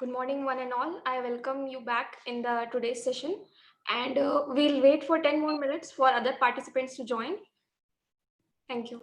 Good morning, one and all. I welcome you back in the today's session, and we'll wait for 10 more minutes for other participants to join. Thank you.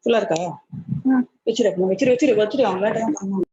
ஃபுல்லா இருக்கா? வச்சிரு அவங்க வேண்டாம் பண்ணணும்.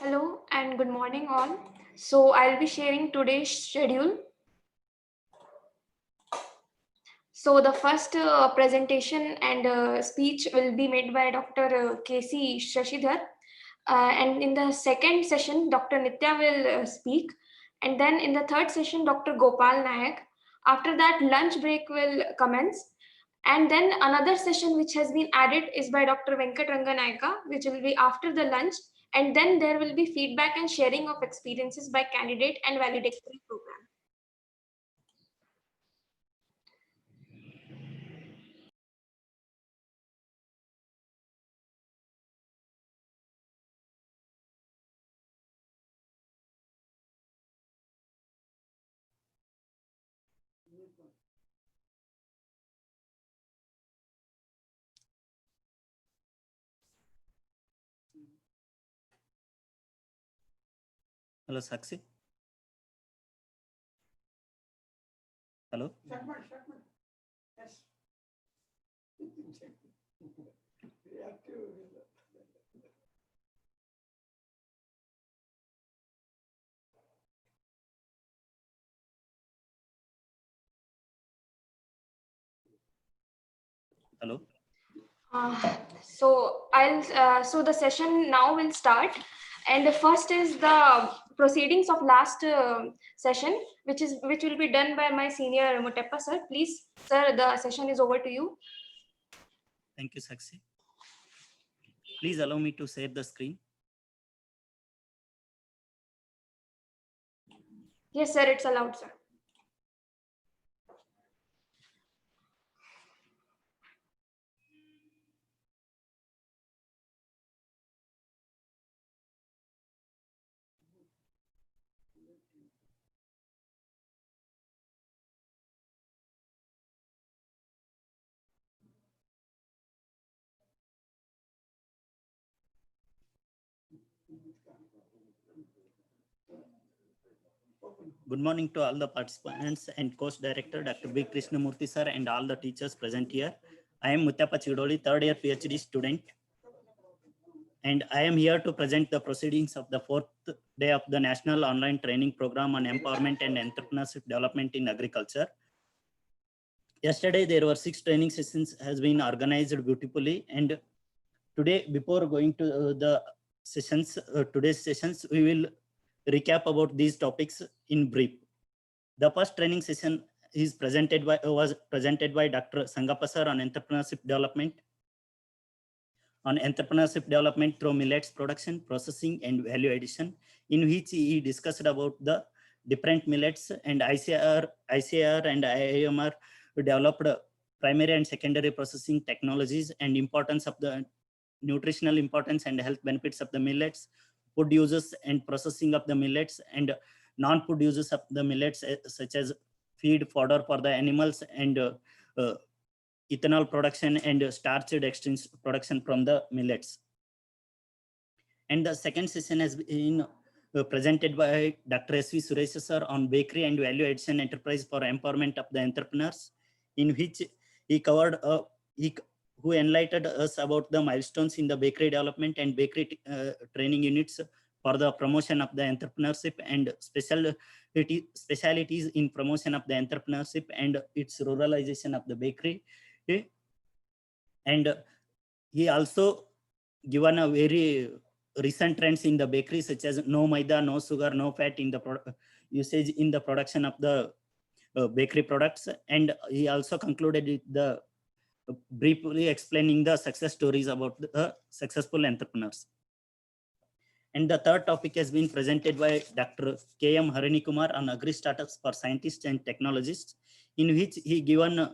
Hello and good morning all. So I'll be sharing today's schedule. So the first presentation and speech will be made by Dr. K.C. Shashidhar. And in the second session, Dr. Nitya will speak. And then in the third session, Dr. Gopal Nayak. After that, lunch break will commence. And then another session which has been added is by Dr. Venkat Ranganayaka, which will be after the lunch. And then there will be feedback and sharing of experiences by candidate and valedictory program. Hello, Saksi. Hello. Hello. So the session now will start, and the first is the proceedings of last session, which will be done by my senior Muteppa sir. Please, sir, the session is over to you. Thank you, Saksi. Please allow me to share the screen. Yes, sir, it's allowed, sir. Good morning to all the participants and course director, Dr. B. Krishnamurthy sir, and all the teachers present here. I am Mutyappa Chidoli, third year PhD student, and I am here to present the proceedings of the fourth day of the National Online Training Program on Empowerment and Entrepreneurship Development in Agriculture. Yesterday, there were 6 training sessions has been organized beautifully, and today, before going to the sessions, today's sessions, we will recap about these topics in brief. The first training session was presented by Dr. Sangappa sir on entrepreneurship development through millets production, processing, and value addition, in which he discussed about the different millets, and ICAR and IIMR developed primary and secondary processing technologies and importance of the nutritional importance and health benefits of the millets, food uses and processing of the millets, and non-food uses of the millets, such as feed, fodder for the animals, and ethanol production and starch extraction production from the millets. And the second session has been presented by Dr. S.V. Suresh sir on bakery and value addition enterprise for empowerment of the entrepreneurs, in which he covered who enlightened us about the milestones in the bakery development and bakery training units for the promotion of the entrepreneurship and specialities in promotion of the entrepreneurship and its ruralization of the bakery. And he also given a very recent trends in the bakery, such as no maida, no sugar, no fat in the usage in the production of the bakery products. And he also concluded with the briefly explaining the success stories about the successful entrepreneurs. And the third topic has been presented by Dr. K.M. Harini Kumar on agri startups for scientists and technologists, in which he given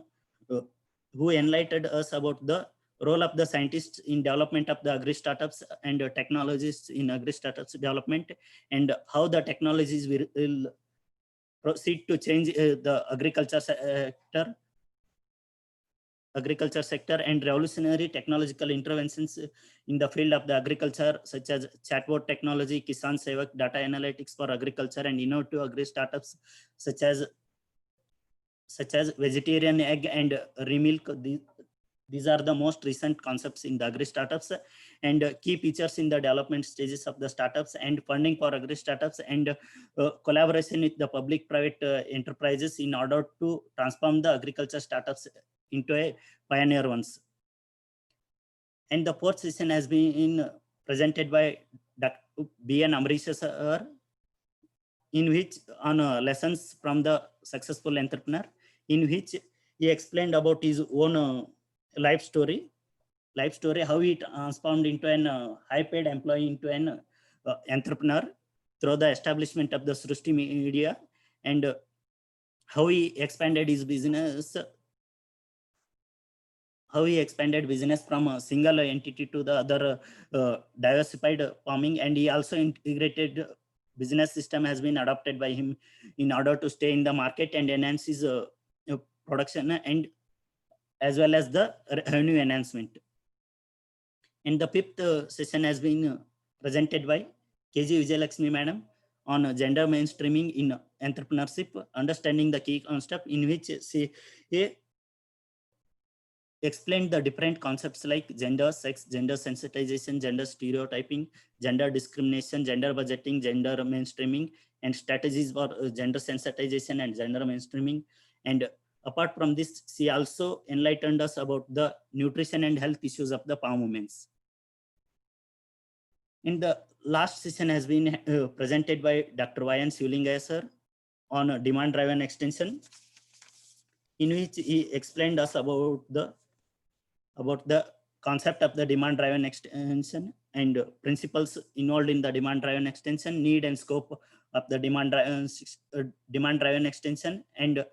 who enlightened us about the role of the scientists in development of the agri startups and technologists in agri startups development, and how the technologies will proceed to change the agriculture sector and revolutionary technological interventions in the field of the agriculture, such as chatbot technology, Kisan Sevak, data analytics for agriculture, and innovative agri startups such as vegetarian egg and remilk. These are the most recent concepts in the agri startups, and key features in the development stages of the startups, and funding for agri startups, and collaboration with the public-private enterprises in order to transform the agriculture startups into a pioneer ones. And the fourth session has been presented by Dr. B.N. Amrish sir, in which on lessons from the successful entrepreneur, in which he explained about his own life story, how he transformed into an high-paid employee into an entrepreneur through the establishment of the Srushti Media, and how he expanded his business, from a single entity to the other diversified farming. And he also integrated business system has been adopted by him in order to stay in the market and enhance his production, and as well as the revenue enhancement. And the fifth session has been presented by KG Vijayalakshmi Madam on gender mainstreaming in entrepreneurship, understanding the key concept, in which she explained the different concepts like gender, sex, gender sensitization, gender stereotyping, gender discrimination, gender budgeting, gender mainstreaming, and strategies for gender sensitization and gender mainstreaming. And apart from this, she also enlightened us about the nutrition and health issues of the farm women. In the last session has been presented by Dr. Y.N. Sivlingaya sir on demand-driven extension, in which he explained us about the concept of the demand-driven extension and principles involved in the demand-driven extension, need and scope of the demand-driven extension, and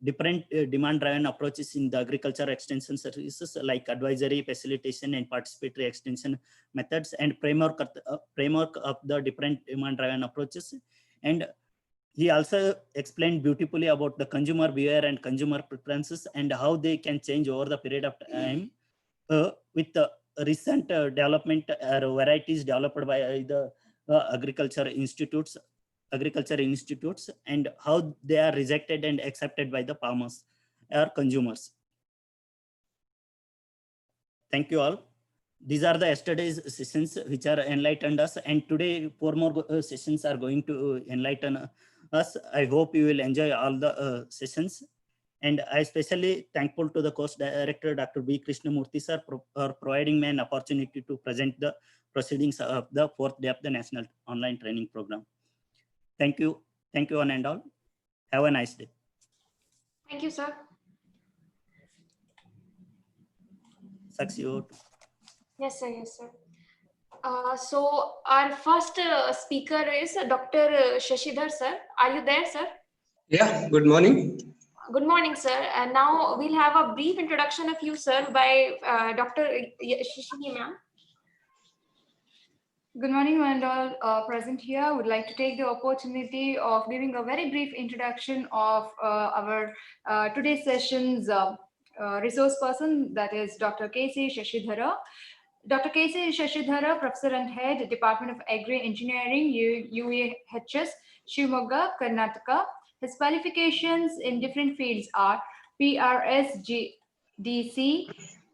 different demand-driven approaches in the agriculture extension services like advisory, facilitation, and participatory extension methods, and framework of the different demand-driven approaches. And he also explained beautifully about the consumer behavior and consumer preferences and how they can change over the period of time with the recent development varieties developed by the agriculture institutes, and how they are rejected and accepted by the farmers or consumers. Thank you all. These are the yesterday's sessions which are enlightened us, and today 4 more sessions are going to enlighten us. I hope you will enjoy all the sessions. And I especially thankful to the course director, Dr. B. Krishnamurthy sir, for providing me an opportunity to present the proceedings of the 4th day of the National Online Training Program. Thank you. Thank you one and all. Have a nice day. Thank you, sir. Succeed. Yes, sir. Yes, sir. So our first speaker is Dr. Shashidhar sir. Are you there, sir? Yeah, good morning. Good morning, sir. And now we'll have a brief introduction of you, sir, by Dr. Shishini ma'am. Good morning, one and all present here. I would like to take the opportunity of giving a very brief introduction of our today's session's resource person, that is Dr. K.C. Shashidhara. Dr. K.C. Shashidhara, Professor and Head, Department of Agri-Engineering, UAHS, Shivamogga, Karnataka. His qualifications in different fields are PRS DC,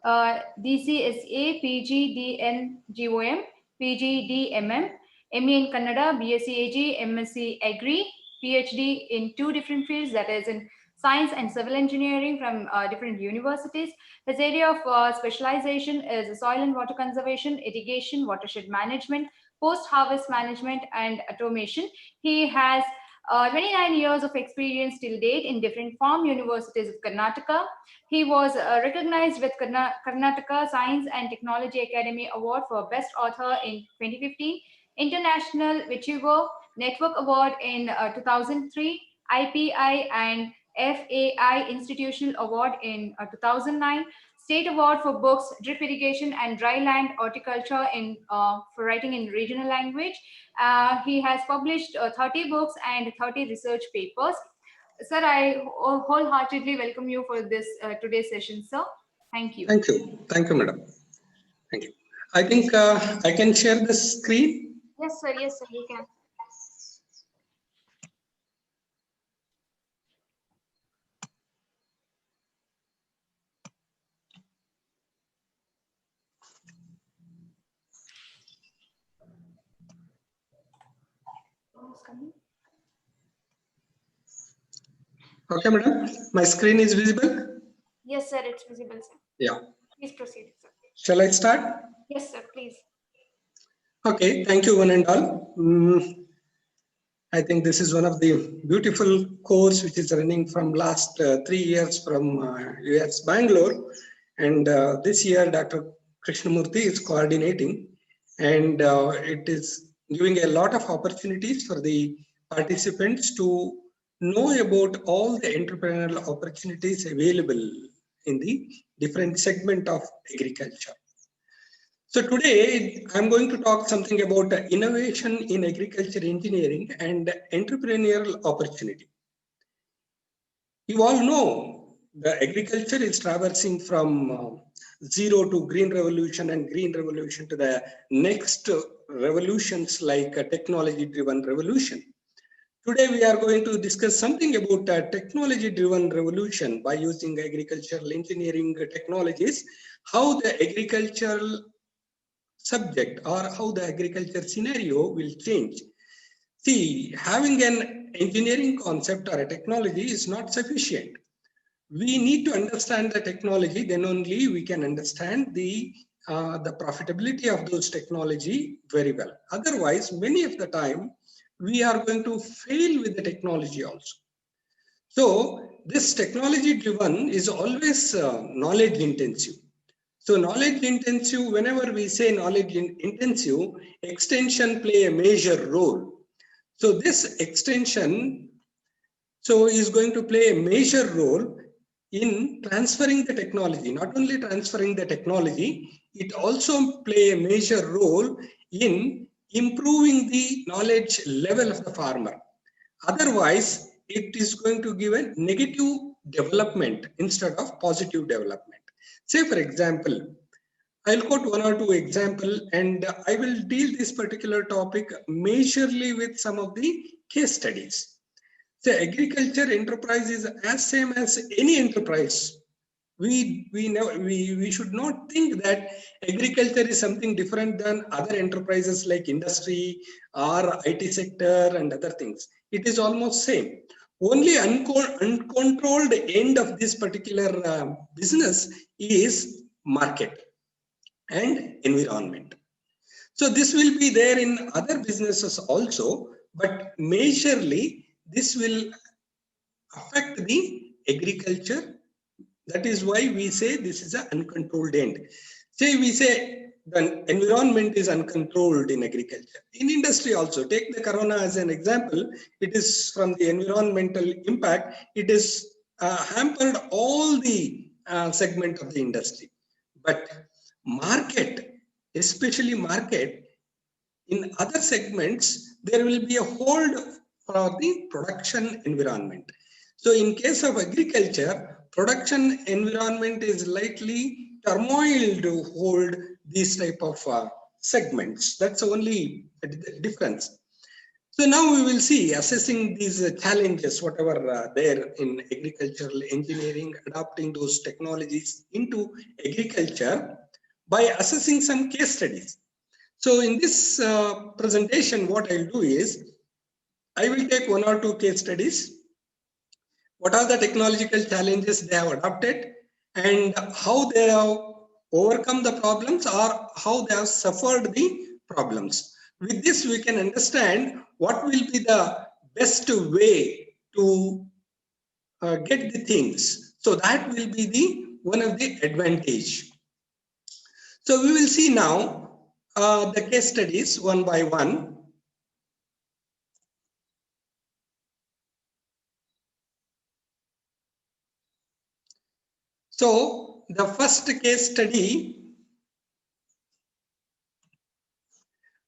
DCSA, PG DNGOM, PGDMM, ME in Kannada, BSc AG, MSc Agri, PhD in 2 different fields, that is in science and civil engineering from different universities. His area of specialization is soil and water conservation, irrigation, watershed management, post-harvest management, and automation. He has 29 years of experience till date in different farm universities of Karnataka. He was recognized with Karnataka Science and Technology Academy Award for Best Author in 2015, International Vichigo Network Award in 2003, IPI and FAI Institutional Award in 2009, State Award for Books, Drip Irrigation and Dryland Horticulture for writing in regional language. He has published 30 books and 30 research papers. Sir, I wholeheartedly welcome you for this today's session, sir. Thank you. Thank you. Thank you, madam. Thank you. I think I can share the screen. Yes, sir. Yes, sir. You can. Okay, madam. My screen is visible? Yes, sir. It's visible, sir. Yeah. Please proceed, sir. Shall I start? Yes, sir. Please. Okay. Thank you, one and all. I think this is one of the beautiful course which is running from last 3 years from US Bangalore, and this year Dr. Krishnamurthy is coordinating, and it is giving a lot of opportunities for the participants to know about all the entrepreneurial opportunities available in the different segment of agriculture. So today I'm going to talk something about innovation in agriculture engineering and entrepreneurial opportunity. You all know the agriculture is traversing from zero to green revolution and green revolution to the next revolutions like a technology driven revolution. Today we are going to discuss something about a technology driven revolution by using agricultural engineering technologies, how the agricultural subject or how the agriculture scenario will change. See, having an engineering concept or a technology is not sufficient. We need to understand the technology, then only we can understand the profitability of those technology very well. Otherwise, many of the time, we are going to fail with the technology also. So this technology driven is always knowledge intensive. So knowledge intensive, whenever we say knowledge intensive, extension play a major role. So this extension is going to play a major role in transferring the technology. Not only transferring the technology, it also play a major role in improving the knowledge level of the farmer. Otherwise, it is going to give a negative development instead of positive development. Say, for example, I'll quote one or two examples, and I will deal this particular topic majorly with some of the case studies. So agriculture enterprise is as same as any enterprise. We should not think that agriculture is something different than other enterprises like industry or IT sector and other things. It is almost same. Only uncontrolled end of this particular business is market and environment. So this will be there in other businesses also, but majorly this will affect the agriculture. That is why we say this is an uncontrolled end. Say we say the environment is uncontrolled in agriculture. In industry also, take the corona as an example. It is from the environmental impact. It is hampered all the segment of the industry. But market, especially market, in other segments, there will be a hold for the production environment. So in case of agriculture, production environment is likely turmoil to hold these type of segments. That's only a difference. So now we will see assessing these challenges, whatever there in agricultural engineering, adopting those technologies into agriculture by assessing some case studies. So in this presentation, what I'll do is, I will take 1 or 2 case studies. What are the technological challenges they have adopted and how they have overcome the problems or how they have suffered the problems. With this, we can understand what will be the best way to get the things. So that will be the one of the advantage. So we will see now the case studies one by one. So the first case study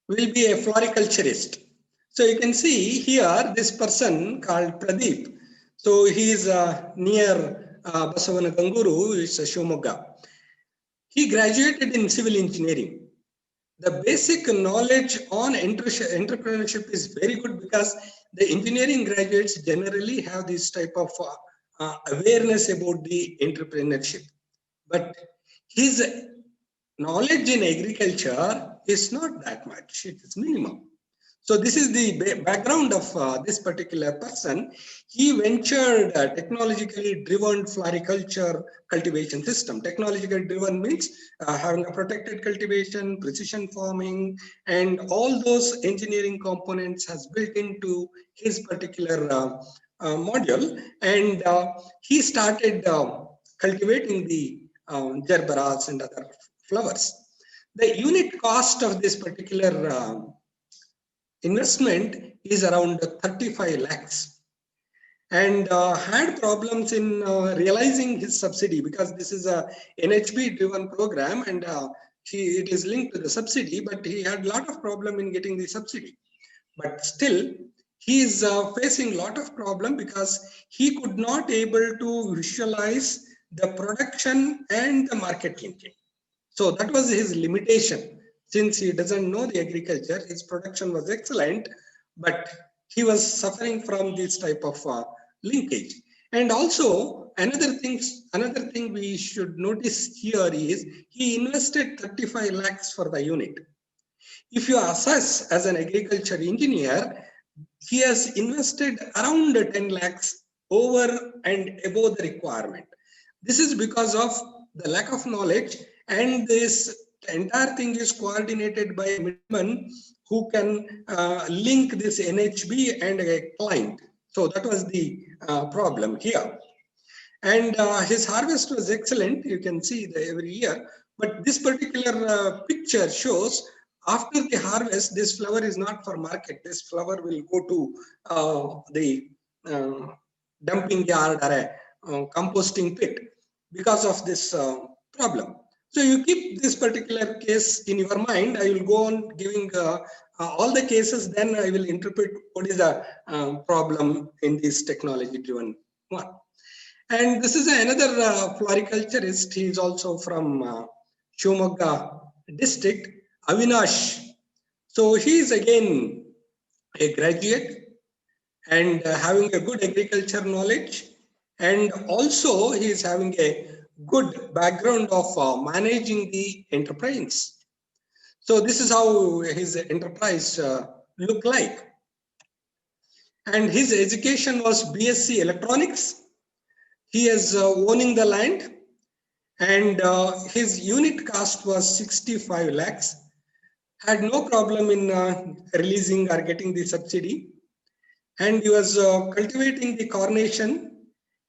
will be a floriculturist. So you can see here this person called Pradeep. So he is near Basavanaganguru, is Shivamogga. He graduated in civil engineering. The basic knowledge on entrepreneurship is very good because the engineering graduates generally have this type of awareness about the entrepreneurship. But his knowledge in agriculture is not that much, it is minimum. So this is the background of this particular person. He ventured a technologically driven floriculture cultivation system. Technologically driven means having a protected cultivation, precision farming, and all those engineering components has built into his particular module. And he started cultivating the gerberas and other flowers. The unit cost of this particular investment is around 35 lakhs, and had problems in realizing his subsidy because this is a NHB driven program, and it is linked to the subsidy, but he had a lot of problem in getting the subsidy. But still he is facing a lot of problem because he could not able to visualize the production and the market linking. So that was his limitation. Since he doesn't know the agriculture, his production was excellent, but he was suffering from this type of linkage. And also another thing we should notice here is he invested 35 lakhs for the unit. If you assess as an agriculture engineer, he has invested around 10 lakhs over and above the requirement. This is because of the lack of knowledge, and this entire thing is coordinated by a middleman who can link this NHB and a client. So that was the problem here. And his harvest was excellent. You can see every year. But this particular picture shows after the harvest, this flower is not for market. This flower will go to the dumping yard or a composting pit because of this problem. So you keep this particular case in your mind. I will go on giving all the cases, then I will interpret what is the problem in this technology driven one. And this is another floriculturist. He is also from Shivamogga district, Avinash. So he is again a graduate and having a good agriculture knowledge, and also he is having a good background of managing the enterprise. So this is how his enterprise look like. And his education was BSc Electronics. He is owning the land, and his unit cost was 65 lakhs. Had no problem in releasing or getting the subsidy. And he was cultivating the carnation,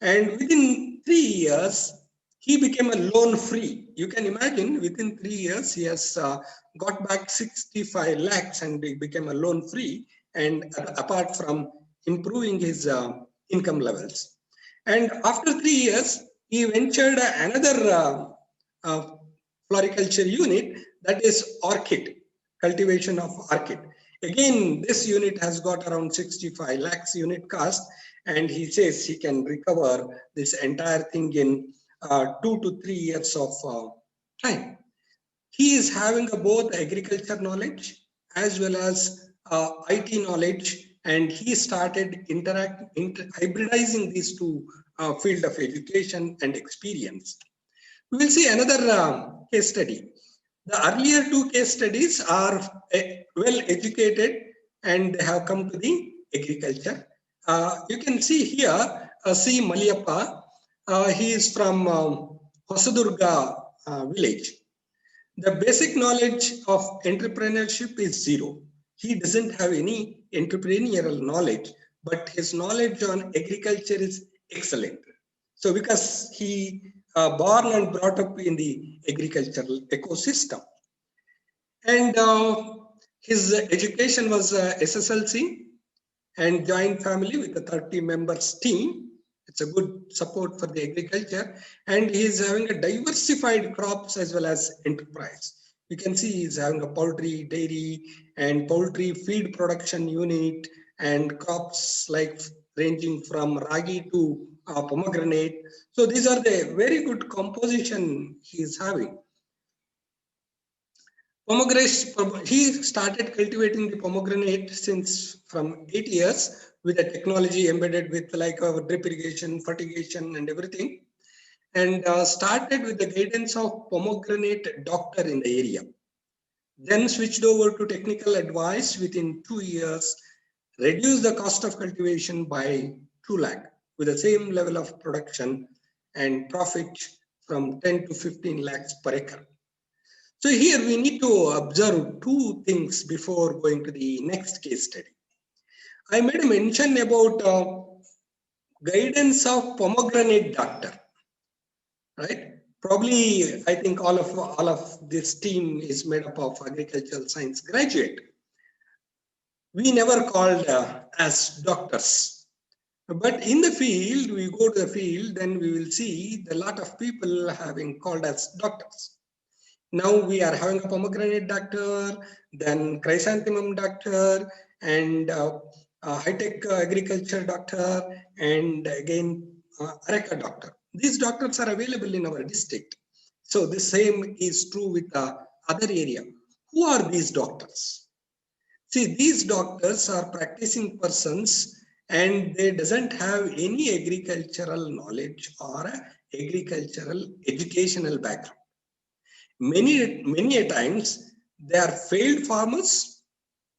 and within 3 years, he became a loan free. You can imagine within 3 years, he has got back 65 lakhs and he became a loan free, and apart from improving his income levels. And after 3 years, he ventured another floriculture unit, that is orchid, cultivation of orchid. Again, this unit has got around 65 lakhs unit cost, and he says he can recover this entire thing in 2 to 3 years of time. He is having both agriculture knowledge as well as IT knowledge, and he started hybridizing these two field of education and experience. We will see another case study. The earlier two case studies are well educated and they have come to the agriculture. You can see here, C. Maliappa. He is from Hosadurga village. The basic knowledge of entrepreneurship is zero. He doesn't have any entrepreneurial knowledge, but his knowledge on agriculture is excellent. So because he born and brought up in the agricultural ecosystem. And his education was SSLC and joint family with a 30 members team. It's a good support for the agriculture, and he is having a diversified crops as well as enterprise. You can see he's having a poultry, dairy, and poultry feed production unit, and crops like ranging from ragi to pomegranate. So these are the very good composition he is having. Pomegranate, he started cultivating the pomegranate since from 8 years with the technology embedded with like our drip irrigation, fertigation and everything, and started with the guidance of pomegranate doctor in the area. Then switched over to technical advice within 2 years, reduced the cost of cultivation by 2 lakh with the same level of production and profit from 10 to 15 lakhs per acre. So here we need to observe two things before going to the next case study. I made a mention about guidance of pomegranate doctor, right? Probably, I think all of this team is made up of agricultural science graduate. We never called as doctors, but in the field, we go to the field, then we will see a lot of people having called as doctors. Now we are having a pomegranate doctor, then chrysanthemum doctor, and high-tech agriculture doctor, and again areca doctor. These doctors are available in our district. So the same is true with the other area. Who are these doctors? See, these doctors are practicing persons and they doesn't have any agricultural knowledge or agricultural educational background. Many a times they are failed farmers,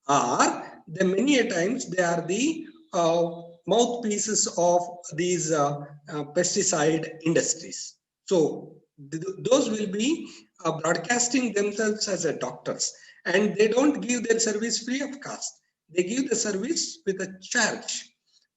or many a times they are the mouthpieces of these pesticide industries. So those will be broadcasting themselves as a doctors, and they don't give their service free of cost. They give the service with a charge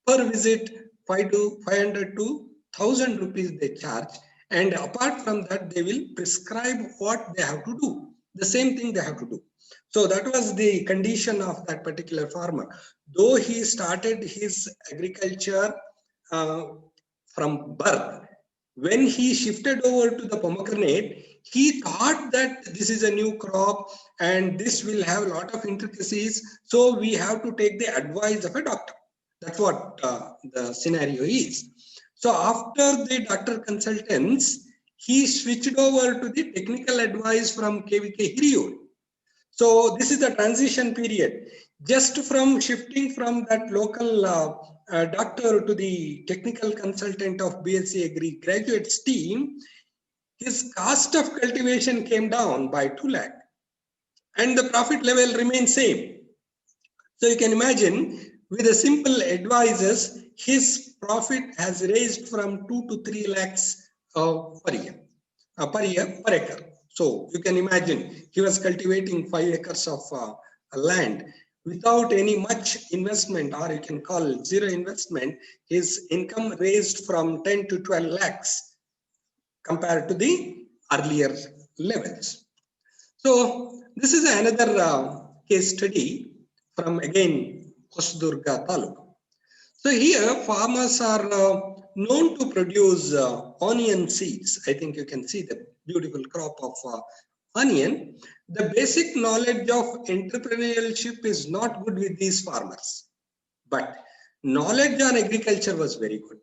per visit, 500 to 1,000 rupees they charge. And apart from that, they will prescribe what they have to do. The same thing they have to do. So that was the condition of that particular farmer. Though he started his agriculture from birth, when he shifted over to the pomegranate, he thought that this is a new crop and this will have a lot of intricacies. So we have to take the advice of a doctor. That's what the scenario is. So after the doctor consultants, he switched over to the technical advice from KVK Hiriyur. So this is the transition period. Just from shifting from that local doctor to the technical consultant of BSc Agri graduates team, his cost of cultivation came down by 2 lakh and the profit level remained same. So you can imagine with the simple advices, his profit has raised from 2 to 3 lakhs per acre. So you can imagine he was cultivating 5 acres of land without any much investment, or you can call zero investment. His income raised from 10 to 12 lakhs compared to the earlier levels. So this is another case study from again Hosadurga Taluk. So here farmers are known to produce onion seeds. I think you can see the beautiful crop of onion. The basic knowledge of entrepreneurship is not good with these farmers, but knowledge on agriculture was very good.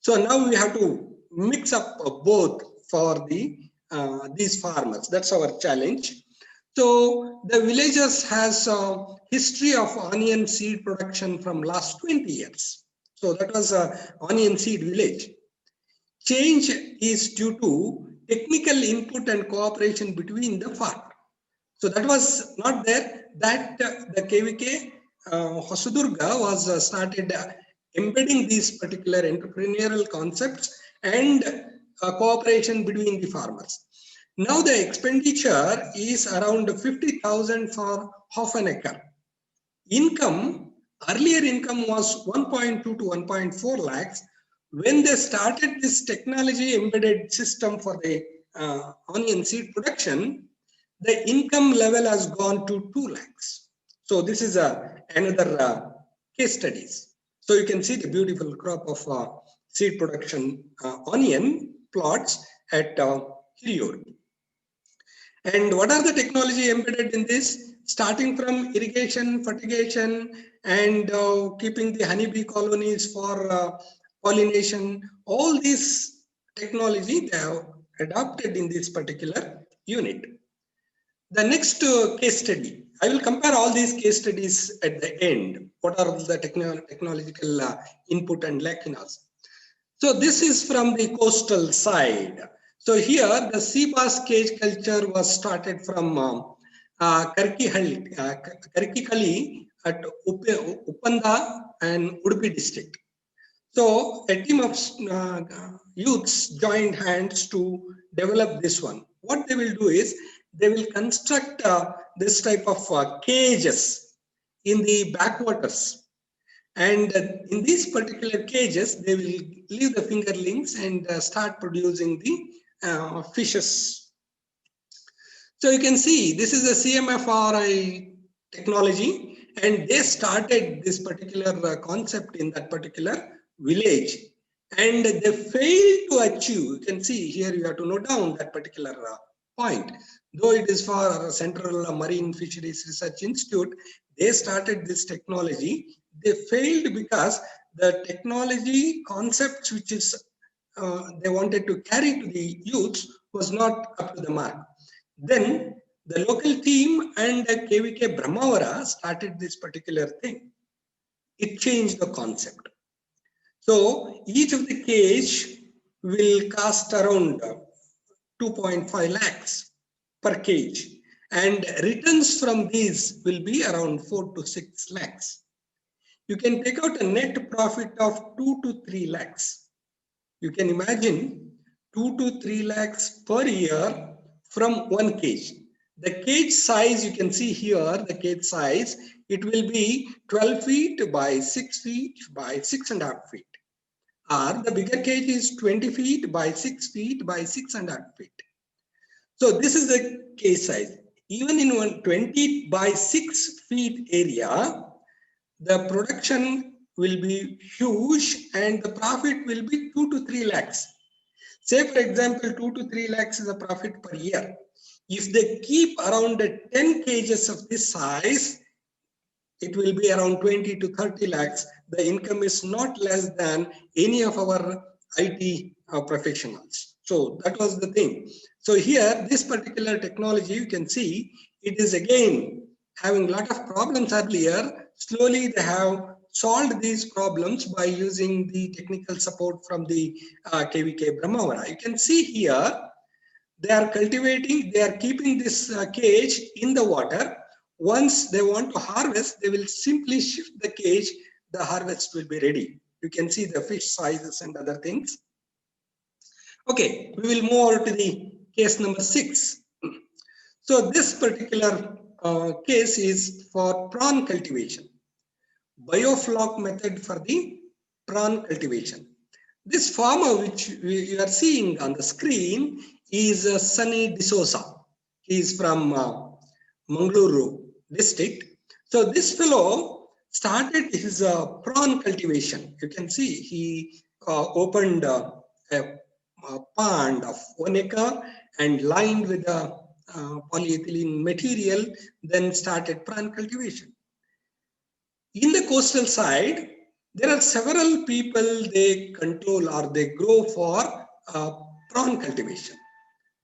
So now we have to mix up both for these farmers. That's our challenge. So the villages has a history of onion seed production from last 20 years. So that was a onion seed village. Change is due to technical input and cooperation between the farmer. So that was not there. That the KVK Hosudurga was started embedding these particular entrepreneurial concepts and cooperation between the farmers. Now the expenditure is around 50,000 for half an acre. Income, earlier income was 1.2 to 1.4 lakhs. When they started this technology embedded system for the onion seed production, the income level has gone to 2 lakhs. So this is another case studies. So you can see the beautiful crop of seed production onion plots at Hiriur. And what are the technology embedded in this? Starting from irrigation, fertigation, and keeping the honeybee colonies for pollination, all these technology they have adopted in this particular unit. The next case study, I will compare all these case studies at the end. What are the technological input and lacunas? So this is from the coastal side. So here the sea bass cage culture was started from Karikali at Uppanda and Udupi district. So a team of youths joined hands to develop this one. What they will do is they will construct this type of cages in the backwaters. And in these particular cages, they will leave the fingerlings and start producing the fishes. So you can see this is a CMFRI technology, and they started this particular concept in that particular village, and they failed to achieve. You can see here, you have to note down that particular point. Though it is for Central Marine Fisheries Research Institute, they started this technology. They failed because the technology concepts which is they wanted to carry to the youths was not up to the mark. Then the local team and KVK Brahmavara started this particular thing. It changed the concept. So each of the cage will cost around 2.5 lakhs per cage, and returns from these will be around 4 to 6 lakhs. You can take out a net profit of 2 to 3 lakhs. You can imagine 2 to 3 lakhs per year from one cage. The cage size, you can see here, the cage size, it will be 12 feet by 6 feet by 6.5 feet. Or the bigger cage is 20 feet by 6 feet by 6.5 feet. So this is the cage size. Even in 120 by 6 feet area, the production will be huge and the profit will be 2 to 3 lakhs. Say for example, 2 to 3 lakhs is a profit per year. If they keep around 10 cages of this size, it will be around 20 to 30 lakhs. The income is not less than any of our IT professionals. So that was the thing. So here, this particular technology, you can see, it is again having a lot of problems earlier. Slowly they have solved these problems by using the technical support from the KVK Brahmavara. You can see here, they are cultivating, they are keeping this cage in the water. Once they want to harvest, they will simply shift the cage, the harvest will be ready. You can see the fish sizes and other things. Okay, we will move over to the case number 6. So this particular case is for prawn cultivation. Biofloc method for the prawn cultivation. This farmer which you are seeing on the screen is Sunny D'Souza. He is from Mangaluru district. So this fellow started his prawn cultivation. You can see he opened a pond of 1 acre and lined with a polyethylene material, then started prawn cultivation. In the coastal side, there are several people they control or they grow for prawn cultivation.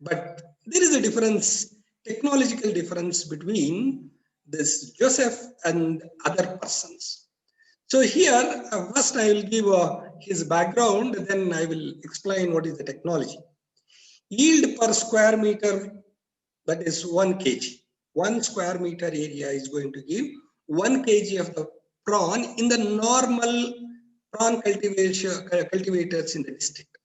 But there is a difference, technological difference between this Joseph and other persons. So here, first I will give his background, then I will explain what is the technology. Yield per square meter, that is 1 kg. 1 square meter area is going to give 1 kg of the prawn in the normal prawn cultivators in the district.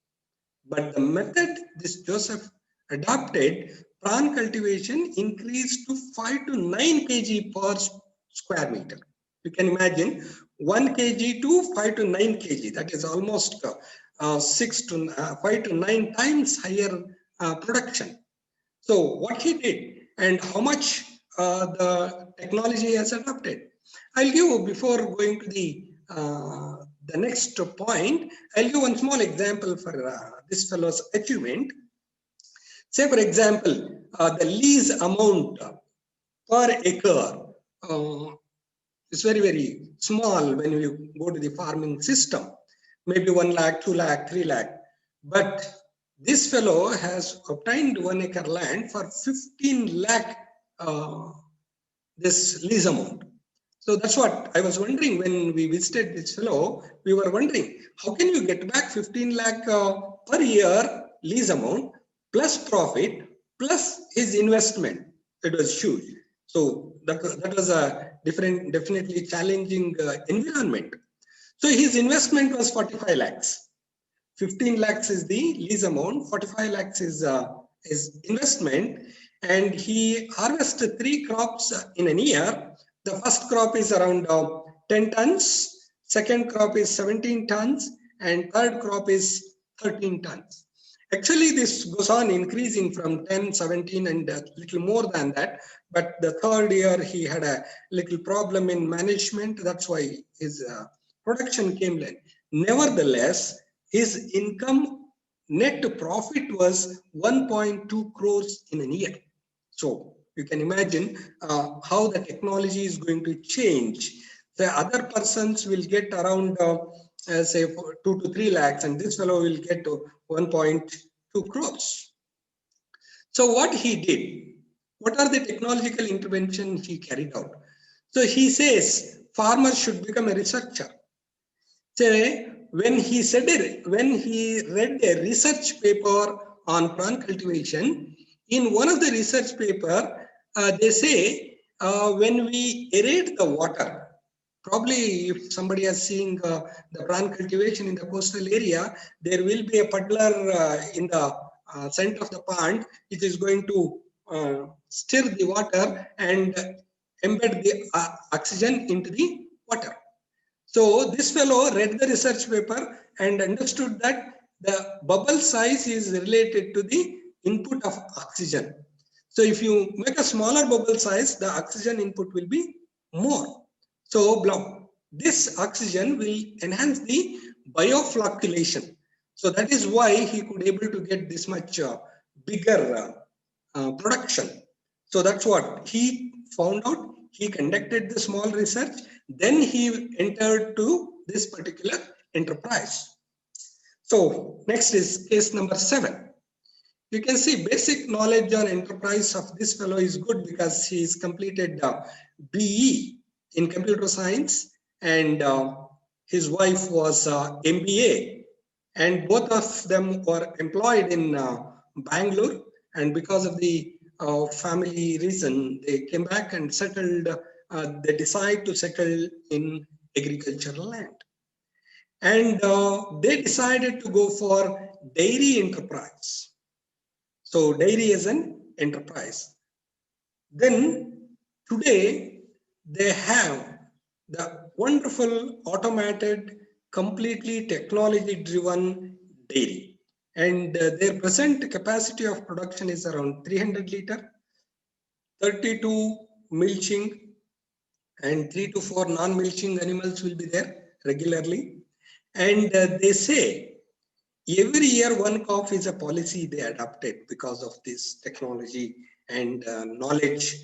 But the method this Joseph adopted, prawn cultivation increased to 5 to 9 kg per square meter. You can imagine 1 kg to 5 to 9 kg. That is almost 5 to 9 times higher production. So what he did and how much the technology has adopted. I'll give, before going to the next point, I'll give one small example for this fellow's achievement. Say, for example, the lease amount per acre is very, very small when you go to the farming system, maybe 1 lakh, 2 lakh, 3 lakh. But this fellow has obtained 1 acre land for 15 lakh this lease amount. So that's what I was wondering when we visited this fellow. We were wondering, how can you get back 15 lakh per year lease amount plus profit plus his investment? It was huge. So that was a definitely challenging environment. So his investment was 45 lakhs. 15 lakhs is the lease amount, 45 lakhs is investment, and he harvested 3 crops in a year. The first crop is around 10 tons, second crop is 17 tons, and third crop is 13 tons. Actually, this goes on increasing from 10, 17, and a little more than that. But the third year, he had a little problem in management. That's why his production came late. Nevertheless, his income net profit was 1.2 crores in a year. So you can imagine how the technology is going to change. The other persons will get around say 2 to 3 lakhs, and this fellow will get 1.2 crores. So what he did, what are the technological interventions he carried out? So he says farmers should become a researcher. Say, when he read a research paper on prawn cultivation, in one of the research paper, they say when we aerate the water, probably if somebody is seeing the prawn cultivation in the coastal area, there will be a puddler in the center of the pond, which is going to stir the water and embed the oxygen into the water. So this fellow read the research paper and understood that the bubble size is related to the input of oxygen. So if you make a smaller bubble size, the oxygen input will be more. So this oxygen will enhance the bioflocculation. So that is why he could able to get this much bigger production. So that's what he found out. He conducted the small research, then he entered to this particular enterprise. So next is case number 7. You can see basic knowledge on enterprise of this fellow is good because he has completed BE in computer science, and his wife was MBA, and both of them were employed in Bangalore, and because of the family reason, they came back and settled. They decided to settle in agricultural land, and they decided to go for dairy enterprise. So dairy is an enterprise. Then today they have the wonderful automated, completely technology-driven dairy, and their present capacity of production is around 300 liter, 32 milching, and 3 to 4 non-milching animals will be there regularly. And they say every year 1 calf is a policy they adopted because of this technology and knowledge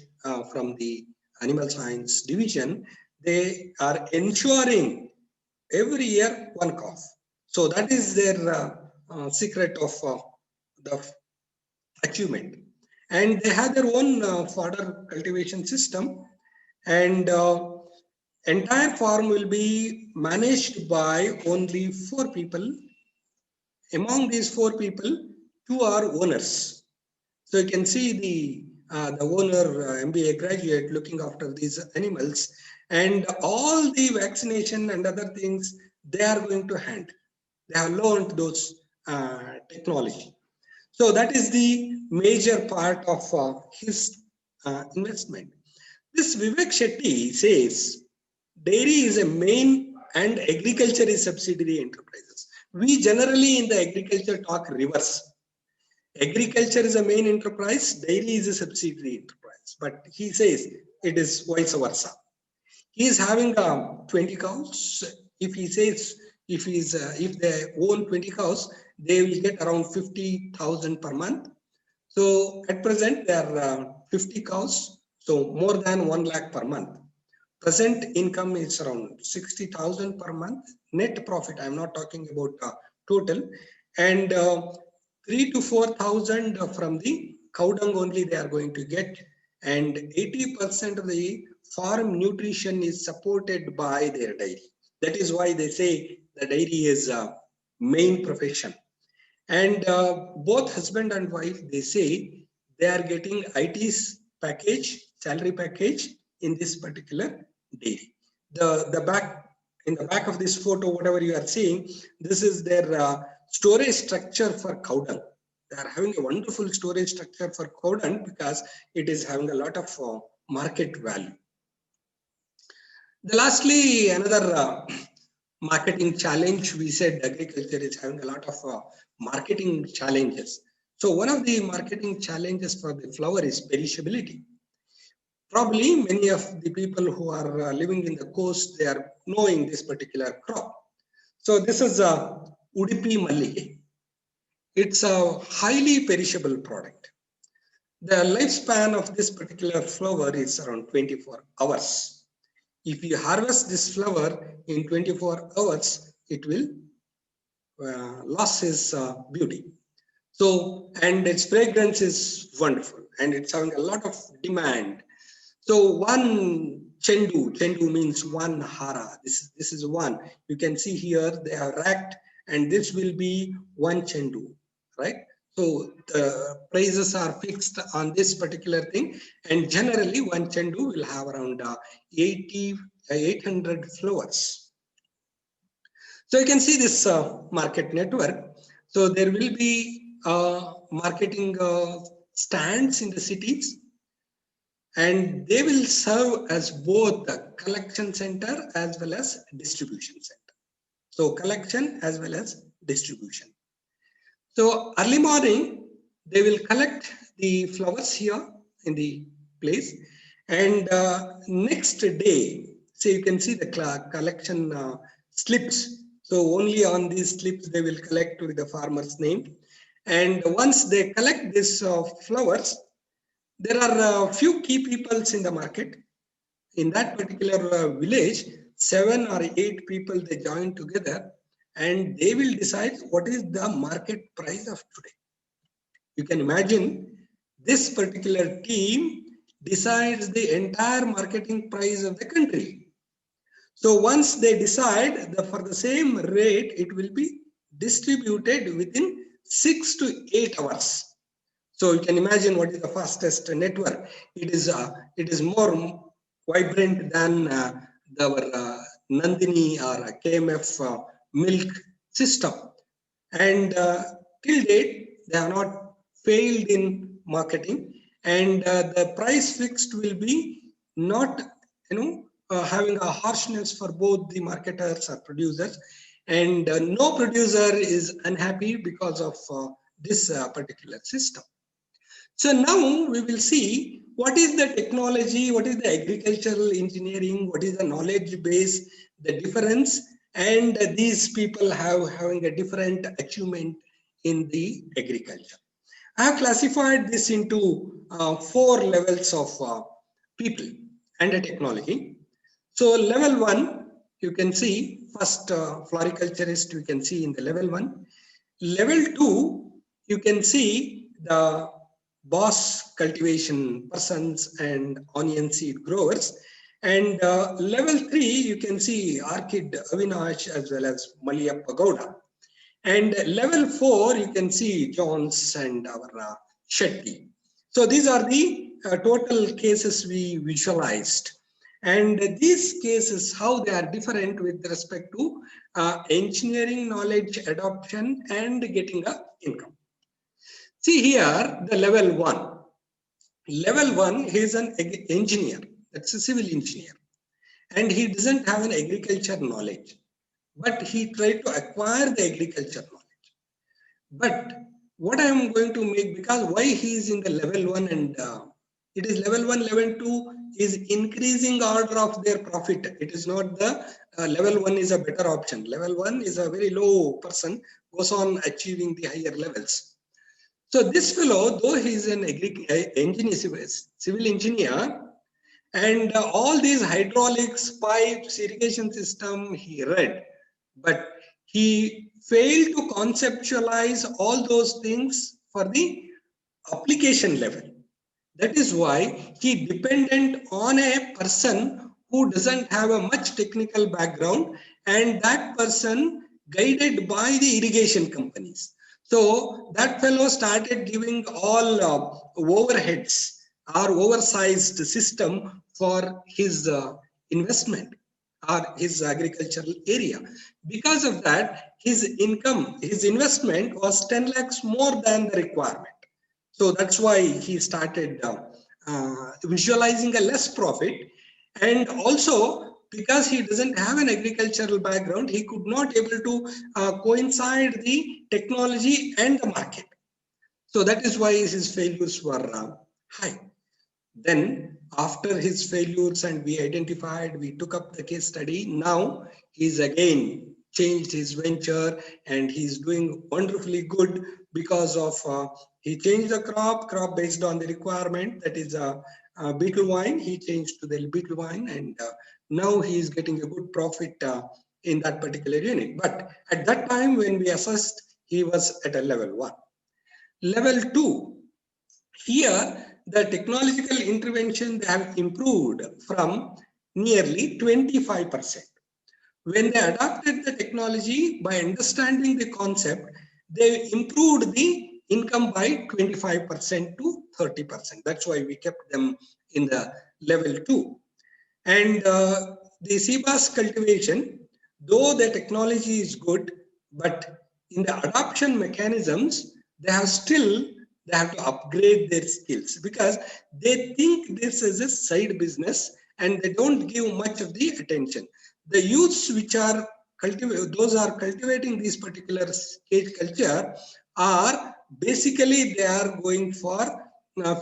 from the animal science division. They are ensuring every year 1 calf. So that is their secret of the achievement. And they have their own fodder cultivation system, and entire farm will be managed by only 4 people. Among these 4 people, 2 are owners. So you can see the owner, MBA graduate, looking after these animals, and all the vaccination and other things they are going to hand. They have learned those technology. So that is the major part of his investment. This Vivek Shetty says dairy is a main and agriculture is subsidiary enterprises. We generally in the agriculture talk reverse. Agriculture is a main enterprise, dairy is a subsidiary enterprise. But he says it is vice versa. He is having 20 cows. If he says if they own 20 cows, they will get around 50,000 per month. So at present there are 50 cows, so more than 1 lakh per month. Present income is around 60,000 per month. Net profit, I'm not talking about total, and 3 to 4,000 from the cow dung only they are going to get, and 80% of the farm nutrition is supported by their dairy. That is why they say the dairy is a main profession. And both husband and wife, they say they are getting IT's package, salary package in this particular dairy. In the back of this photo, whatever you are seeing, this is their storage structure for cow dung. They are having a wonderful storage structure for cow dung because it is having a lot of market value. Lastly, another marketing challenge, we said agriculture is having a lot of marketing challenges. So one of the marketing challenges for the flower is perishability. Probably many of the people who are living in the coast, they are knowing this particular crop. So this is Udupi Mallige. It's a highly perishable product. The lifespan of this particular flower is around 24 hours. If you harvest this flower in 24 hours, it will lose its beauty. So, and its fragrance is wonderful and it's having a lot of demand. So one chendu means one hara. This is one. You can see here they are racked and this will be one chendu, right? So the prices are fixed on this particular thing, and generally one chendu will have around 800 flowers. So you can see this market network. So there will be marketing stands in the cities, and they will serve as both the collection center as well as distribution center. So collection as well as distribution. So early morning, they will collect the flowers here in the place, and next day, so you can see the collection slips. So only on these slips they will collect with the farmer's name. And once they collect these flowers, there are a few key peoples in the market. In that particular village, 7 or 8 people, they join together and they will decide what is the market price of today. You can imagine this particular team decides the entire marketing price of the country. So once they decide that for the same rate, it will be distributed within 6 to 8 hours. So you can imagine what is the fastest network. It is more vibrant than our Nandini or KMF milk system. And till date, they have not failed in marketing, and the price fixed will be not, having a harshness for both the marketers or producers, and no producer is unhappy because of this particular system. So now we will see what is the technology, what is the agricultural engineering, what is the knowledge base, the difference, and these people having a different achievement in the agriculture. I have classified this into 4 levels of people and a technology. So level 1, you can see first floriculturist, you can see in the level 1. Level 2, you can see the boss cultivation persons and onion seed growers. And level 3, you can see Arkid Avinash as well as Maliyappa Gowda. And level 4, you can see Jones and our Shetty. So these are the total cases we visualized. And these cases, how they are different with respect to engineering knowledge adoption and getting a income. See here, the level 1. Level 1, he is an engineer, that's a civil engineer. And he doesn't have an agriculture knowledge, but he tried to acquire the agriculture knowledge. But what I am going to make, because why he is in the level 1 and it is level 1, level 2 is increasing order of their profit. It is not the level 1 is a better option. Level 1 is a very low person, goes on achieving the higher levels. So this fellow, though he is an engineer, civil engineer, and all these hydraulics, pipes, irrigation system he read, but he failed to conceptualize all those things for the application level. That is why he dependent on a person who doesn't have a much technical background, and that person guided by the irrigation companies. So that fellow started giving all overheads or oversized system for his investment or his agricultural area. Because of that, his income, his investment was 10 lakhs more than the requirement. So that's why he started visualizing a less profit. And also, because he doesn't have an agricultural background, he could not able to coincide the technology and the market. So that is why his failures were high. Then after his failures and we identified, we took up the case study. Now he's again changed his venture and he's doing wonderfully good because of he changed the crop based on the requirement, that is beetle wine. He changed to the beetle wine, and now he is getting a good profit in that particular unit. But at that time when we assessed, he was at a level 1. Level 2, here the technological intervention they have improved from nearly 25%. When they adopted the technology by understanding the concept, they improved the income by 25% to 30%. That's why we kept them in the level 2. And the CBAS cultivation, though the technology is good, but in the adoption mechanisms, they have to upgrade their skills because they think this is a side business and they don't give much of the attention. The youths which are cultivating this particular cage culture are basically they are going for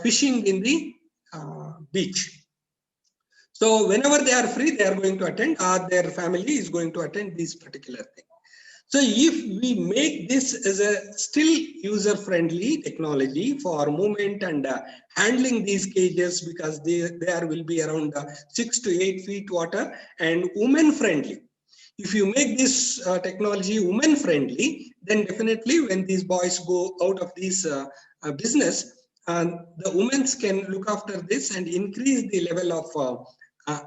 fishing in the beach. So whenever they are free, they are going to attend, or their family is going to attend this particular thing. So if we make this as a still user-friendly technology for movement and handling these cages, because there will be around 6 to 8 feet water, and women-friendly. If you make this technology women-friendly, then definitely when these boys go out of this business, the women can look after this and increase the level of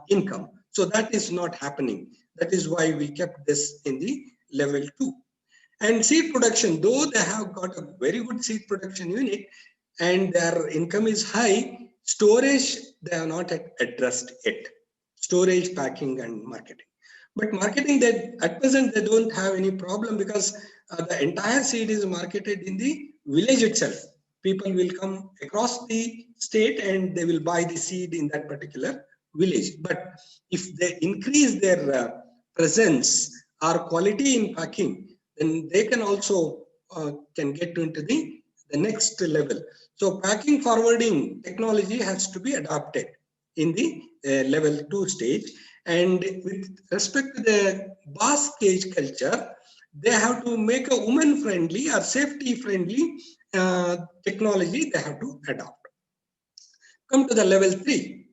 income. So that is not happening. That is why we kept this in the level 2. And seed production, though they have got a very good seed production unit and their income is high, storage they have not addressed yet. Storage, packing and marketing. But marketing, that at present they don't have any problem because the entire seed is marketed in the village itself. People will come across the state and they will buy the seed in that particular village. But if they increase their presence or quality in packing, then they can also can get into the next level. So packing forwarding technology has to be adopted in the level 2 stage. And with respect to the bass cage culture, they have to make a woman friendly or safety friendly technology they have to adopt. Come to the level 3.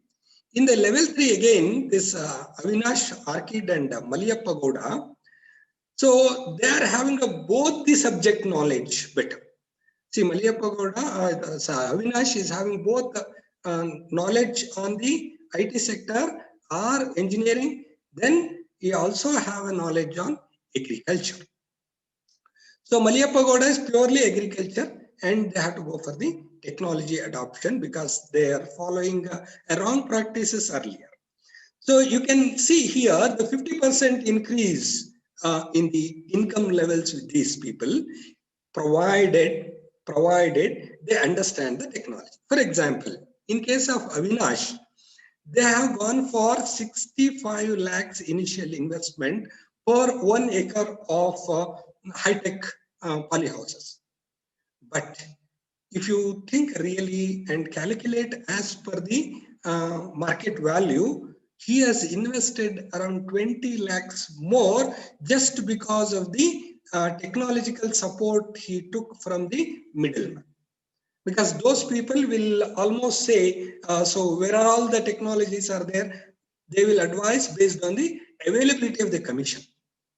In the level 3 again, this Avinash, Arkid and Maliyappa Gowda, so they are having both the subject knowledge better. See, Maliyappa Gowda, Avinash is having both knowledge on the IT sector or engineering, then he also have a knowledge on agriculture. So Maliyappa Gowda is purely agriculture and they have to go for the technology adoption because they are following wrong practices earlier. So you can see here the 50% increase in the income levels with these people, provided they understand the technology. For example, in case of Avinash, they have gone for 65 lakhs initial investment for 1 acre of high-tech polyhouses. But if you think really and calculate as per the market value, he has invested around 20 lakhs more just because of the technological support he took from the middleman. Because those people will almost say, so where are all the technologies are there? They will advise based on the availability of the commission.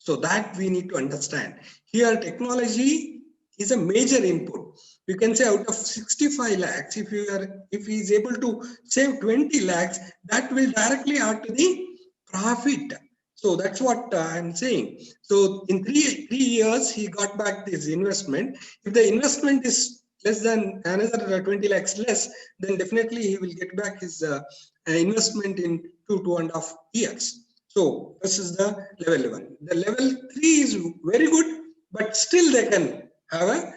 So that we need to understand. Here technology is a major input. You can say out of 65 lakhs, if he is able to save 20 lakhs, that will directly add to the profit. So that's what I'm saying. So in three years, he got back this investment. If the investment is less than another 20 lakhs less, then definitely he will get back his investment in 2.5 years. So this is the level 1. The level 3 is very good, but still they can have a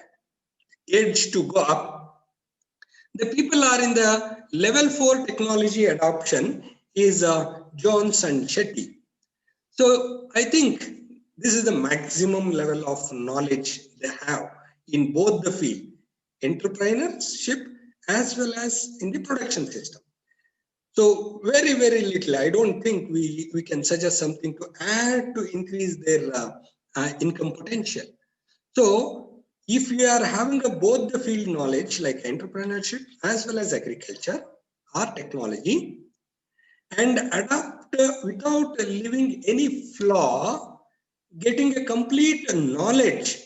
edge to go up. The people are in the level 4 technology adoption is Jones and Shetty. So I think this is the maximum level of knowledge they have in both the field, entrepreneurship as well as in the production system. So very, very little. I don't think we can suggest something to add to increase their income potential. So if we are having both the field knowledge like entrepreneurship as well as agriculture or technology and adapt without leaving any flaw, getting a complete knowledge.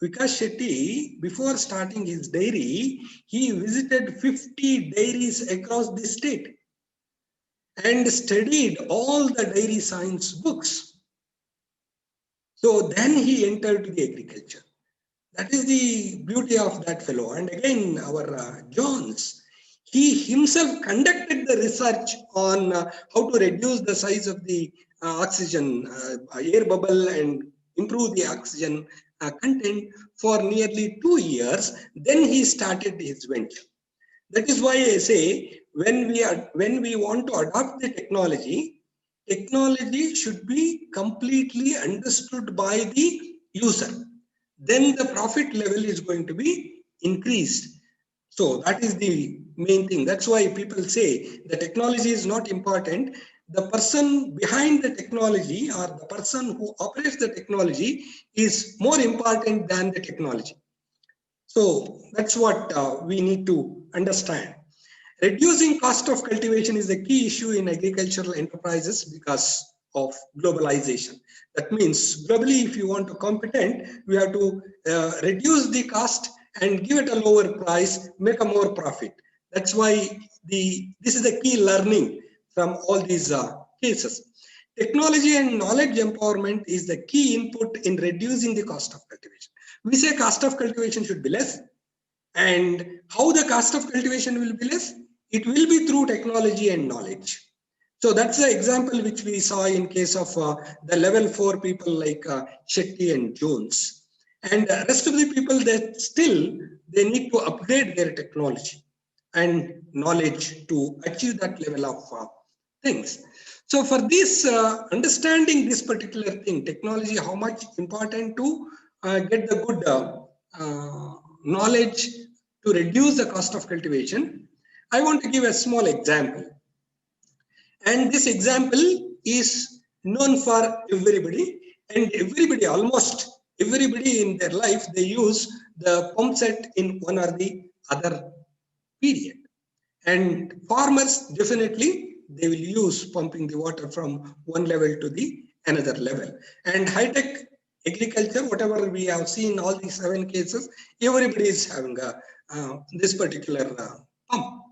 Vikas Shetty, before starting his dairy, he visited 50 dairies across the state and studied all the dairy science books. So then he entered the agriculture. That is the beauty of that fellow. And again, our Jones, he himself conducted the research on how to reduce the size of the oxygen air bubble and improve the oxygen content for nearly 2 years. Then he started his venture. That is why I say when we want to adopt the technology, technology should be completely understood by the user. Then the profit level is going to be increased. So that is the main thing. That's why people say the technology is not important. The person behind the technology or the person who operates the technology is more important than the technology. So that's what we need to understand. Reducing cost of cultivation is a key issue in agricultural enterprises because of globalization. That means globally, if you want to compete, we have to reduce the cost and give it a lower price, make a more profit. That's why this is the key learning from all these cases. Technology and knowledge empowerment is the key input in reducing the cost of cultivation. We say cost of cultivation should be less. And how the cost of cultivation will be less? It will be through technology and knowledge. So that's the example which we saw in case of the level 4 people like Shetty and Jones. And the rest of the people that still they need to upgrade their technology and knowledge to achieve that level of things. So for this understanding this particular thing, technology, how much important to get the good knowledge to reduce the cost of cultivation, I want to give a small example. And this example is known for everybody, and everybody, almost everybody in their life, they use the pump set in one or the other period. And farmers, definitely, they will use pumping the water from one level to the another level. And high-tech agriculture, whatever we have seen, all these 7 cases, everybody is having this particular pump.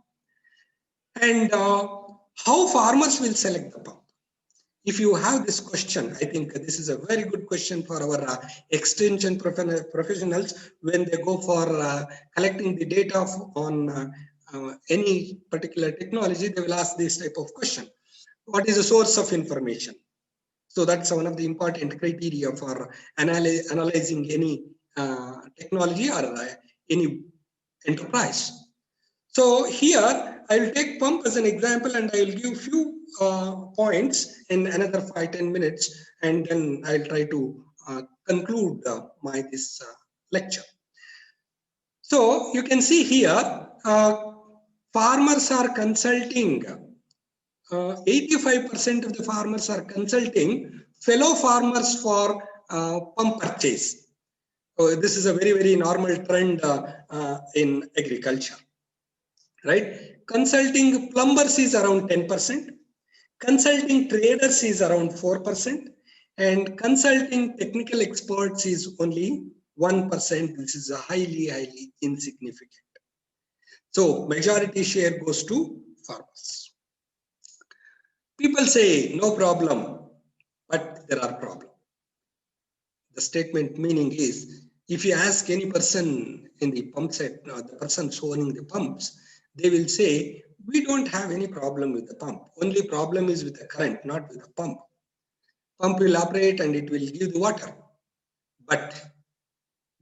And how farmers will select the pump? if you have this question, I think this is a very good question for our extension professionals when they go for collecting the data on any particular technology. They will ask this type of question: what is the source of information? So that's one of the important criteria for analyzing any technology or any enterprise. So here I will take pump as an example, and I will give few points in another 5-10 minutes, and then I'll try to conclude this lecture. So you can see here, farmers are consulting. 85% of the farmers are consulting fellow farmers for pump purchase. So this is a very normal trend in agriculture. Right? Consulting plumbers is around 10%, consulting traders is around 4%, and consulting technical experts is only 1%. This is a highly insignificant. So majority share goes to farmers. People say no problem, but there are problems. The statement meaning is, if you ask any person in the pump set, the person owning the pumps, they will say, we don't have any problem with the pump. Only problem is with the current, not with the pump. Pump will operate and it will give the water. But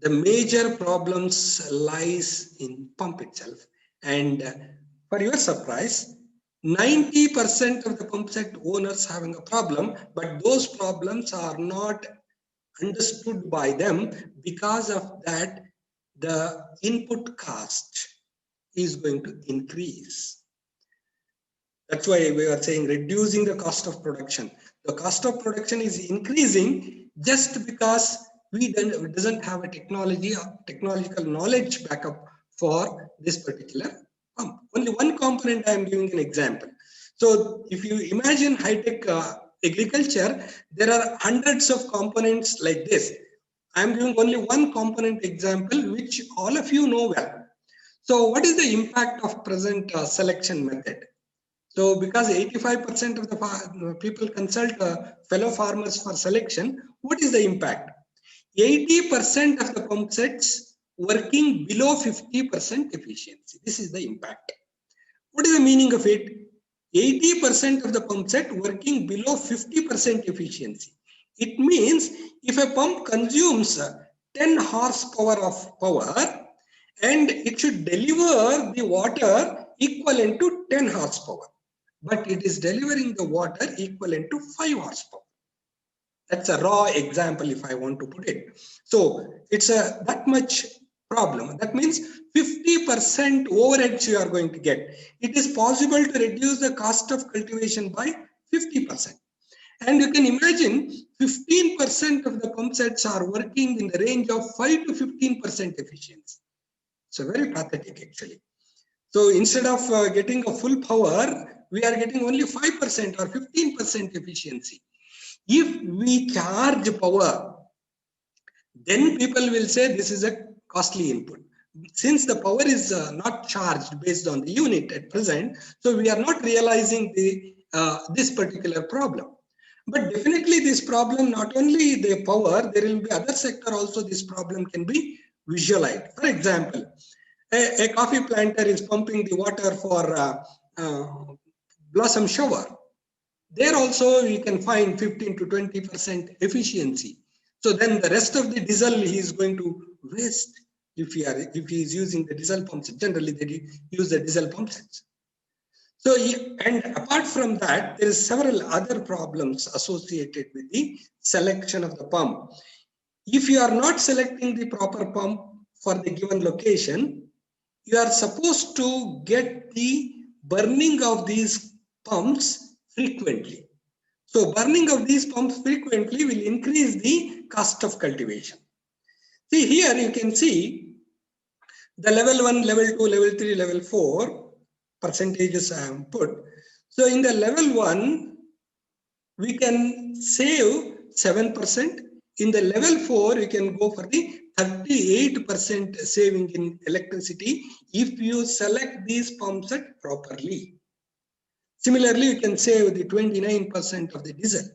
the major problems lies in pump itself. And for your surprise, 90% of the pump set owners having a problem, but those problems are not understood by them. Because of that, the input cost is going to increase. That's why we are saying reducing the cost of production. The cost of production is increasing just because we doesn't have a technological knowledge backup for this particular pump. Only one component I am giving an example. So if you imagine high-tech agriculture, there are hundreds of components like this. I am giving only one component example, which all of you know well. So what is the impact of present selection method? So because 85% of the people consult fellow farmers for selection, what is the impact? 80% of the pump sets working below 50% efficiency. This is the impact. What is the meaning of it? 80% of the pump set working below 50% efficiency. It means if a pump consumes 10 horsepower of power, and it should deliver the water equivalent to 10 horsepower, but it is delivering the water equivalent to 5 horsepower. That's a raw example if I want to put it. So it's a that much problem. That means 50% overheads you are going to get. It is possible to reduce the cost of cultivation by 50%. And you can imagine 15% of the pump sets are working in the range of 5 to 15% efficiency. So very pathetic actually. So instead of getting a full power, we are getting only 5% or 15% efficiency. If we charge power, then people will say this is a costly input. Since the power is not charged based on the unit at present, so we are not realizing this particular problem. But definitely this problem, not only the power, there will be other sector also this problem can be visualized. For example, a coffee planter is pumping the water for blossom shower. There also you can find 15 to 20% efficiency. So then the rest of the diesel he is going to waste if he is using the diesel pumps. Generally they use the diesel pump sets. So, and apart from that, there is several other problems associated with the selection of the pump. If you are not selecting the proper pump for the given location, you are supposed to get the burning of these pumps frequently. So burning of these pumps frequently will increase the cost of cultivation. See here you can see the level 1, level 2, level 3, level 4 percentages I have put. So in the level 1, we can save 7%. In the level 4, you can go for the 38% saving in electricity if you select these pump set properly. Similarly, you can save the 29% of the diesel.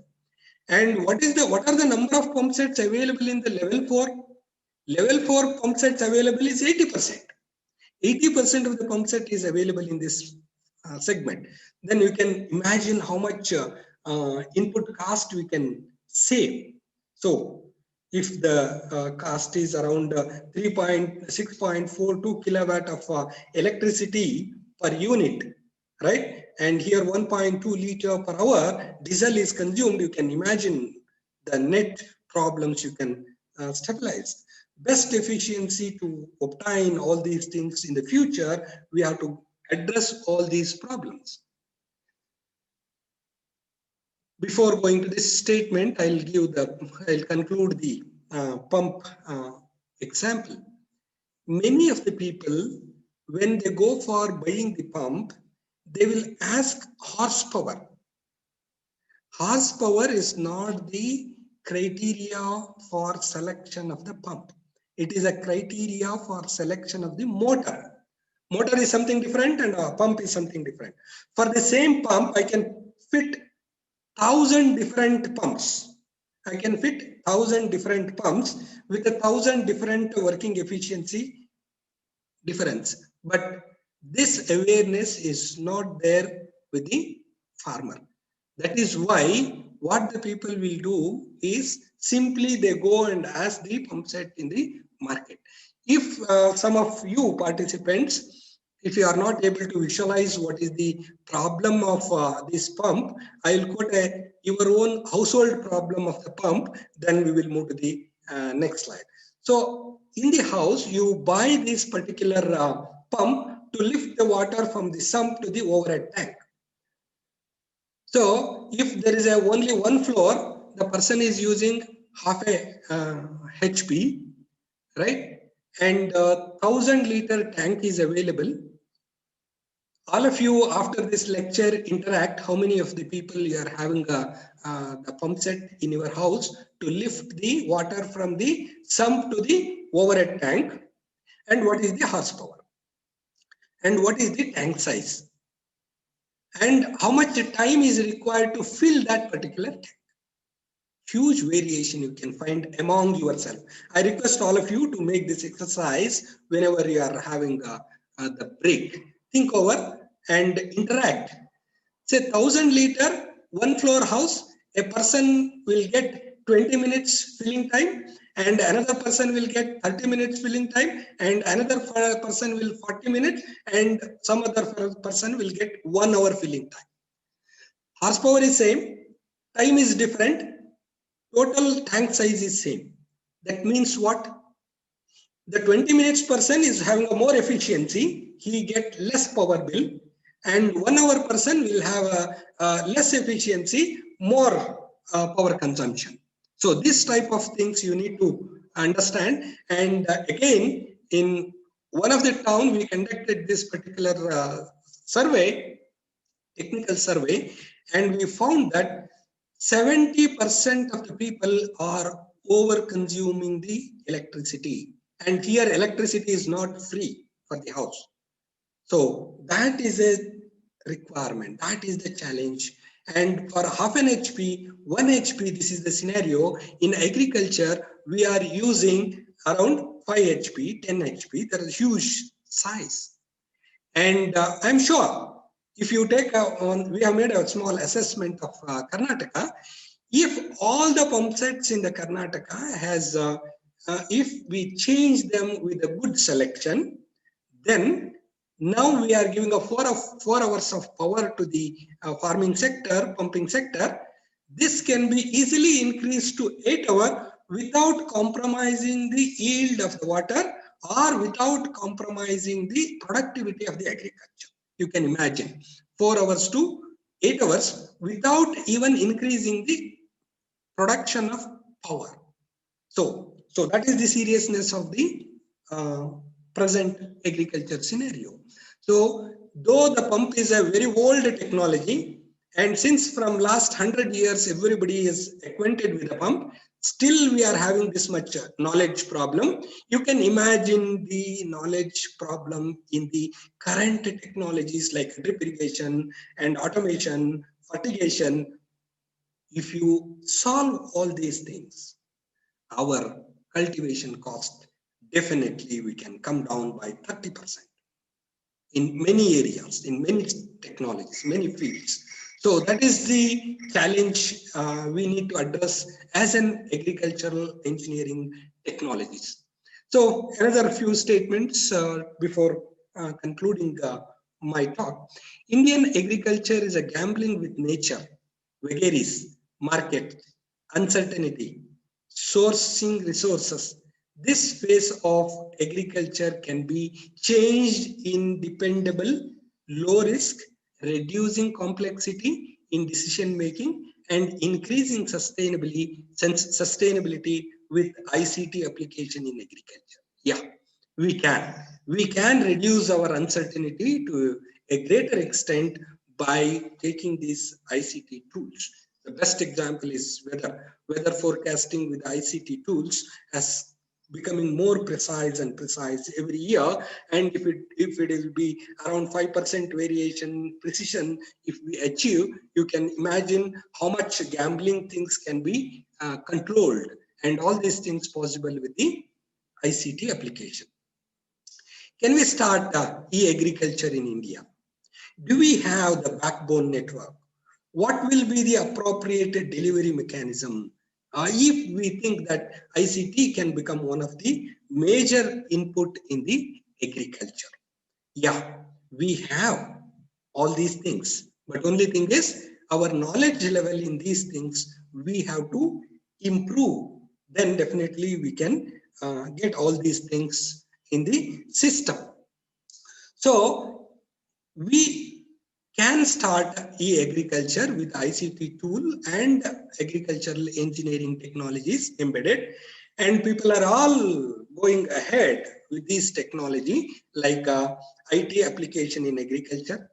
And what are the number of pump sets available in the level 4? Level 4 pump sets available is 80%. 80% of the pump set is available in this segment. Then you can imagine how much input cost we can save. So if the cost is around 6.42 kilowatt of electricity per unit, right? And here 1.2 liter per hour diesel is consumed, you can imagine the net problems you can stabilize. Best efficiency to obtain all these things in the future, we have to address all these problems. Before going to this statement, I'll conclude the pump example. Many of the people, when they go for buying the pump, they will ask horsepower. Horsepower is not the criteria for selection of the pump. It is a criteria for selection of the motor. Motor is something different and a pump is something different. For the same pump, I can fit 1,000 different pumps. I can fit 1,000 different pumps with 1,000 different working efficiency difference. But this awareness is not there with the farmer. That is why what the people will do is simply they go and ask the pump set in the market. If some of you participants, if you are not able to visualize what is the problem of this pump, I will quote your own household problem of the pump, then we will move to the next slide. So in the house, you buy this particular pump to lift the water from the sump to the overhead tank. So if there is only one floor, the person is using half a HP, right? And 1,000 liter tank is available. All of you after this lecture interact, how many of the people you are having the pump set in your house to lift the water from the sump to the overhead tank, and what is the horsepower, and what is the tank size, and how much time is required to fill that particular tank. Huge variation you can find among yourself. I request all of you to make this exercise whenever you are having the break. Think over and interact. Say 1,000 liter, one floor house, a person will get 20 minutes filling time, and another person will get 30 minutes filling time, and another person will 40 minutes, and some other person will get 1 hour filling time. Horsepower is same, time is different, total tank size is same. That means what? The 20 minutes person is having a more efficiency, he get less power bill, and 1 hour person will have a less efficiency, more power consumption. So this type of things you need to understand. And again, in one of the town, we conducted this particular survey, technical survey, and we found that 70% of the people are over consuming the electricity. And here electricity is not free for the house. So that is a requirement, that is the challenge. And for half an HP, 1 HP, this is the scenario. In agriculture, we are using around 5 HP, 10 HP, there is huge size. And I'm sure if you take we have made a small assessment of Karnataka. If all the pump sets in the Karnataka has, if we change them with a good selection, then now we are giving a 4 hours of power to the farming sector, pumping sector. This can be easily increased to 8 hours without compromising the yield of the water or without compromising the productivity of the agriculture. You can imagine 4 hours to 8 hours without even increasing the production of power. So that is the seriousness of the present agriculture scenario. So though the pump is a very old technology, and since from last 100 years everybody is acquainted with the pump, Still we are having this much knowledge problem. You can imagine the knowledge problem in the current technologies like drip irrigation and automation, fertigation. If you solve all these things, our cultivation cost, definitely we can come down by 30% in many areas, in many technologies, many fields. So that is the challenge we need to address as an agricultural engineering technologies. So another few statements before concluding my talk. Indian agriculture is a gambling with nature, vagaries, market, uncertainty, sourcing resources. This phase of agriculture can be changed in dependable, low risk, reducing complexity in decision making and increasing sustainability with ICT application in agriculture. Yeah, we can. We can reduce our uncertainty to a greater extent by taking these ICT tools. The best example is weather forecasting with ICT tools has becoming more precise and precise every year, and if it will be around 5% variation precision if we achieve, you can imagine how much gambling things can be controlled, and all these things possible with the ICT application. Can we start e-agriculture in India? Do we have the backbone network? What will be the appropriate delivery mechanism if we think that ICT can become one of the major input in the agriculture? Yeah, we have all these things, but only thing is our knowledge level in these things we have to improve. Then definitely we can get all these things in the system. So we can start e-agriculture with ICT tool and agricultural engineering technologies embedded, and people are all going ahead with this technology like IT application in agriculture,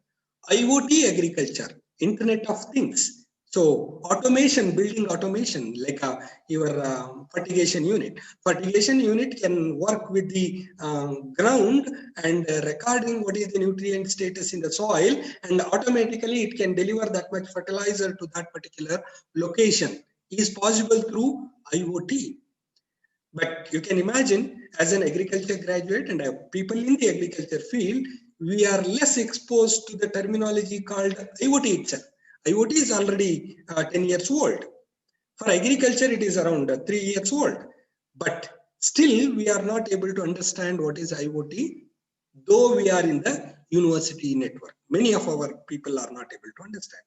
IoT agriculture, Internet of Things. So automation, building automation like your fertigation unit. Fertigation unit can work with the ground and recording what is the nutrient status in the soil, and automatically it can deliver that much fertilizer to that particular location. It is possible through IoT. But you can imagine as an agriculture graduate and people in the agriculture field, we are less exposed to the terminology called IoT itself. IoT is already 10 years old. For agriculture, it is around 3 years old. But still, we are not able to understand what is IoT, though we are in the university network. Many of our people are not able to understand.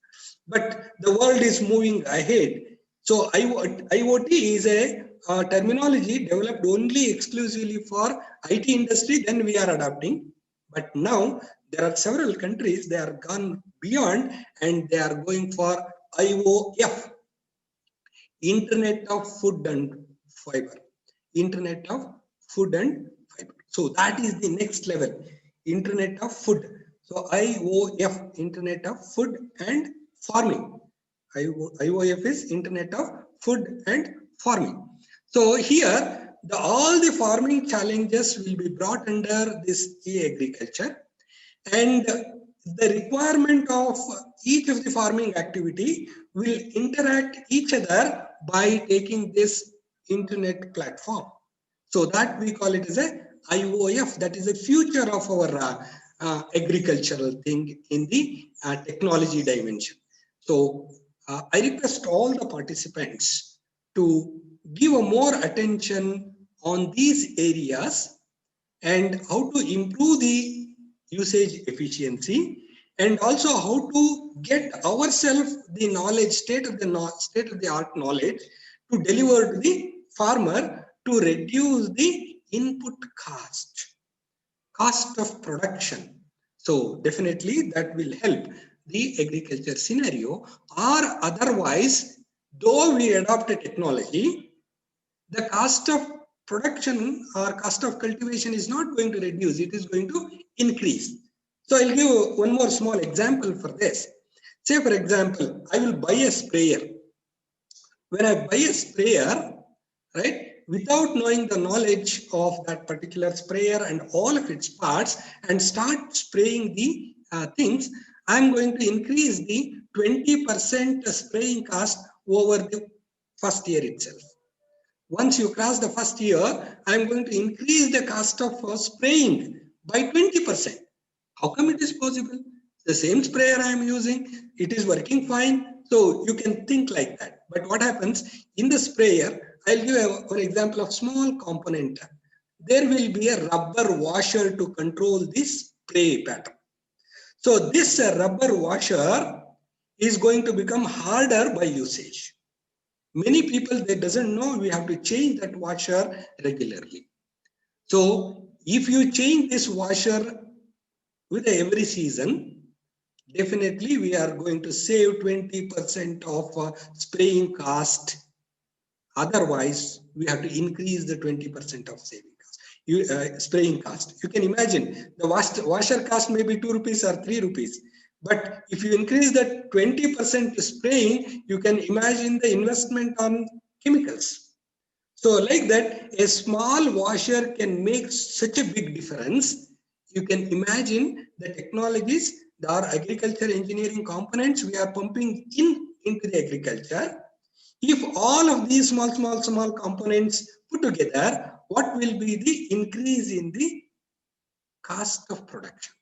But the world is moving ahead. So IoT is a terminology developed only exclusively for IT industry, then we are adopting. But now there are several countries, they are gone beyond and they are going for IOF, Internet of Food and Fiber. Internet of Food and Fiber. So that is the next level, Internet of Food. So IOF, Internet of Food and Farming. IOF is Internet of Food and Farming. So here, all the farming challenges will be brought under this e-agriculture, and the requirement of each of the farming activity will interact each other by taking this internet platform. So that we call it as a IOF. That is the future of our agricultural thing in the technology dimension. So I request all the participants to give a more attention on these areas and how to improve the usage efficiency, and also how to get ourselves the knowledge, state of the art knowledge to deliver to the farmer to reduce the input cost of production. So definitely that will help the agriculture scenario, or otherwise, though we adopt a technology, the cost of production or cost of cultivation is not going to reduce, it is going to increase. So I'll give one more small example for this. Say for example, I will buy a sprayer. When I buy a sprayer, right? Without knowing the knowledge of that particular sprayer and all of its parts, and start spraying the things, I'm going to increase the 20% spraying cost over the first year itself. Once you cross the first year, I'm going to increase the cost of spraying by 20%. How come it is possible? The same sprayer I am using, it is working fine. So you can think like that. But what happens in the sprayer, I'll give an example of small component. There will be a rubber washer to control this spray pattern. So this rubber washer is going to become harder by usage. Many people, they doesn't know we have to change that washer regularly. So if you change this washer with every season, definitely we are going to save 20% of spraying cost. Otherwise, we have to increase the 20% of saving cost. Spraying cost. You can imagine the washer cost may be 2 rupees or 3 rupees. But if you increase that 20% spraying, you can imagine the investment on chemicals. So like that, a small washer can make such a big difference. You can imagine the technologies, our agriculture engineering components we are pumping into the agriculture. If all of these small components put together, what will be the increase in the cost of production?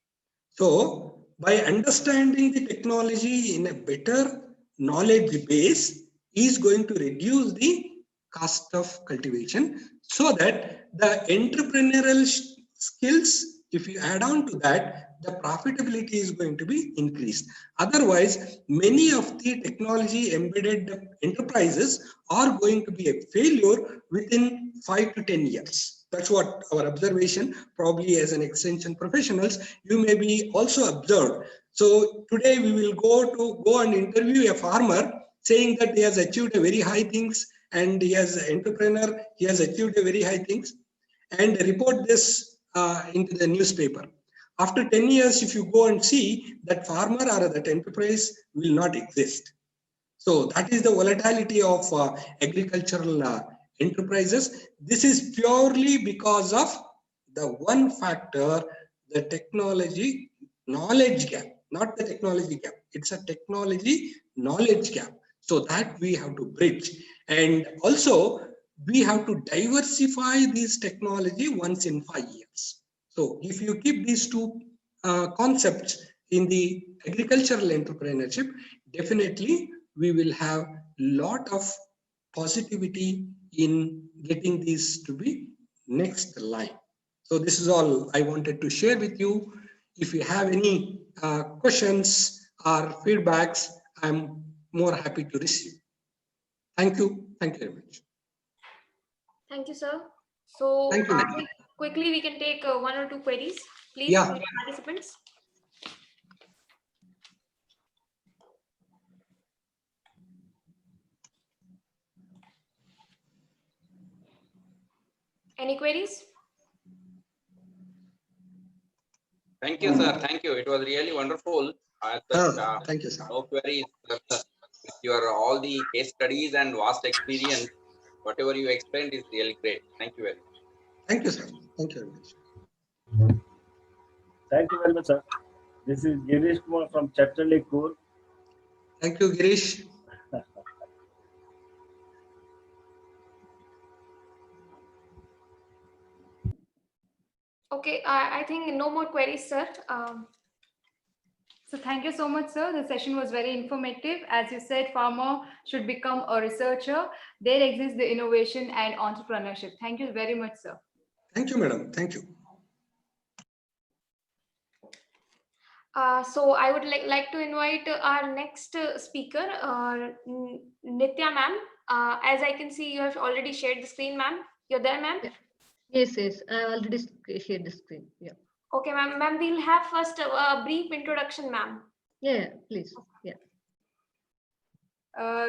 So by understanding the technology in a better knowledge base is going to reduce the cost of cultivation, so that the entrepreneurial skills, if you add on to that, the profitability is going to be increased. Otherwise, many of the technology embedded enterprises are going to be a failure within 5 to 10 years. That's what our observation, probably as an extension professionals, you may be also observed. So today we will go and interview a farmer saying that he has achieved a very high things, and he has an entrepreneur, he has achieved a very high things, and report this into the newspaper. After 10 years, if you go and see, that farmer or that enterprise will not exist. So that is the volatility of agricultural enterprises. This is purely because of the one factor, the technology knowledge gap, not the technology gap. It's a technology knowledge gap. So that we have to bridge. And also, we have to diversify this technology once in 5 years. So if you keep these two concepts in the agricultural entrepreneurship, definitely we will have lot of positivity in getting these to be next line. So this is all I wanted to share with you. If you have any questions or feedbacks, I'm more happy to receive. Thank you. Thank you very much. Thank you, sir. So Thank you. quickly we can take 1 or 2 queries, please, Yeah. from participants. Any queries? Thank you, sir. Thank you. It was really wonderful. Thank you, sir. No queries. With your all the case studies and vast experience, whatever you explained is really great. Thank you very much. Thank you, sir. Thank you very much. Thank you very much, sir. This is Girish Kumar from Chatterley-Kur. Thank you, Girish. Okay, I think no more queries, sir. So thank you so much, sir. The session was very informative. As you said, farmer should become a researcher. There exists the innovation and entrepreneurship. Thank you very much, sir. Thank you, madam. Thank you. So I would like to invite our next speaker, Nitya ma'am. As I can see, you have already shared the screen, ma'am. You're there, ma'am? Yes, I already shared the screen. Yeah. Okay, ma'am. Ma'am, we'll have first a brief introduction, ma'am. Yeah, please. Yeah.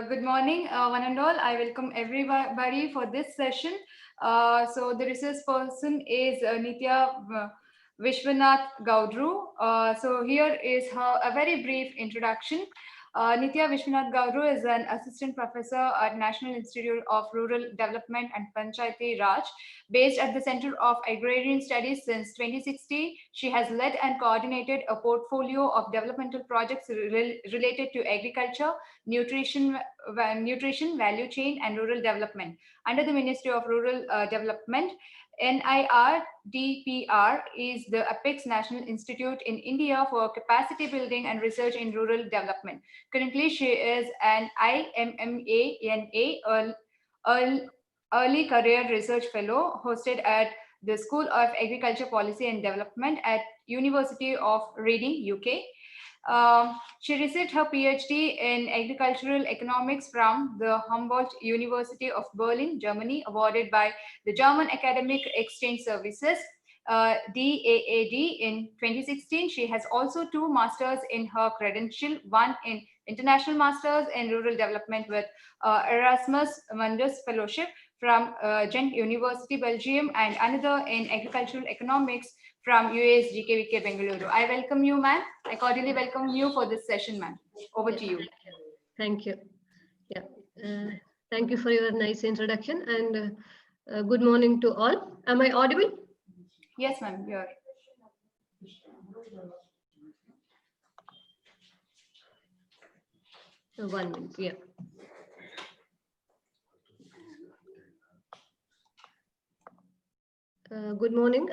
Good morning, one and all. I welcome everybody for this session. So the resource person is Nitya Vishwanath Gaudru. So here is a very brief introduction. Nitya Vishwanath Gauru is an assistant professor at National Institute of Rural Development and Panchayati Raj. Based at the Center of Agrarian Studies since 2016, she has led and coordinated a portfolio of developmental projects related to agriculture, nutrition, value chain, and rural development. Under the Ministry of Rural Development, NIRDPR is the apex national institute in India for capacity building and research in rural development. Currently, she is an IMMANA Early Career Research Fellow hosted at the School of Agriculture Policy and Development at University of Reading, UK. She received her PhD in agricultural economics from the Humboldt University of Berlin, Germany, awarded by the German Academic Exchange Services, DAAD, in 2016. She has also 2 masters in her credential, one in International Masters in Rural Development with Erasmus Mundus Fellowship from Ghent University, Belgium, and another in Agricultural Economics from US GKVK Bengaluru. I welcome you, ma'am. I cordially welcome you for this session, ma'am. Over to you. Thank you. Yeah. Thank you for your nice introduction, and good morning to all. Am I audible? Yes, ma'am. You're. 1 minute. Yeah. Good morning.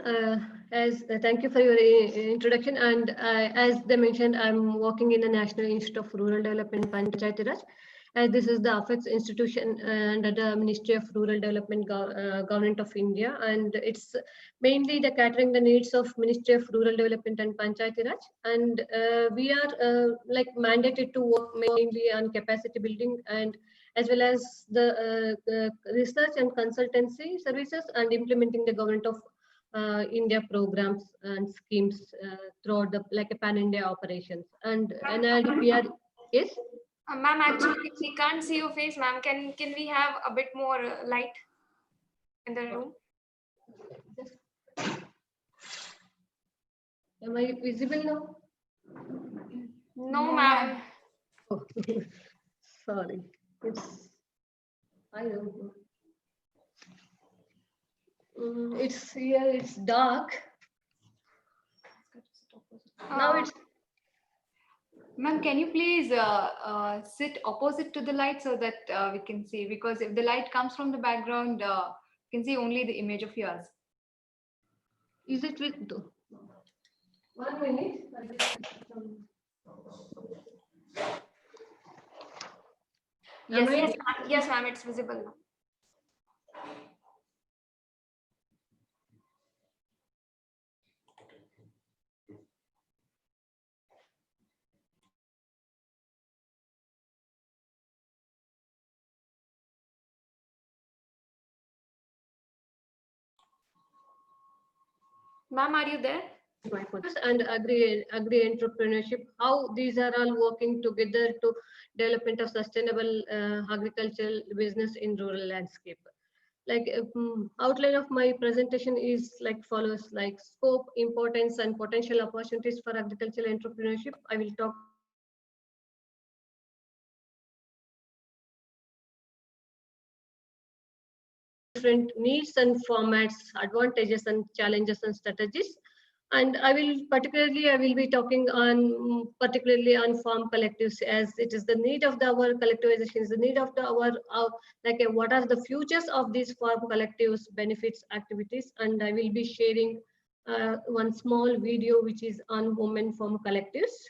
Thank you for your introduction. And as they mentioned, I'm working in the National Institute of Rural Development, Panchayati Raj. This is the apex institution under the Ministry of Rural Development, Government of India, and it's mainly the catering the needs of Ministry of Rural Development and Panchayati Raj. And we are like mandated to work mainly on capacity building and as well as the research and consultancy services and implementing the government of India programs and schemes throughout the like a pan-India operations. And NIRDPR is. Ma'am, actually, we can't see your face, ma'am. Can we have a bit more light in the room? Am I visible now? No, ma'am. Oh, sorry. I don't know. It's here, it's dark. Now it's. Ma'am, can you please sit opposite to the light so that we can see? Because if the light comes from the background, you can see only the image of yours. Is it with? 1 minute. Yes, ma'am, it's visible now. Ma'am, are you there? And agri entrepreneurship, how these are all working together to development of sustainable agricultural business in rural landscape. Like outline of my presentation is like follows: like scope, importance, and potential opportunities for agricultural entrepreneurship. I will talk different needs and formats, advantages and challenges and strategies. And I will be talking on particularly on farm collectives, as it is the need of our collectivization, is the need of our what are the futures of these farm collectives, benefits, activities. And I will be sharing one small video which is on women farm collectives.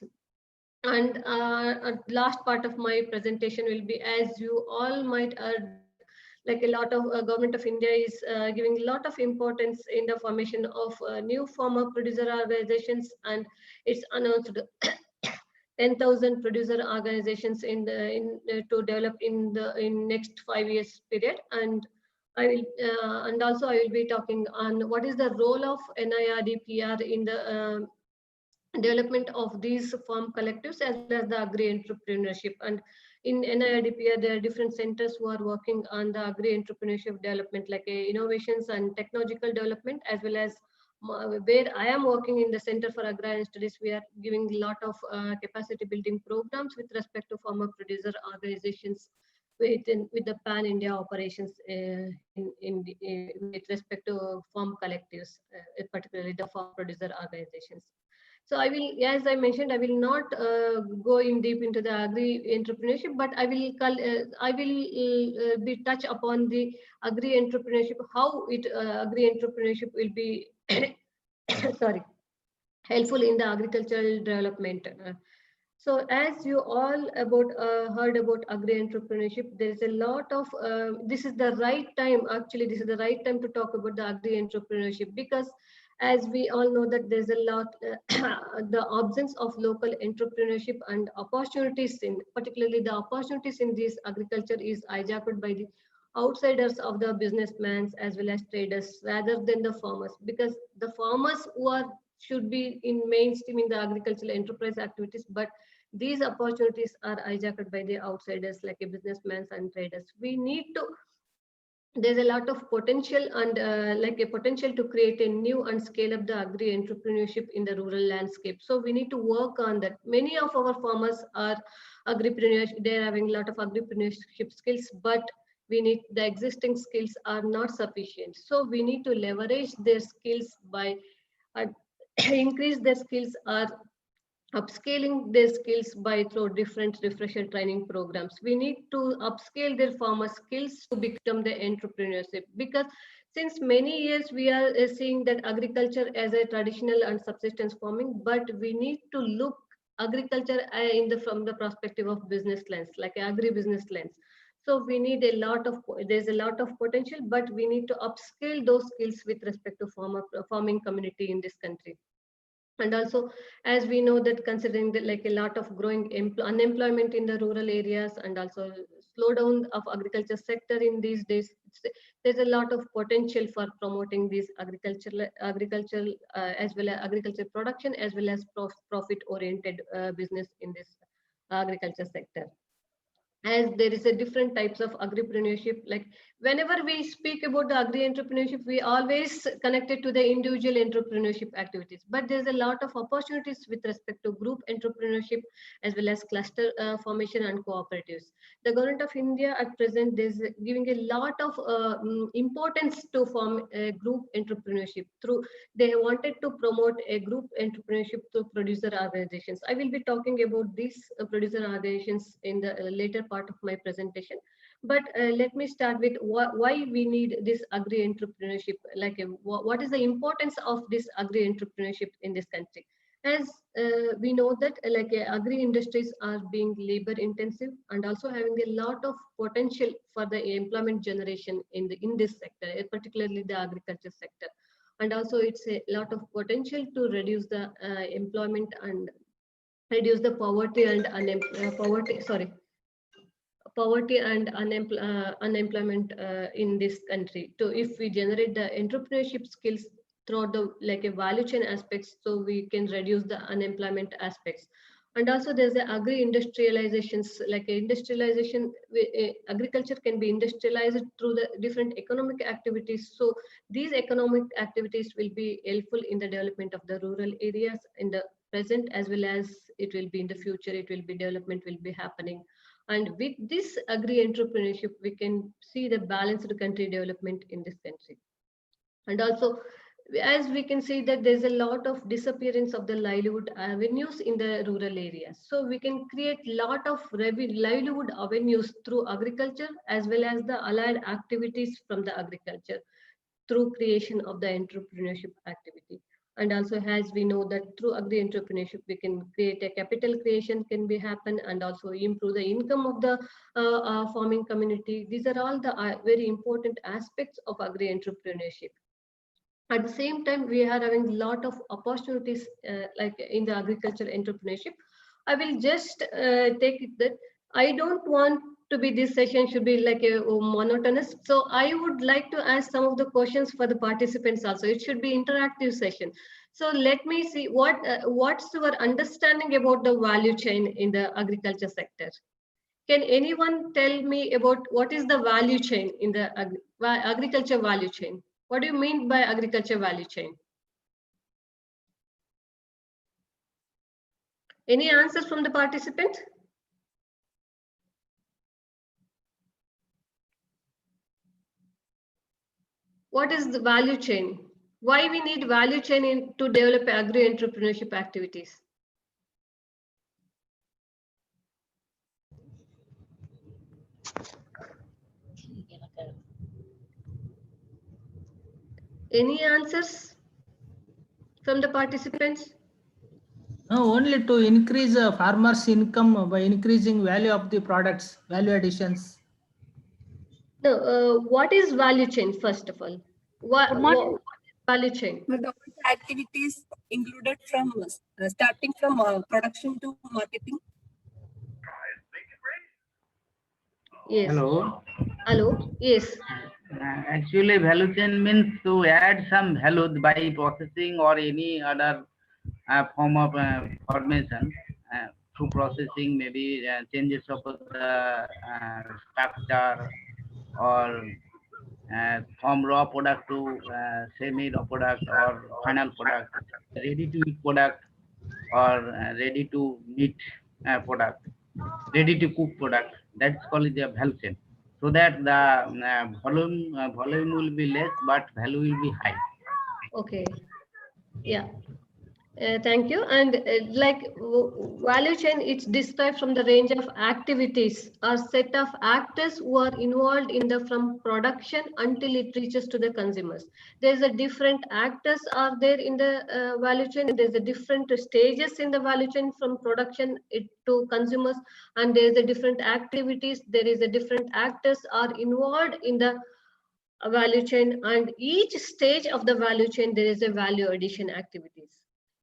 And last part of my presentation will be, as you all might like a lot of government of India is giving a lot of importance in the formation of new farmer producer organizations, and it's announced 10,000 producer organizations to develop in next 5 years period. And I will and also I will be talking on what is the role of NIRDPR in the development of these farm collectives as well as the agri entrepreneurship. And in NIRDPR, there are different centers who are working on the agri entrepreneurship development, like innovations and technological development, as well as where I am working in the Center for Agrarian Studies, we are giving a lot of capacity building programs with respect to farmer producer organizations with the pan-India operations with respect to farm collectives, particularly the farm producer organizations. So I will, as I mentioned, I will not go in deep into the agri-entrepreneurship, but I will be touch upon the agri-entrepreneurship, how it agri-entrepreneurship will be sorry, helpful in the agricultural development. So as you all heard about agri-entrepreneurship, there is a lot of, this is the right time, actually this is the right time to talk about the agri-entrepreneurship, because as we all know that there's a lot, the absence of local entrepreneurship and opportunities particularly the opportunities in this agriculture is hijacked by the outsiders of the businessmen as well as traders rather than the farmers, because the farmers who are should be in mainstream in the agricultural enterprise activities, but these opportunities are hijacked by the outsiders like a businessmen and traders. We need to, there's a lot of potential and like a potential to create a new and scale up the agri-entrepreneurship in the rural landscape. So we need to work on that. Many of our farmers are agripreneurs, they're having a lot of agripreneurship skills, but we need, the existing skills are not sufficient. So we need to leverage their skills by increase their skills or upscaling their skills by through different refresher training programs. We need to upscale their farmer skills to become the entrepreneurship, because since many years we are seeing that agriculture as a traditional and subsistence farming, but we need to look agriculture from the perspective of business lens, like agribusiness lens. So we need a lot of, there's a lot of potential, but we need to upscale those skills with respect to farming community in this country. And also, as we know that considering that like a lot of growing unemployment in the rural areas and also slowdown of agriculture sector in these days, there's a lot of potential for promoting these agricultural as well as agriculture production as well as profit oriented business in this agriculture sector. As there is a different types of agripreneurship, like whenever we speak about the agri-entrepreneurship, we always connect it to the individual entrepreneurship activities, but there's a lot of opportunities with respect to group entrepreneurship as well as cluster formation and cooperatives. The government of India at present is giving a lot of importance to form a group entrepreneurship through, they wanted to promote a group entrepreneurship through producer organizations. I will be talking about these producer organizations in the later part of my presentation, but let me start with why we need this agri-entrepreneurship, like what is the importance of this agri-entrepreneurship in this country. As we know that like agri-industries are being labor intensive and also having a lot of potential for the employment generation in this sector, particularly the agriculture sector. And also it's a lot of potential to reduce the employment and reduce the poverty and poverty and unemployment in this country. So if we generate the entrepreneurship skills throughout the like a value chain aspects, so we can reduce the unemployment aspects. And also there's the agri-industrializations, like industrialization, agriculture can be industrialized through the different economic activities. So these economic activities will be helpful in the development of the rural areas in the present as well as it will be in the future, it will be development will be happening. And with this agri-entrepreneurship, we can see the balanced country development in this country. And also, as we can see that there's a lot of disappearance of the livelihood avenues in the rural areas. So we can create a lot of livelihood avenues through agriculture as well as the allied activities from the agriculture through creation of the entrepreneurship activity. And also, as we know that through agri-entrepreneurship, we can create a capital creation can be happen and also improve the income of the farming community. These are all the very important aspects of agri-entrepreneurship. At the same time, we are having a lot of opportunities like in the agriculture entrepreneurship. I will just take it that I don't want to be this session should be like a monotonous. So I would like to ask some of the questions for the participants also. It should be interactive session. So let me see what's your understanding about the value chain in the agriculture sector. Can anyone tell me about what is the value chain in the agriculture value chain? What do you mean by agriculture value chain? Any answers from the participant? What is the value chain? Why we need value chain to develop agri-entrepreneurship activities? Any answers from the participants? No, only to increase farmers' income by increasing value of the products, value additions. No, what is value chain first of all? What is value chain? The activities included from starting from production to marketing. Yes. Hello. Hello. Yes. Actually, value chain means to add some value by processing or any other form of formation through processing, maybe changes of the structure or from raw product to semi-raw product or final product, ready to eat product or ready to meat product, ready to cook product. That's called the value chain. So that the volume will be less, but value will be high. Okay. Yeah. Thank you. And value chain, it's described from the range of activities or set of actors who are involved in the from production until it reaches to the consumers. There's a different actors are there in the value chain. There's a different stages in the value chain from production to consumers, and there's a different activities. There is a different actors are involved in the value chain, and each stage of the value chain there is a value addition activities.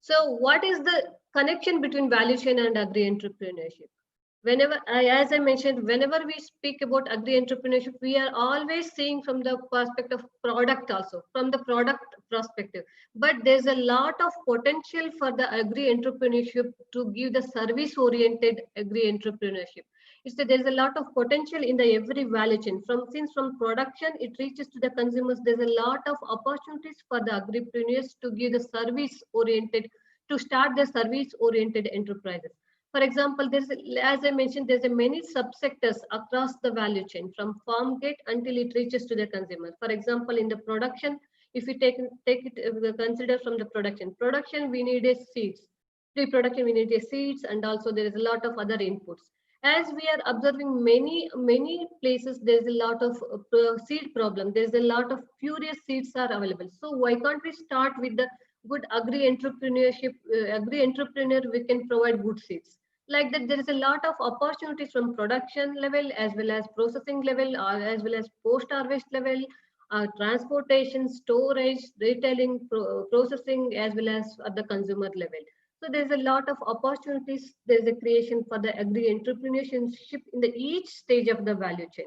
So what is the connection between value chain and agri-entrepreneurship? Whenever, as I mentioned, whenever we speak about agri-entrepreneurship, we are always seeing from the perspective of product also, from the product perspective. But there's a lot of potential for the agri-entrepreneurship to give the service-oriented agri-entrepreneurship. There's a lot of potential in the every value chain. Since from production it reaches to the consumers, there's a lot of opportunities for the agripreneurs to give the service-oriented, to start the service-oriented enterprises. For example, as I mentioned, there's a many subsectors across the value chain from farm gate until it reaches to the consumer. For example, in the production, if we consider from the production, we need a seeds. Pre-production, we need a seeds, and also there is a lot of other inputs. As we are observing many places, there's a lot of seed problem. There's a lot of furious seeds are available. So why can't we start with the good agri-entrepreneurship, agri-entrepreneur, we can provide good seeds. Like that, there is a lot of opportunities from production level as well as processing level, or as well as post-harvest level, transportation, storage, retailing, processing, as well as at the consumer level. So there's a lot of opportunities. There's a creation for the agri-entrepreneurship in the each stage of the value chain.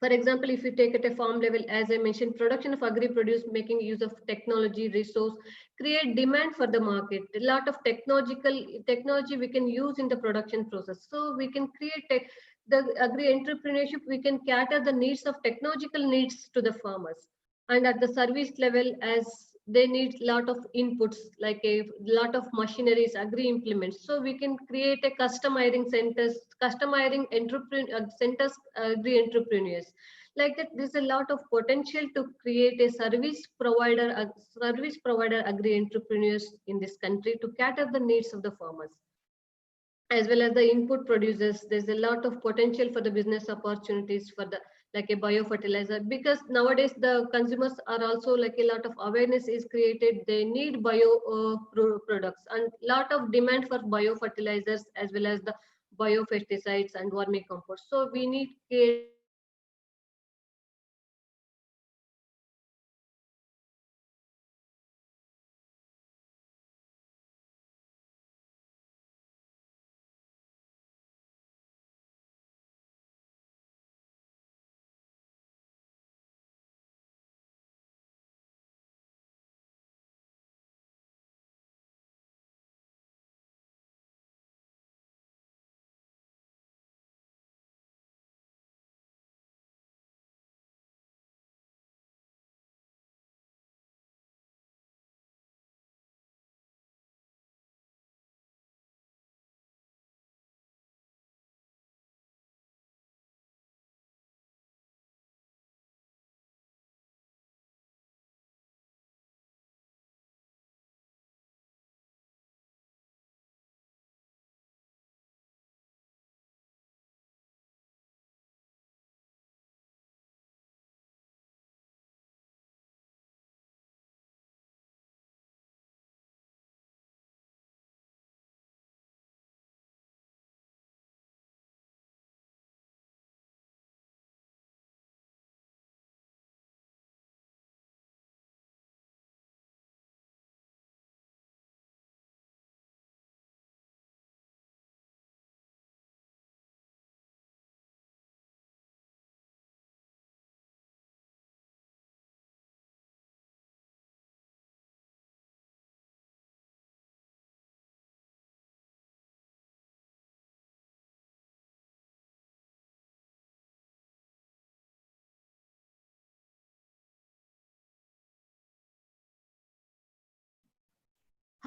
For example, if you take at a farm level, as I mentioned, production of agri-produce, making use of technology, resource, create demand for the market. A lot of technology we can use in the production process. So we can create the agri-entrepreneurship, we can cater the needs of technological needs to the farmers. And at the service level, as they need a lot of inputs, like a lot of machineries, agri implements. So we can create a customizing centers, centers, agri entrepreneurs. Like that, there's a lot of potential to create a service provider agri entrepreneurs in this country to cater the needs of the farmers, as well as the input producers. There's a lot of potential for the business opportunities for the like a biofertilizer, because nowadays the consumers are also like a lot of awareness is created. They need bio products, and lot of demand for biofertilizers as well as the biopesticides and vermicompost. So we need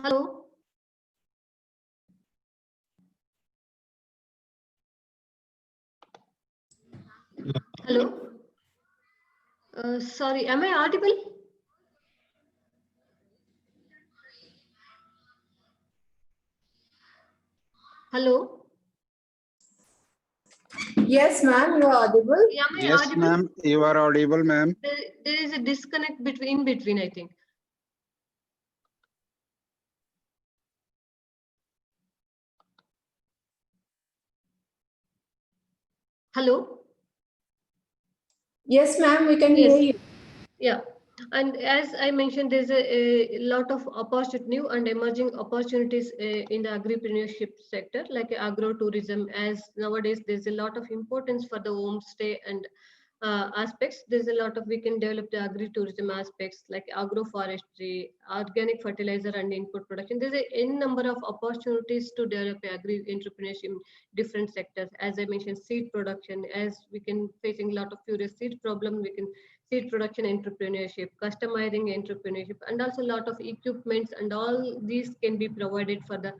Hello. Hello. Sorry, am I audible? Hello. Yes, ma'am, you are audible. Am I Yes, audible? ma'am. You are audible, ma'am. There is a disconnect between, I think. Hello. Yes, ma'am, we can Yes. hear you. Yeah. And as I mentioned, there's a lot of new and emerging opportunities in the agripreneurship sector, like agro-tourism, as nowadays there's a lot of importance for the homestay and aspects. There's a lot of, we can develop the agri-tourism aspects like agroforestry, organic fertilizer and input production. There's a n number of opportunities to develop agri-entrepreneurship in different sectors. As I mentioned, seed production, as we can facing a lot of furious seed problem, we can seed production entrepreneurship, customizing entrepreneurship, and also a lot of equipments, and all these can be provided for the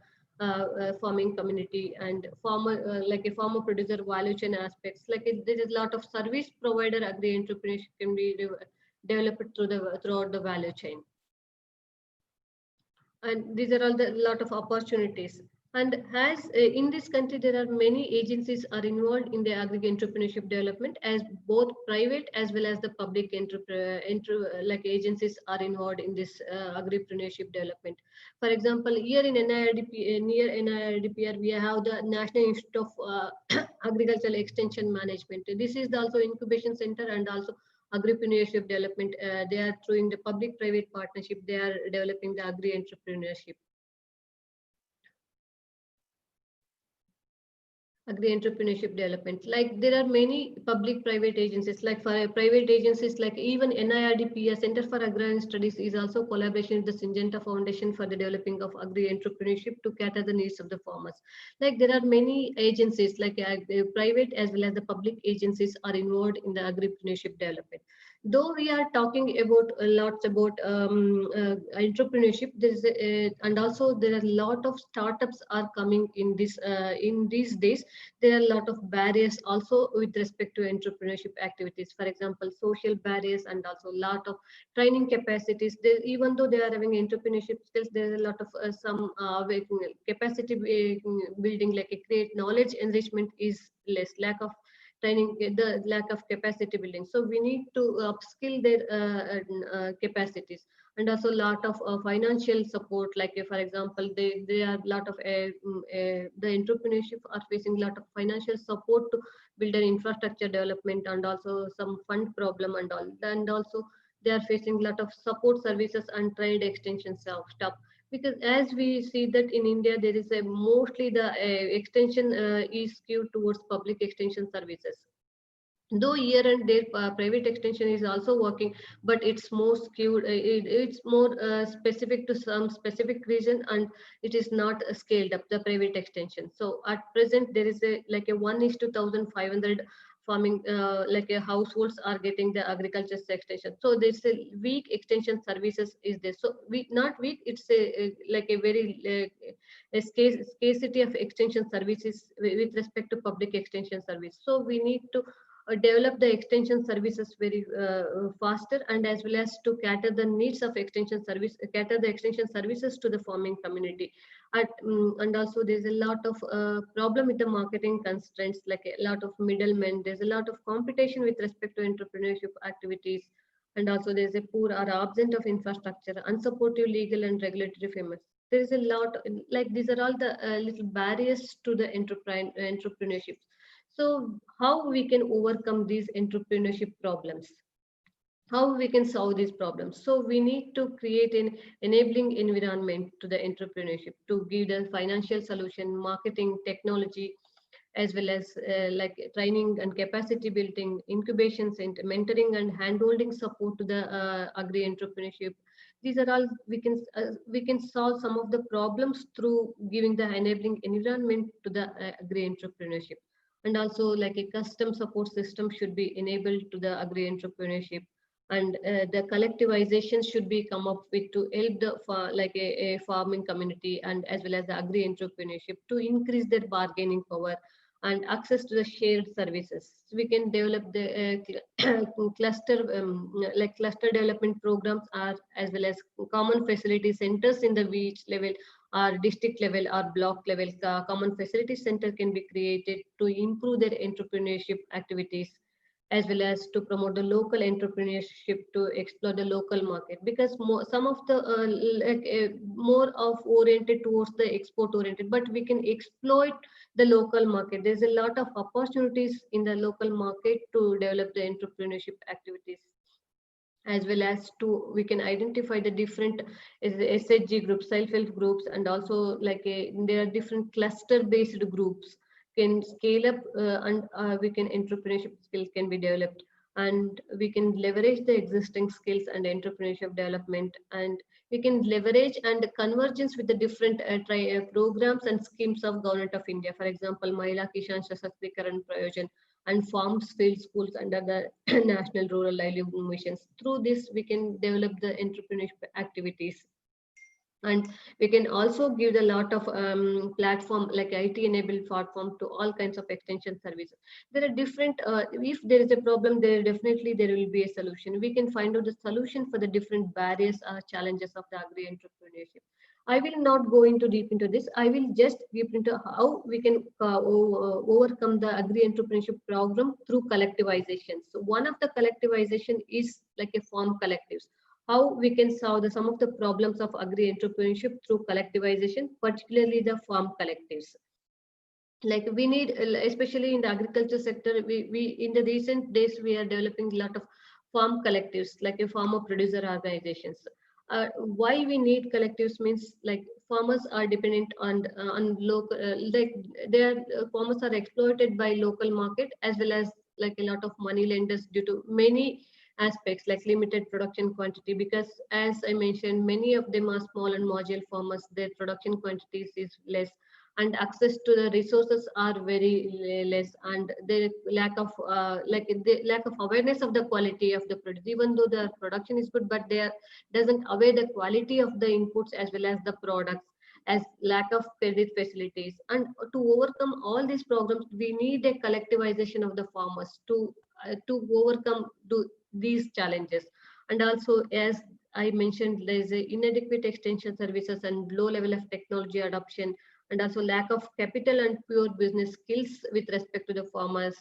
farming community and farmer, like a farmer producer value chain aspects. Like there is a lot of service provider agri entrepreneurship can be developed throughout the value chain. And these are all the lot of opportunities. And as in this country, there are many agencies are involved in the agri entrepreneurship development, as both private as well as the public like agencies are involved in this agripreneurship development. For example, here in NIRDP, near NIRDPR, we have the National Institute of Agricultural Extension Management. This is also incubation center and also agripreneurship development. They are through the public-private partnership. They are developing the agri-entrepreneurship. Agri-entrepreneurship development. Like there are many public-private agencies. Like for private agencies, like even NIRDP, Center for Agrarian Studies, is also collaboration with the Syngenta Foundation for the developing of agri-entrepreneurship to cater the needs of the farmers. Like there are many agencies, like private as well as the public agencies are involved in the agri-entrepreneurship development. Though we are talking about lots about entrepreneurship, there is and also there are a lot of startups are coming in these days. There are a lot of barriers also with respect to entrepreneurship activities. For example, social barriers and also a lot of training capacities. Even though they are having entrepreneurship skills, there is a lot of some capacity building, like a create knowledge enrichment is less, lack of training, the lack of capacity building. So we need to upskill their capacities, and also a lot of financial support. Like for example, they are a lot of the entrepreneurship are facing a lot of financial support to build an infrastructure development, and also some fund problem and all. And also they are facing a lot of support services and trade extension stuff, because as we see that in India, there is a mostly the extension is skewed towards public extension services. Though here and there private extension is also working, but it's more skewed, it's more specific to some specific region, and it is not scaled up, the private extension. So at present there is a like a 1:1500 farming, like a households are getting the agriculture extension. So there's a weak extension services is there. So we not weak, it's a like a very a scarcity of extension services with respect to public extension service. So we need to develop the extension services very faster, and as well as to cater the needs of extension service, cater the extension services to the farming community. And also there's a lot of problem with the marketing constraints, like a lot of middlemen. There's a lot of competition with respect to entrepreneurship activities, and also there's a poor or absent of infrastructure, unsupportive legal and regulatory frameworks. There is a lot, like these are all the little barriers to the entrepreneurship. So how we can overcome these entrepreneurship problems? How we can solve these problems? So we need to create an enabling environment to the entrepreneurship to give the financial solution, marketing, technology, as well as like training and capacity building, incubation center, mentoring and handholding support to the agri entrepreneurship. These are all we can solve some of the problems through giving the enabling environment to the agri entrepreneurship. And also like a custom support system should be enabled to the agri entrepreneurship. and the collectivization should be come up with to help the like a farming community and as well as the agri entrepreneurship to increase their bargaining power and access to the shared services. We can develop the cluster like cluster development programs are as well as common facility centers in the village level or district level or block level. Common facility center can be created to improve their entrepreneurship activities as well as to promote the local entrepreneurship to explore the local market, because some of the more of oriented towards the export oriented, but we can exploit the local market. There's a lot of opportunities in the local market to develop the entrepreneurship activities, as well as to we can identify the different SHG groups, self-help groups, and also like there are different cluster based groups can scale up and we can entrepreneurship skills can be developed, and we can leverage the existing skills and entrepreneurship development, and we can leverage and convergence with the different programs and schemes of government of India. For example, Mahila Kishan Sashaktrikaran Prayojan and farms, field schools under the National Rural Livelihood Missions. Through this, we can develop the entrepreneurship activities. And we can also give a lot of platform like IT enabled platform to all kinds of extension services. There are different, if there is a problem, there will be a solution. We can find out the solution for the different barriers or challenges of the agri entrepreneurship. I will not go into deep into this. I will just deep into how we can overcome the agri entrepreneurship program through collectivization. So one of the collectivization is like a farm collectives. How we can solve some of the problems of agri entrepreneurship through collectivization, particularly the farm collectives. Like we need, especially in the agriculture sector, we in the recent days we are developing a lot of farm collectives, like a farmer producer organizations. Why we need collectives means like farmers are dependent on local, like their farmers are exploited by local market as well as like a lot of money lenders due to many aspects like limited production quantity, because as I mentioned, many of them are small and marginal farmers, their production quantities is less and access to the resources are very less, and the lack of the lack of awareness of the quality of the produce. Even though the production is good, but they are, doesn't aware the quality of the inputs as well as the products, as lack of credit facilities. And to overcome all these problems, we need a collectivization of the farmers to overcome these challenges. And also, as I mentioned, there is inadequate extension services and low level of technology adoption, and also lack of capital and pure business skills with respect to the farmers,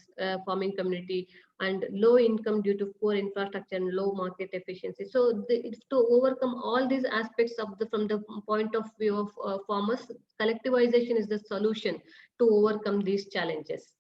farming community, and low income due to poor infrastructure and low market efficiency. So to overcome all these aspects of from the point of view of farmers, collectivization is the solution to overcome these challenges.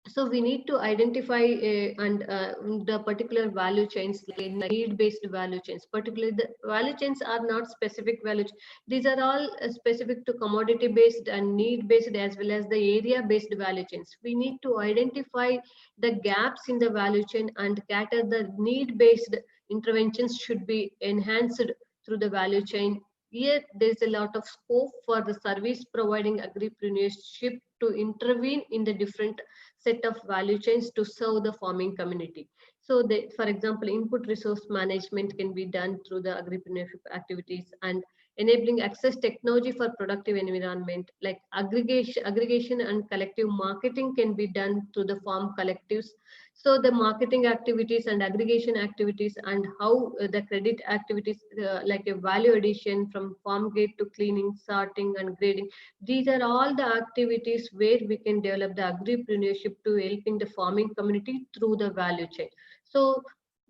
So we need to identify the particular value chains, like need-based value chains. Particularly, the value chains are not specific value. These are all specific to commodity-based and need-based as well as the area-based value chains. We need to identify the gaps in the value chain and cater the need-based interventions should be enhanced through the value chain. Here, there is a lot of scope for the service providing agripreneurship to intervene in the different set of value chains to serve the farming community. So, for example, input resource management can be done through the agripreneurship activities, and enabling access technology for productive environment, like aggregation and collective marketing can be done through the farm collectives. So the marketing activities and aggregation activities, and how the credit activities like a value addition from farm gate to cleaning, sorting and grading. These are all the activities where we can develop the agripreneurship to helping the farming community through the value chain. So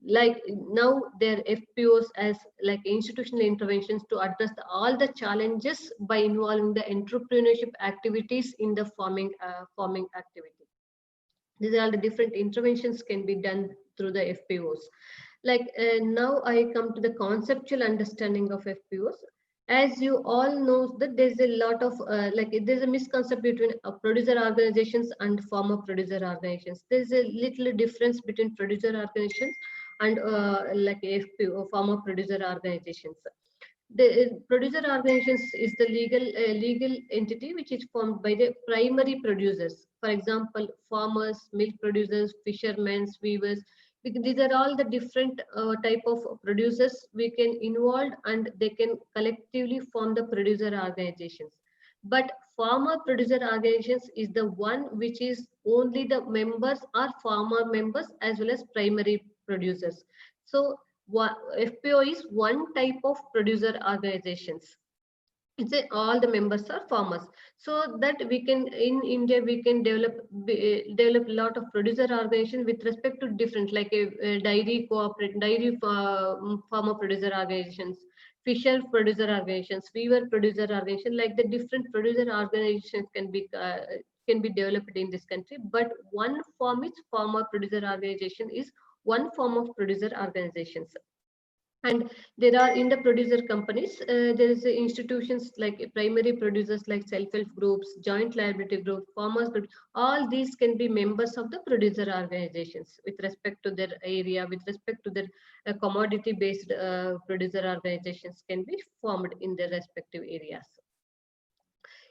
like now their FPOs as like institutional interventions to address all the challenges by involving the entrepreneurship activities in the farming activity. These are all the different interventions can be done through the FPOs. Like now I come to the conceptual understanding of FPOs. As you all know that there's a lot of there's a misconception between producer organizations and farmer producer organizations. There's a little difference between producer organizations and like FPO, farmer producer organizations. The producer organizations is the legal entity which is formed by the primary producers. For example, farmers, milk producers, fishermen, weavers. Because these are all the different type of producers we can involve, and they can collectively form the producer organizations. But farmer producer organizations is the one which is only the members are farmer members as well as primary producers. So FPO is one type of producer organizations. It's all the members are farmers, so that we can in India we can develop a lot of producer organization with respect to different, like a dairy farmer producer organizations, fisher producer organizations, weaver producer organization, like the different producer organizations can be developed in this country. But one form is farmer producer organization is one form of producer organizations. And there are in the producer companies, there is institutions like primary producers like self-help groups, joint liability group, farmers group. All these can be members of the producer organizations with respect to their area, with respect to their commodity-based producer organizations can be formed in their respective areas.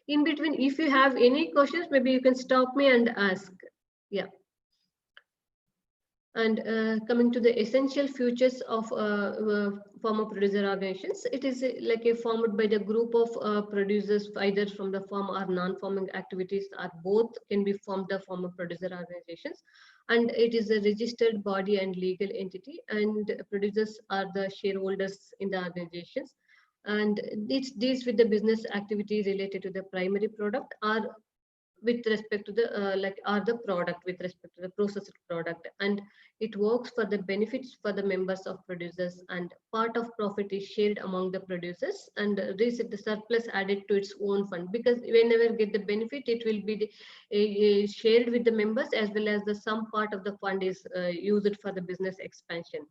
In between, if you have any questions, maybe you can stop me and ask. Yeah. And coming to the essential features of farmer producer organizations, it is like a formed by the group of producers either from the farm or non-farming activities, or both can be formed the farmer producer organizations. And it is a registered body and legal entity, and producers are the shareholders in the organizations. And it deals with the business activity related to the primary product or with respect to the the product with respect to the processed product, and it works for the benefits for the members of producers, and part of profit is shared among the producers, and the surplus added to its own fund, because whenever get the benefit it will be shared with the members, as well as the some part of the fund is used for the business expansion.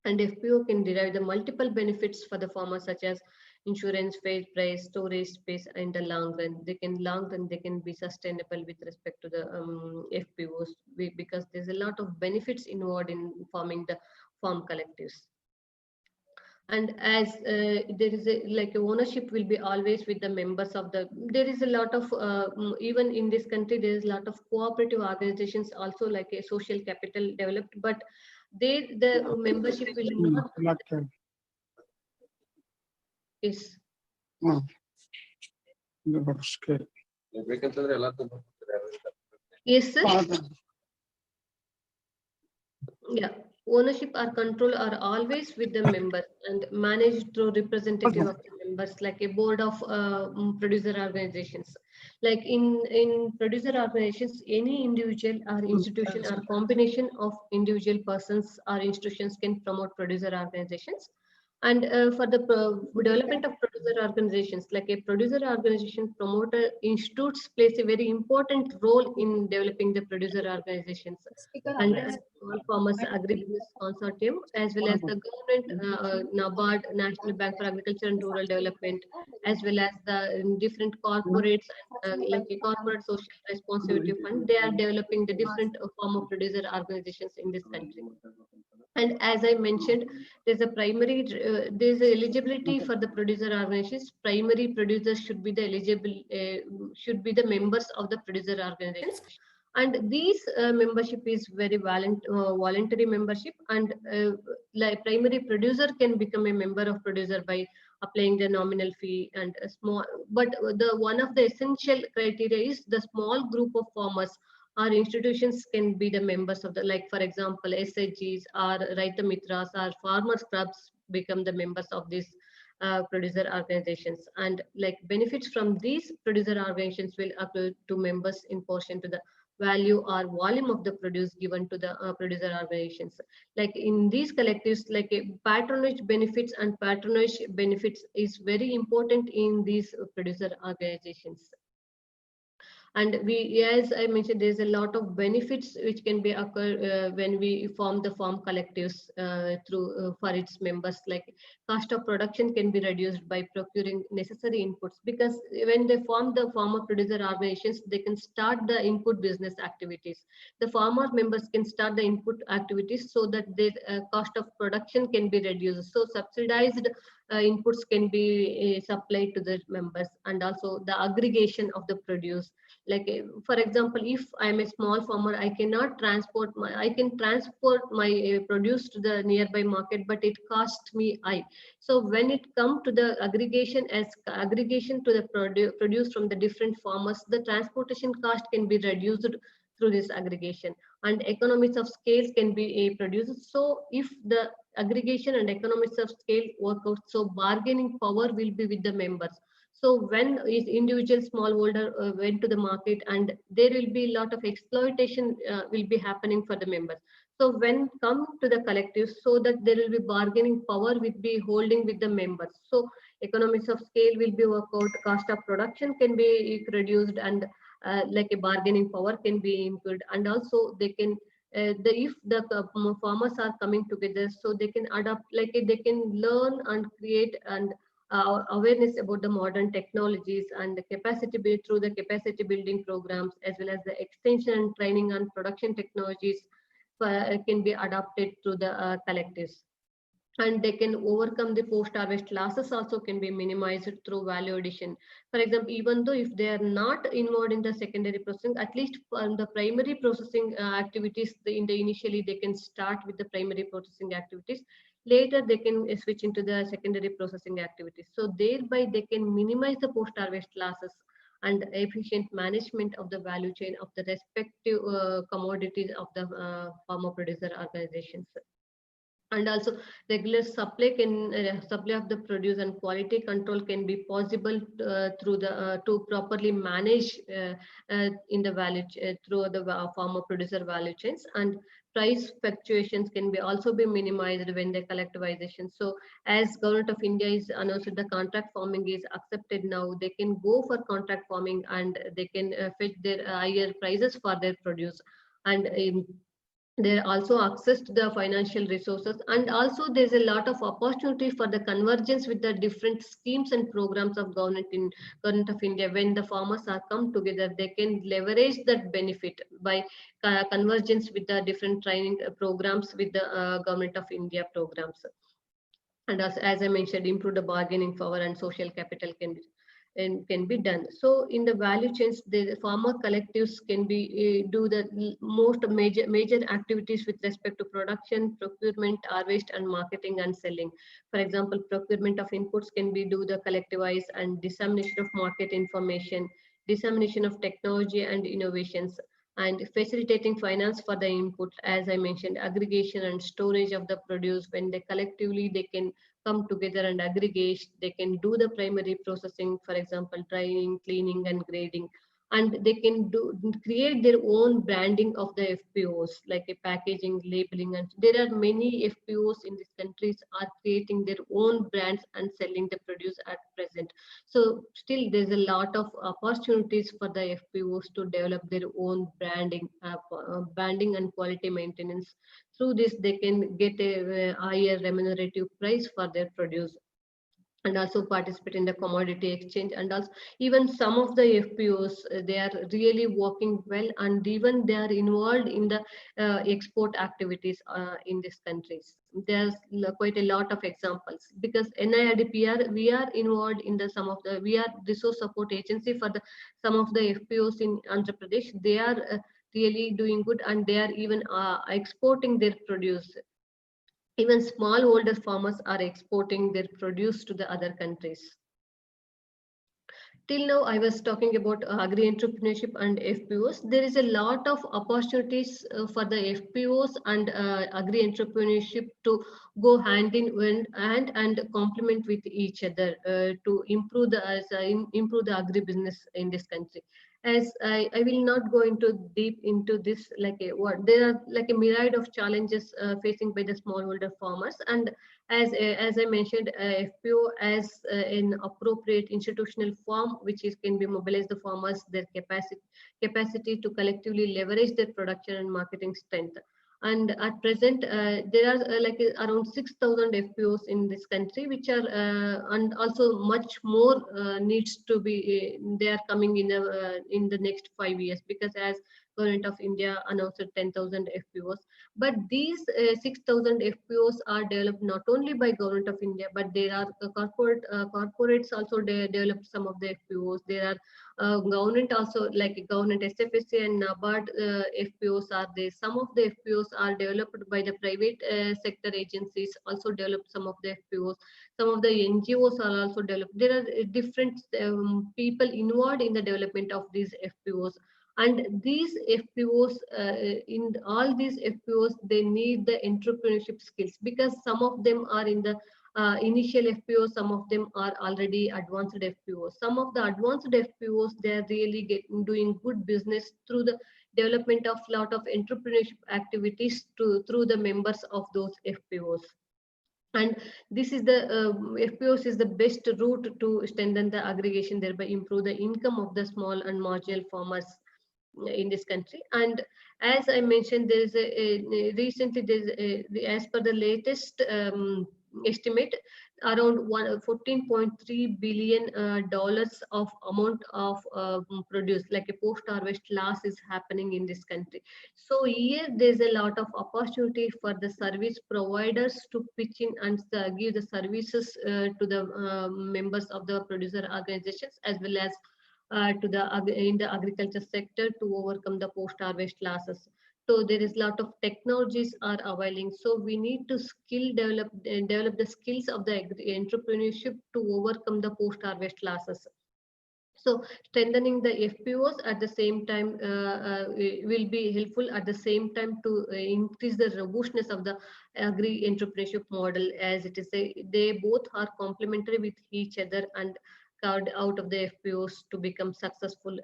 And FPO can derive the multiple benefits for the farmers, such as insurance, fair price, storage space, in the long run. They can be sustainable with respect to the FPOs, because there's a lot of benefits involved in forming the farm collectives. And as there is a ownership will be always with the members of the, there is a lot of even in this country there is a lot of cooperative organizations also, like a social capital developed, but the membership will not is yes sir. Yeah, ownership or control are always with the members and managed through representative of the members, like a board of producer organizations. Like in producer organizations, any individual or institution or combination of individual persons or institutions can promote producer organizations. And for the development of producer organizations, like a producer organization promoter institutes plays a very important role in developing the producer organizations. And all farmers agribusiness consortium, as well as the government, NABARD, National Bank for Agriculture and Rural Development, as well as the different corporates, like a corporate social responsibility fund, they are developing the different farmer producer organizations in this country. And as I mentioned, there's a primary, there's a eligibility for the producer organizations. Primary producers should be the eligible, should be the members of the producer organizations. And these membership is very voluntary membership, and like primary producer can become a member of producer by applying the nominal fee and a small, but the one of the essential criteria is the small group of farmers or institutions can be the members of the, like for example, SHGs or Raita Mitras or farmers clubs become the members of these producer organizations, and like benefits from these producer organizations will accrue to members in portion to the value or volume of the produce given to the producer organizations. Like in these collectives, like a patronage benefits and patronage benefits is very important in these producer organizations. And we, as I mentioned, there's a lot of benefits which can be occur when we form the farm collectives through for its members. Like cost of production can be reduced by procuring necessary inputs, because when they form the farmer producer organizations, they can start the input business activities. The farmer members can start the input activities so that their cost of production can be reduced. So subsidized inputs can be supplied to the members, and also the aggregation of the produce. Like for example, if I'm a small farmer, I can transport my produce to the nearby market, but it costs me high. So when it comes to the aggregation, as aggregation to the produce from the different farmers, the transportation cost can be reduced through this aggregation, and economies of scale can be produced. So if the aggregation and economies of scale work out, so bargaining power will be with the members. So when is individual smallholder went to the market, and there will be a lot of exploitation will be happening for the members. So when come to the collective, so that there will be bargaining power will be holding with the members. So economies of scale will be worked out, cost of production can be reduced, and like a bargaining power can be improved, and also they can if the farmers are coming together, so they can adapt, like they can learn and create and awareness about the modern technologies, and the capacity build through the capacity building programs, as well as the extension and training and production technologies can be adapted to the collectives. And they can overcome the post-harvest losses, also can be minimized through value addition. For example, even though if they are not involved in the secondary processing, at least from the primary processing activities, initially they can start with the primary processing activities. Later they can switch into the secondary processing activities. So thereby they can minimize the post-harvest losses and efficient management of the value chain of the respective commodities of the farmer producer organizations. And also regular supply supply of the produce and quality control can be possible through the to properly manage in the value through the farmer producer value chains. And price fluctuations can be also be minimized when the collectivization. So as government of India is announced the contract farming is accepted now, they can go for contract farming, and they can fetch their higher prices for their produce. And they also access to the financial resources, and also there's a lot of opportunity for the convergence with the different schemes and programs of government of India. When the farmers are come together, they can leverage that benefit by convergence with the different training programs with the government of India programs. And as I mentioned, improve the bargaining power and social capital can be done. So in the value chains, the farmer collectives can be do the most major activities with respect to production, procurement, harvest, and marketing and selling. For example, procurement of inputs can be do the collectivize, and dissemination of market information, dissemination of technology and innovations, and facilitating finance for the inputs. As I mentioned, aggregation and storage of the produce. When they collectively they can come together and aggregate, they can do the primary processing, for example, drying, cleaning, and grading. And they can create their own branding of the FPOs, like a packaging, labeling. And there are many FPOs in these countries are creating their own brands and selling the produce at present. So still there's a lot of opportunities for the FPOs to develop their own branding, branding and quality maintenance. Through this, they can get a higher remunerative price for their produce, and also participate in the commodity exchange. And also even some of the FPOs, they are really working well, and even they are involved in the export activities in these countries. There's quite a lot of examples, because NIRDPR, we are involved in the some of the, we are resource support agency for the some of the FPOs in Andhra Pradesh. They are really doing good, and they are even exporting their produce. Even smallholder farmers are exporting their produce to the other countries. Till now, I was talking about agri-entrepreneurship and FPOs. There is a lot of opportunities for the FPOs and agri-entrepreneurship to go hand in hand and complement with each other to improve improve the agribusiness in this country. As I will not go into deep into this, like what there are like a myriad of challenges facing by the smallholder farmers. And as I mentioned, FPO as an appropriate institutional form, which is can be mobilize the farmers, their capacity to collectively leverage their production and marketing strength. And at present, there are like around 6,000 FPOs in this country, which are and also much more needs to be. They are coming in the next 5 years, because as Government of India announced 10,000 FPOs. But these 6,000 FPOs are developed not only by Government of India, but there are corporates also developed some of the FPOs. There are government also, like government SFSC and NABARD FPOs are there. Some of the FPOs are developed by the private sector agencies, also developed some of the FPOs. Some of the NGOs are also developed. There are different people involved in the development of these FPOs. And these FPOs, in all these FPOs, they need the entrepreneurship skills, because some of them are in the initial FPOs, some of them are already advanced FPOs. Some of the advanced FPOs, they are really doing good business through the development of lot of entrepreneurship activities through the members of those FPOs. And this is the FPOs is the best route to strengthen the aggregation, thereby improve the income of the small and marginal farmers in this country. And as I mentioned, there is recently as per the latest estimate, around $14.3 billion dollars of amount of produce, like a post-harvest loss, is happening in this country. So here there's a lot of opportunity for the service providers to pitch in and give the services to the members of the producer organizations, as well as in the agriculture sector, to overcome the post-harvest losses. So there is a lot of technologies are availing. So we need to develop the skills of the entrepreneurship to overcome the post-harvest losses. So strengthening the FPOs at the same time will be helpful at the same time to increase the robustness of the agri-entrepreneurship model, as it is they both are complementary with each other and carved out of the FPOs to become successful.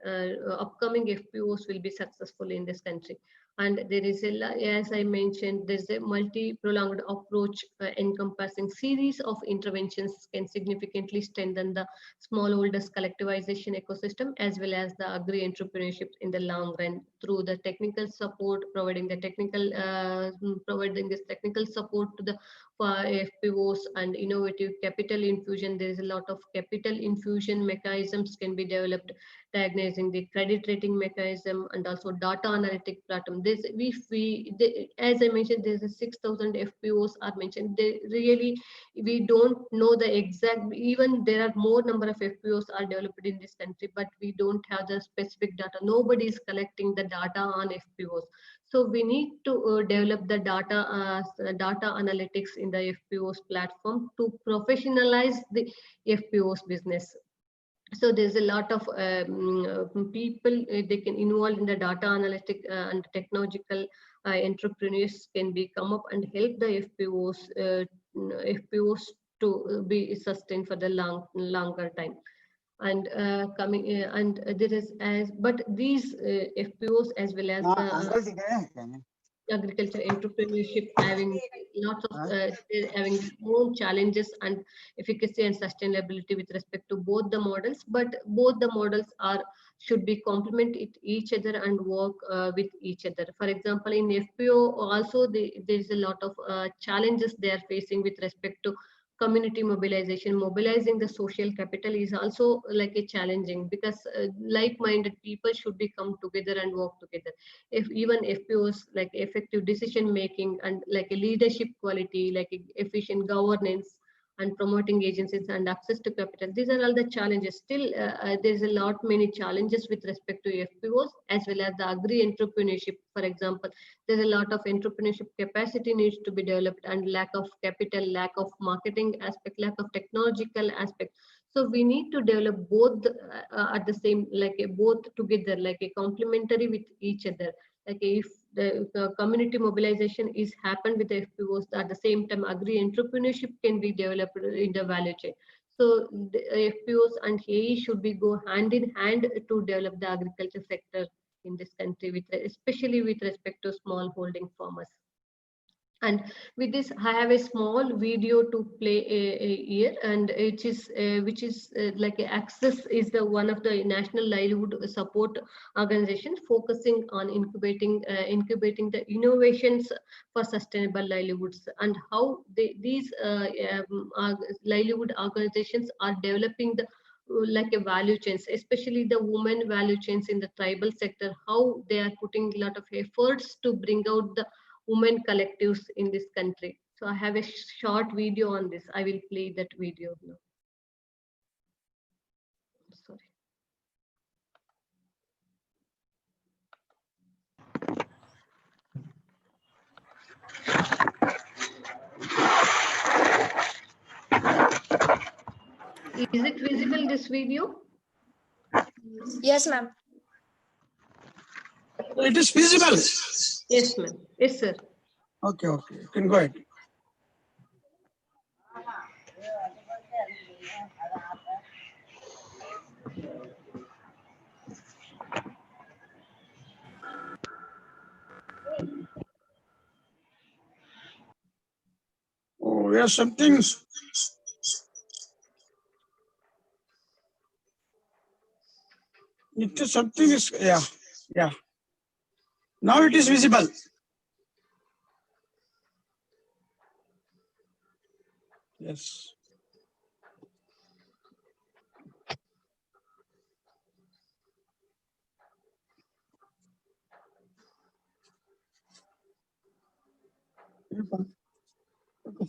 Upcoming FPOs will be successful in this country. And there is as I mentioned, there's a multi-pronged approach encompassing series of interventions can significantly strengthen the smallholders collectivization ecosystem, as well as the agri-entrepreneurship in the long run, through the technical support, providing this technical support to the FPOs, and innovative capital infusion. There is a lot of capital infusion mechanisms can be developed, diagnosing the credit rating mechanism, and also data analytic platform. This as I mentioned, there's a 6,000 FPOs are mentioned. We don't know the exact, even there are more number of FPOs are developed in this country, but we don't have the specific data. Nobody is collecting the data on FPOs. So we need to develop the data analytics in the FPOs platform to professionalize the FPOs business. So there's a lot of people they can involve in the data analytic and technological entrepreneurs can be come up and help the FPOs to be sustained for the longer time. And there is but these FPOs, as well as the agriculture entrepreneurship, having lots of having their own challenges and efficacy and sustainability with respect to both the models, but both the models should be complement each other and work with each other. For example, in FPO also there is a lot of challenges they are facing with respect to community mobilization. Mobilizing the social capital is also like a challenging, because like-minded people should be come together and work together. If even FPOs, like effective decision making and like a leadership quality, like efficient governance and promoting agencies and access to capital, these are all the challenges. Still there's a lot many challenges with respect to FPOs, as well as the agri-entrepreneurship. For example, there's a lot of entrepreneurship capacity needs to be developed, and lack of capital, lack of marketing aspect, lack of technological aspect. So we need to develop both at the same, like both together, like a complementary with each other. Like if the community mobilization is happened with the FPOs, at the same time agri-entrepreneurship can be developed in the value chain. So the FPOs and AE should be go hand in hand to develop the agriculture sector in this country, especially with respect to small holding farmers. And with this, I have a small video to play here, and which is like Access is the one of the national livelihood support organizations focusing on incubating the innovations for sustainable livelihoods, and how these livelihood organizations are developing the like a value chains, especially the women value chains in the tribal sector, how they are putting a lot of efforts to bring out the women collectives in this country. So I have a short video on this. I will play that video now. Sorry. Is it visible, this video? Yes, ma'am. It is feasible. Yes, ma'am. Yes, sir. Okay, okay. You can go ahead. Oh, yes, something. It is something is, yeah, yeah. Now it is visible. Yes.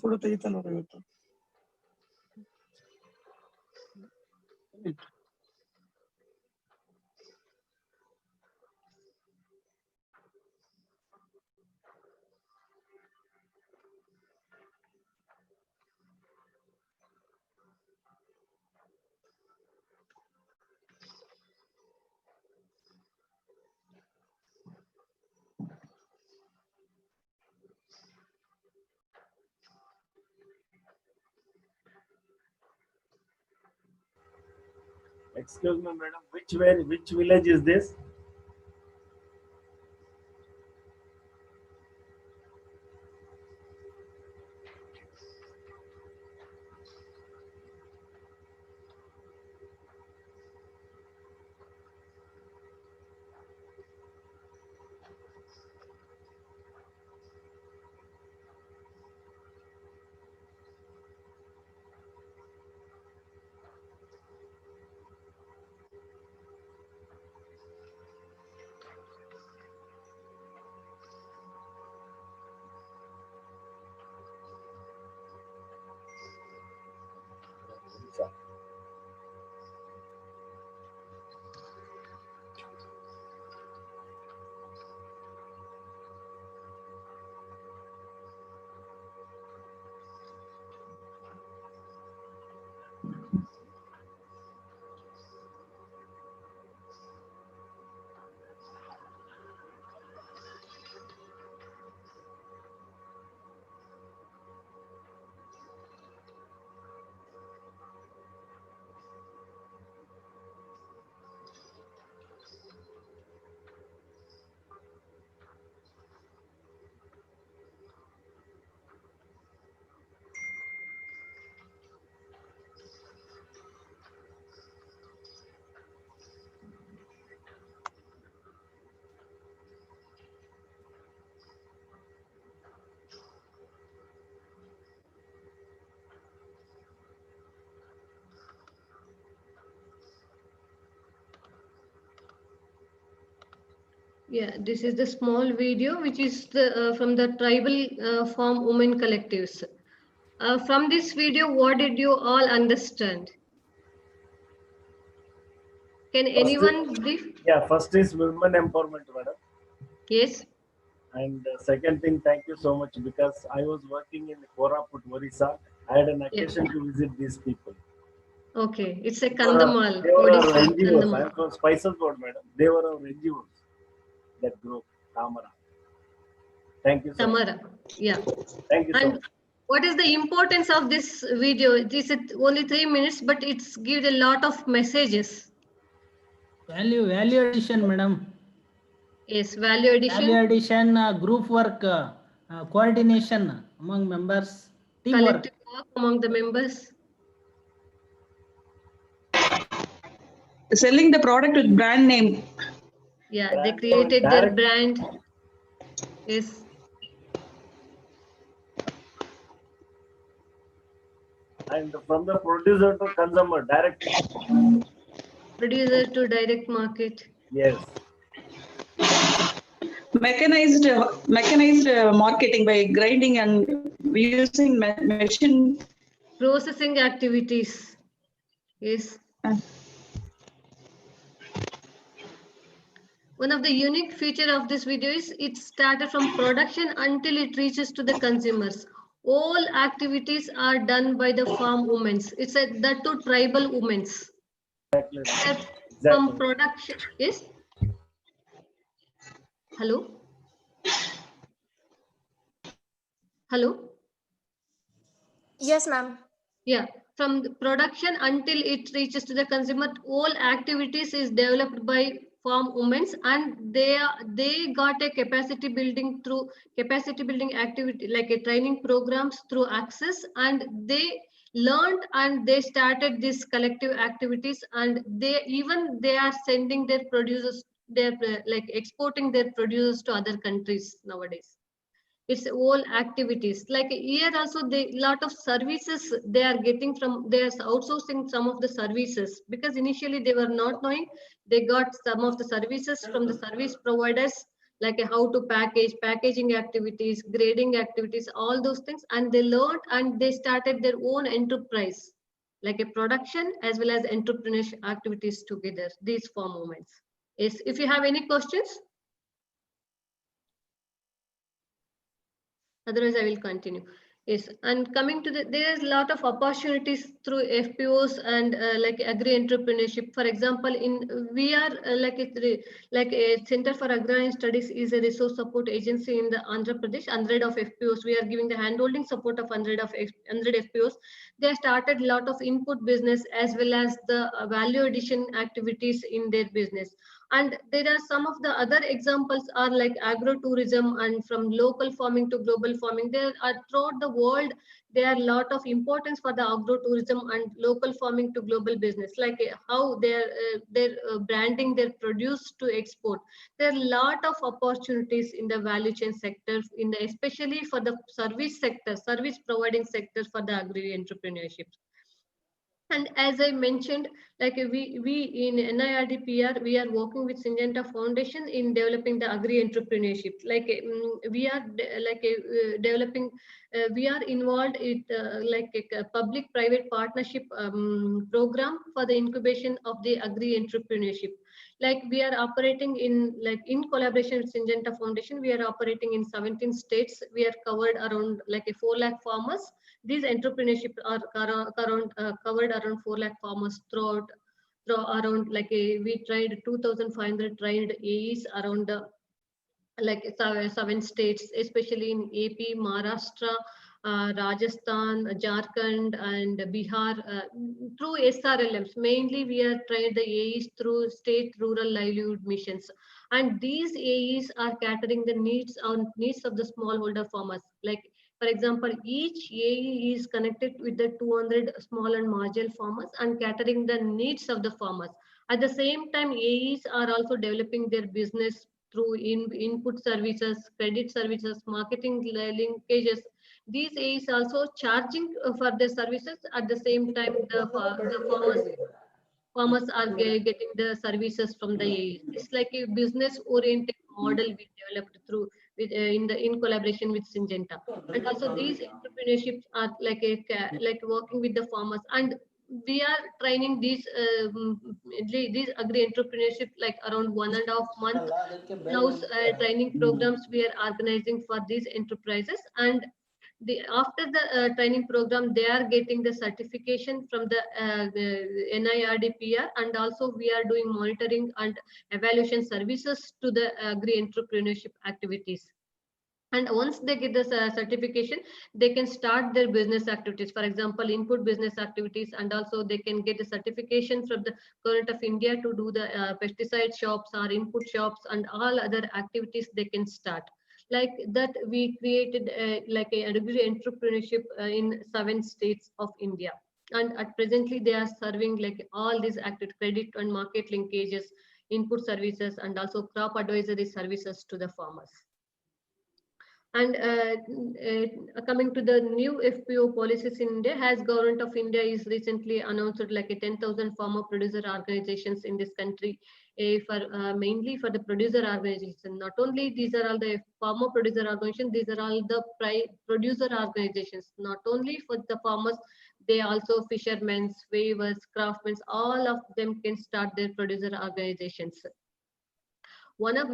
Photo ತೆಗಿತಾನೆ ನೋಡಿ ಇವತ್ತು. Excuse me, madam. Which village is this? Yeah, this is the small video, which is the, from the tribal farm women collectives. From this video, what did you all understand? Can anyone brief? Yeah, first is women empowerment, madam. Yes. And second thing, thank you so much, because I was working in Koraput, Orissa. I had an occasion to visit these people. Okay, it's a Kandamal. They were our Odisha, NGOs. Kandamal. I'm from Spices Board, madam. They were our NGOs. That group, Tamara. Thank you so much. Tamara. Yeah. Thank you so And much. what is the importance of this video? This is only 3 minutes, but it's gives a lot of messages. Value addition, madam. Yes, value addition. Value addition, group work, coordination among members, teamwork. Collective work among the members. Selling the product with brand name. Yeah, they created their brand. Yes. And from the producer to consumer, direct. Producer to direct market. Yes. Mechanized marketing by grinding and using machine. Processing activities. Yes. One of the unique feature of this video is it started from production until it reaches to the consumers. All activities are done by the farm women. It's that to tribal women. Exactly. From production. Yes. Hello. Hello. Yes, ma'am. Yeah, from the production until it reaches to the consumer, all activities is developed by farm women, and they got a capacity building activity like a training programs through access, and they learned and they started these collective activities, and they are sending their producers, they're like exporting their producers to other countries nowadays. It's all activities like here also they lot of services they are getting from, they are outsourcing some of the services, because initially they were not knowing. They got some of the services from the service providers, like how to packaging activities, grading activities, all those things, and they learned and they started their own enterprise, like a production as well as entrepreneurship activities together, these 4 moments. Yes, if you have any questions. Otherwise, I will continue. Yes, and coming to there is a lot of opportunities through FPOs and like agri entrepreneurship. For example, we are like a Center for Agrarian Studies is a resource support agency in the Andhra Pradesh. 100 of FPOs. We are giving the handholding support of 100 FPOs. They started a lot of input business as well as the value addition activities in their business. And there are some of the other examples are like agro-tourism, and from local farming to global farming. There are throughout the world, there are a lot of importance for the agro-tourism and local farming to global business, like how they're branding their produce to export. There are a lot of opportunities in the value chain sector, especially for the service sector, service providing sector for the agri-entrepreneurship. And as I mentioned, like we in NIRDPR, we are working with Syngenta Foundation in developing the agri-entrepreneurship. Like we are developing, we are involved in like a public-private partnership program for the incubation of the agri-entrepreneurship. Like we are operating in collaboration with Syngenta Foundation, we are operating in 17 states. We are covered around like 4 lakh farmers. These entrepreneurship are covered around 4 lakh farmers throughout around we trained 2,500 trained AEs around the like 7 states, especially in AP, Maharashtra, Rajasthan, Jharkhand, and Bihar, through SRLMs. Mainly, we are trained the AEs through state rural livelihood missions, and these AEs are catering the needs of the smallholder farmers. Like for example, each AE is connected with the 200 small and marginal farmers and catering the needs of the farmers. At the same time, AEs are also developing their business through input services, credit services, marketing linkages. These AEs also charging for their services. At the same time, the farmers are getting the services from the AEs. It's like a business-oriented model we developed through in collaboration with Syngenta. And also these entrepreneurships are like working with the farmers, and we are training these agri entrepreneurship like around 1.5 month now training programs we are organizing for these enterprises. And after the training program, they are getting the certification from the NIRDPR, and also we are doing monitoring and evaluation services to the agri-entrepreneurship activities. And once they get the certification, they can start their business activities. For example, input business activities, and also they can get a certification from the Government of India to do the pesticide shops or input shops and all other activities they can start. Like that, we created like a agri-entrepreneurship in 7 states of India. And at presently, they are serving like all these active credit and market linkages, input services, and also crop advisory services to the farmers. And coming to the new FPO policies in India, as Government of India is recently announced like a 10,000 farmer producer organizations in this country, for mainly for the producer organization. Not only these are all the farmer producer organizations, these are all the producer organizations. Not only for the farmers, they also fishermen, weavers, craftsmen, all of them can start their producer organizations. One of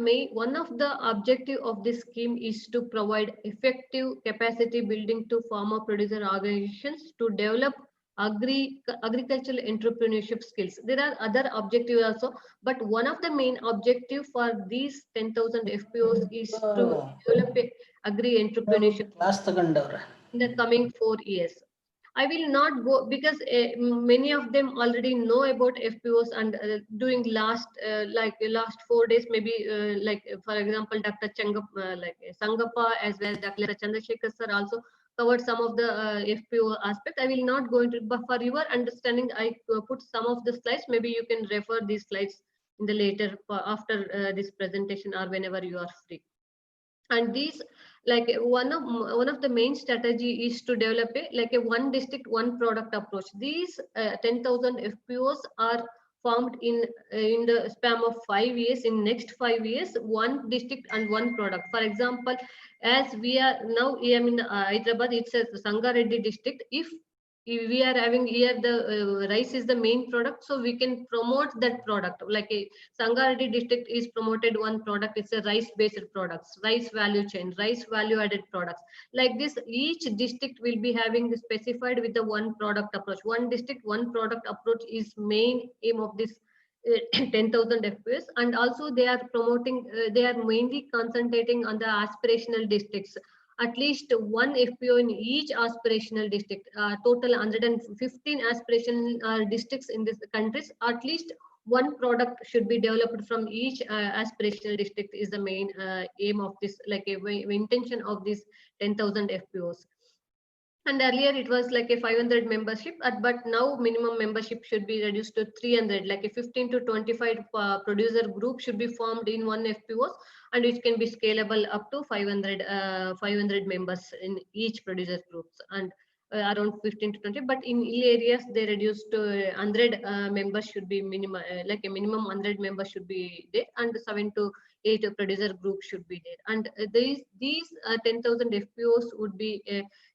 the objective of this scheme is to provide effective capacity building to farmer producer organizations to develop agricultural entrepreneurship skills. There are other objectives also, but one of the main objective for these 10,000 FPOs is to develop a agri entrepreneurship in the coming 4 years. I will not go because many of them already know about FPOs, and during last 4 days, maybe for example, Dr. Sangappa as well as Dr. Chandrasekhar sir also covered some of the FPO aspect. I will not go into, but for your understanding, I put some of the slides. Maybe you can refer these slides in the later after this presentation or whenever you are free. And these, like one of the main strategy is to develop a one district one product approach. These 10,000 FPOs are formed in the span of 5 years. In next 5 years, one district and one product. For example, as we are now, I am in Hyderabad, it says Sangareddy district. If we are having here the rice is the main product, so we can promote that product. Like a Sangareddy district is promoted one product, it's a rice based products, rice value chain, rice value added products. Like this, each district will be having specified with the one product approach. One district one product approach is main aim of this 10,000 FPOs. And also they are promoting, they are mainly concentrating on the aspirational districts. At least one FPO in each aspirational district. Total 115 aspirational districts in this countries. At least one product should be developed from each aspirational district is the main aim of this, like a intention of this 10,000 FPOs. And earlier it was like a 500 membership, but now minimum membership should be reduced to 300, like a 15 to 25 producer group should be formed in one FPOs, and which can be scalable up to 500 members in each producer groups, and around 15 to 20. But in ill areas they reduced to 100 members should be minimum, like a minimum 100 members should be there, and 7 to 8 producer groups should be there. And these 10,000 FPOs would be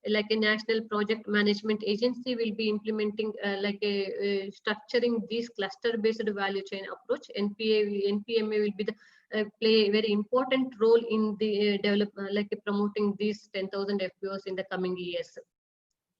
like a national project management agency will be implementing structuring these cluster based value chain approach. NPMA will be the play a very important role in the promoting these 10,000 FPOs in the coming years.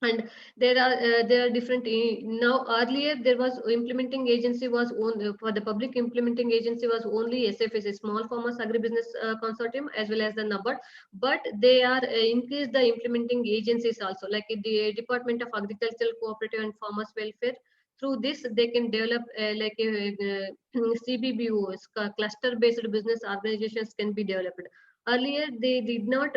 And there are different now. Earlier there was implementing agency was only for the public implementing agency was only SFS, Small Farmers Agribusiness Consortium, as well as the NABARD, but they are increased the implementing agencies also, like the Department of Agricultural Cooperative and Farmers Welfare. Through this they can develop CBBOs, cluster based business organizations can be developed. Earlier they did not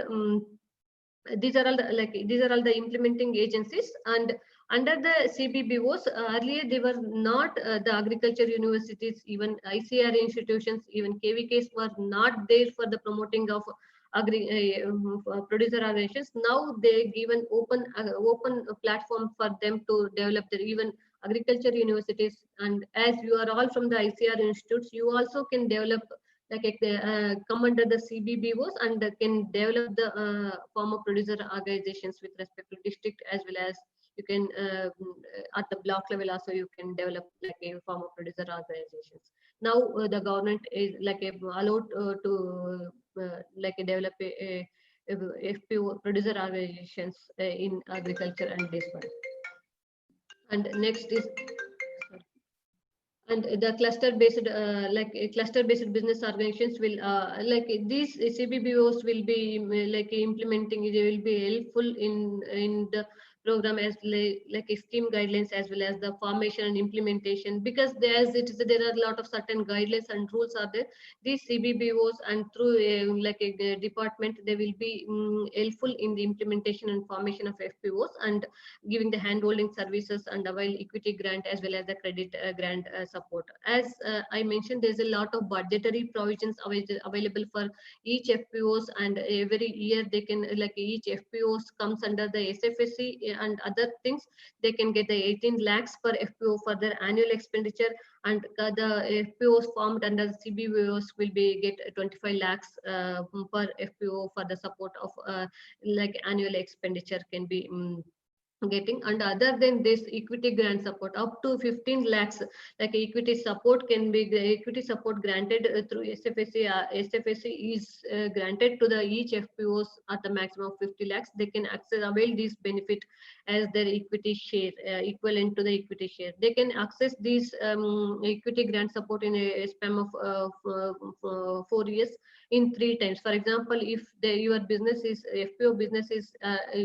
these are all the implementing agencies, and under the CBBOs earlier they were not the agriculture universities, even ICR institutions, even KVKs were not there for the promoting of producer organizations. Now they given open platform for them to develop their even agriculture universities. And as you are all from the ICR institutes, you also can develop come under the CBBOs and can develop the farmer producer organizations with respect to district, as well as you can at the block level also you can develop like a farmer producer organizations. Now the government is allowed to develop a FPO producer organizations in agriculture and this one. And next is and the cluster based business organizations will these CBBOs will be implementing. They will be helpful in the program as like a scheme guidelines as well as the formation and implementation, because there are a lot of certain guidelines and rules are there. These CBBOs and through like a department, they will be helpful in the implementation and formation of FPOs and giving the hand-holding services and avail equity grant as well as the credit grant support. As I mentioned, there's a lot of budgetary provisions available for each FPOs, and every year they can like each FPOs comes under the SFSC and other things. They can get the 18 lakhs per FPO for their annual expenditure, and the FPOs formed under the CBOs will be get 25 lakhs per FPO for the support of like annual expenditure can be getting. And other than this, equity grant support up to 15 lakhs like equity support can be equity support granted through SFSC. SFSC is granted to the each FPOs at the maximum of 50 lakhs. They can avail this benefit as their equity share equivalent to the equity share. They can access these equity grant support in a span of 4 years in 3 times. For example, if your business is FPO business is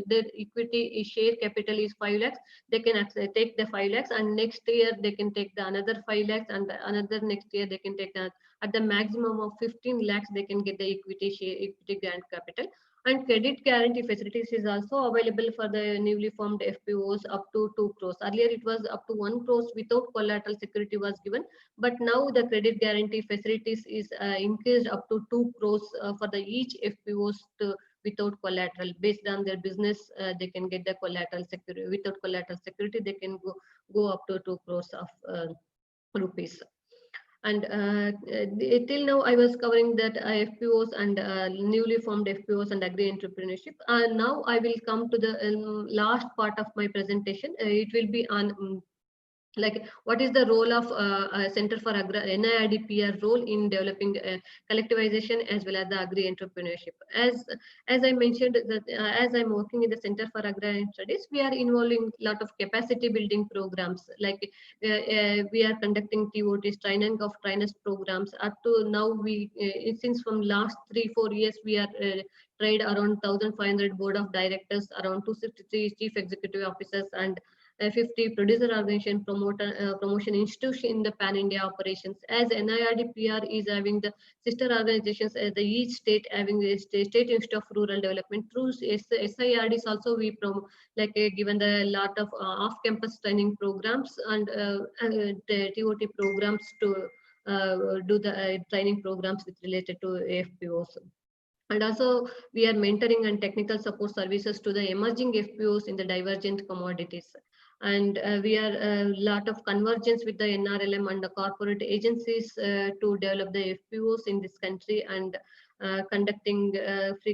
their equity share capital is 5 lakhs, they can take the 5 lakhs, and next year they can take the another 5 lakhs, and another next year they can take at the maximum of 15 lakhs they can get the equity share, equity grant capital. And credit guarantee facilities is also available for the newly formed FPOs up to 2 crores. Earlier it was up to 1 crores without collateral security was given, but now the credit guarantee facilities is increased up to 2 crores for the each FPOs without collateral. Based on their business, they can get the collateral security. Without collateral security, they can go up to 2 crores of rupees. And till now I was covering that FPOs and newly formed FPOs and agri entrepreneurship. Now I will come to the last part of my presentation. It will be on like what is the role of Center for NIRDPR role in developing collectivization as well as the agri entrepreneurship. As I mentioned that as I'm working in the Center for Agrarian Studies, we are involving a lot of capacity building programs. Like we are conducting TOTs, training of trainers programs. Up to now, we since from last 3-4 years we are trained around 1,500 board of directors, around 263 chief executive officers, and 50 producer organization promotion institution in the pan-India operations. As NIRDPR is having the sister organizations as the each state having the State Institute of Rural Development. Through SIRDs also we given the lot of off-campus training programs and the TOT programs to do the training programs with related to FPOs. And also we are mentoring and technical support services to the emerging FPOs in the divergent commodities. And we are a lot of convergence with the NRLM and the corporate agencies to develop the FPOs in this country, and conducting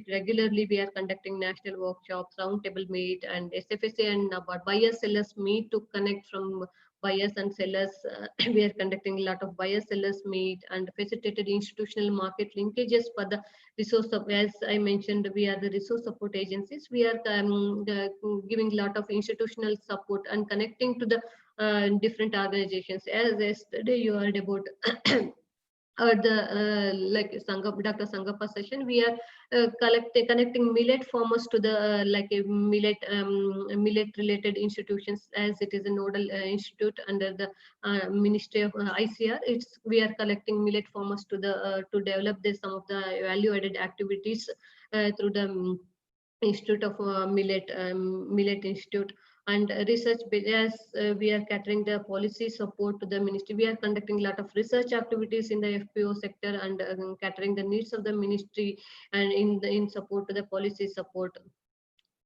regularly. We are conducting national workshops, roundtable meet, and SFSA and about buyers sellers meet to connect from buyers and sellers. We are conducting a lot of buyers sellers meet and facilitated institutional market linkages for the resource of, as I mentioned, we are the resource support agencies. We are giving a lot of institutional support and connecting to the different organizations. As yesterday you heard about like Dr. Sangappa session, we are connecting millet farmers to the millet related institutions, as it is a nodal institute under the Ministry of ICR. We are collecting millet farmers to the to develop some of the value added activities through the Institute of Millet Institute. And research, as we are catering the policy support to the ministry. We are conducting a lot of research activities in the FPO sector and catering the needs of the ministry and in support to the policy support.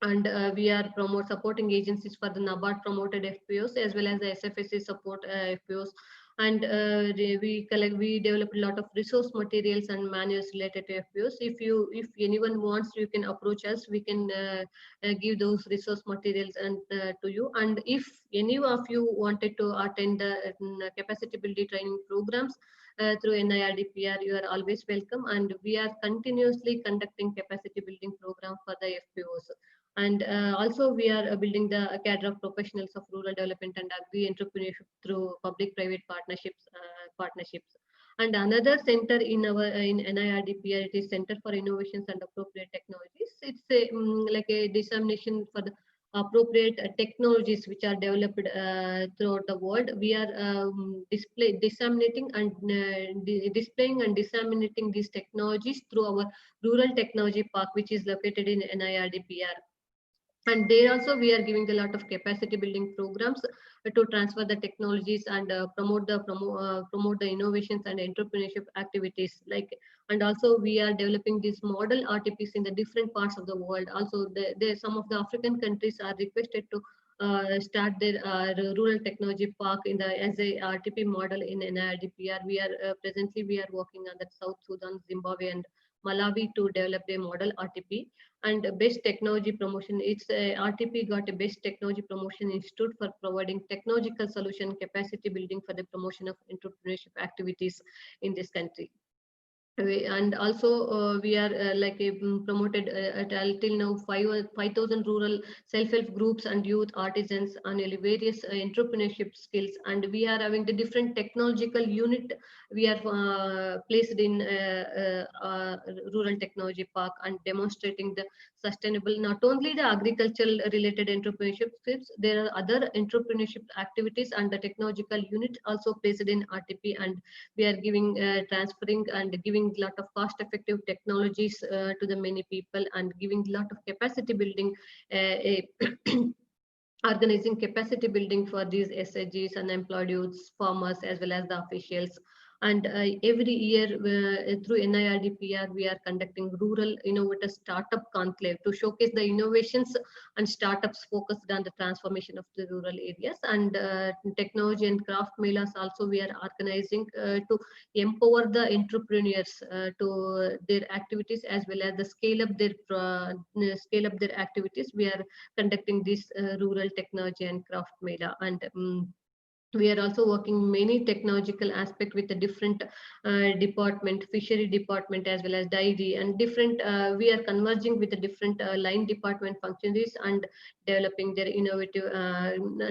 And we are supporting agencies for the NABARD promoted FPOs as well as the SFSC support FPOs. And we develop a lot of resource materials and manuals related to FPOs. If anyone wants, you can approach us. We can give those resource materials and to you. And if any of you wanted to attend the capacity building training programs through NIRDPR, you are always welcome. And we are continuously conducting capacity building program for the FPOs. And also we are building the cadre of professionals of rural development and agri entrepreneurship through public-private partnerships. And another center in our NIRDPR, it is Center for Innovations and Appropriate Technologies. It's a like a dissemination for the appropriate technologies which are developed throughout the world. We are disseminating and displaying and disseminating these technologies through our Rural Technology Park, which is located in NIRDPR. And there also we are giving a lot of capacity building programs to transfer the technologies and promote the innovations and entrepreneurship activities. And also we are developing these model RTPs in the different parts of the world. Also, some of the African countries are requested to start their rural technology park as a RTP model in NIRDPR. Presently we are working on that South Sudan, Zimbabwe, and Malawi to develop a model RTP. And best technology promotion, RTP got a best technology promotion institute for providing technological solution capacity building for the promotion of entrepreneurship activities in this country. And also we are promoted till now 5,000 rural self-help groups and youth artisans on various entrepreneurship skills. And we are having the different technological unit. We are placed in Rural Technology Park and demonstrating the sustainable, not only the agricultural related entrepreneurship skills, there are other entrepreneurship activities, and the technological unit also placed in RTP. And we are giving transferring and giving a lot of cost effective technologies to the many people, and giving a lot of capacity building organizing capacity building for these SHGs, unemployed youths, farmers, as well as the officials. And every year through NIRDPR, we are conducting Rural Innovator Startup Conclave to showcase the innovations and startups focused on the transformation of the rural areas. And technology and craft melas also we are organizing to empower the entrepreneurs to their activities, as well as the scale up their activities. We are conducting this rural technology and craft mela. And we are also working many technological aspect with the different department, fishery department, as well as dairy, and different we are converging with the different line department functionaries and developing their innovative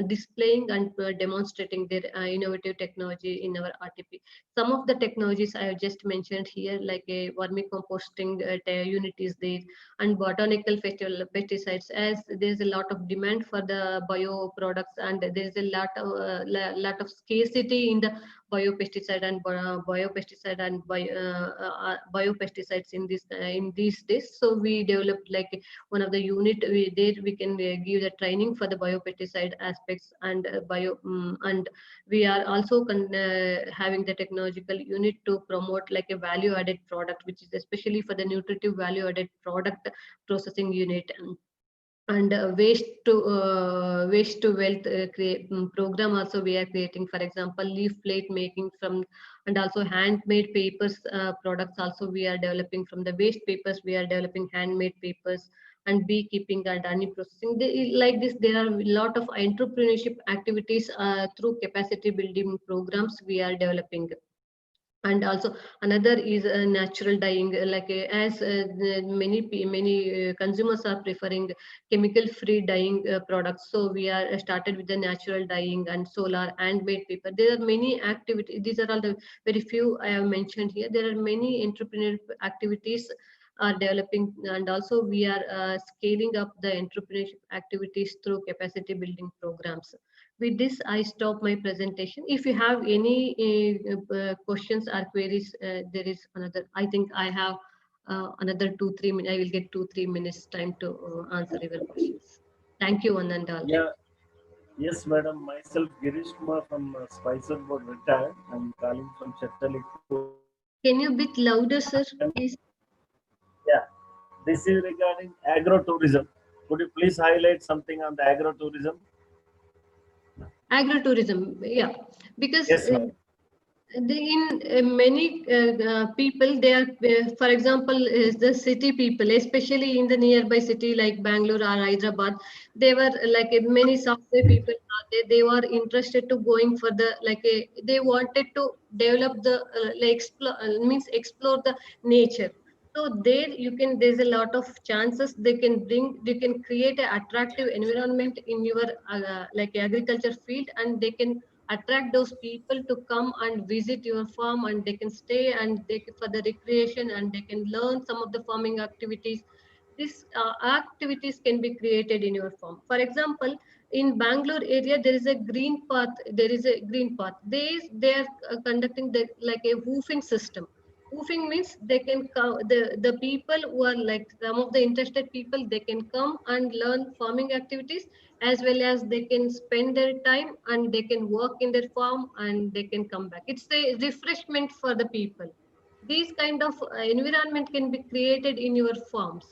displaying and demonstrating their innovative technology in our RTP. Some of the technologies I have just mentioned here, like a vermicomposting unit is there, and botanical pesticides, as there's a lot of demand for the bio products, and there's a lot of scarcity in the biopesticide and biopesticides in these days. So we developed like one of the unit we can give the training for the biopesticide aspects and and we are also having the technological unit to promote like a value added product, which is especially for the nutritive value added product processing unit. And waste to wealth program also we are creating. For example, leaf plate making from, and also handmade papers products also we are developing. From the waste papers we are developing handmade papers, and beekeeping and honey processing. Like this, there are a lot of entrepreneurship activities through capacity building programs we are developing. And also another is natural dyeing, like as many consumers are preferring chemical free dyeing products. So we are started with the natural dyeing and solar and made paper. There are many activities. These are all the very few I have mentioned here. There are many entrepreneurial activities are developing, and also we are scaling up the entrepreneurship activities through capacity building programs. With this, I stop my presentation. If you have any questions or queries, there is another. I think I have another 2-3 minutes. I will get 2-3 minutes time to answer your questions. Thank you, one and all. Yeah. Yes, madam. Myself, Girish Kumar from Spicer Board retired. I'm calling from Chettali. Can you bit louder, sir, please? Yeah. This is regarding agro-tourism. Could you please highlight something on the agro-tourism? Agro-tourism, yeah, because yes, in many people, they are, for example, the city people, especially in the nearby city like Bangalore or Hyderabad, they were like many software people are there. They were interested to going for the they wanted to develop the explore the nature. So there there's a lot of chances they can create an attractive environment in your agriculture field, and they can attract those people to come and visit your farm, and they can stay and for the recreation, and they can learn some of the farming activities. these activities can be created in your farm. For example, in Bangalore area, there is a green path. They are conducting like a woofing system. Woofing means they can come, the people who are like some of the interested people, they can come and learn farming activities, as well as they can spend their time and they can work in their farm and they can come back. It's a refreshment for the people. These kind of environment can be created in your farms,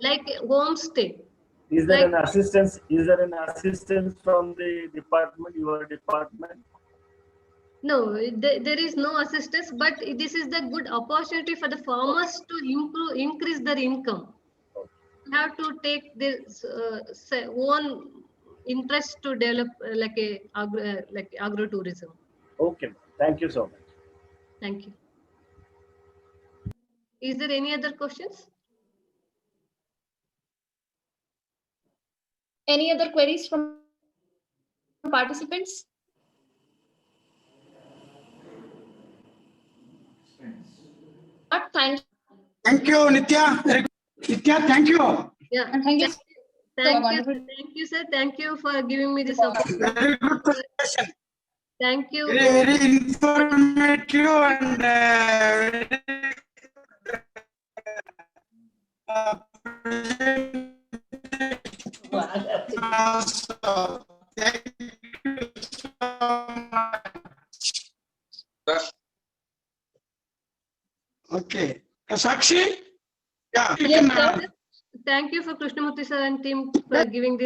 like homestay. Is there Like, an assistance? Is there an assistance from the department, your department? no, there is no assistance, but this is the good opportunity for the farmers to increase their income. You have to take this own interest to develop like agrotourism. Okay, thank you so much. Thank you. Is there any other questions? Any other queries from participants? Thank you, Nitya. Nitya, thank you. Yeah, thank you. Thank you, sir. Thank you for giving me this opportunity. Very good presentation. Thank you. Very informative and thank you so much. Okay. Sakshi? Yeah. Yes, sir. Thank you for Krishnamurthy sir and team for giving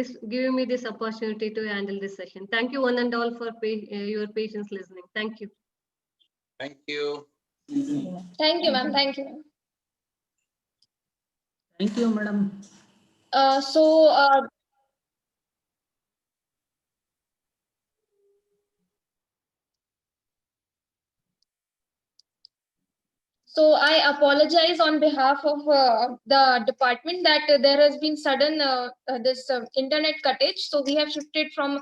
me this opportunity to handle this session. Thank you one and all for your patience listening. Thank you. Thank you. Thank you, ma'am. Thank you. Thank you, madam. So I apologize on behalf of the department that there has been sudden this internet cuttage. So we have shifted from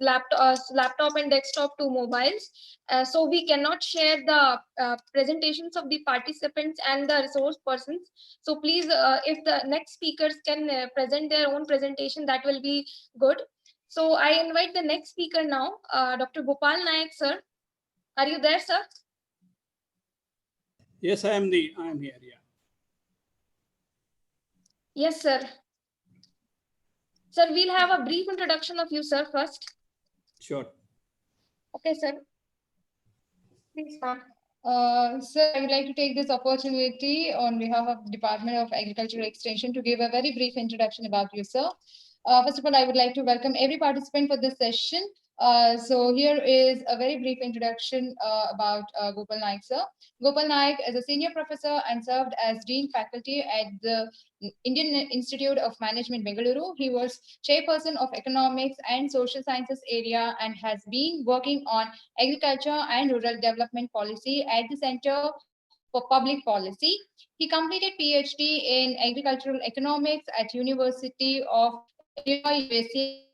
laptop and desktop to mobiles. So we cannot share the presentations of the participants and the resource persons. So please, if the next speakers can present their own presentation, that will be good. So I invite the next speaker now, Dr. Gopal Nayak, sir. Are you there, sir? Yes, I am here, yeah. Yes, sir. Sir, we'll have a brief introduction of you, sir, first. Sure. Okay, sir. Please start. Sir, I would like to take this opportunity on behalf of Department of Agricultural Extension to give a very brief introduction about you, sir. First of all, I would like to welcome every participant for this session. So here is a very brief introduction about Gopal Naik, sir. Gopal Naik is a senior professor and served as Dean Faculty at the Indian Institute of Management, Bengaluru. He was chairperson of Economics and Social Sciences area and has been working on agriculture and rural development policy at the Center for Public Policy. He completed PhD in Agricultural Economics at University of Illinois, USA.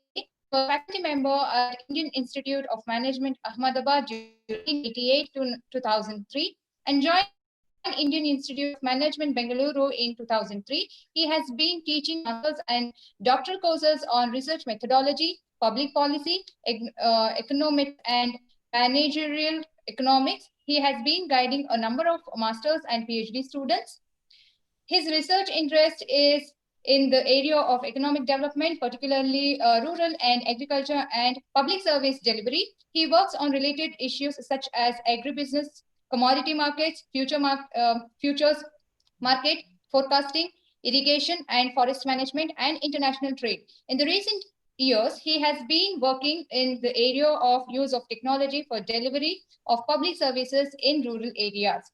Was faculty member at Indian Institute of Management, Ahmedabad during 1988 to 2003 and joined Indian Institute of Management, Bengaluru in 2003. He has been teaching masters and doctoral courses on research methodology, public policy, economics, and managerial economics. He has been guiding a number of masters and PhD students. His research interest is in the area of economic development, particularly rural and agriculture and public service delivery. He works on related issues such as agribusiness, commodity markets, futures market, forecasting, irrigation and forest management, and international trade. In the recent years, he has been working in the area of use of technology for delivery of public services in rural areas.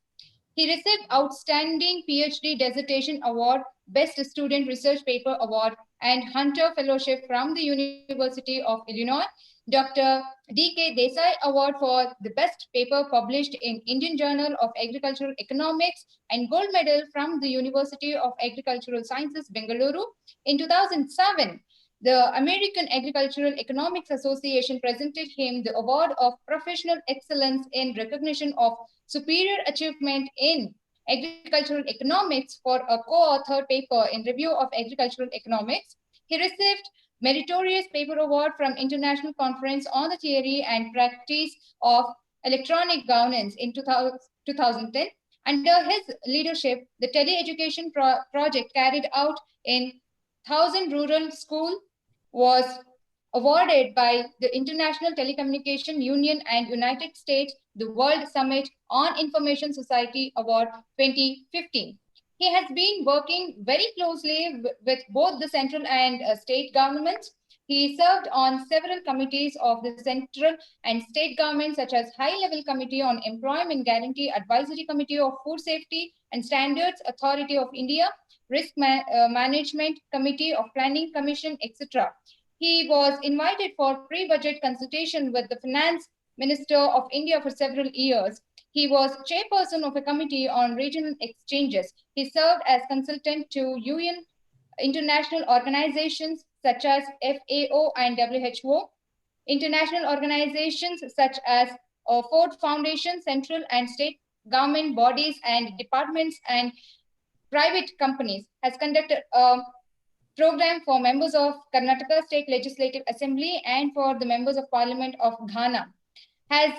He received Outstanding PhD Dissertation Award, Best Student Research Paper Award, and Hunter Fellowship from the University of Illinois, Dr. D.K. Desai Award for the Best Paper published in Indian Journal of Agricultural Economics, and Gold Medal from the University of Agricultural Sciences, Bengaluru. In 2007, the American Agricultural Economics Association presented him the Award of Professional Excellence in recognition of superior achievement in Agricultural Economics for a co-authored paper in Review of Agricultural Economics. He received Meritorious Paper Award from International Conference on the Theory and Practice of Electronic Governance in 2010. Under his leadership, the tele-education project carried out in 1,000 rural schools was awarded by the International Telecommunication Union and United States the World Summit on Information Society Award 2015. He has been working very closely with both the central and state governments. He served on several committees of the central and state governments, such as High-Level Committee on Employment Guarantee, Advisory Committee of Food Safety and Standards Authority of India, Risk Management Committee of Planning Commission, etc. He was invited for pre-budget consultation with the Finance Minister of India for several years. He was chairperson of a committee on regional exchanges. He served as consultant to UN international organizations such as FAO and WHO, international organizations such as Ford Foundation, central and state government bodies and departments and private companies, has conducted a program for members of Karnataka State Legislative Assembly and for the members of Parliament of Ghana, has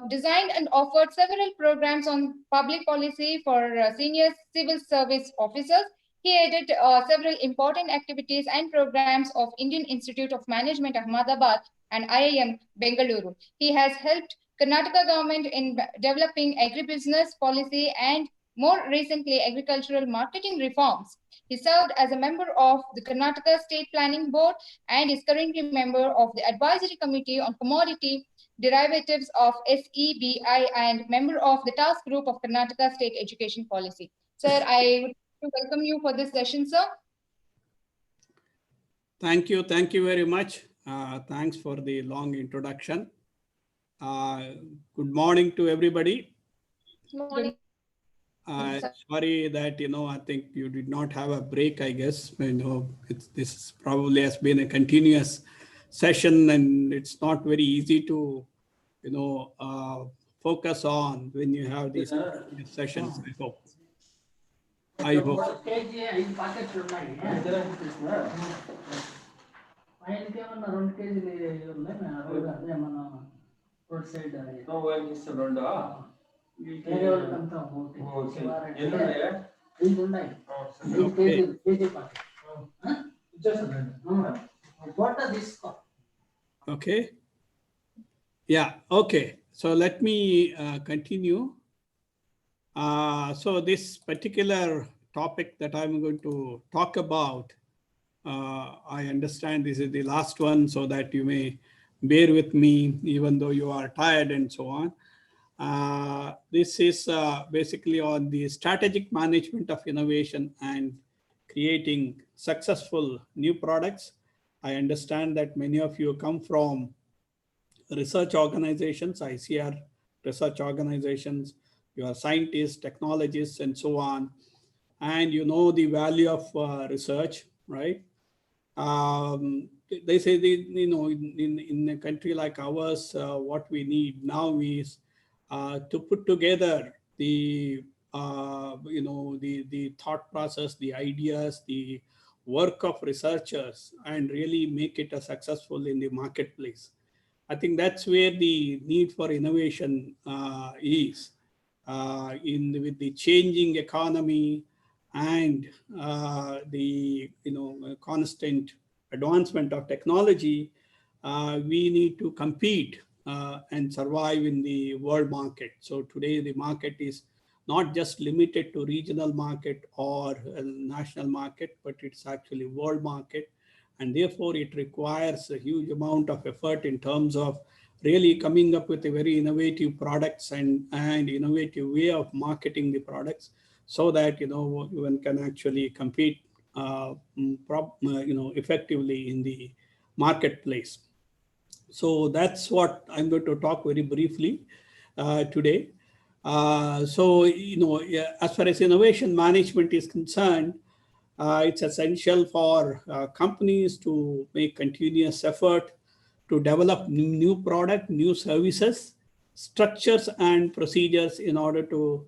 designed and offered several programs on public policy for senior civil service officers. He headed several important activities and programs of Indian Institute of Management Ahmedabad and IIM Bengaluru. He has helped Karnataka government in developing agribusiness policy and more recently agricultural marketing reforms. He served as a member of the Karnataka State Planning Board and is currently member of the Advisory Committee on Commodity Derivatives of SEBI and member of the Task Group of Karnataka State Education Policy. Sir, I would like to welcome you for this session, sir. Thank you very much. Thanks for the long introduction. Good morning to everybody. Good morning. Sorry that, I think you did not have a break, I guess. This probably has been a continuous session and it's not very easy to, focus on when you have these sessions, I hope. Okay. Yeah, okay. So let me continue. So this particular topic that I'm going to talk about, I understand this is the last one, so that you may bear with me, even though you are tired and so on. This is basically on the strategic management of innovation and creating successful new products. I understand that many of you come from research organizations, ICR research organizations, you are scientists, technologists, and so on. And you know the value of research, right? They say, in a country like ours, what we need now is to put together the, the thought process, the ideas, the work of researchers, and really make it a successful in the marketplace. I think that's where the need for innovation is. With the changing economy and the constant advancement of technology, we need to compete and survive in the world market. So today the market is not just limited to regional market or national market, but it's actually world market. And therefore it requires a huge amount of effort in terms of really coming up with a very innovative products and innovative way of marketing the products, so that one can actually compete effectively in the marketplace. So that's what I'm going to talk very briefly today. As far as innovation management is concerned, it's essential for companies to make continuous effort to develop new product, new services, structures and procedures in order to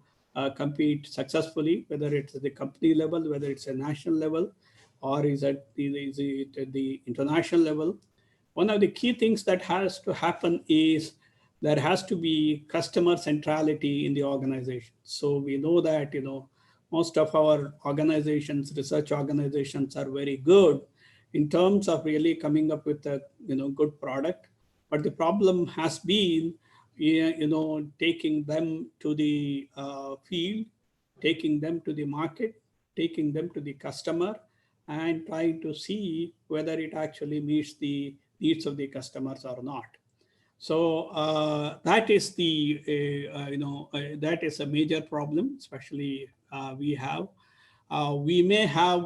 compete successfully, whether it's at the company level, whether it's a national level, or is it at the international level. One of the key things that has to happen is there has to be customer centrality in the organization. So we know that, most of our organizations, research organizations, are very good in terms of really coming up with a good product. But the problem has been, taking them to the field, taking them to the market, taking them to the customer, and trying to see whether it actually meets the needs of the customers or not. So that is that is a major problem, especially we have. We may have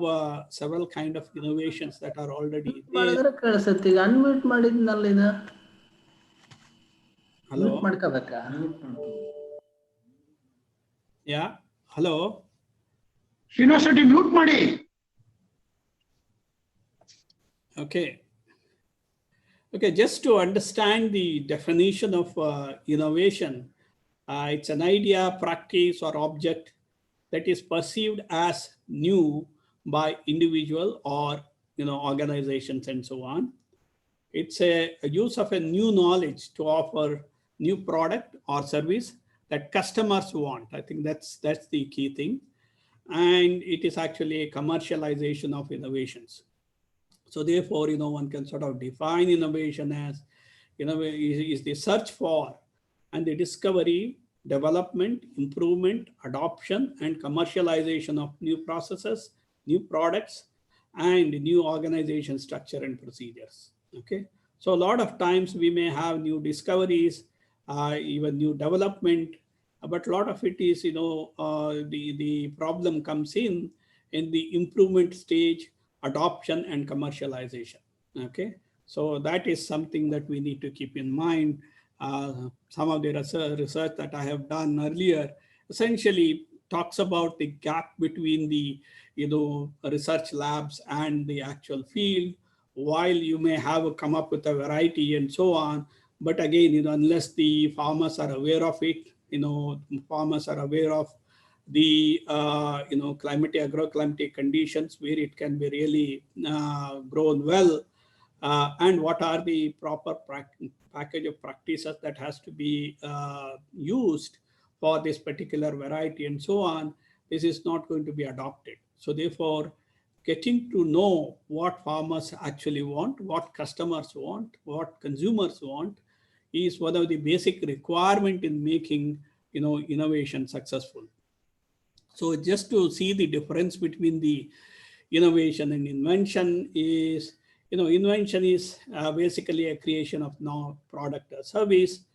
several kind of innovations that are already there. Unmute ಮಾಡಿದ್ನಲ್ಲ ಇದು. Hello. Mute ಮಾಡ್ಕೋಬೇಕಾ? Yeah. Hello. University mute ಮಾಡಿ. Okay. Okay, just to understand the definition of innovation, it's an idea, practice, or object that is perceived as new by individual or organizations and so on. It's a use of a new knowledge to offer new product or service that customers want. I think that's the key thing. And it is actually a commercialization of innovations. So therefore, one can sort of define innovation as, is the search for and the discovery, development, improvement, adoption, and commercialization of new processes, new products, and new organization structure and procedures. Okay. So a lot of times we may have new discoveries, even new development, but a lot of it is, the problem comes in the improvement stage, adoption and commercialization. Okay, so that is something that we need to keep in mind. Some of the research that I have done earlier essentially talks about the gap between the research labs and the actual field. While you may have come up with a variety and so on, but again, unless the farmers are aware of it, farmers are aware of the climatic, agroclimatic conditions where it can be really grown well, and what are the proper package of practices that has to be used for this particular variety and so on, this is not going to be adopted. So therefore, getting to know what farmers actually want, what customers want, what consumers want, is one of the basic requirement in making innovation successful. So just to see the difference between the innovation and invention is, invention is basically a creation of now product or service,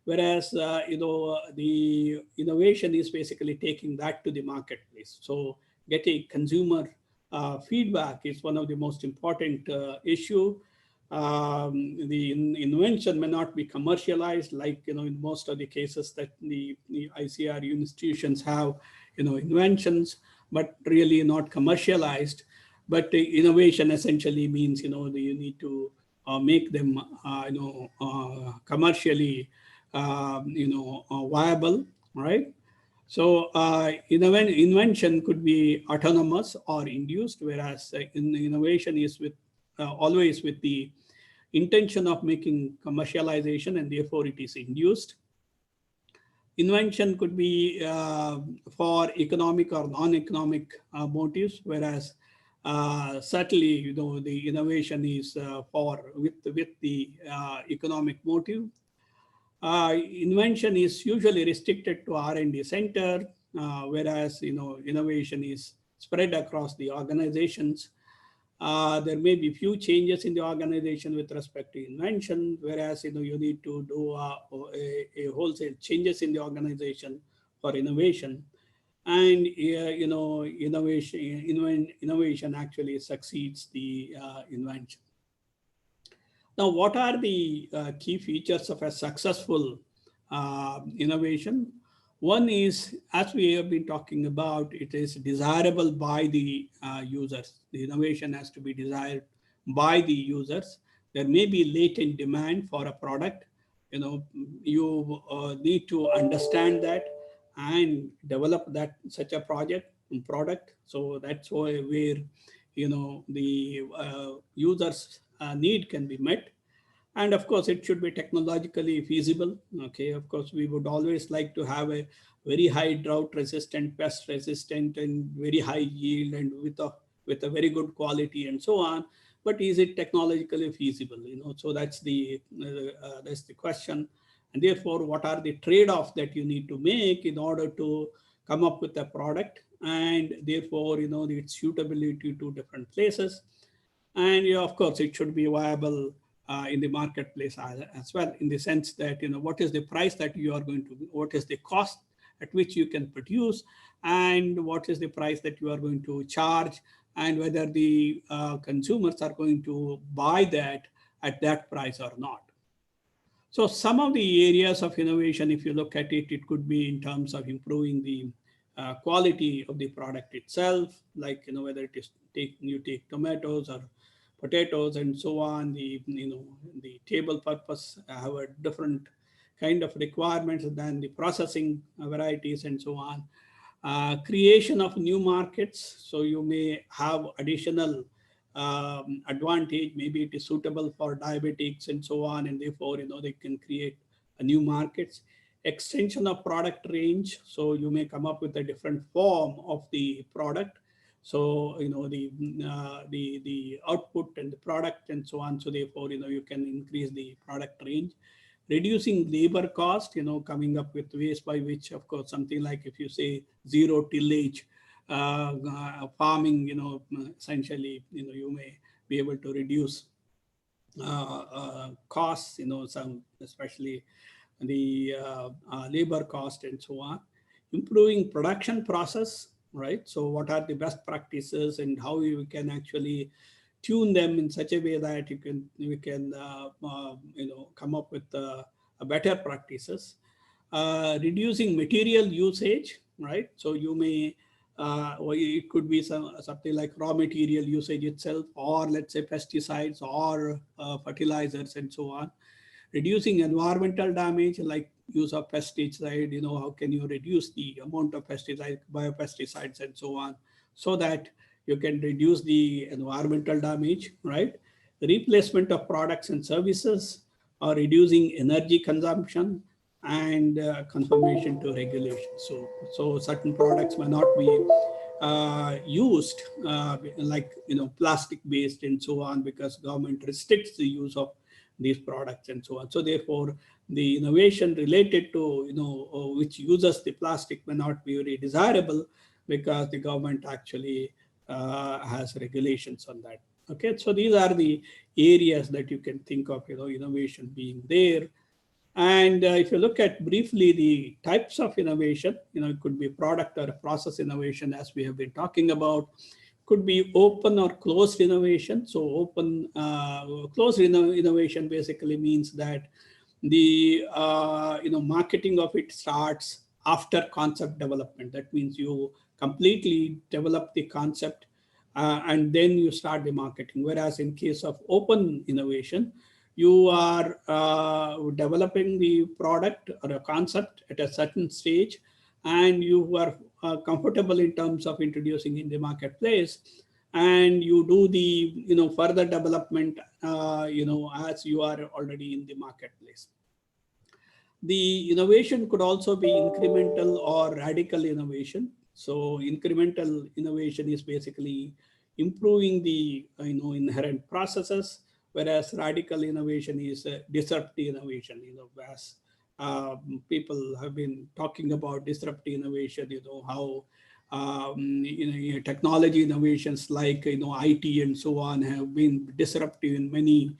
whereas the innovation is basically taking that to the marketplace. So getting consumer feedback is one of the most important issue. The invention may not be commercialized, like in most of the cases that the ICR institutions have inventions, but really not commercialized. But innovation essentially means you need to make them commercially viable, right? So invention could be autonomous or induced, whereas innovation is with always with the intention of making commercialization, and therefore it is induced. Invention could be for economic or non-economic motives, whereas certainly the innovation is with the economic motive. Invention is usually restricted to R&D center, whereas innovation is spread across the organizations. There may be few changes in the organization with respect to invention, whereas you need to do a wholesale changes in the organization for innovation. And innovation actually succeeds the invention. Now, what are the key features of a successful innovation? One is, as we have been talking about, it is desirable by the users. The innovation has to be desired by the users. There may be latent demand for a product. You need to understand that and develop that such a product. So that's where the users' need can be met. And of course, it should be technologically feasible. Okay, of course, we would always like to have a very high drought resistant, pest resistant, and very high yield, and with a very good quality and so on. But is it technologically feasible? So that's the question. And therefore, what are the trade-offs that you need to make in order to come up with a product, and therefore, its suitability to different places. And of course, it should be viable in the marketplace as well, in the sense that, what is the price that you are going to, what is the cost at which you can produce, and what is the price that you are going to charge, and whether the consumers are going to buy that at that price or not. So some of the areas of innovation, if you look at it, it could be in terms of improving the quality of the product itself, like, whether it is you take tomatoes or potatoes and so on, the table purpose have a different kind of requirements than the processing varieties and so on. Creation of new markets. So you may have additional advantage. Maybe it is suitable for diabetics and so on, and therefore, they can create a new markets. Extension of product range. So you may come up with a different form of the product. So, the output and the product and so on. So therefore, you can increase the product range. Reducing labor cost, coming up with ways by which, of course, something like if you say zero tillage farming, essentially, you may be able to reduce costs, some, especially the labor cost and so on. Improving production process, right? So what are the best practices and how you can actually tune them in such a way that we can come up with better practices. Reducing material usage, right? So you may, it could be something like raw material usage itself, or let's say pesticides or fertilizers and so on. Reducing environmental damage, like use of pesticide, how can you reduce the amount of pesticide, biopesticides and so on, so that you can reduce the environmental damage, right? Replacement of products and services, or reducing energy consumption, and conformation to regulations. So certain products may not be used, like plastic based and so on, because government restricts the use of these products and so on. So therefore, the innovation related to which uses the plastic may not be very desirable, because the government actually has regulations on that. Okay, so these are the areas that you can think of, innovation being there. And if you look at briefly the types of innovation, it could be product or process innovation, as we have been talking about. Could be open or closed innovation. So open, closed innovation basically means that the marketing of it starts after concept development. That means you completely develop the concept and then you start the marketing. Whereas in case of open innovation, you are developing the product or a concept at a certain stage, and you are comfortable in terms of introducing in the marketplace, and you do the further development as you are already in the marketplace. The innovation could also be incremental or radical innovation. So incremental innovation is basically improving the inherent processes, whereas radical innovation is disruptive innovation. As people have been talking about disruptive innovation, how technology innovations like IT and so on have been disruptive in many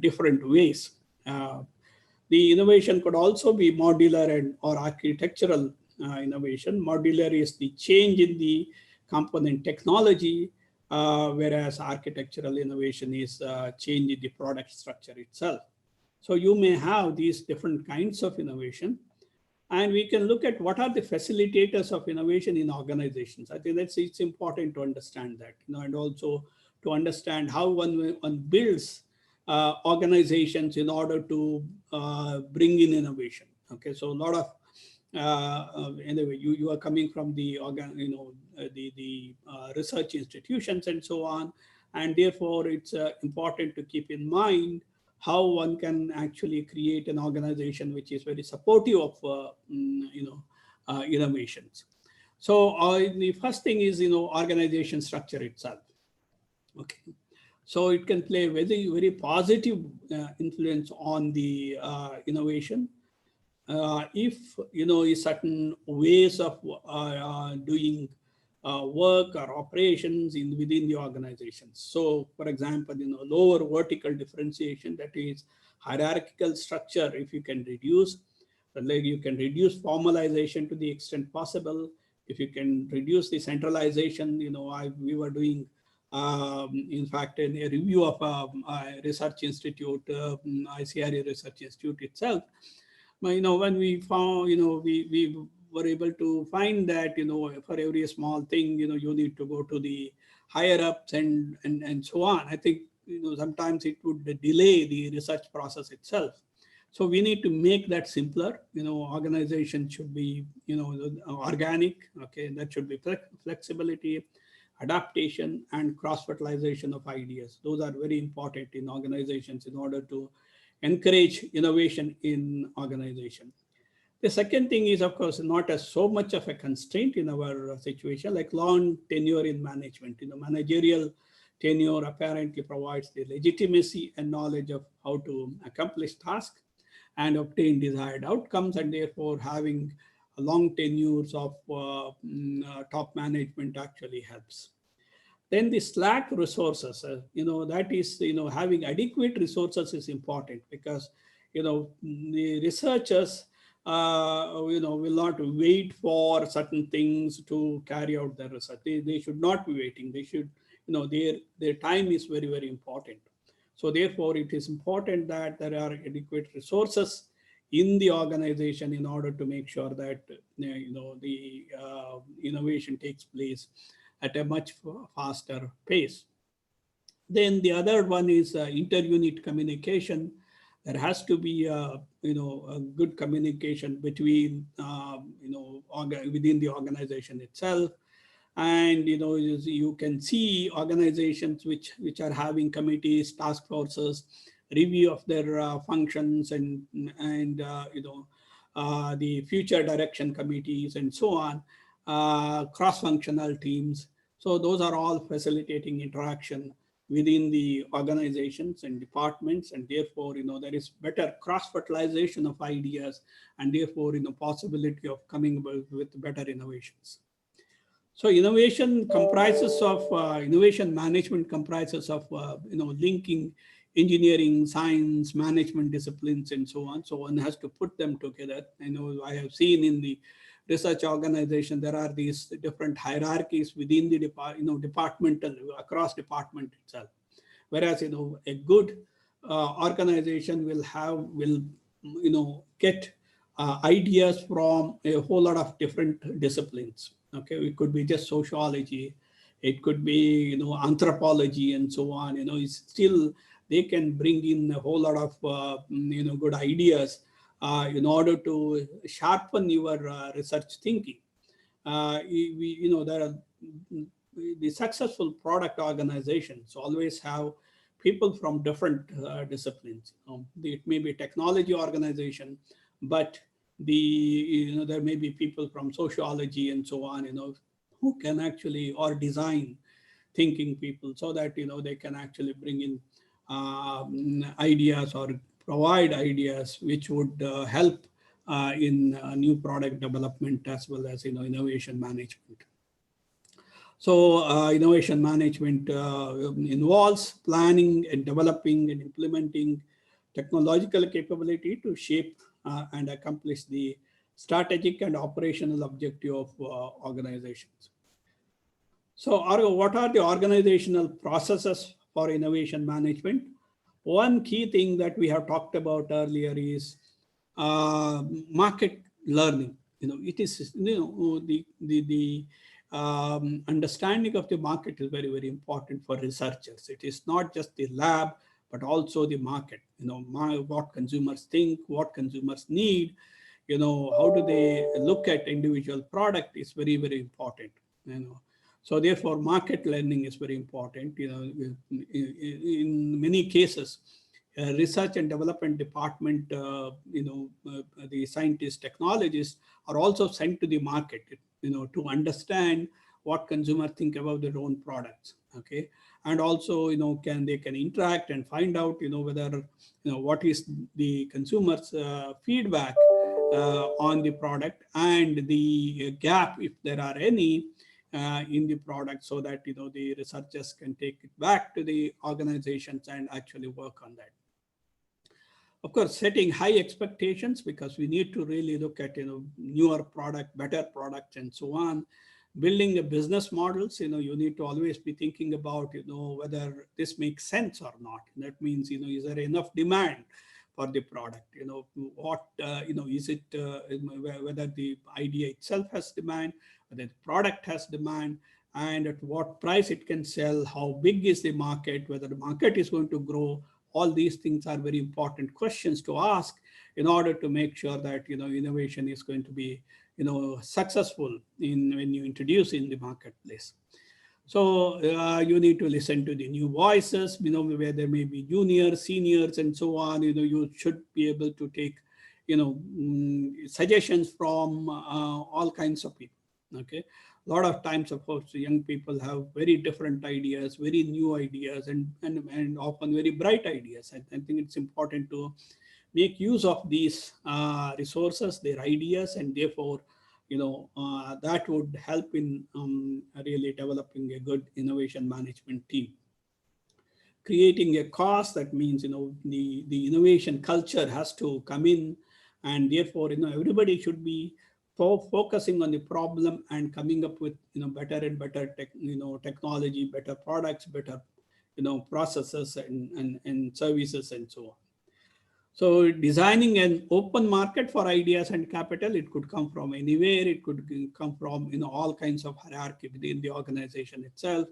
different ways. The innovation could also be modular and or architectural innovation. Modular is the change in the component technology, whereas architectural innovation is change in the product structure itself. So you may have these different kinds of innovation, and we can look at what are the facilitators of innovation in organizations. I think it's important to understand that, and also to understand how one builds organizations in order to bring in innovation. Okay, so a lot of anyway, you are coming from the research institutions and so on, and therefore it's important to keep in mind how one can actually create an organization which is very supportive of innovations. So the first thing is organization structure itself. Okay, so it can play a very, very positive influence on the innovation. If certain ways of doing work or operations within the organizations. So, for example, lower vertical differentiation, that is hierarchical structure, if you can reduce, like you can reduce formalization to the extent possible. If you can reduce the centralization, we were doing, in fact, a review of a research institute, ICRA Research Institute itself. When we found, we were able to find that, for every small thing, you need to go to the higher ups and so on. I think, sometimes it would delay the research process itself. So we need to make that simpler. Organization should be, organic. Okay, that should be flexibility, adaptation, and cross-fertilization of ideas. Those are very important in organizations in order to encourage innovation in organization. The second thing is, of course, not as so much of a constraint in our situation, like long tenure in management. Managerial tenure apparently provides the legitimacy and knowledge of how to accomplish tasks and obtain desired outcomes, and therefore having long tenures of top management actually helps. Then the slack resources, that is, having adequate resources is important, because, the researchers, will not wait for certain things to carry out their research. They should not be waiting. They should, their time is very, very important. So therefore, it is important that there are adequate resources in the organization in order to make sure that, the innovation takes place at a much faster pace. Then the other one is inter-unit communication. There has to be a good communication between within the organization itself. And you can see organizations which are having committees, task forces, review of their functions, and the future direction committees and so on, cross-functional teams. So those are all facilitating interaction within the organizations and departments, and therefore, there is better cross-fertilization of ideas, and therefore, possibility of coming with better innovations. So innovation comprises of, innovation management comprises of, linking engineering, science, management disciplines, and so on. So one has to put them together. I have seen in the research organization, there are these different hierarchies within the departmental, across department itself. Whereas, a good organization will get ideas from a whole lot of different disciplines. Okay, it could be just sociology, it could be, anthropology, and so on. It's still, they can bring in a whole lot of, good ideas in order to sharpen your research thinking. There are the successful product organizations always have people from different disciplines. It may be a technology organization, but there may be people from sociology and so on, who can actually, or design thinking people, so that they can actually bring in ideas or provide ideas which would help in new product development, as well as innovation management. So innovation management involves planning and developing and implementing technological capability to shape and accomplish the strategic and operational objective of organizations. So what are the organizational processes for innovation management? One key thing that we have talked about earlier is market learning. It is, the understanding of the market is very, very important for researchers. It is not just the lab, but also the market. What consumers think, what consumers need, how do they look at individual product is very, very important. So therefore, market learning is very important. In many cases, research and development department, the scientists, technologists are also sent to the market, to understand what consumers think about their own products. Okay, and also, they can interact and find out, whether, what is the consumers' feedback on the product and the gap, if there are any, in the product, so that the researchers can take it back to the organizations and actually work on that. Of course, setting high expectations, because we need to really look at newer product, better products, and so on. Building a business models, you need to always be thinking about whether this makes sense or not. That means, is there enough demand for the product? What is it, whether the idea itself has demand, whether the product has demand, and at what price it can sell, how big is the market, whether the market is going to grow. All these things are very important questions to ask in order to make sure that innovation is going to be successful when you introduce in the marketplace. So you need to listen to the new voices, where there may be juniors, seniors, and so on. You should be able to take suggestions from all kinds of people. Okay, a lot of times, of course, young people have very different ideas, very new ideas, and often very bright ideas. I think it's important to make use of these resources, their ideas, and therefore, that would help in really developing a good innovation management team. Creating a cause, that means, the innovation culture has to come in, and therefore, everybody should be focusing on the problem and coming up with, better and better technology, better products, better, processes and services, and so on. So designing an open market for ideas and capital, it could come from anywhere. It could come from, all kinds of hierarchy within the organization itself.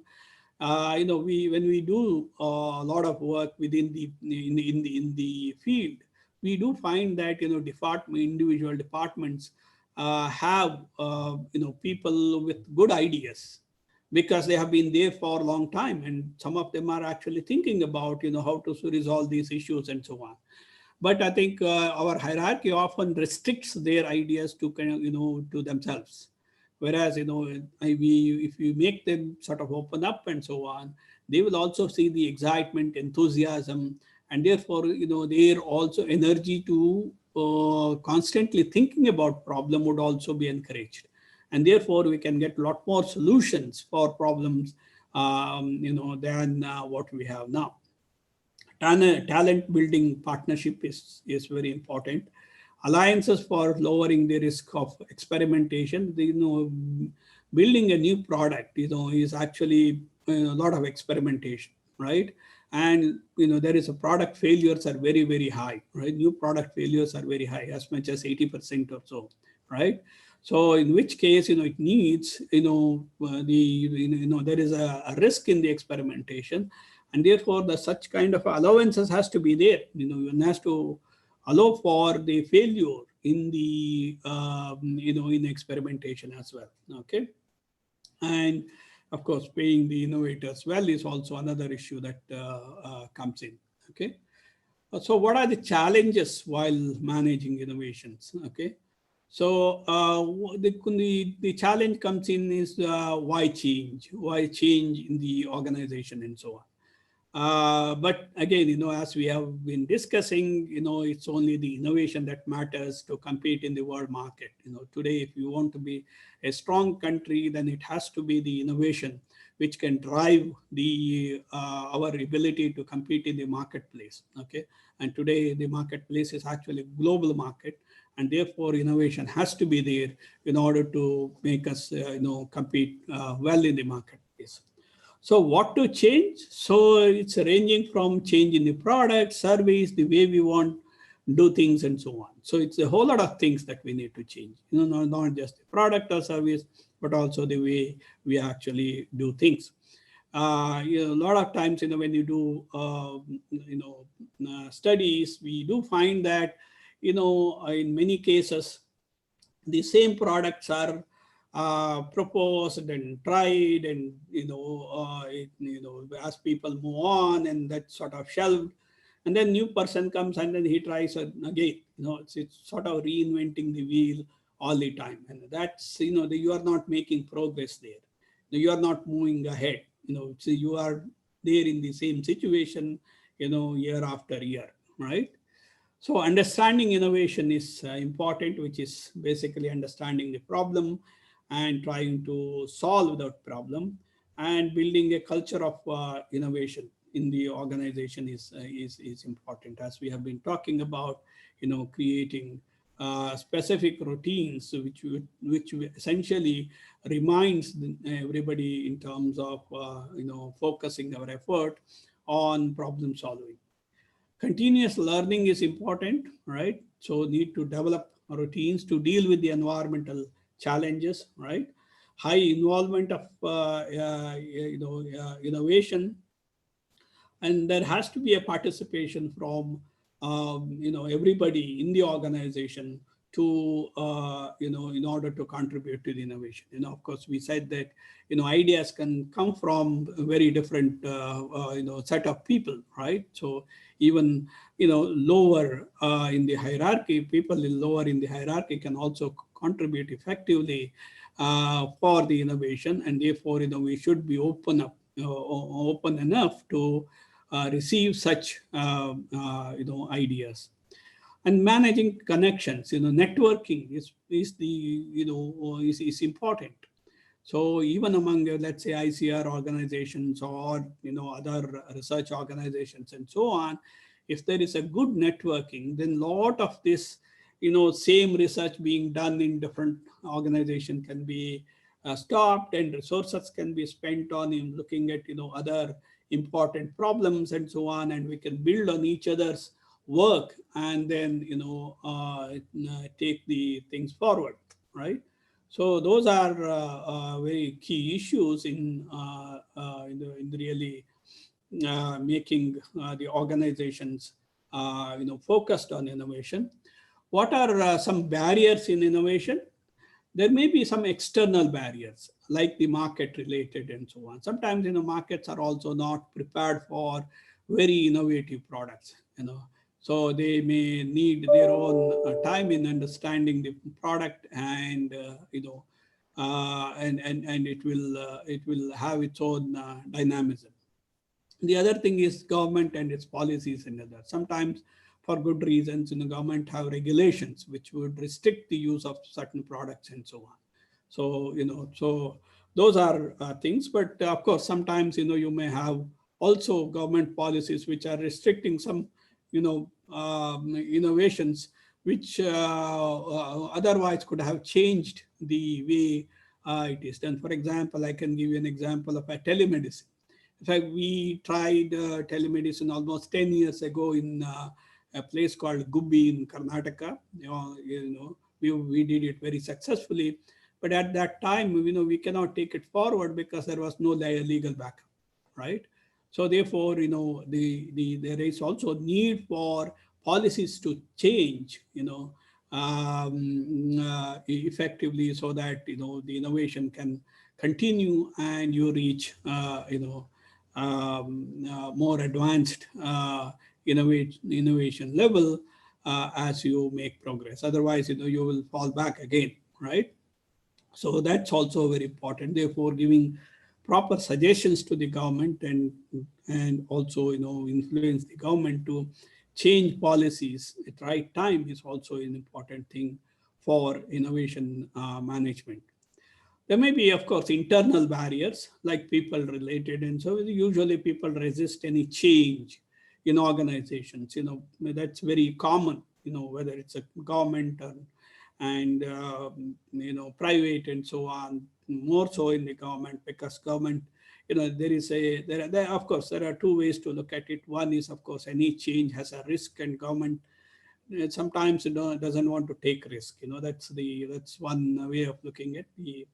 When we do a lot of work within in the field, we do find that, individual departments have, people with good ideas, because they have been there for a long time, and some of them are actually thinking about, how to resolve these issues and so on. But I think our hierarchy often restricts their ideas to to themselves. Whereas, if you make them sort of open up and so on, they will also see the excitement, enthusiasm, and therefore, their also energy to constantly thinking about problem would also be encouraged. And therefore, we can get a lot more solutions for problems, than what we have now. Talent building partnership is very important. Alliances for lowering the risk of experimentation. Building a new product, is actually a lot of experimentation, right? And there is a product failures are very, very high, right? New product failures are very high, as much as 80% or so, right? So in which case, it needs, there is a risk in the experimentation. And therefore, such kind of allowances has to be there. One has to allow for the failure in the in experimentation as well. Okay, and of course, paying the innovators well is also another issue that comes in. Okay, so what are the challenges while managing innovations? Okay, so the challenge comes in is why change? Why change in the organization and so on? But again, as we have been discussing, it's only the innovation that matters to compete in the world market. Today, if you want to be a strong country, then it has to be the innovation which can drive the our ability to compete in the marketplace. Okay, and today the marketplace is actually a global market, and therefore innovation has to be there in order to make us, compete well in the marketplace. So what to change? So it's ranging from changing the product, service, the way we want to do things, and so on. So it's a whole lot of things that we need to change. Not just the product or service, but also the way we actually do things. A lot of times, when you do, studies, we do find that, in many cases, the same products are proposed and tried, and as people move on, and that sort of shelved, and then new person comes and then he tries again. It's sort of reinventing the wheel all the time, and that's you are not making progress there. You are not moving ahead. So you are there in the same situation, year after year, right? So understanding innovation is important, which is basically understanding the problem and trying to solve that problem, and building a culture of innovation in the organization is important, as we have been talking about, creating specific routines which essentially reminds everybody in terms of focusing our effort on problem solving. Continuous learning is important, right? So need to develop routines to deal with the environmental challenges, right? High involvement of innovation, and there has to be a participation from everybody in the organization to in order to contribute to the innovation. Of course, we said that ideas can come from a very different set of people, right? So even lower in the hierarchy, people lower in the hierarchy can also contribute effectively for the innovation, and therefore we should be open enough to receive such ideas. And managing connections, networking is important. So even among, let's say, ICR organizations or other research organizations and so on, if there is a good networking, then a lot of this same research being done in different organizations can be stopped, and resources can be spent on looking at other important problems and so on, and we can build on each other's work and then take the things forward, right? So those are very key issues in really making the organizations focused on innovation. What are some barriers in innovation? There may be some external barriers, like the market related and so on. Sometimes markets are also not prepared for very innovative products. So they may need their own time in understanding the product, and and it will have its own dynamism. The other thing is government and its policies and other. Sometimes, for good reasons, government have regulations which would restrict the use of certain products and so on. So so those are things. But of course, sometimes you may have also government policies which are restricting some innovations which otherwise could have changed the way it is done. For example, I can give you an example of a telemedicine. In fact, we tried telemedicine almost 10 years ago in a place called Gubbi in Karnataka. We did it very successfully, but at that time, we cannot take it forward because there was no legal backup, right? So therefore, there is also need for policies to change, effectively, so that the innovation can continue and you reach more advanced innovation level as you make progress. Otherwise, you will fall back again, right? So that's also very important. Therefore, giving proper suggestions to the government and also influence the government to change policies at the right time is also an important thing for innovation management. There may be, of course, internal barriers like people related, and so usually people resist any change in organizations. That's very common. Whether it's a government and private and so on. More so in the government, because government, of course there are two ways to look at it. One is, of course, any change has a risk, and government sometimes doesn't want to take risk. That's one way of looking at the.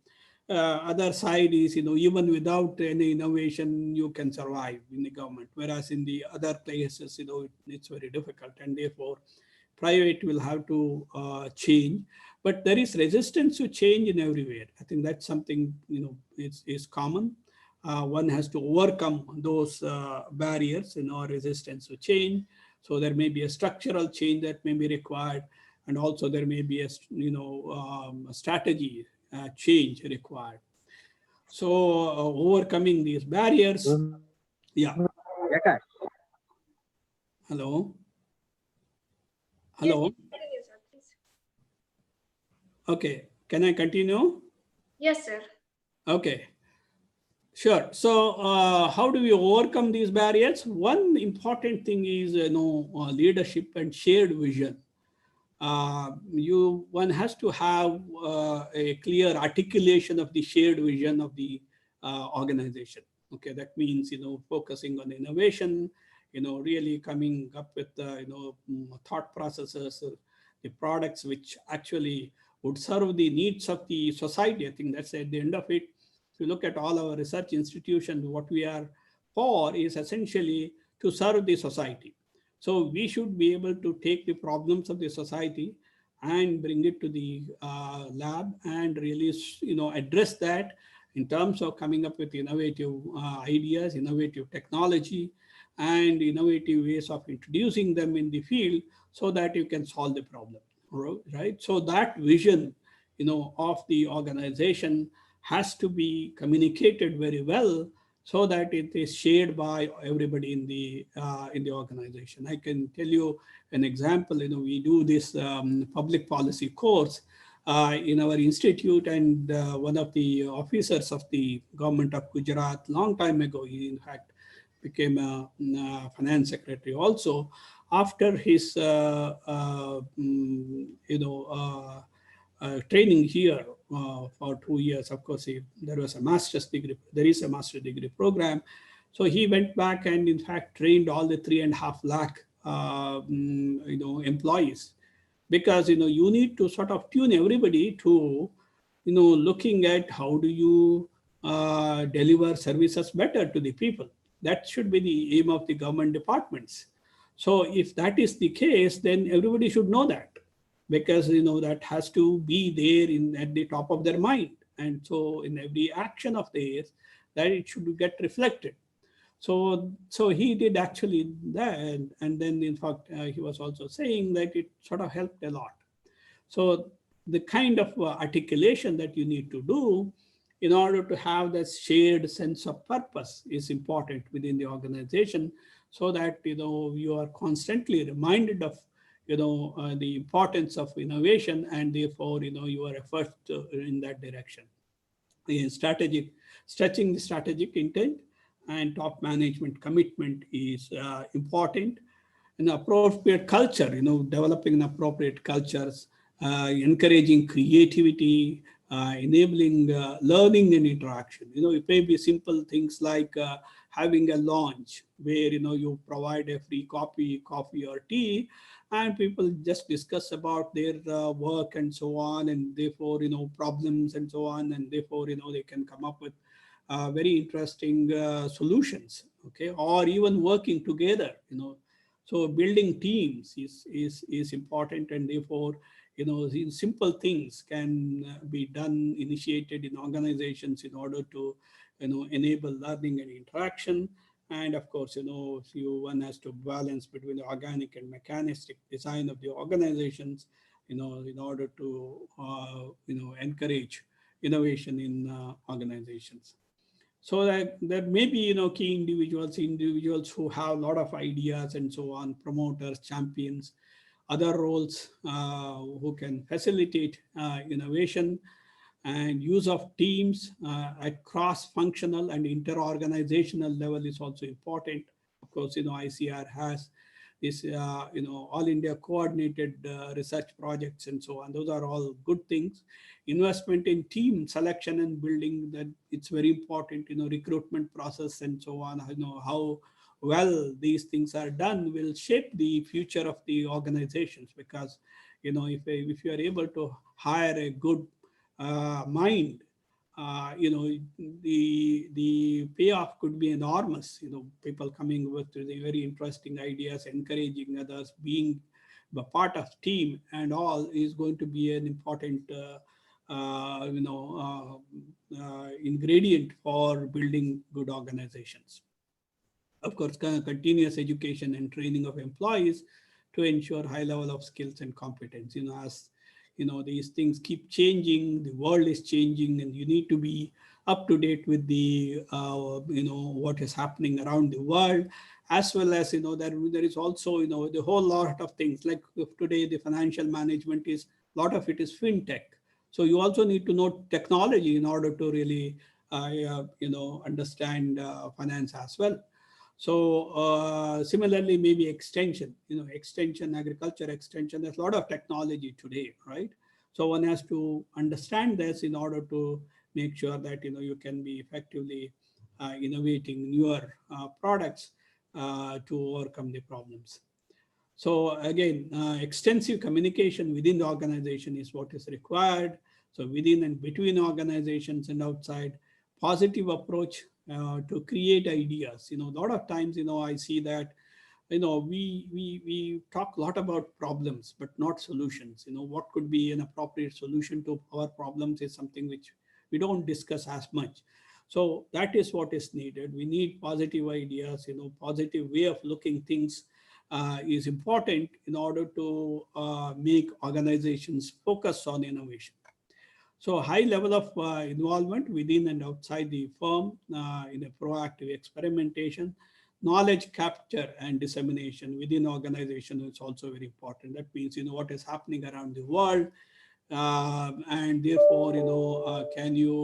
Other side is, even without any innovation, you can survive in the government. Whereas in the other places, it's very difficult, and therefore private will have to change. but there is resistance to change in everywhere. I think that's something, is common. One has to overcome those barriers, resistance to change. So there may be a structural change that may be required, and also there may be a, a strategy change required. So overcoming these barriers. Yeah. Hello. Hello. Okay. Can I continue? Yes, sir. Okay. Sure. So how do we overcome these barriers? One important thing is, leadership and shared vision. One has to have a clear articulation of the shared vision of the organization. Okay, that means, focusing on innovation, really coming up with, thought processes, the products which actually would serve the needs of the society. I think that's at the end of it. If you look at all our research institutions, what we are for is essentially to serve the society. So we should be able to take the problems of the society and bring it to the lab and really, address that in terms of coming up with innovative ideas, innovative technology, and innovative ways of introducing them in the field so that you can solve the problem, right? So that vision, of the organization has to be communicated very well so that it is shared by everybody in the organization. I can tell you an example. We do this public policy course in our institute, and one of the officers of the government of Gujarat long time ago, he in fact became a finance secretary also after his training here for 2 years. Of course, there was a master's degree. There is a master's degree program. So he went back and in fact trained all the 3.5 lakh employees, because you need to sort of tune everybody to looking at how do you deliver services better to the people. That should be the aim of the government departments. So if that is the case, then everybody should know that, because that has to be there at the top of their mind, and so in every action of theirs, that it should get reflected. So he did actually that, and then in fact he was also saying that it sort of helped a lot. So the kind of articulation that you need to do in order to have that shared sense of purpose is important within the organization, so that you are constantly reminded of the importance of innovation, and therefore your efforts in that direction. Stretching the strategic intent and top management commitment is important. An appropriate culture, developing appropriate cultures, encouraging creativity, enabling learning and interaction. It may be simple things like having a launch where you provide a free coffee or tea, and people just discuss about their work and so on, and therefore problems and so on, and therefore they can come up with very interesting solutions. Okay, or even working together. So building teams is important, and therefore these simple things can be done, initiated in organizations in order to enable learning and interaction. And of course, one has to balance between the organic and mechanistic design of the organizations, in order to encourage innovation in organizations. So that there may be key individuals who have a lot of ideas and so on, promoters, champions, other roles who can facilitate innovation, and use of teams at cross-functional and inter-organizational level is also important. Of course, ICR has this all India coordinated research projects and so on. Those are all good things. Investment in team selection and building, that it's very important. Recruitment process and so on. How well these things are done will shape the future of the organizations, because if you are able to hire a good mind, the payoff could be enormous. People coming with very interesting ideas, encouraging others, being part of team and all is going to be an important ingredient for building good organizations. Of course, continuous education and training of employees to ensure high level of skills and competence. As these things keep changing, the world is changing, and you need to be up to date with the what is happening around the world, as well as there is also the whole lot of things like today the financial management is a lot of it is fintech. So you also need to know technology in order to really understand finance as well. So similarly, maybe extension, extension, agriculture extension, there's a lot of technology today, right? So one has to understand this in order to make sure that, you can be effectively innovating newer products to overcome the problems. So again, extensive communication within the organization is what is required. So within and between organizations and outside, positive approach to create ideas. A lot of times, I see that, we talk a lot about problems, but not solutions. What could be an appropriate solution to our problems is something which we don't discuss as much. So that is what is needed. We need positive ideas, positive way of looking things is important in order to make organizations focus on innovation. So high level of involvement within and outside the firm in a proactive experimentation, knowledge capture and dissemination within organization is also very important. That means, what is happening around the world, and therefore, can you,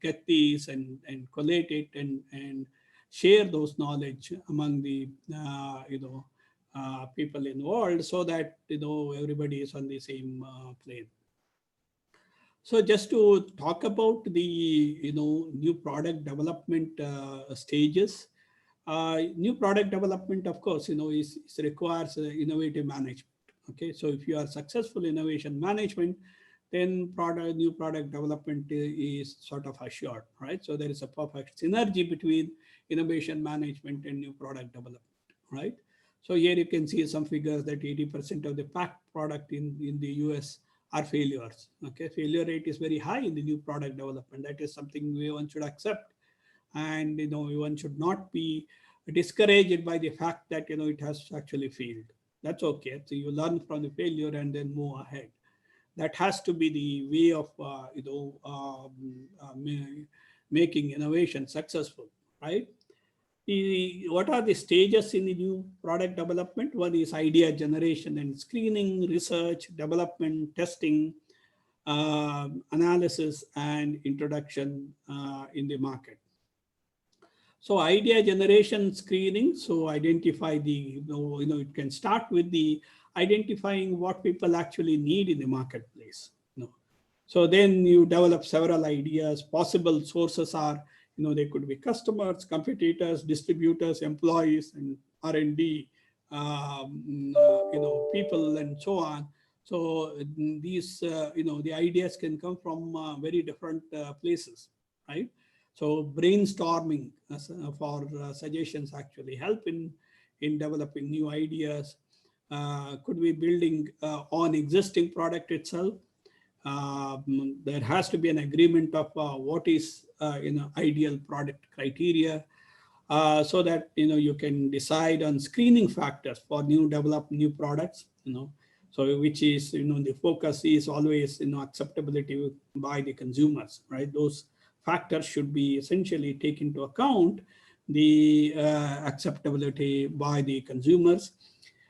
get these and collate it and share those knowledge among the, people involved so that, everybody is on the same plane. So just to talk about the new product development stages, new product development, of course, is requires innovative management. Okay, so if you are successful innovation management, then new product development is sort of assured, right? So there is a perfect synergy between innovation management and new product development, right? So here you can see some figures that 80% of the packed product in the US are failures. Okay, failure rate is very high in the new product development. That is something one should accept, and one should not be discouraged by the fact that it has actually failed. That's okay. So you learn from the failure and then move ahead. That has to be the way of making innovation successful, right? What are the stages in the new product development? One is idea generation and screening, research, development, testing, analysis, and introduction in the market. So idea generation screening, so identify the, it can start with the identifying what people actually need in the marketplace. So then you develop several ideas. Possible sources are, they could be customers, competitors, distributors, employees, and R&D, people, and so on. So these, the ideas can come from very different places, right? So brainstorming for suggestions actually help in developing new ideas. Could be building on existing product itself. There has to be an agreement of what is ideal product criteria, so that you can decide on screening factors for developed new products. So which is the focus is always acceptability by the consumers, right? Those factors should be essentially taken into account, the acceptability by the consumers.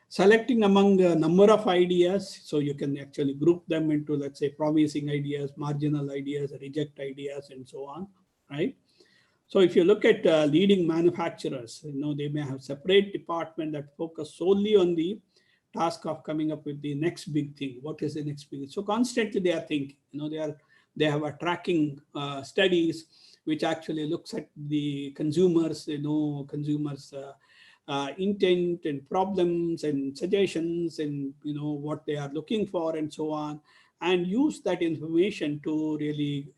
Selecting among a number of ideas, so you can actually group them into, let's say, promising ideas, marginal ideas, reject ideas, and so on, right? So if you look at leading manufacturers, they may have separate department that focus solely on the task of coming up with the next big thing. What is the next big thing? So constantly they are thinking, they have a tracking studies which actually looks at the consumers, consumers intent and problems and suggestions and what they are looking for and so on, and use that information to really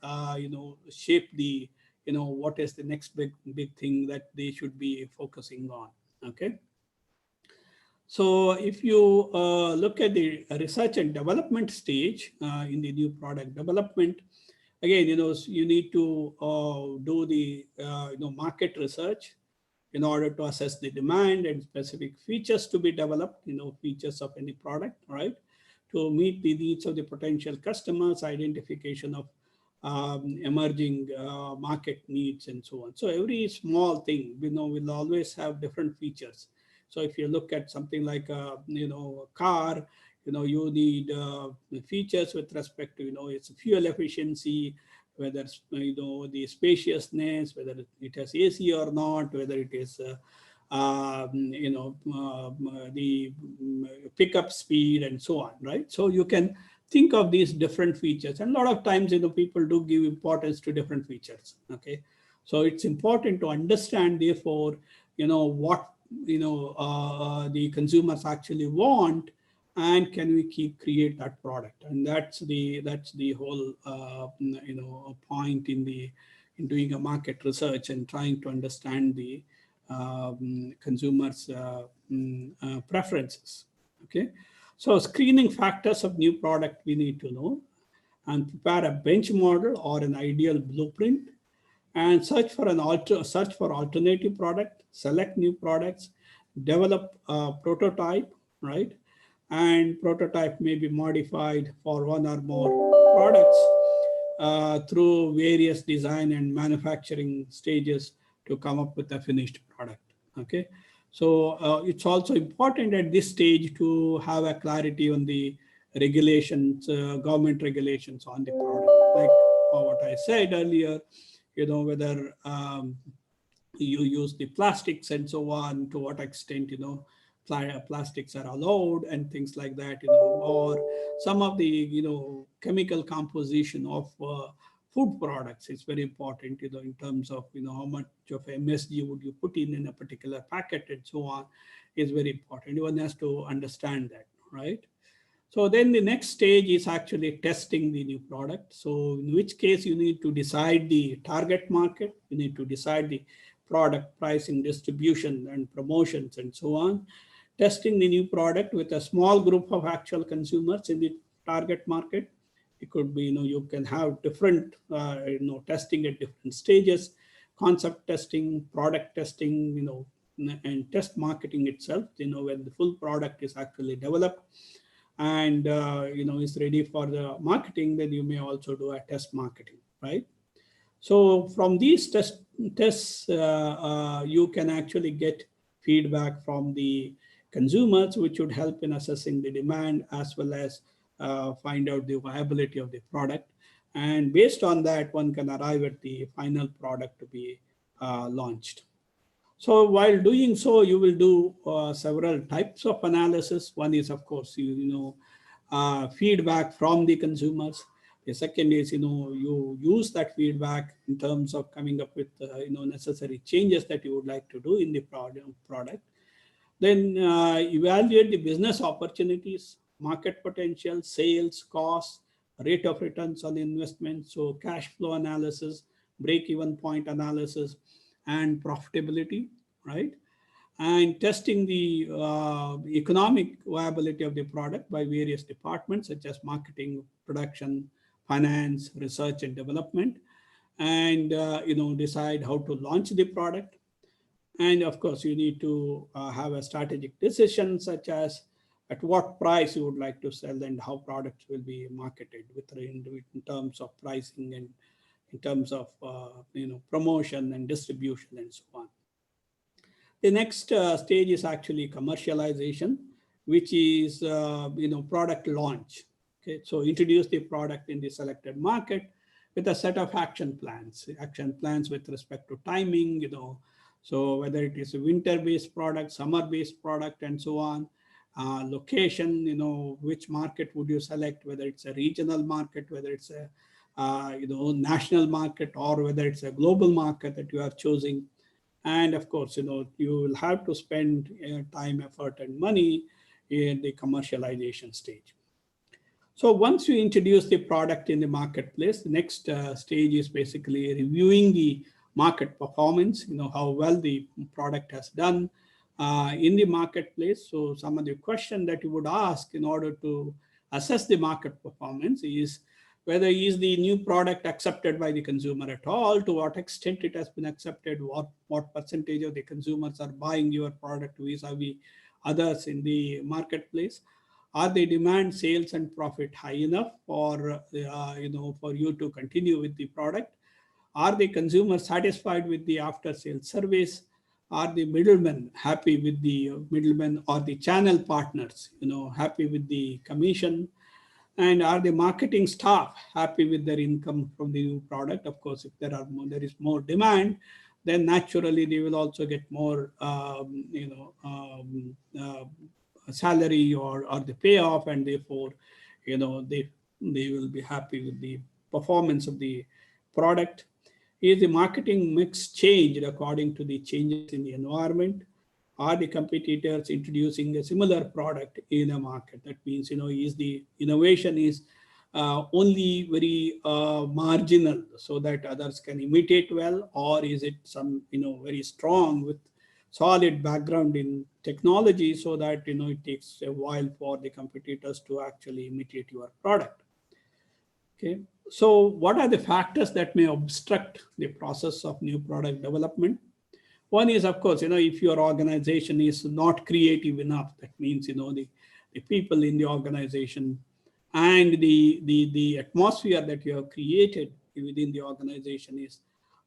shape the what is the next big thing that they should be focusing on. Okay, So if you look at the research and development stage in the new product development, again, you need to do the market research in order to assess the demand and specific features to be developed, features of any product, right? To meet the needs of the potential customers, identification of emerging market needs and so on. So every small thing, will always have different features. So if you look at something like a car, you need features with respect to its fuel efficiency, whether it's, the spaciousness, whether it has AC or not, whether it is the pickup speed and so on, right? So you can think of these different features, and a lot of times people do give importance to different features. Okay, so it's important to understand, therefore, what the consumers actually want, and can we create that product. And that's the whole point in doing a market research and trying to understand the consumers preferences. Okay, so screening factors of new product we need to know, and prepare a bench model or an ideal blueprint, and search for alternative product, select new products, develop a prototype, right? And prototype may be modified for one or more products through various design and manufacturing stages to come up with a finished product. Okay, so it's also important at this stage to have a clarity on the regulations, government regulations on the product, like what I said earlier, whether you use the plastics and so on, to what extent plastics are allowed and things like that, or some of the chemical composition of food products is very important, in terms of how much of MSG would you put in a particular packet and so on, is very important. One has to understand that, right? So then the next stage is actually testing the new product. So in which case you need to decide the target market, you need to decide the product pricing, distribution and promotions and so on. Testing the new product with a small group of actual consumers in the target market. It could be, you can have different, testing at different stages, concept testing, product testing, and test marketing itself, when the full product is actually developed and is ready for the marketing, then you may also do a test marketing, right? So from these tests, you can actually get feedback from the consumers, which would help in assessing the demand as well as find out the viability of the product. And based on that, one can arrive at the final product to be launched. So while doing so, you will do several types of analysis. One is, of course, feedback from the consumers. The second is, you use that feedback in terms of coming up with, necessary changes that you would like to do in the product. Then evaluate the business opportunities, market potential, sales, costs, rate of returns on investment. So cash flow analysis, break-even point analysis, and profitability, right? And testing the economic viability of the product by various departments such as marketing, production, finance, research and development, and decide how to launch the product. And of course, you need to have a strategic decision such as at what price you would like to sell and how products will be marketed in terms of pricing and in terms of promotion and distribution and so on. The next stage is actually commercialization, which is product launch. Okay, so introduce the product in the selected market with a set of action plans with respect to timing, so whether it is a winter-based product, summer-based product, and so on. Location, which market would you select, whether it's a regional market, whether it's a national market, or whether it's a global market that you are choosing. And of course, you will have to spend time, effort, and money in the commercialization stage. So once you introduce the product in the marketplace, the next stage is basically reviewing the market performance, how well the product has done, in the marketplace. So some of the questions that you would ask in order to assess the market performance is whether is the new product accepted by the consumer at all, to what extent it has been accepted, what percentage of the consumers are buying your product vis-a-vis others in the marketplace. Are the demand, sales, and profit high enough for for you to continue with the product? Are the consumers satisfied with the after-sales service? Are the middlemen happy with the middlemen, or the channel partners, happy with the commission? And are the marketing staff happy with their income from the new product? Of course, if there is more demand, then naturally they will also get more, salary or the payoff, and therefore, they will be happy with the performance of the product. Is the marketing mix changed according to the changes in the environment? Are the competitors introducing a similar product in a market? That means, is the innovation is only very marginal so that others can imitate well, or is it some, very strong with solid background in technology so that, it takes a while for the competitors to actually imitate your product? Okay. So what are the factors that may obstruct the process of new product development? One is, of course, if your organization is not creative enough, that means, the people in the organization and the atmosphere that you have created within the organization is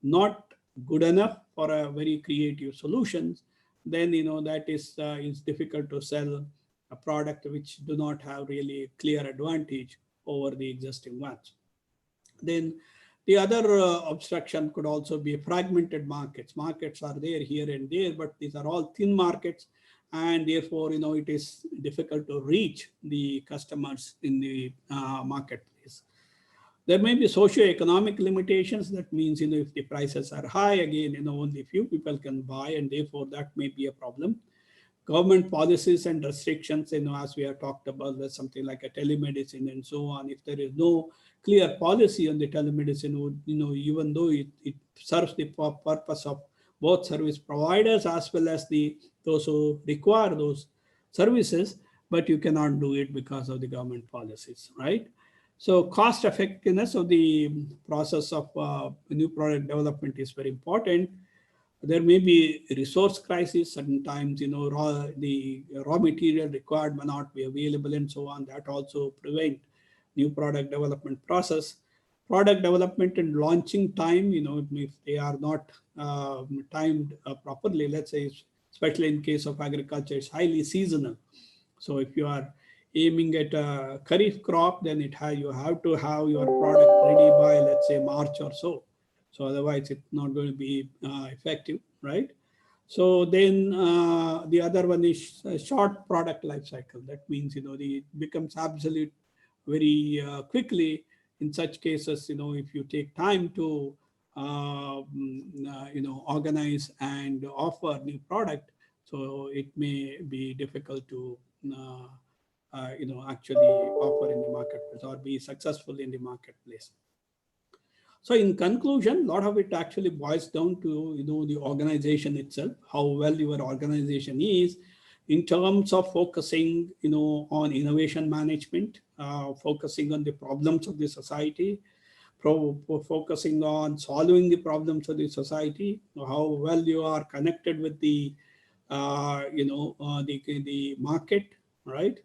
not good enough for a very creative solutions, then, that is difficult to sell a product which do not have really clear advantage over the existing ones. Then the other obstruction could also be fragmented markets. Markets are there here and there, but these are all thin markets, and therefore, it is difficult to reach the customers in the marketplace. There may be socio-economic limitations. That means, if the prices are high, again, only few people can buy, and therefore that may be a problem. Government policies and restrictions, as we have talked about, there's something like a telemedicine and so on. If there is no clear policy on the telemedicine, even though it serves the purpose of both service providers as well as those who require those services, but you cannot do it because of the government policies, right? So cost effectiveness of the process of new product development is very important. There may be resource crisis. Certain times, the raw material required may not be available and so on. That also prevent new product development process. Product development and launching time, if they are not timed properly, let's say, especially in case of agriculture, it's highly seasonal. So if you are aiming at a kharif crop, then you have to have your product ready by, let's say, March or so. So otherwise, it's not going to be effective, right? So then the other one is a short product life cycle. That means, it becomes obsolete very quickly. In such cases, if you take time to, organize and offer new product, so it may be difficult to, actually offer in the marketplace or be successful in the marketplace. So in conclusion, a lot of it actually boils down to, the organization itself, how well your organization is in terms of focusing, on innovation management, focusing on the problems of the society, focusing on solving the problems of the society, how well you are connected with the, the market, right?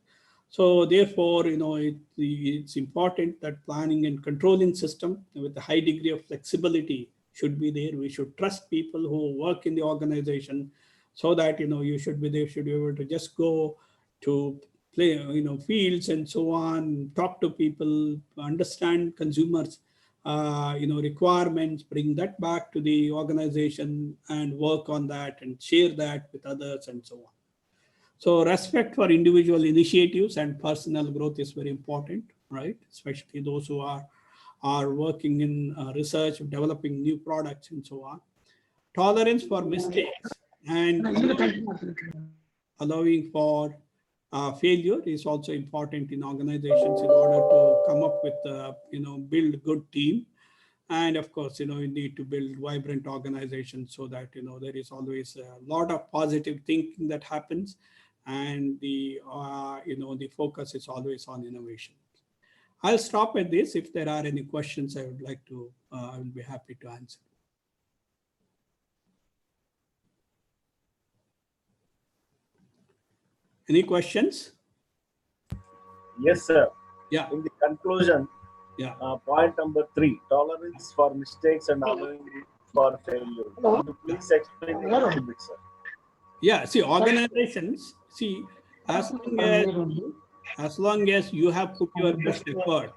So therefore, it's important that planning and controlling system with a high degree of flexibility should be there. We should trust people who work in the organization so that, they should be able to just go to play, fields and so on, talk to people, understand consumers, requirements, bring that back to the organization and work on that and share that with others and so on. So respect for individual initiatives and personal growth is very important, right? Especially those who are working in research, developing new products and so on. Tolerance for mistakes and allowing for failure is also important in organizations in order to come up with, build good team. And of course, you need to build vibrant organizations so that, there is always a lot of positive thinking that happens. And the focus is always on innovation. I'll stop at this. If there are any questions, I will be happy to answer. Any questions? Yes, sir. Yeah. In the conclusion, yeah. Point number 3, tolerance for mistakes and allowing for failure. Could you please explain it a little bit, sir? Yeah, see, organizations, as long as you have put your best effort,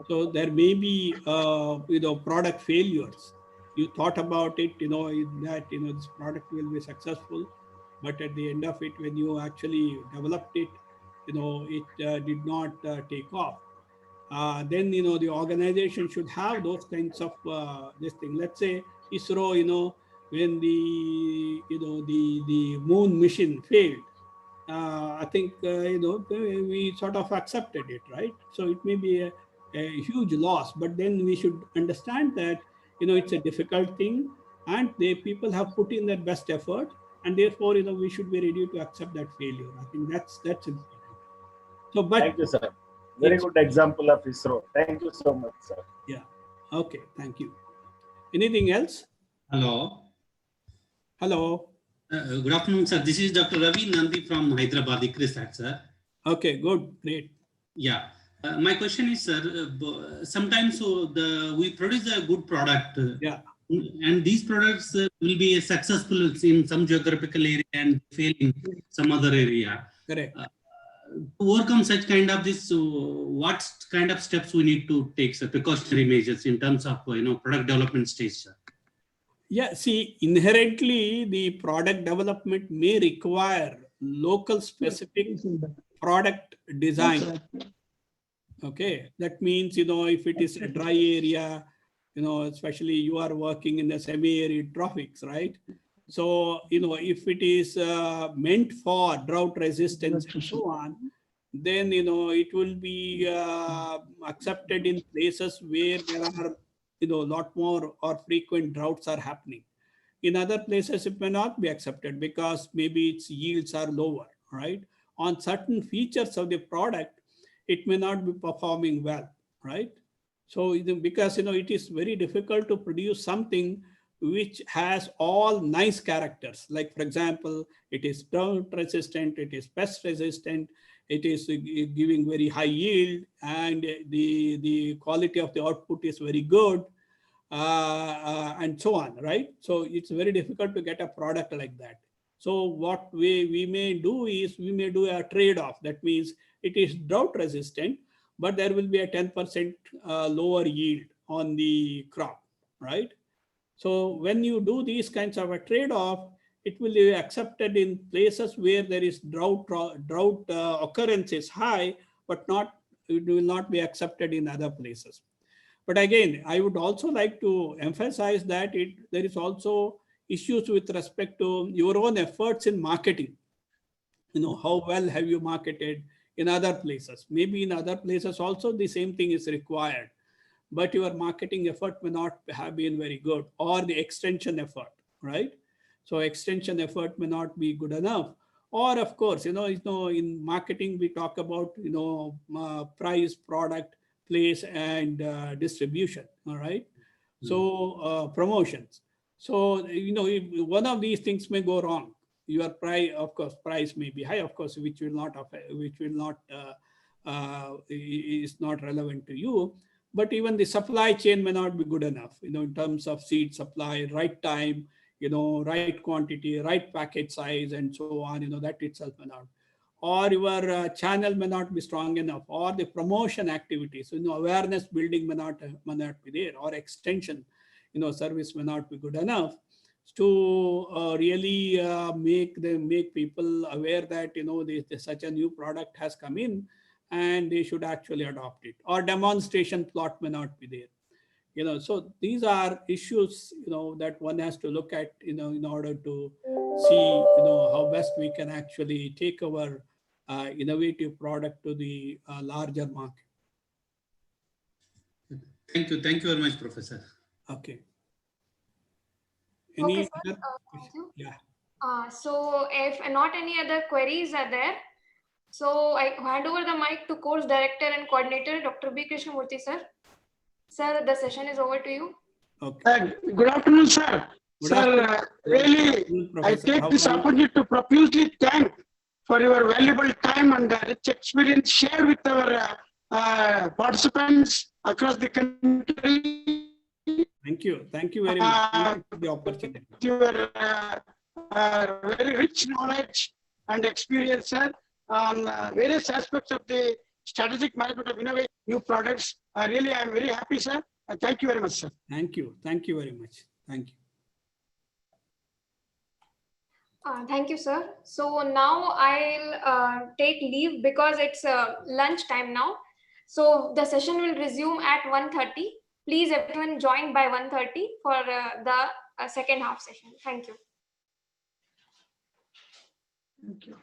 so there may be, product failures. You thought about it, that, this product will be successful, but at the end of it, when you actually developed it, it did not take off. Then, the organization should have those kinds of this thing. Let's say ISRO, when the moon mission failed, I think, we sort of accepted it, right? So it may be a huge loss, but then we should understand that, it's a difficult thing and people have put in their best effort, and therefore, we should be ready to accept that failure. I think that's important. So, but thank you, sir. Very good example of ISRO. Thank you so much, sir. Yeah. Okay. Thank you. Anything else? Hello. Hello. Good afternoon, sir. This is Dr. Ravi Nandi from Hyderabad, ICRISAT, sir. Okay, good. Great. Yeah. My question is, sir, sometimes we produce a good product. Yeah. And these products will be successful in some geographical area and fail in some other area. Correct. To overcome such kind of this, what kind of steps we need to take, sir, precautionary measures in terms of product development stage, sir? Yeah, see, inherently the product development may require local specific product design. Okay, that means, if it is a dry area, especially you are working in the semi-arid tropics, right? So, if it is meant for drought resistance and so on, then, it will be accepted in places where there are, lot more or frequent droughts are happening. In other places, it may not be accepted because maybe its yields are lower, right? On certain features of the product, it may not be performing well, right? So, because, it is very difficult to produce something which has all nice characters. Like, for example, it is drought resistant, it is pest resistant, it is giving very high yield, and the quality of the output is very good, and so on, right? So it's very difficult to get a product like that. So what we may do is we may do a trade-off. That means it is drought resistant, but there will be a 10% lower yield on the crop, right? So when you do these kinds of a trade-off, it will be accepted in places where there is drought occurrence is high, but it will not be accepted in other places. But again, I would also like to emphasize that there is also issues with respect to your own efforts in marketing. How well have you marketed in other places? Maybe in other places also the same thing is required, but your marketing effort may not have been very good, or the extension effort, right? So extension effort may not be good enough. Or of course, in marketing, we talk about, price, product, place, and distribution, all right? So promotions. So, if one of these things may go wrong, your price, of course, price may be high, of course, which will not is not relevant to you. But even the supply chain may not be good enough, in terms of seed supply, right time, right quantity, right package size, and so on, that itself may not. Or your channel may not be strong enough, or the promotion activities, awareness building may not be there, or extension, service may not be good enough to really make people aware that, such a new product has come in and they should actually adopt it, or demonstration plot may not be there. So these are issues, that one has to look at, in order to see, how best we can actually take our innovative product to the larger market. Thank you. Thank you very much, Professor. Okay. Okay, Any sir. other? Thank you. Yeah. So if not any other queries are there, so I hand over the mic to course director and coordinator, Dr. B. Krishnamurthy, sir. Sir, the session is over to you. Okay. Good afternoon, sir. Good Sir, afternoon. really, I Professor. take How this are you? opportunity to profusely thank for your valuable time and rich experience shared with our participants across the country. Thank you. Thank you very much. Thank you for the opportunity. Your very rich knowledge and experience, sir, on various aspects of the strategic management of innovation, new products. Really, I am very happy, sir. Thank you very much, sir. Thank you. Thank you very much. Thank you. Thank you, sir. So now I'll take leave because it's lunch time now. So the session will resume at 1:30. Please everyone join by 1:30 for the second half session. Thank you. Thank you.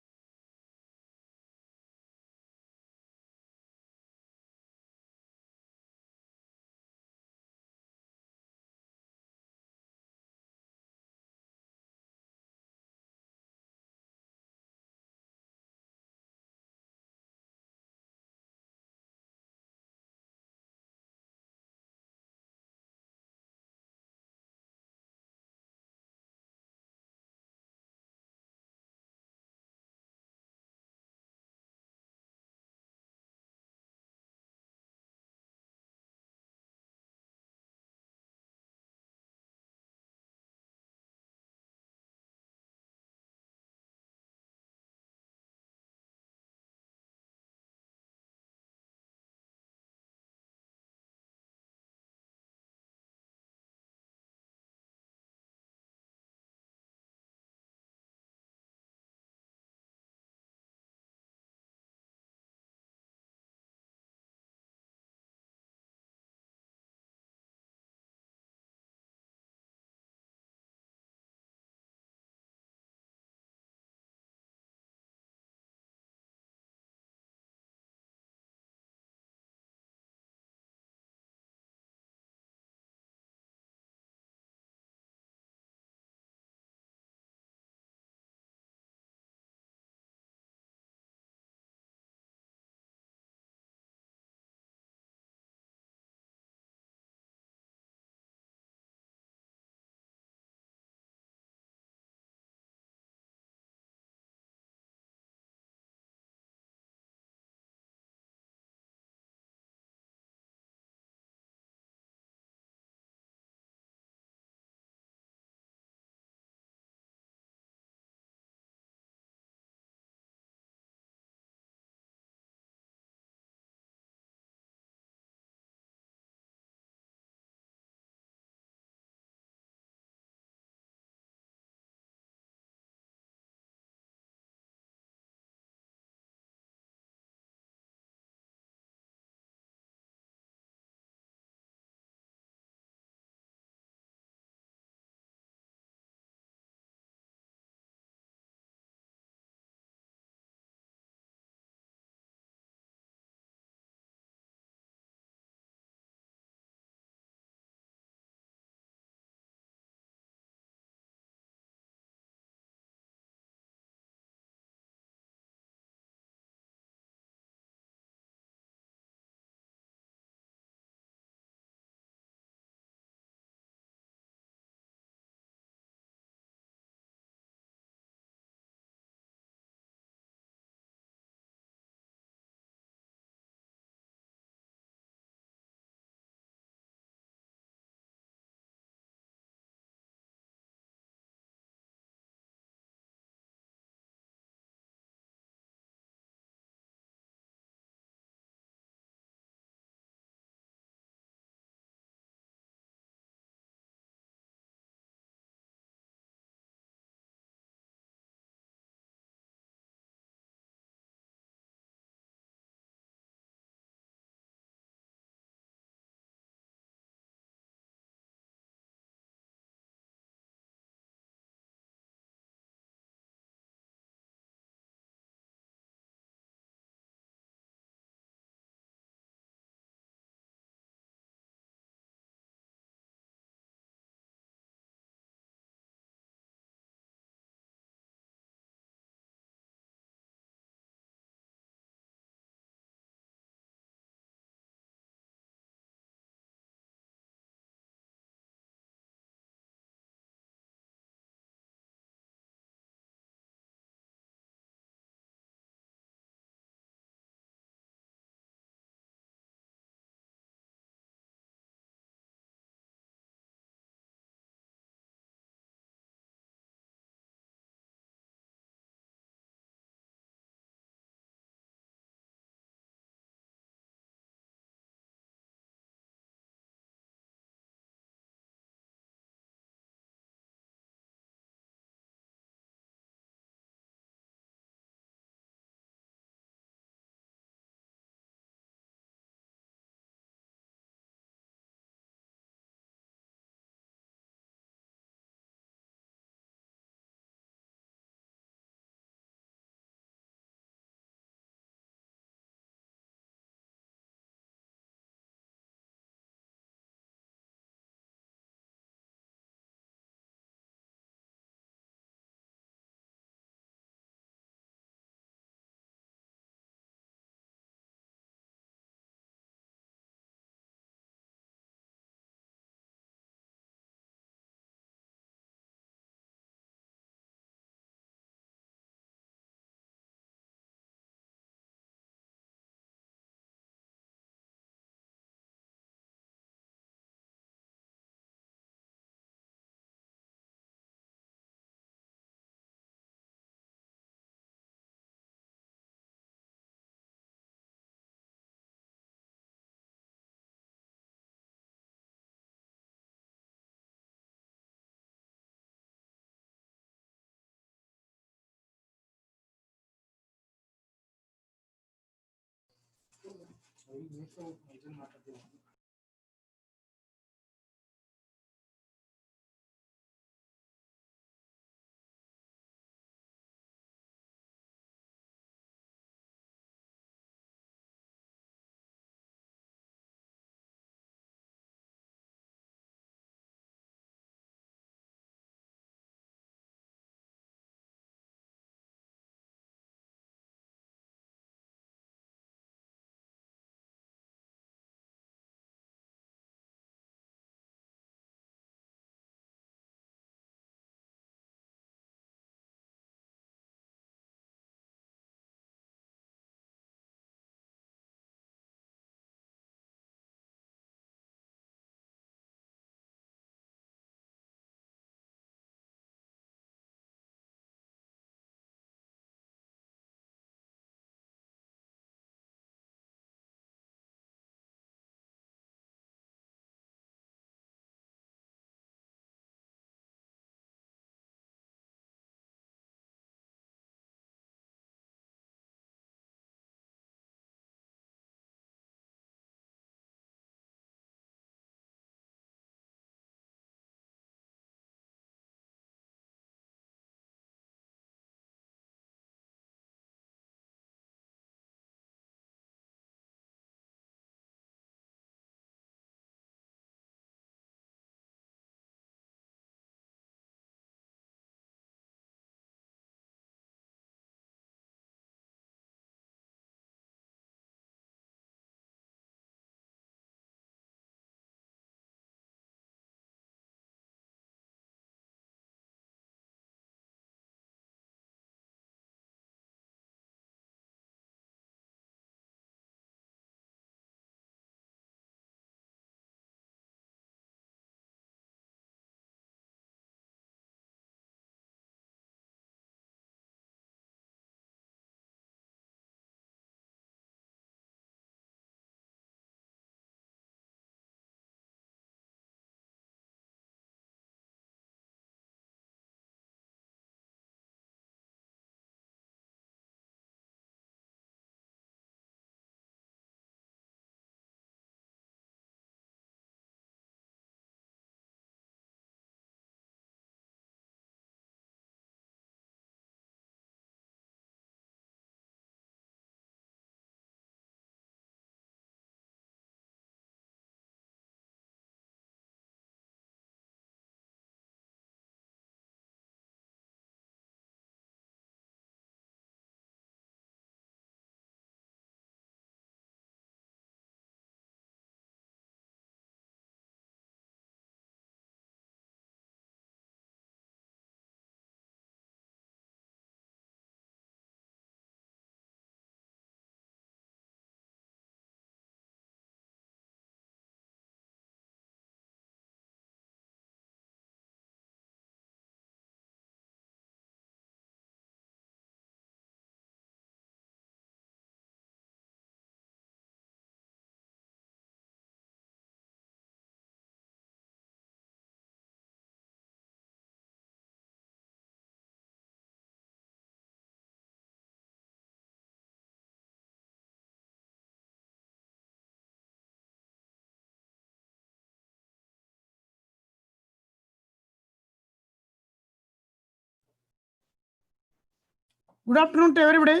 Good afternoon to everybody.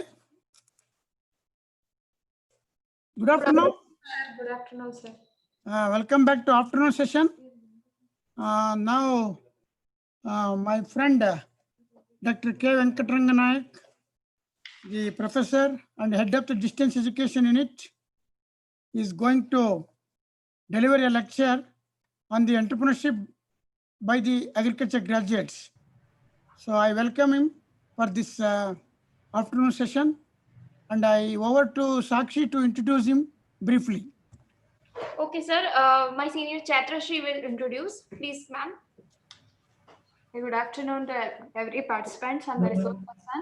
Good afternoon. Good afternoon, sir. Welcome back to afternoon session. Now, my friend Dr. K. Venkatrangan, the professor and head of the distance education unit, is going to deliver a lecture on the entrepreneurship by the agriculture graduates. So I welcome him for this afternoon session, and I over to Sakshi to introduce him briefly. Okay, sir. My senior Chatrashi will introduce. Please, ma'am. Good afternoon to every participant and the resource person.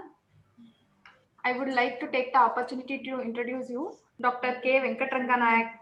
I would like to take the opportunity to introduce you. Dr. K. Venkatrangan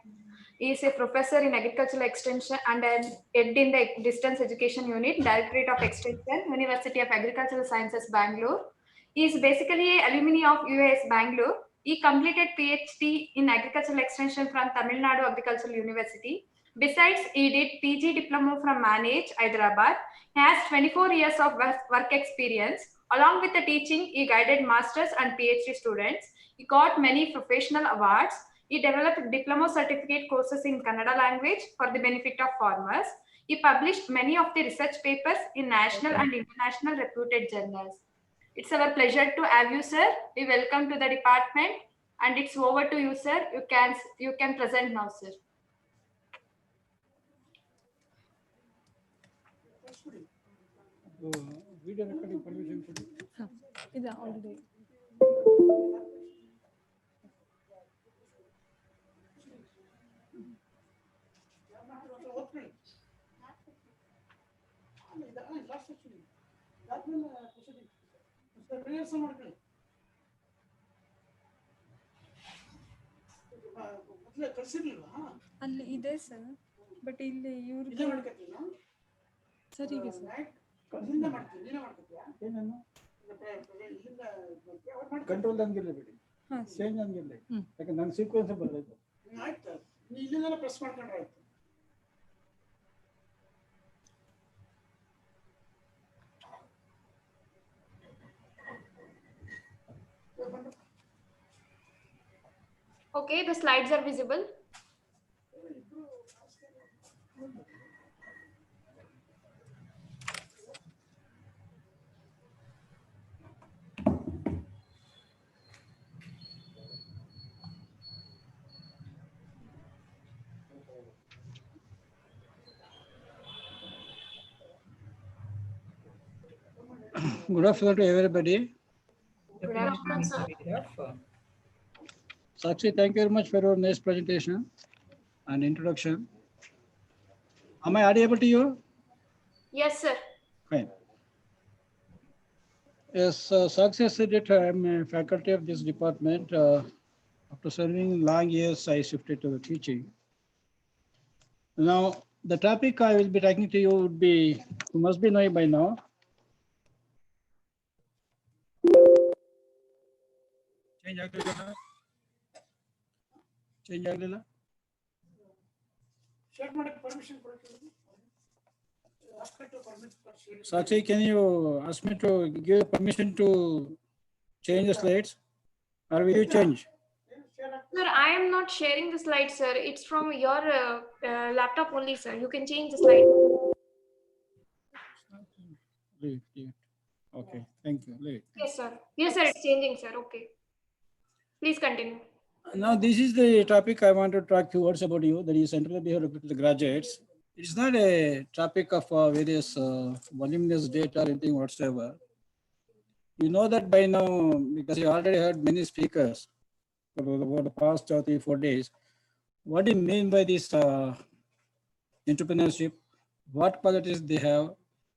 is a professor in agricultural extension and an head in the distance education unit, Directorate of Extension, University of Agricultural Sciences, Bangalore. He is basically an alumni of UAS Bangalore. He completed PhD in Agricultural Extension from Tamil Nadu Agricultural University. Besides, he did PG Diploma from Manage, Hyderabad. He has 24 years of work experience. Along with the teaching, he guided masters and PhD students. He got many professional awards. He developed diploma certificate courses in Kannada language for the benefit of farmers. He published many of the research papers in national and international reputed journals. It's our pleasure to have you, sir. We welcome to the department, and it's over to you, sir. You can present now, sir. Video recording permission ಕೊಡಿ. ಇದೆ already. ಅಲ್ಲಿ ಇದೆ sir, but ಇಲ್ಲಿ ಇವ್ರಿಗೆ ಸರಿಗೆ sir control ಹಂಗಿರ್ಲಿ ಬಿಡಿ, change ಹಂಗಿರ್ಲಿ, ಯಾಕಂದ್ರೆ ನಂಗೆ ಸೀಕ್ವೆನ್ಸ್ ಬರಬೇಕು. ಆಯ್ತು, ನೀ ಇಲ್ಲಿಂದ ಪ್ರೆಸ್ ಮಾಡ್ಕೊಂಡ್ರೆ ಆಯ್ತು. Okay, the slides are visible. Good afternoon to everybody. Good afternoon, sir. Sakshi, thank you very much for your nice presentation and introduction. Am I audible to you? Yes, sir. Fine. Yes, Sakshi said that I am a faculty of this department. After serving long years, I shifted to the teaching. Now, the topic I will be talking to you would be, you must be knowing by now. Change agreement. Change agreement. Sakshi, can you ask me to give permission to change the slides, or will you change? Sir, I am not sharing the slides, sir. It's from your laptop only, sir. You can change the slide. Leave it. Okay, thank you. Leave it. Yes, sir. Yes, sir. It's changing, sir. Okay. Please continue. Now, this is the topic I want to talk few words about you, that is central behavior of the graduates. It's not a topic of various voluminous data or anything whatsoever. You know that by now, because you already heard many speakers over the past 3-4 days. What do you mean by this entrepreneurship? What qualities they have?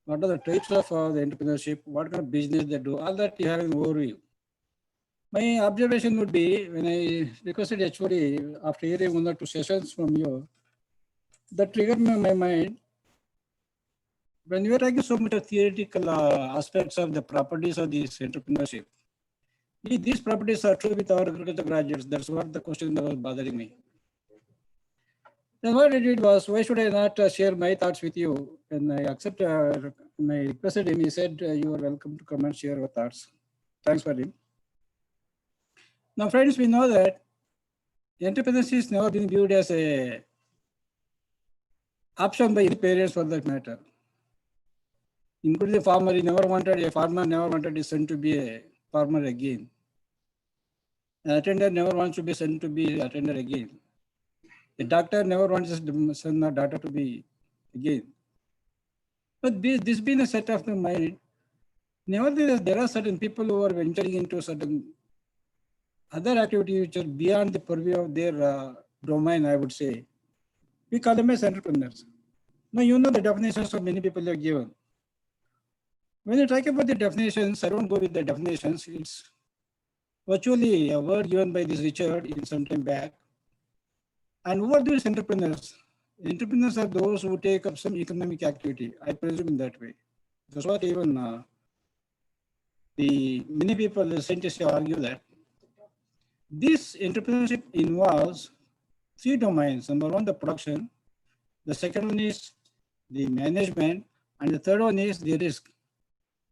What are the traits of the entrepreneurship? What kind of business they do? All that you have an overview. My observation would be, when I requested HOD, after hearing 1 or 2 sessions from you, that triggered my mind. When we are talking so much of theoretical aspects of the properties of this entrepreneurship, if these properties are true with our agriculture graduates, that's what the question that was bothering me. Then what I did was, why should I not share my thoughts with you? And I accepted, and I requested him. He said, you are welcome to come and share your thoughts. Thanks for him. Now, friends, we know that entrepreneurship has never been viewed as a option by any parents for that matter. Including the farmer, a farmer never wanted his son to be a farmer again. An attendant never wants to be sent to be an attendant again. The doctor never wants his son or daughter to be again. But this being a set of the mind, nevertheless, there are certain people who are venturing into certain other activities which are beyond the purview of their domain, I would say. We call them as entrepreneurs. Now, you know the definitions of many people have given. When you talk about the definitions, I don't go with the definitions. It's virtually a word given by this Richard in some time back. And who are these entrepreneurs? Entrepreneurs are those who take up some economic activity, I presume in that way. That's what even many people, the scientists argue that This entrepreneurship involves 3 domains. Number 1, the production. The second one is the management. And the third one is the risk.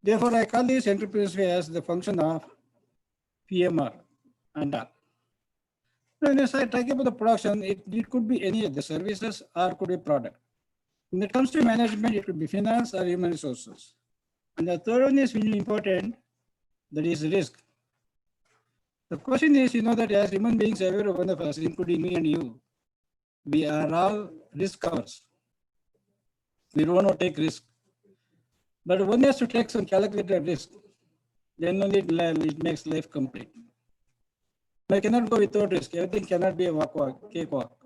Therefore, I call this entrepreneurship as the function of PMR and R. When I talk about the production, it could be any of the services or could be product. When it comes to management, it could be finance or human resources. And the third one is really important, that is risk. The question is, that as human beings, every one of us, including me and you, we are all risk averse. We don't want to take risk. But one has to take some calculated risk. Then only it makes life complete. I cannot go without risk. Everything cannot be a cakewalk.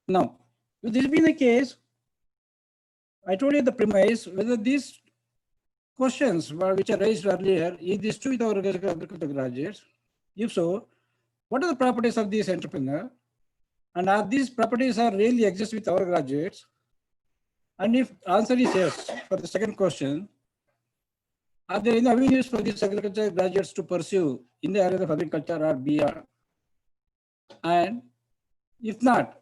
Now, with this being the case, I told you the premise whether these questions which are raised earlier, is this true with our agricultural graduates? If so, what are the properties of this entrepreneur? And are these properties really exist with our graduates? And if answer is yes, for the second question, are there any avenues for these agricultural graduates to pursue in the area of agriculture or beyond? And if not,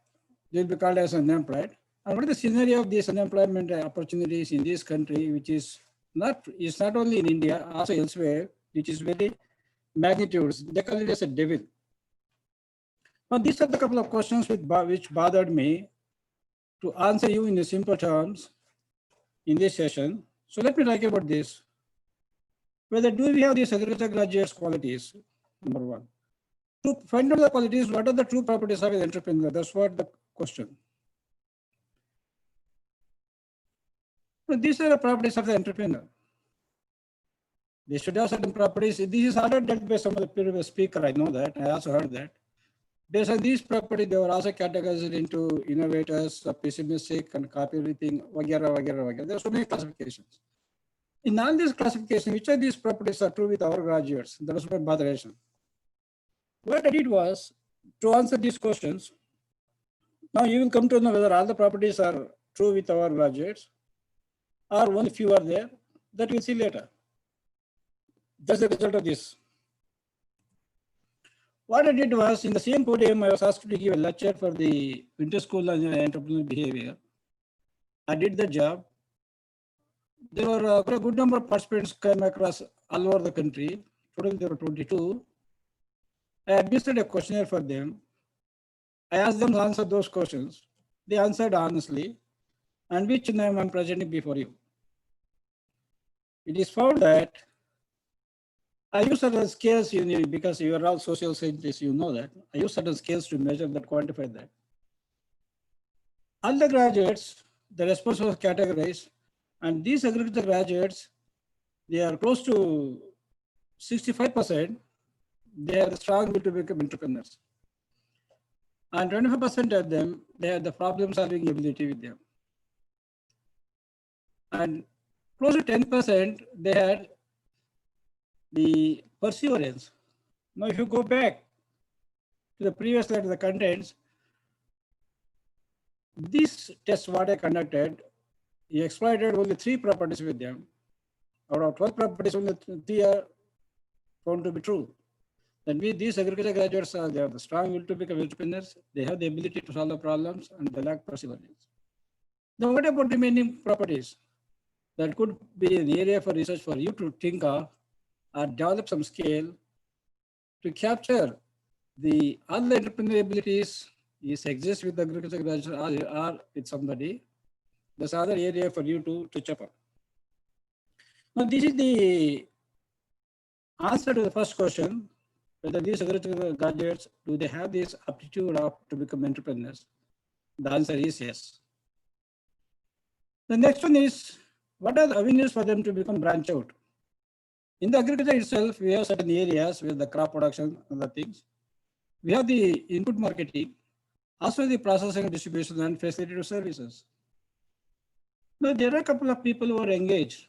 they'll be called as unemployed. And what is the scenario of these unemployment opportunities in this country, which is not only in India, also elsewhere, which is very magnitudes. They call it as a devil. Now, these are the couple of questions which bothered me to answer you in the simple terms in this session. So let me talk about this. Whether do we have these agriculture graduates qualities? Number 1. To find out the qualities, what are the true properties of an entrepreneur? That's what the question. So these are the properties of the entrepreneur. They should have certain properties. This is already dealt by some of the previous speaker. I know that. I also heard that. Based on these properties, they were also categorized into innovators, pessimistic, and copy everything, vagara, vagara, vagara. There are so many classifications. In all these classifications, which of these properties are true with our graduates? That was my botheration. What I did was to answer these questions. Now you will come to know whether all the properties are true with our graduates or only few are there. That we'll see later. That's the result of this. What I did was, in the same podium, I was asked to give a lecture for the winter school on entrepreneurial behavior. I did the job. There were a good number of participants came across all over the country. Total there were 22. I administered a questionnaire for them. I asked them to answer those questions. They answered honestly, and which name I'm presenting before you. It is found that I use certain scales, because you are all social scientists, you know that. I use certain scales to measure that, quantify that. All the graduates, the response was categorized, and these agriculture graduates, they are close to 65%. They have the strong will to become entrepreneurs. And 25% of them, they have the problem-solving ability with them. And close to 10%, they had the perseverance. Now, if you go back to the previous slide of the contents, this test what I conducted, he exploited only 3 properties with them. Out of 12 properties, only 3 are found to be true. That means these agriculture graduates they have the strong will to become entrepreneurs, they have the ability to solve the problems, and they lack perseverance. Now, what about remaining properties? That could be an area for research for you to think of or develop some scale to capture all the entrepreneurial abilities exist with the agriculture graduate or with somebody. There's another area for you to touch upon. Now, this is the answer to the first question, whether these agricultural graduates, do they have this aptitude to become entrepreneurs? The answer is yes. The next one is, what are the avenues for them to become branch out? In the agriculture itself, we have certain areas with the crop production and other things. We have the input marketing, also the processing, distribution, and facilitative services. Now, there are a couple of people who are engaged.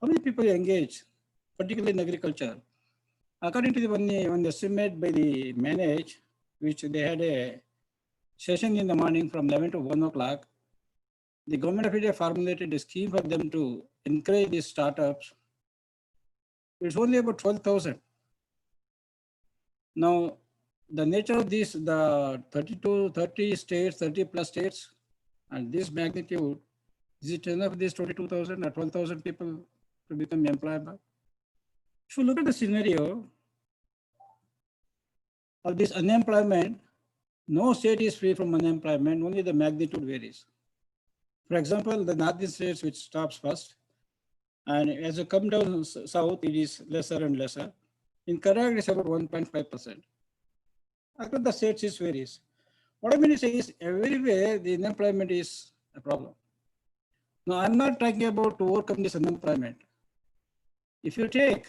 How many people are engaged, particularly in agriculture? According to the estimate by the manage, which they had a session in the morning from 11 to 1 o'clock, the government of India formulated a scheme for them to encourage these startups. It's only about 12,000. Now, the nature of this, the 30 states, 30 plus states, and this magnitude, is it enough these 22,000 or 12,000 people to become employable? If you look at the scenario of this unemployment, no state is free from unemployment, only the magnitude varies. For example, the northern states, which stops first, and as you come down south, it is lesser and lesser. In Karnataka, it's about 1.5%. Across the states, it varies. What I mean to say is, everywhere the unemployment is a problem. Now, I'm not talking about to overcome this unemployment. If you take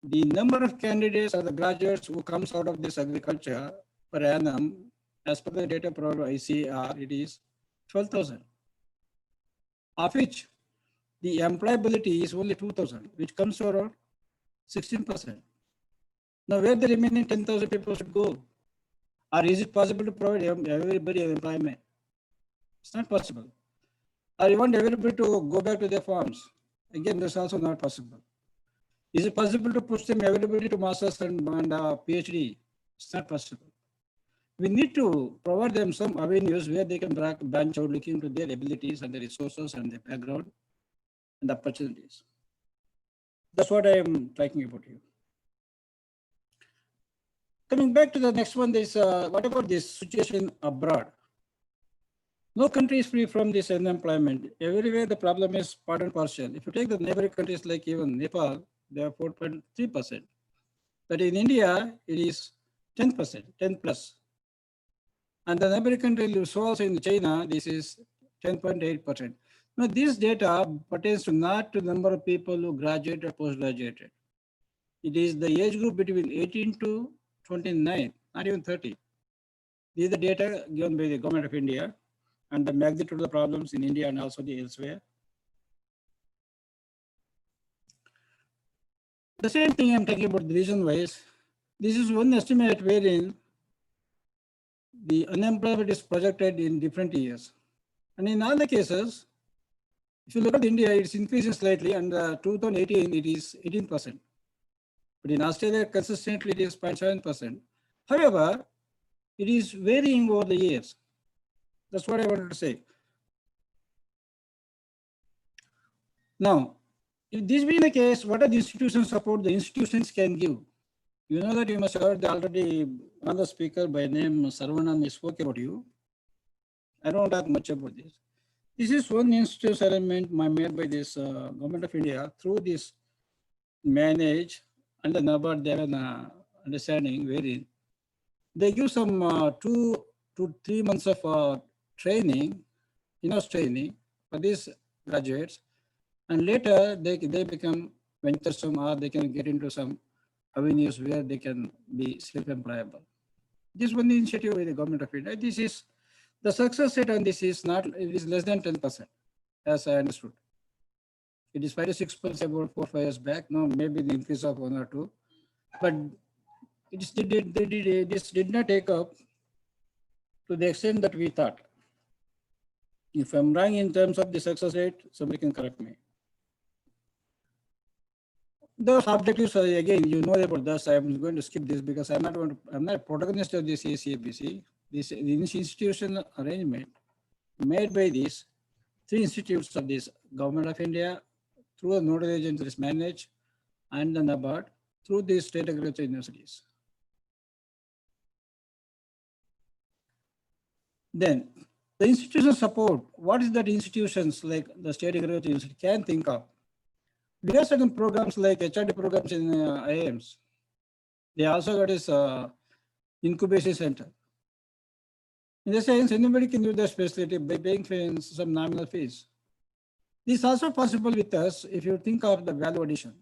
the number of candidates or the graduates who comes out of this agriculture per annum, as per the data provided by ICAR, it is 12,000, of which the employability is only 2,000, which comes to around 16%. Now, where the remaining 10,000 people should go? Or is it possible to provide everybody employment? It's not possible. Or you want everybody to go back to their farms? Again, that's also not possible. Is it possible to push them everybody to masters and PhD? It's not possible. We need to provide them some avenues where they can branch out looking into their abilities and their resources and their background and opportunities. That's what I am talking about here. Coming back to the next one, is what about this situation abroad? No country is free from this unemployment. Everywhere the problem is part and parcel. If you take the neighboring countries like even Nepal, they are 4.3%. But in India, it is 10%, 10 plus. And the neighboring country, so also in China, this is 10.8%. Now, this data pertains to not to the number of people who graduated or post-graduated. It is the age group between 18 to 29, not even 30. These are the data given by the government of India and the magnitude of the problems in India and also the elsewhere. The same thing I'm talking about the region-wise. This is one estimate wherein the unemployment is projected in different years. And in all the cases, if you look at India, it's increasing slightly, and 2018, it is 18%. But in Australia, consistently, it is 0.7%. However, it is varying over the years. That's what I wanted to say. Now, if this being the case, what are the institutional support the institutions can give? You know that you must have heard already another speaker by name Saravanan spoke about you. I don't talk much about this. This is one institutional element made by this government of India through this manage and the NABARD. They have an understanding wherein they give some 2 to 3 months of training, in-house training for these graduates, and later they become venturesome or they can get into some avenues where they can be self-employable. This one initiative by the government of India. This is the success rate on this is not, it is less than 10%, as I understood. It is 5 to 6% about 4 or 5 years back. Now maybe the increase of 1 or 2, but this did not take up to the extent that we thought. If I'm wrong in terms of the success rate, somebody can correct me. Those objectives, again, you know about this. I'm going to skip this because I'm not a protagonist of this ACABC. This institutional arrangement made by these 3 institutes of this government of India through a nodal agencies managed and the NABARD through these state agriculture universities. Then the institutional support, what is that institutions like the state agriculture university can think of? We have certain programs like HRD programs in IIMs. They also got this incubation center. In the sense, anybody can use that facility by paying some nominal fees. This is also possible with us if you think of the value addition.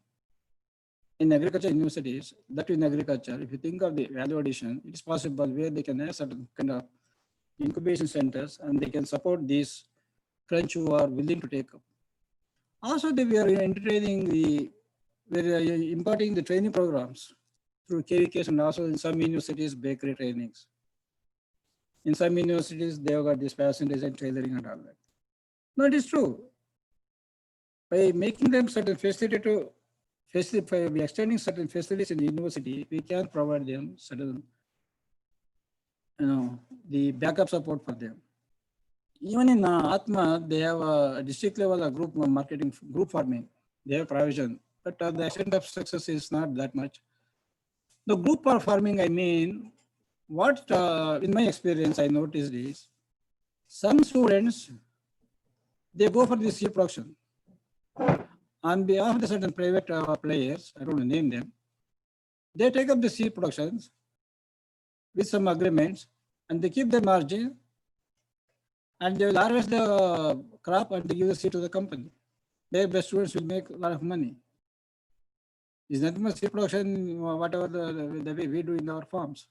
In agriculture universities, that in agriculture, if you think of the value addition, it is possible where they can have certain kind of incubation centers and they can support these French who are willing to take up. Also, we are imparting the training programs through KVKs and also in some universities, bakery trainings. In some universities, they have got this fashion design, tailoring and all that. No, it is true. By making them certain facility to facility, by extending certain facilities in the university, we can provide them certain, the backup support for them. Even in Atma, they have a district level group marketing, group farming. They have provision, but the extent of success is not that much. The group farming, I mean, what in my experience I noticed is some students, they go for the seed production on behalf of the certain private players. I don't name them. They take up the seed productions with some agreements, and they keep the margin, and they will harvest the crop and they give the seed to the company. The students will make a lot of money. Is nothing but seed production, whatever the way we do in our farms.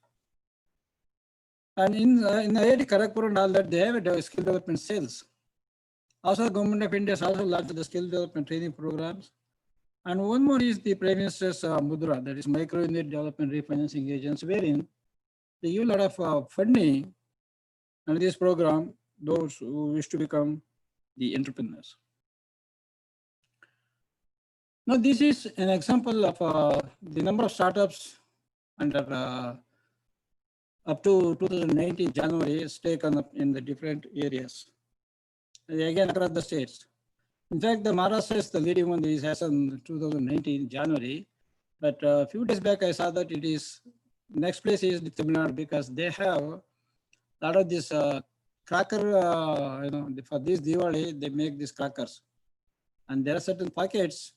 And in IIT Kharagpur and all that, they have a skill development cells. Also, the Government of India has also launched the skill development training programs. And one more is the Prime Minister's Mudra, that is Micro Unit Development Refinancing Agents, wherein they give a lot of funding under this program, those who wish to become the entrepreneurs. Now, this is an example of the number of startups under up to 2019 January is taken up in the different areas. Again, across the states. In fact, the Maharashtra is the leading one. This has on 2019 January. But a few days back, I saw that it is next place is the Tamil Nadu, because they have a lot of this cracker. For this Diwali, they make these crackers, and there are certain pockets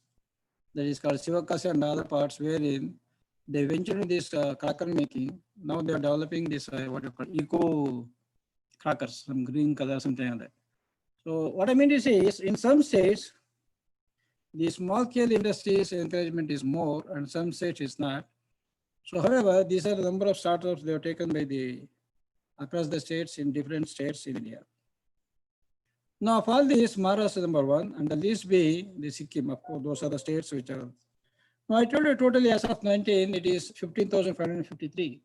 that is called Sivakasi and other parts wherein they venture into this cracker making. Now they are developing this what you call eco crackers, some green color, something like that. So what I mean to say is, in some states, the small scale industries encouragement is more, and some states is not. So, however, these are the number of startups they have taken by across the states in different states in India. Now, of all these, Maharashtra number one, and the least be the Sikkim. Of course, those are the states which are. Now, I told you totally as of 19, it is 15,553.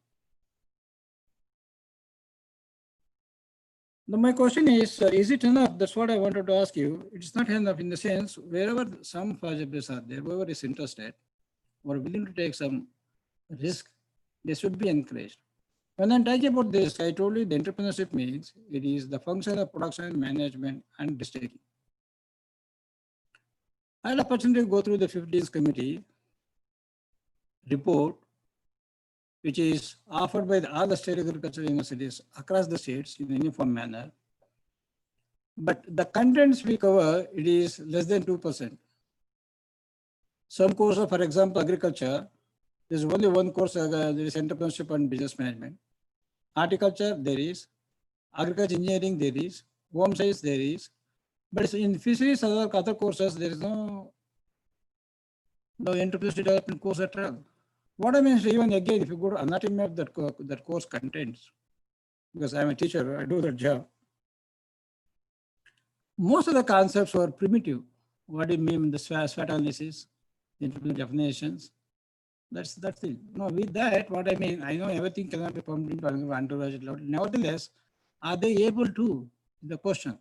Now, my question is it enough? That's what I wanted to ask you. It's not enough in the sense, wherever some projects are there, whoever is interested or willing to take some risk, they should be encouraged. When I'm talking about this, I told you the entrepreneurship means it is the function of production, management, and risk-taking. I had the opportunity to go through the 15th committee report, which is offered by all the state agricultural universities across the states in a uniform manner. But the contents we cover, it is less than 2%. Some courses, for example, agriculture, there's only one course, there is entrepreneurship and business management. Horticulture, there is. Agriculture engineering, there is. Home science, there is. But in fisheries, other courses, there is no entrepreneurship development course at all. What I mean is, even again, if you go to anatomy of that course contents, because I'm a teacher, I do that job. Most of the concepts were primitive. What do you mean the SWOT analysis, entrepreneurial definitions? That's it. No, with that, what I mean, I know everything cannot be pumped into undergraduate level. Nevertheless, are they able to? The question.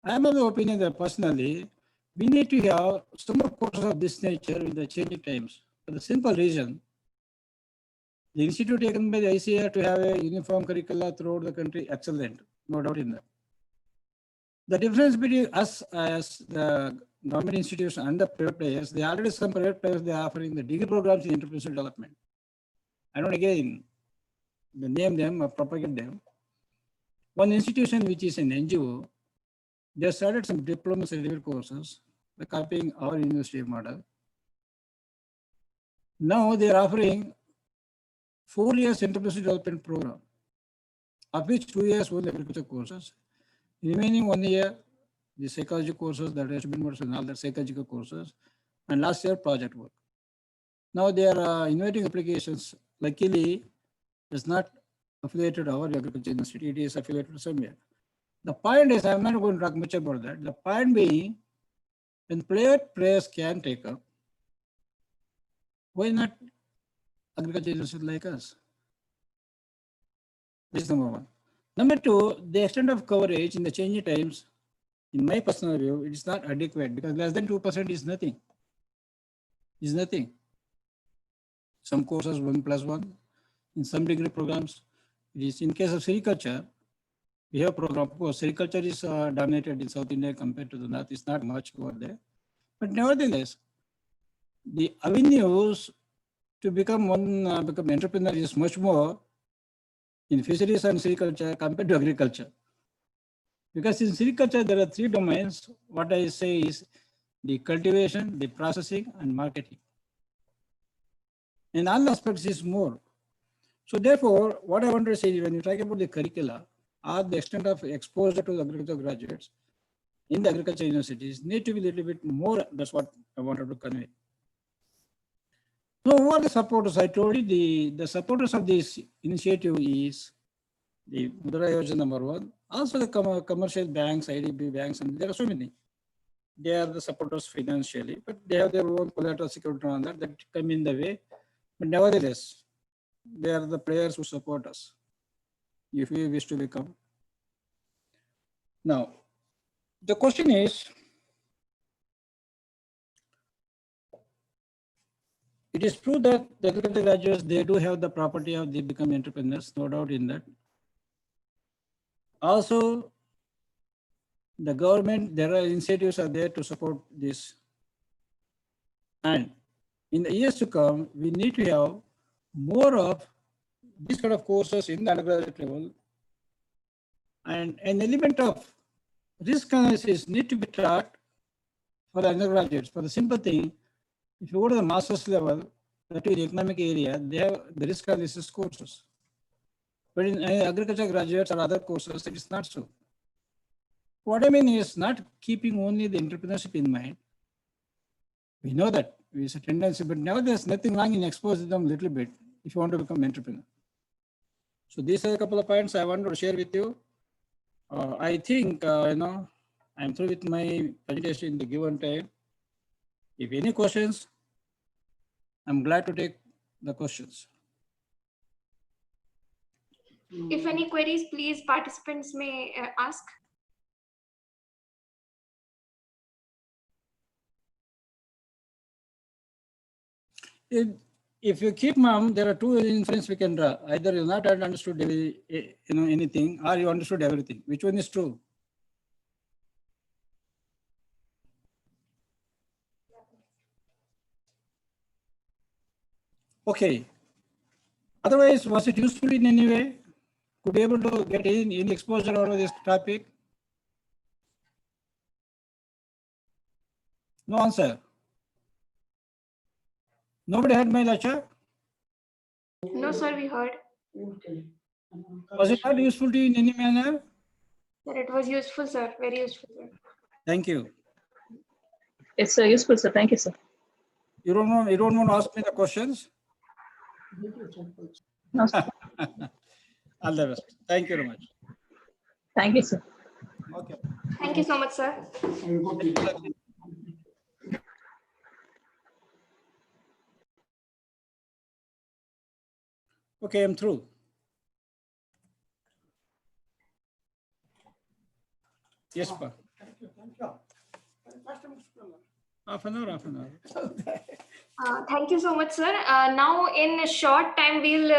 I am of the opinion that personally, we need to have some more courses of this nature with the changing times. For the simple reason, the institute taken by the ICAR to have a uniform curricula throughout the country, excellent, no doubt in that. The difference between us as the government institutions and the private players, there are already some private players, they are offering the degree programs in entrepreneurial development. I don't again name them or propagate them. One institution which is an NGO, they started some diploma certificate courses by copying our university model. Now they are offering 4 years entrepreneurial development program, of which 2 years were agriculture courses. Remaining 1 year, the psychology courses, the management and all the psychological courses, and last year project work. Now they are inviting applications. Luckily, it's not affiliated to our agriculture university, it is affiliated to somewhere. The point is, I'm not going to talk much about that. The point being, when players can take up, why not agriculture university like us? This is number one. Number two, the extent of coverage in the changing times, in my personal view, it is not adequate because less than 2% is nothing. is nothing. Some courses 1+1, in some degree programs, it is in case of sericulture, we have program. Of course, sericulture is dominated in South India compared to the North. It's not much over there. But nevertheless, the avenues to become become entrepreneur is much more in fisheries and sericulture compared to agriculture. Because in sericulture, there are 3 domains. What I say is the cultivation, the processing, and marketing. In all aspects is more. So therefore, what I want to say is when you talk about the curricula or the extent of exposure to the agriculture graduates in the agriculture universities need to be a little bit more. That's what I wanted to convey. So who are the supporters? I told you the supporters of this initiative is the Mudra Yojana #1. Also the commercial banks, IDB banks, and there are so many. They are the supporters financially, but they have their own collateral security on that come in the way. But nevertheless, they are the players who support us if we wish to become. Now, the question is, it is true that the agriculture graduates, they do have the property of they become entrepreneurs, no doubt in that. Also, the government, there are incentives are there to support this. And in the years to come, we need to have more of these kind of courses in the undergraduate level. And an element of risk analysis need to be taught for the undergraduates. For the simple thing, if you go to the master's level, that is the economic area, they have the risk analysis courses. But in agriculture graduates or other courses, it is not so. What I mean is not keeping only the entrepreneurship in mind. We know that it's a tendency, but now there's nothing wrong in exposing them a little bit if you want to become an entrepreneur. So these are a couple of points I wanted to share with you. I think, I'm through with my presentation in the given time. If any questions, I'm glad to take the questions. If any queries, please participants may ask. If you keep mum, there are 2 inferences we can draw. Either you not understood anything, or you understood everything. Which one is true? Okay. Otherwise, was it useful in any way? Could be able to get any exposure over this topic? No answer. Nobody heard my lecture? No, sir, we heard. Was it not useful to you in any manner? Sir, it was useful, sir. Very useful, sir. Thank you. It's useful, sir. Thank you, sir. You don't want to ask me the questions? No, sir. All the best. Thank you very much. Thank you, sir. Okay. Thank you so much, sir. Okay, I'm through. Yes, pa. Thank you. Half an hour. Thank you so much, sir. Now, in a short time, we'll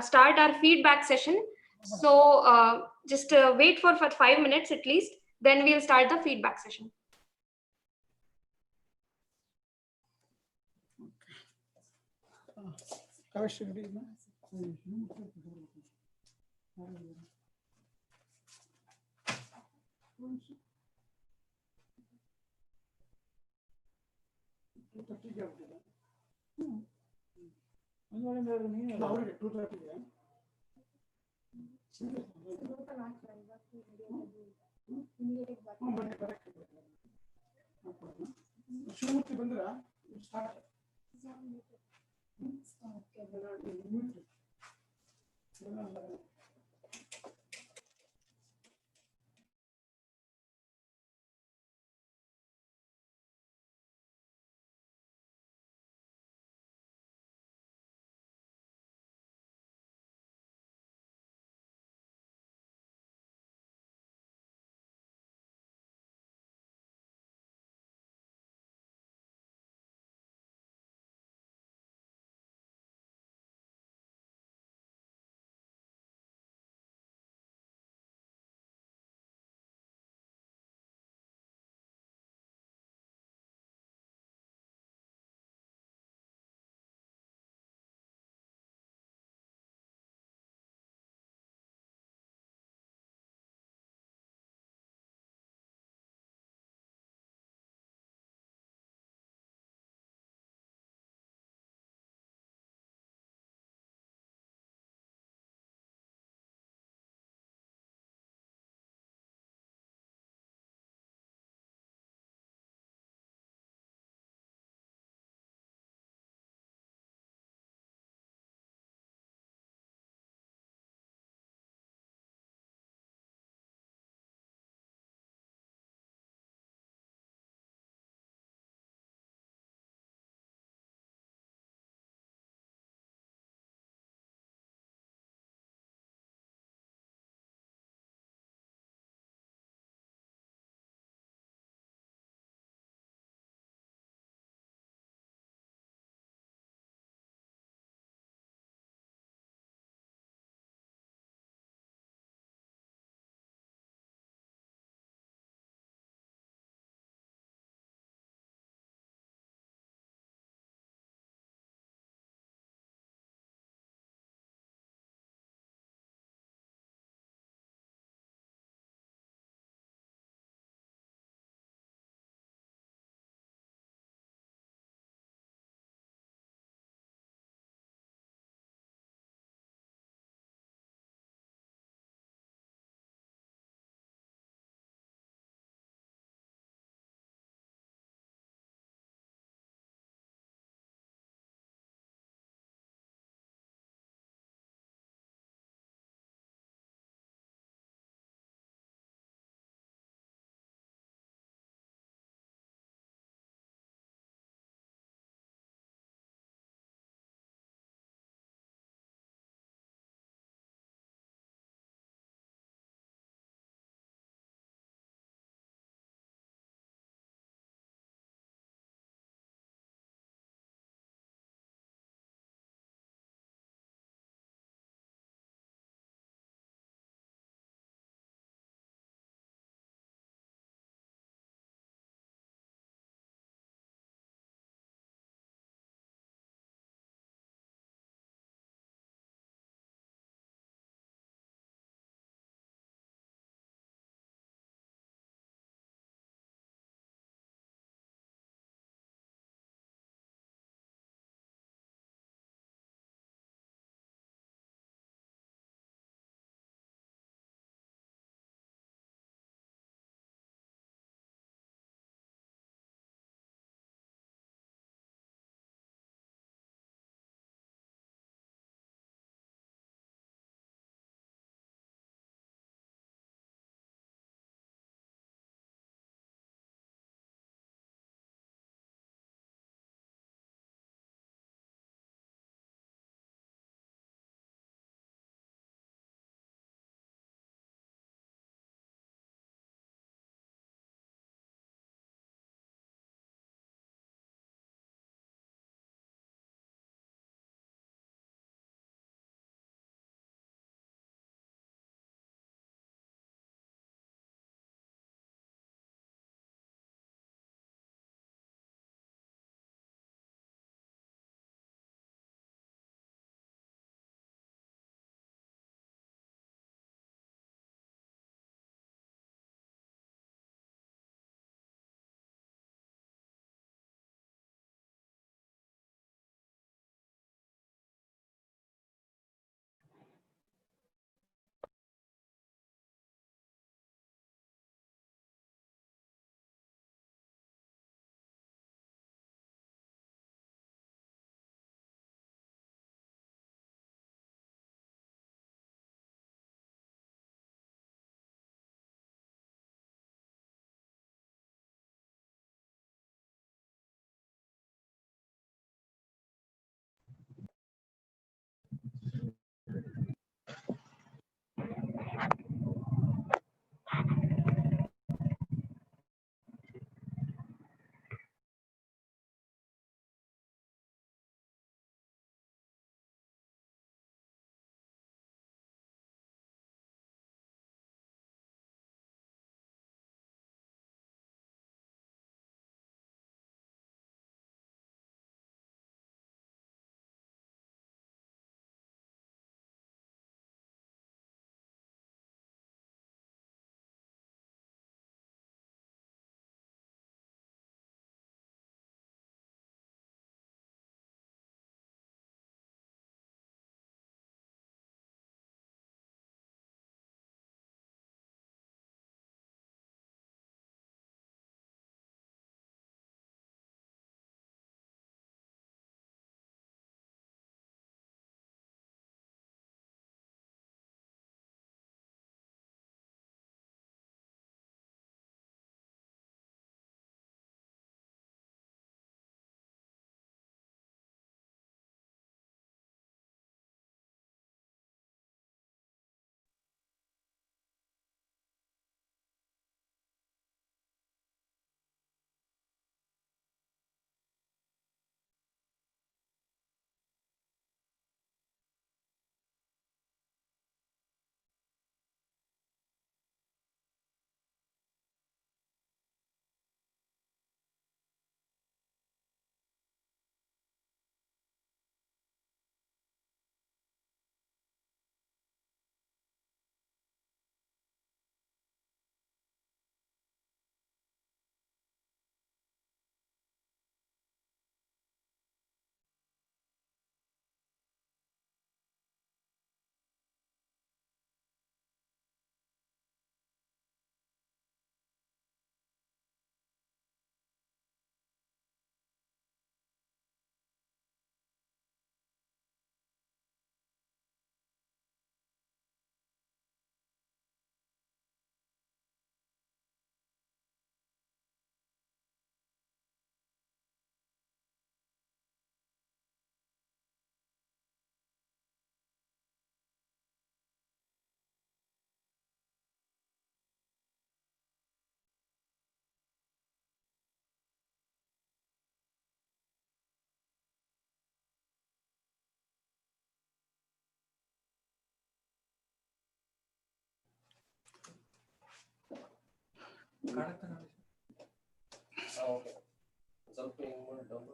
start our feedback session. So just wait for 5 minutes at least. Then we'll start the feedback session.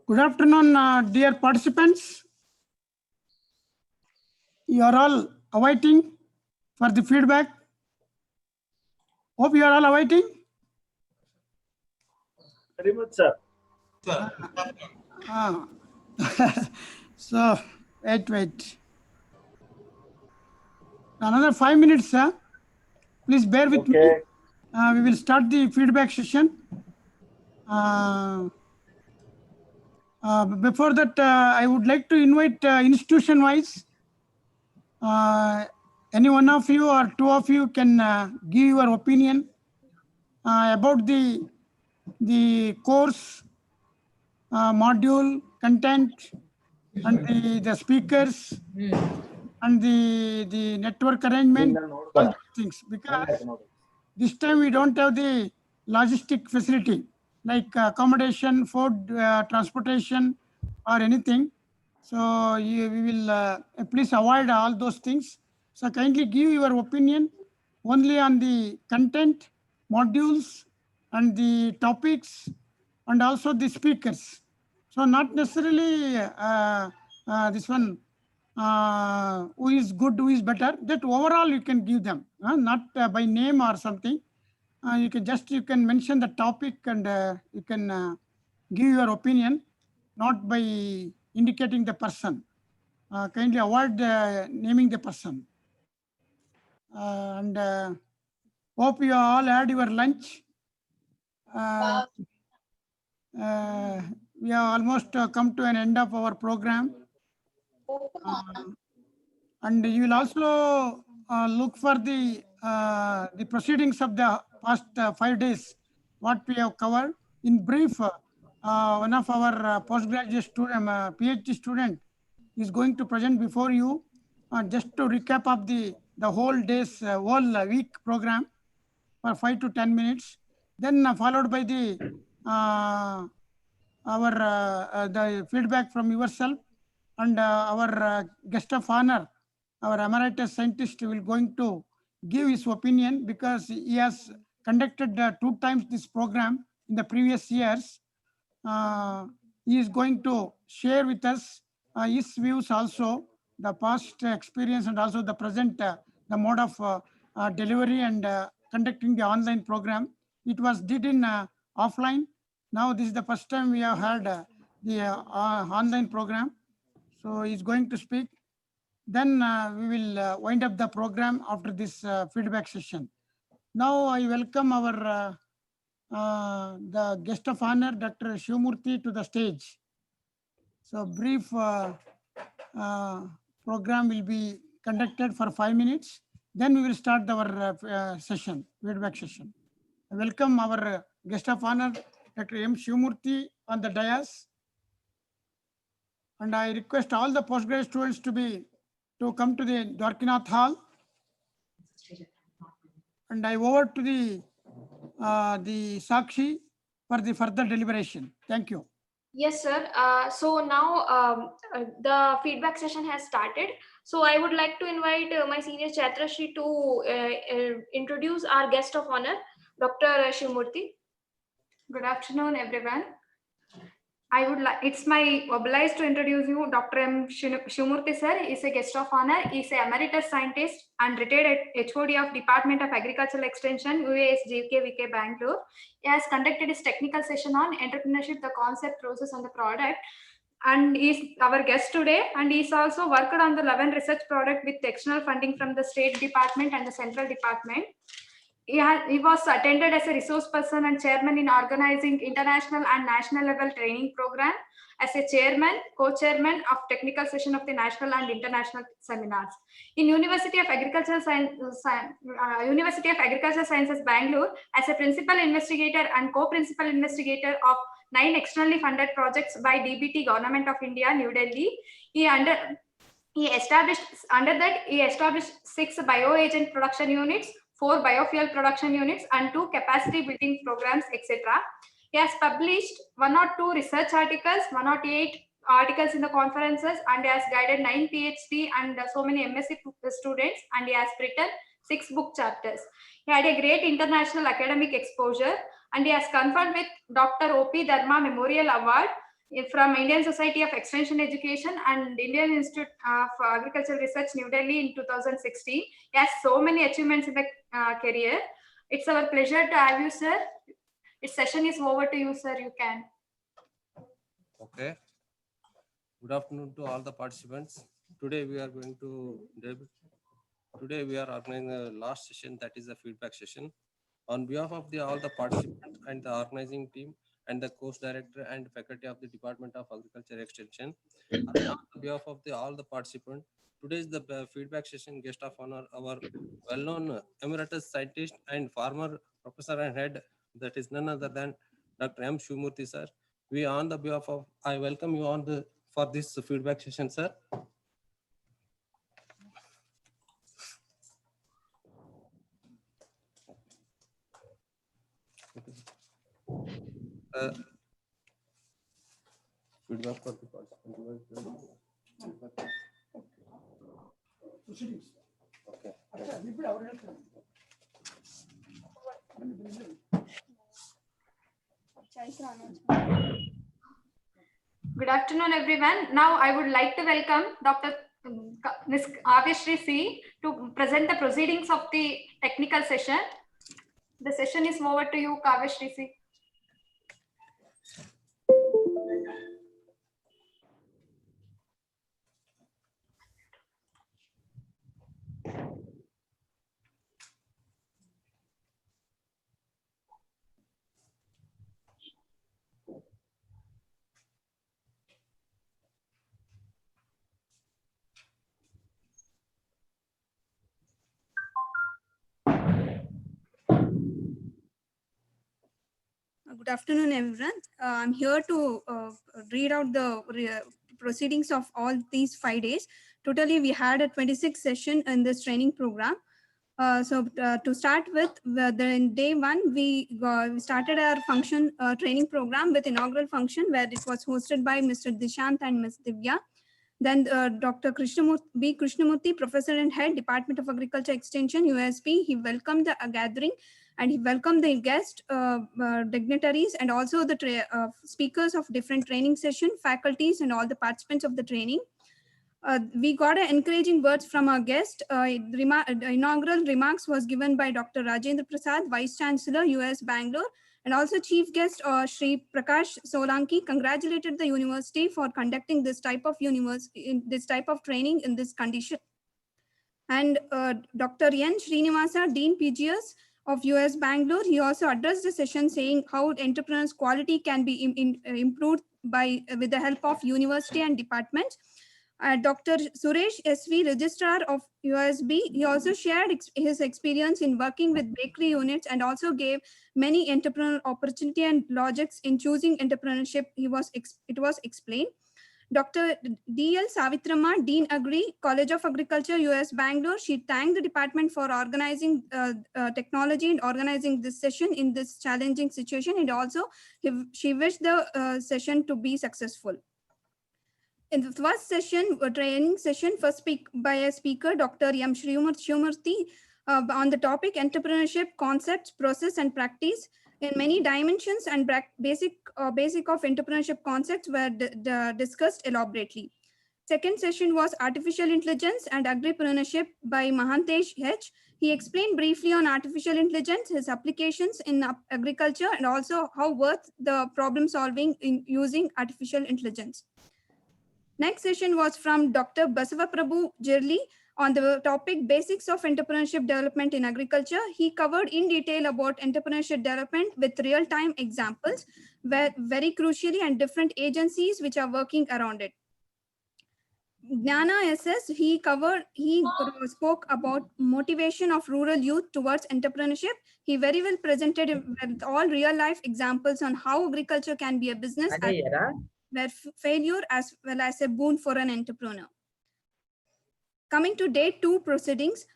Good afternoon, dear participants. You are all awaiting for the feedback. Hope you are all awaiting. Very much, sir. So, wait. Another 5 minutes, sir. Please bear with me. We will start the feedback session. Before that, I would like to invite institution-wise. Any one of you or two of you can give your opinion about the course, module, content, and the speakers, and the network arrangement, all those things. Because this time we don't have the logistic facility like accommodation, food, transportation, or anything. So we will please avoid all those things. So kindly give your opinion only on the content, modules, and the topics, and also the speakers. So not necessarily this one who is good, who is better. That overall you can give them, not by name or something. You can mention the topic and you can give your opinion, not by indicating the person. Kindly avoid naming the person. And hope you all had your lunch. We have almost come to an end of our program. And you will also look for the proceedings of the past 5 days, what we have covered. In brief, one of our postgraduate student, PhD student, is going to present before you just to recap of the whole day's whole week program for 5 to 10 minutes. Then followed by the the feedback from yourself, and our guest of honor, our emeritus scientist, will going to give his opinion because he has conducted 2 times this program in the previous years. He is going to share with us his views also, the past experience and also the present, the mode of delivery and conducting the online program. It was did in offline. Now this is the first time we have had the online program. So he's going to speak. Then we will wind up the program after this feedback session. Now I welcome our the guest of honor, Dr. Shivamurthy, to the stage. So brief program will be conducted for 5 minutes. Then we will start our session, feedback session. I welcome our guest of honor, Dr. M. Shivamurthy, on the dais. And I request all the postgraduate students to come to the Dwarkinath Hall. And I over to the Sakshi for the further deliberation. Thank you. Yes, sir. So now the feedback session has started. So I would like to invite my senior Chatrashi to introduce our guest of honor, Dr. Shivamurthy. Good afternoon, everyone. It's my obliged to introduce you Dr. M. Shivamurthy sir. He is a guest of honor. He is a emeritus scientist and retired HOD of Department of Agricultural Extension, UAS JKVK Bangalore. He has conducted his technical session on entrepreneurship, the concept, process, and the product. And he is our guest today. And he's also worked on the 11 research product with external funding from the State Department and the Central Department. He was attended as a resource person and chairman in organizing international and national level training program, as a chairman, co-chairman of technical session of the national and international seminars. In University of Agricultural Sciences, Bangalore, as a principal investigator and co-principal investigator of 9 externally funded projects by DBT, Government of India, New Delhi. He established 6 bioagent production units, 4 biofuel production units, and 2 capacity building programs, etc. He has published 1 or 2 research articles, 108 articles in the conferences, and he has guided 9 PhD and so many MSc students, and he has written 6 book chapters. He had a great international academic exposure, and he has conferred with Dr. O.P. Dharma Memorial Award from Indian Society of Extension Education and Indian Institute of Agricultural Research, New Delhi in 2016. He has so many achievements in the career. It's our pleasure to have you, sir. This session is over to you, sir. You can. Okay. Good afternoon to all the participants. Today we are organizing the last session, that is the feedback session. On behalf of all the participants and the organizing team and the course director and faculty of the Department of Agriculture Extension, on behalf of all the participants, today is the feedback session guest of honor, our well-known emeritus scientist and former professor and head, that is none other than Dr. M. Shivamurthy, sir. We on the behalf of, I welcome you on for this feedback session, sir. Feedback for the participant. Good afternoon, everyone. Now I would like to welcome Dr. Ms. Kavyashree C. to present the proceedings of the technical session. The session is over to you, Kavyashree C. Good afternoon, everyone. I'm here to read out the proceedings of all these 5 days. Totally, we had a 26 session in this training program. To start with, in day 1, we started our function training program with inaugural function where it was hosted by Mr. Dishant and Ms. Divya. Then Dr. B. Krishnamurthy, Professor and Head, Department of Agriculture Extension, USB, he welcomed the gathering and he welcomed the guest dignitaries and also the speakers of different training session, faculties and all the participants of the training. We got encouraging words from our guest. Inaugural remarks was given by Dr. Rajendra Prasad, Vice Chancellor, US Bangalore, and also Chief Guest Shri Prakash Solanki congratulated the university for conducting this type of training in this condition. And Dr. N. Srinivasa, Dean PGS of US Bangalore, he also addressed the session saying how entrepreneurs' quality can be improved with the help of university and departments. Dr. Suresh SV, Registrar of USB, he also shared his experience in working with bakery units and also gave many entrepreneurial opportunity and logics in choosing entrepreneurship. It was explained. Dr. D.L. Savitramma, Dean Agri, College of Agriculture, US Bangalore, she thanked the department for organizing technology and organizing this session in this challenging situation, and also she wished the session to be successful. In the first session, training session, first by a speaker, Dr. M. Shivamurthy, on the topic entrepreneurship concepts, process, and practice in many dimensions and basic of entrepreneurship concepts were discussed elaborately. Second session was artificial intelligence and agripreneurship by Mahantesh H. He explained briefly on artificial intelligence, his applications in agriculture, and also how worth the problem solving in using artificial intelligence. Next session was from Dr. Basavaprabhu Jirli on the topic Basics of Entrepreneurship Development in Agriculture. He covered in detail about entrepreneurship development with real-time examples, where very crucially and different agencies which are working around it. Gnana SS, he spoke about motivation of rural youth towards entrepreneurship. He very well presented with all real-life examples on how agriculture can be a business where failure as well as a boon for an entrepreneur. Coming to day 2 proceedings,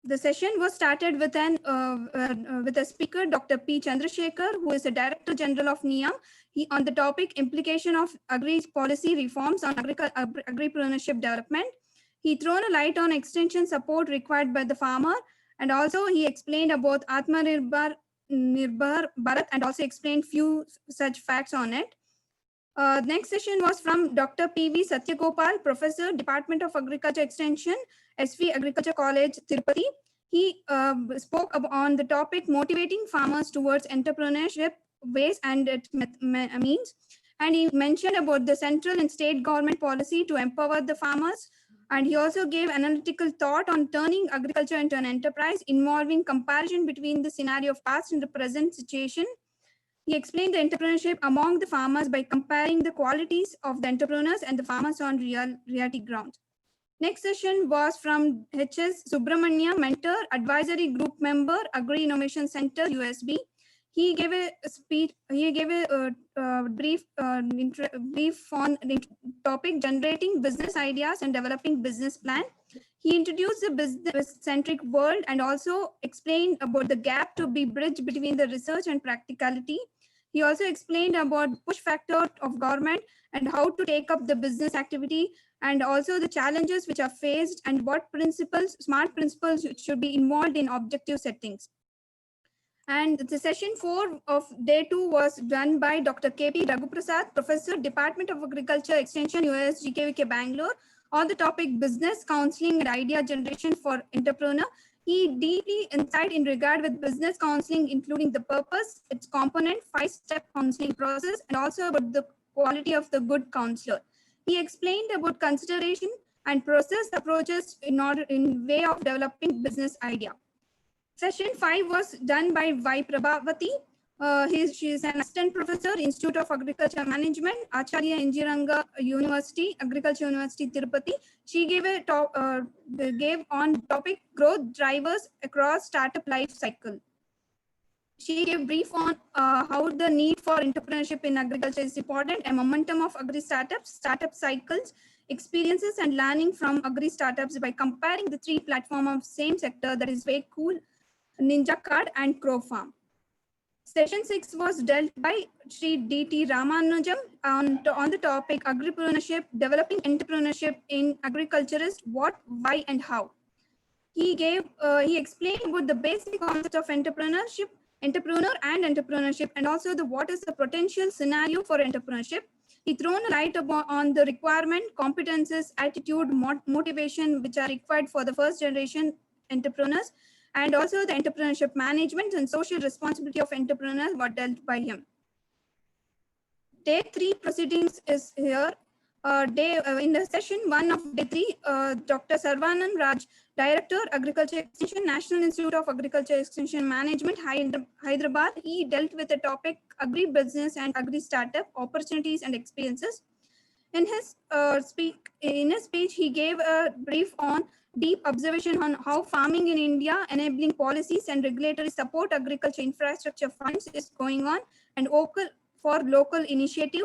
the session was started with a speaker, Dr. P. Chandrasekhar, who is the Director General of NIAM. He on the topic implication of agri policy reforms on agripreneurship development. He thrown a light on extension support required by the farmer And also he explained about Atmanirbhar Bharat and also explained few such facts on it. Next session was from Dr. P.V. Satyagopal, Professor, Department of Agriculture Extension, SV Agriculture College, Tirupati. He spoke on the topic motivating farmers towards entrepreneurship ways and its means. And he mentioned about the central and state government policy to empower the farmers. And he also gave analytical thought on turning agriculture into an enterprise, involving comparison between the scenario of past and the present situation. He explained the entrepreneurship among the farmers by comparing the qualities of the entrepreneurs and the farmers on reality ground. Next session was from H.S. Subramania, mentor, advisory group member, Agri Innovation Center, USB. He gave a speech. He gave a brief on the topic generating business ideas and developing business plan. He introduced the business-centric world and also explained about the gap to be bridged between the research and practicality. He also explained about push factor of government and how to take up the business activity, and also the challenges which are faced and what principles, smart principles should be involved in objective settings. And the session 4 of day 2 was done by Dr. K.P. Raghuprasad, Professor, Department of Agriculture Extension, US GKVK Bangalore, on the topic business counseling and idea generation for entrepreneur. He deeply insight in regard with business counseling, including the purpose, its component, 5-step counseling process, and also about the quality of the good counselor. He explained about consideration and process approaches in way of developing business idea. Session 5 was done by Y. Prabhavati. She is an assistant professor, Institute of Agriculture Management, Acharya Injiranga University, Agriculture University, Tirupati. She gave a gave on topic growth drivers across startup life cycle. She gave brief on how the need for entrepreneurship in agriculture is important, a momentum of agri startups, startup cycles, experiences and learning from agri startups by comparing the 3 platforms of same sector, that is Way Cool, Ninja Card and Crow Farm. Session 6 was dealt by Sri D.T. Ramanujam on the topic agripreneurship, developing entrepreneurship in agriculturist, what, why and how. He explained about the basic concept of entrepreneur and entrepreneurship, and also what is the potential scenario for entrepreneurship. He thrown a light on the requirement, competences, attitude, motivation, which are required for the first generation entrepreneurs, and also the entrepreneurship management and social responsibility of entrepreneurs were dealt by him. Day 3 proceedings is here. In the session 1 of day 3, Dr. Sarvanand Raj, Director, Agriculture Extension, National Institute of Agriculture Extension Management, Hyderabad. He dealt with the topic agri-business and agri-startup opportunities and experiences. In his speech, he gave a brief on deep observation on how farming in India, enabling policies and regulatory support agriculture infrastructure funds is going on, and for local initiative.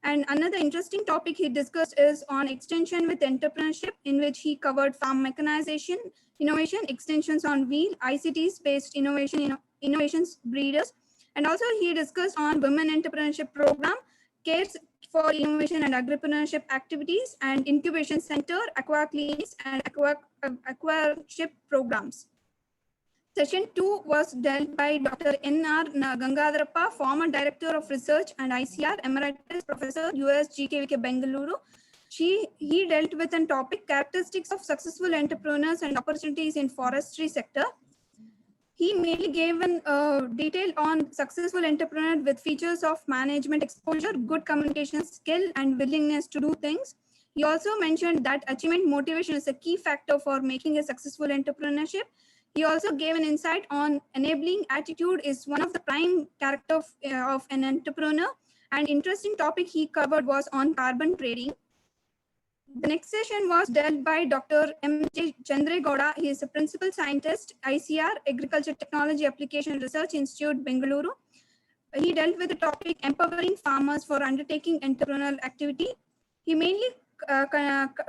And another interesting topic he discussed is on extension with entrepreneurship, in which he covered farm mechanization, innovation, extensions on wheel, ICT-based innovations breeders. And also he discussed on women entrepreneurship program, cares for innovation and agripreneurship activities, and incubation center, aqua clinics, and aquaship programs. Session 2 was dealt by Dr. N.R. Gangadharappa, former Director of Research and ICR, Emeritus Professor, US GKVK Bengaluru. He dealt with a topic, characteristics of successful entrepreneurs and opportunities in forestry sector. He mainly gave a detail on successful entrepreneur with features of management exposure, good communication skill, and willingness to do things. He also mentioned that achievement motivation is a key factor for making a successful entrepreneurship. He also gave an insight on enabling attitude is one of the prime characters of an entrepreneur. And interesting topic he covered was on carbon trading. The next session was dealt by Dr. M.J. Chandregowda. He is a principal scientist, ICR, Agriculture Technology Application Research Institute, Bengaluru. He dealt with the topic empowering farmers for undertaking entrepreneurial activity. He mainly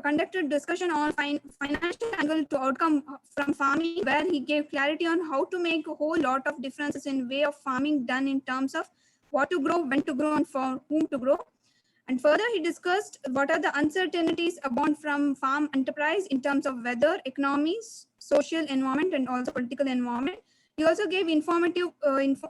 conducted discussion on financial angle to outcome from farming, where he gave clarity on how to make a whole lot of differences in way of farming done in terms of what to grow, when to grow, and for whom to grow. And further, he discussed what are the uncertainties abound from farm enterprise in terms of weather, economies, social environment, and also political environment. He also gave informative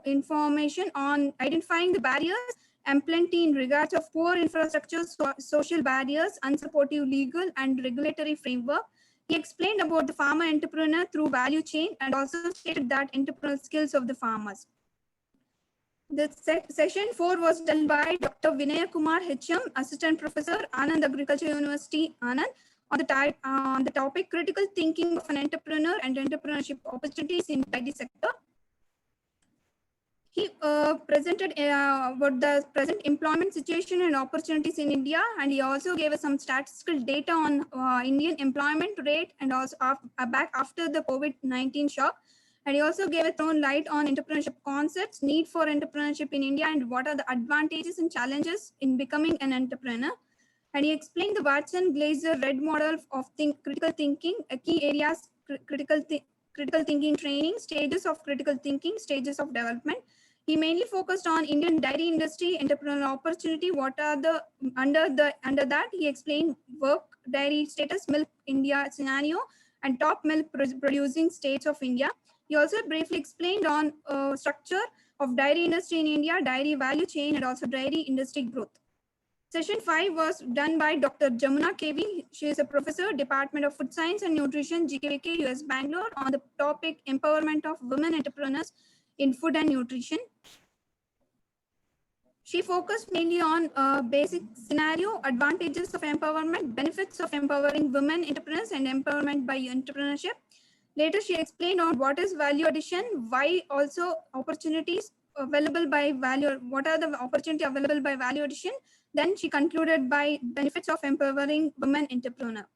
information on identifying the barriers and plenty in regards of poor infrastructure, social barriers, unsupportive legal and regulatory framework. He explained about the farmer entrepreneur through value chain and also stated that entrepreneurial skills of the farmers. The session 4 was done by Dr. Vinay Kumar HM, Assistant Professor, Anand Agriculture University, Anand, on the topic critical thinking of an entrepreneur and entrepreneurship opportunities in dairy sector. He presented about the present employment situation and opportunities in India, and he also gave us some statistical data on Indian employment rate and also back after the COVID-19 shock. And he also gave a thrown light on entrepreneurship concepts, need for entrepreneurship in India, and what are the advantages and challenges in becoming an entrepreneur. And he explained the Watson Glaser Red model of critical thinking, key areas, critical thinking training, stages of critical thinking, stages of development. He mainly focused on Indian dairy industry, entrepreneurial opportunity. What are the under that he explained work, dairy status, milk India scenario, and top milk producing states of India. He also briefly explained on structure of dairy industry in India, dairy value chain, and also dairy industry growth. Session 5 was done by Dr. Jamuna KV. She is a professor, Department of Food Science and Nutrition, GKVK, US Bangalore, on the topic empowerment of women entrepreneurs in food and nutrition. She focused mainly on basic scenario, advantages of empowerment, benefits of empowering women entrepreneurs, and empowerment by entrepreneurship. Later, she explained on what is value addition, why also opportunities available by value, what are the opportunities available by value addition. Then she concluded by benefits of empowering women entrepreneur.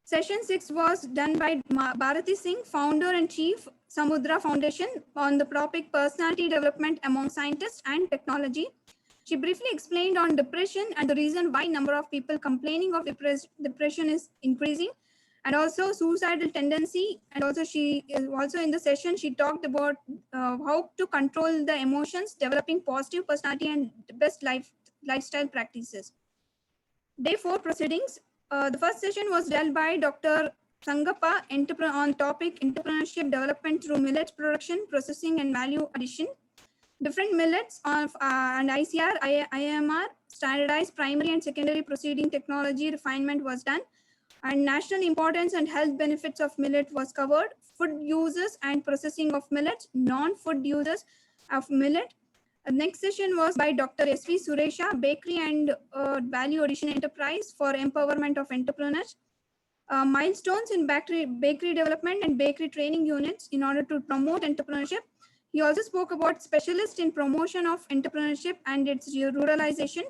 Session 6 was done by Bharati Singh, founder and chief, Samudra Foundation, on the topic personality development among scientists and technology. She briefly explained on depression and the reason why number of people complaining of depression is increasing, and also suicidal tendency. And also she also in the session she talked about how to control the emotions, developing positive personality, and best lifestyle practices. Day 4 proceedings. The first session was done by Dr. Sangappa on topic entrepreneurship development through millet production, processing, and value addition. Different millets of and ICR, IMR, standardized primary and secondary proceeding technology refinement was done, and national importance and health benefits of millet was covered. Food uses and processing of millet, non-food uses of millet. Next session was by Dr. S.V. Suresha, Bakery and Value Addition Enterprise for Empowerment of Entrepreneurs. Milestones in bakery development and bakery training units in order to promote entrepreneurship. He also spoke about specialists in promotion of entrepreneurship and its ruralization,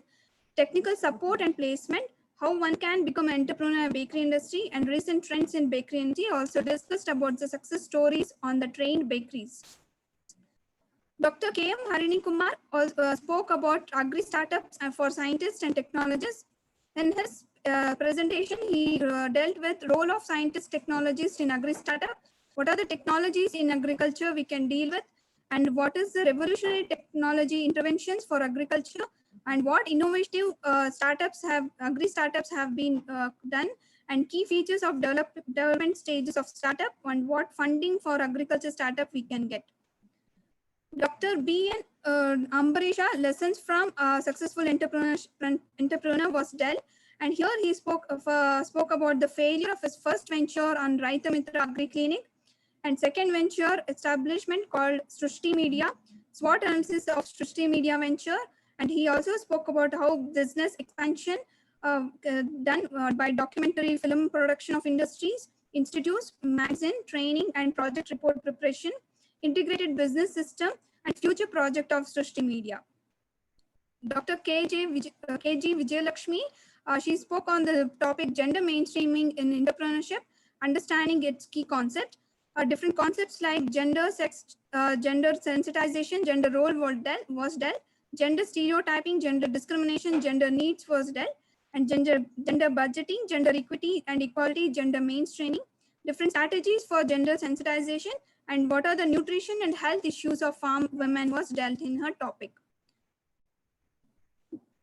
technical support and placement, how one can become an entrepreneur in bakery industry, and recent trends in bakery industry. Also discussed about the success stories on the trained bakeries. Dr. K.M. Harini Kumar spoke about agri-startups for scientists and technologists. In his presentation, he dealt with role of scientists, technologists in agri-startup. What are the technologies in agriculture we can deal with? And what is the revolutionary technology interventions for agriculture? And what innovative agri-startups have been done? And key features of development stages of startup, and what funding for agriculture startup we can get. Dr. B.N. Ambarisha, lessons from a successful entrepreneur was dealt, and here he spoke about the failure of his first venture on Raita Mitra Agri Clinic, and second venture establishment called Srushti Media, SWOT analysis of Srushti Media venture, and he also spoke about how business expansion done by documentary film production of industries, institutes, magazine, training, and project report preparation, integrated business system, and future project of Srushti Media. Dr. K.G. Vijayalakshmi, she spoke on the topic gender mainstreaming in entrepreneurship, understanding its key concept. Different concepts like gender, sex, gender sensitization, gender role was dealt, gender stereotyping, gender discrimination, gender needs was dealt, and gender budgeting, gender equity and equality, gender mainstreaming, different strategies for gender sensitization, and what are the nutrition and health issues of farm women was dealt in her topic.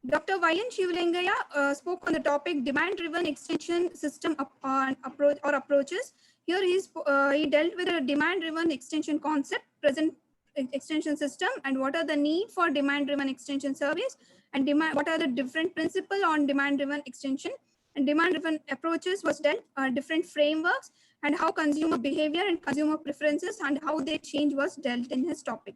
Dr. Y.N. Shivlingaya spoke on the topic demand-driven extension system approaches. Here he dealt with a demand-driven extension concept, present extension system, and what are the need for demand-driven extension service, and what are the different principles on demand-driven extension, and demand-driven approaches was dealt, different frameworks, and how consumer behavior and consumer preferences and how they change was dealt in his topic.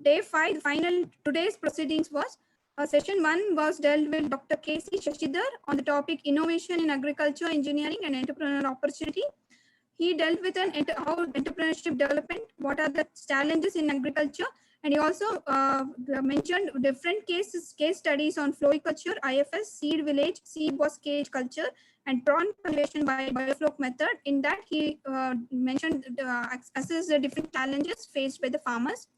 Day 5, the final today's proceedings was session 1 was dealt with Dr. K.C. Shashidhar on the topic innovation in agriculture, engineering, and entrepreneurial opportunity. He dealt with how entrepreneurship development, what are the challenges in agriculture, and he also mentioned different case studies on floriculture, IFS, seed village, seed was cage culture, and prawn cultivation by biofloc method. In that, he mentioned assess the different challenges faced by the farmers.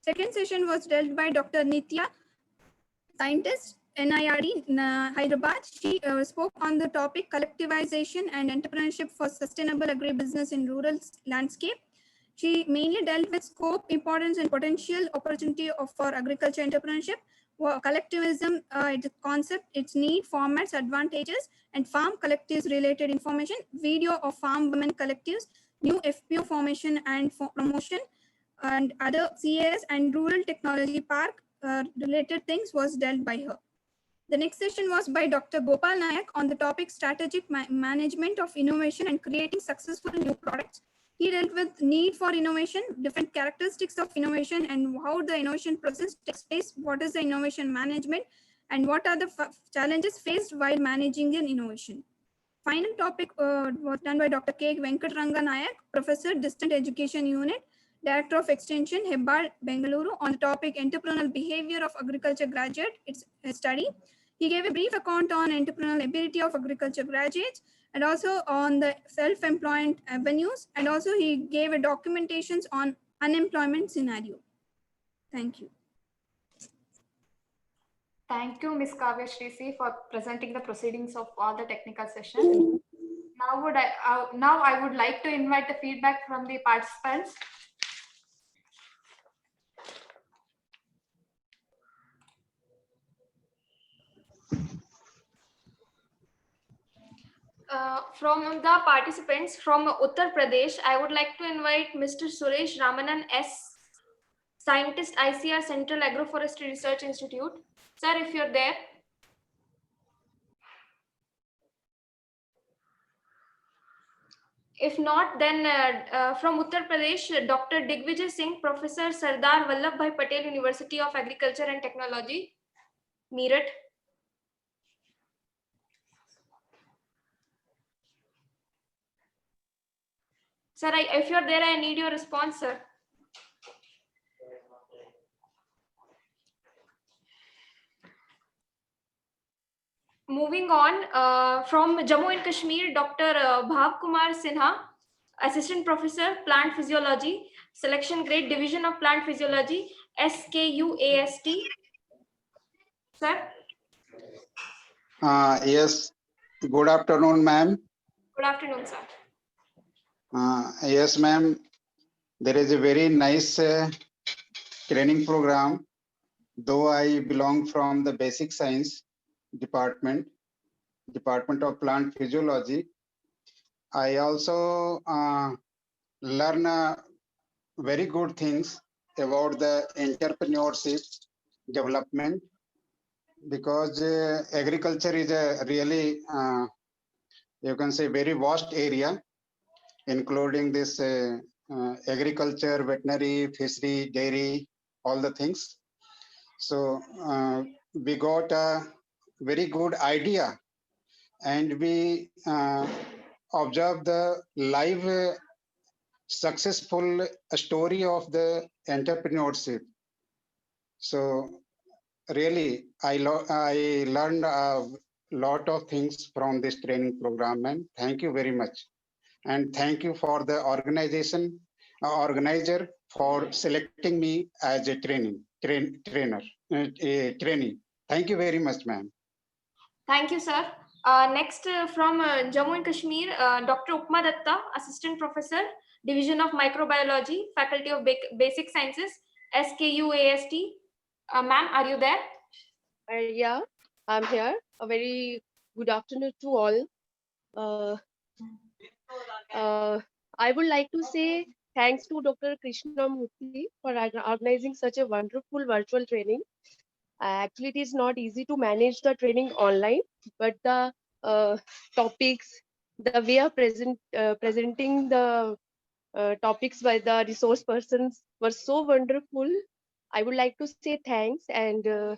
Second session was dealt by Dr. Nitya, scientist, NIRD, Hyderabad. She spoke on the topic collectivization and entrepreneurship for sustainable agribusiness in rural landscape. She mainly dealt with scope, importance, and potential opportunity for agriculture entrepreneurship, collectivism, its concept, its need, formats, advantages, and farm collectives related information, video of farm women collectives, new FPO formation and promotion, and other CAS and rural technology park related things was dealt by her. The next session was by Dr. Gopal Nayak on the topic strategic management of innovation and creating successful new products. He dealt with need for innovation, different characteristics of innovation, and how the innovation process takes place, what is the innovation management, and what are the challenges faced while managing an innovation. Final topic was done by Dr. K. Venkatranga Nayak, Professor, Distant Education Unit, Director of Extension, Hebbal, Bengaluru, on the topic entrepreneurial behavior of agriculture graduate, its study. He gave a brief account on entrepreneurial ability of agriculture graduates and also on the self-employment avenues, and also he gave a documentations on unemployment scenario. Thank you. Thank you, Ms. Kavya Shrisi, for presenting the proceedings of all the technical sessions. Now I would like to invite the feedback from the participants. From the participants from Uttar Pradesh, I would like to invite Mr. Suresh Ramanan S., Scientist, ICR Central Agroforestry Research Institute. Sir, if you're there. If not, then from Uttar Pradesh, Dr. Digvijay Singh, Professor, Sardar Vallabhbhai Patel University of Agriculture and Technology, Meerut. Sir, if you're there, I need your response, sir. Moving on, from Jammu and Kashmir, Dr. Bhav Kumar Sinha, Assistant Professor, Plant Physiology, Selection Grade, Division of Plant Physiology, SKUAST. Sir? Yes, good afternoon, ma'am. Good afternoon, sir. Yes, ma'am. There is a very nice training program. Though I belong from the basic science department of plant physiology, I also learn very good things about the entrepreneurship development, because agriculture is a really, you can say, very vast area, including this agriculture, veterinary, fishery, dairy, all the things. So we got a very good idea, and we observed the live successful story of the entrepreneurship. So really, I learned a lot of things from this training program, and thank you very much. And thank you for the organizer for selecting me as a trainee. Thank you very much, ma'am. Thank you, sir. Next, from Jammu and Kashmir, Dr. Upma Datta, Assistant Professor, Division of Microbiology, Faculty of Basic Sciences, SKUAST. Ma'am, are you there? Yeah, I'm here. A very good afternoon to all. Uh, I would like to say thanks to Dr. Krishnamurthy for organizing such a wonderful virtual training. Actually, it is not easy to manage the training online, but the topics, the way of presenting the topics by the resource persons were so wonderful. I would like to say thanks, and uh,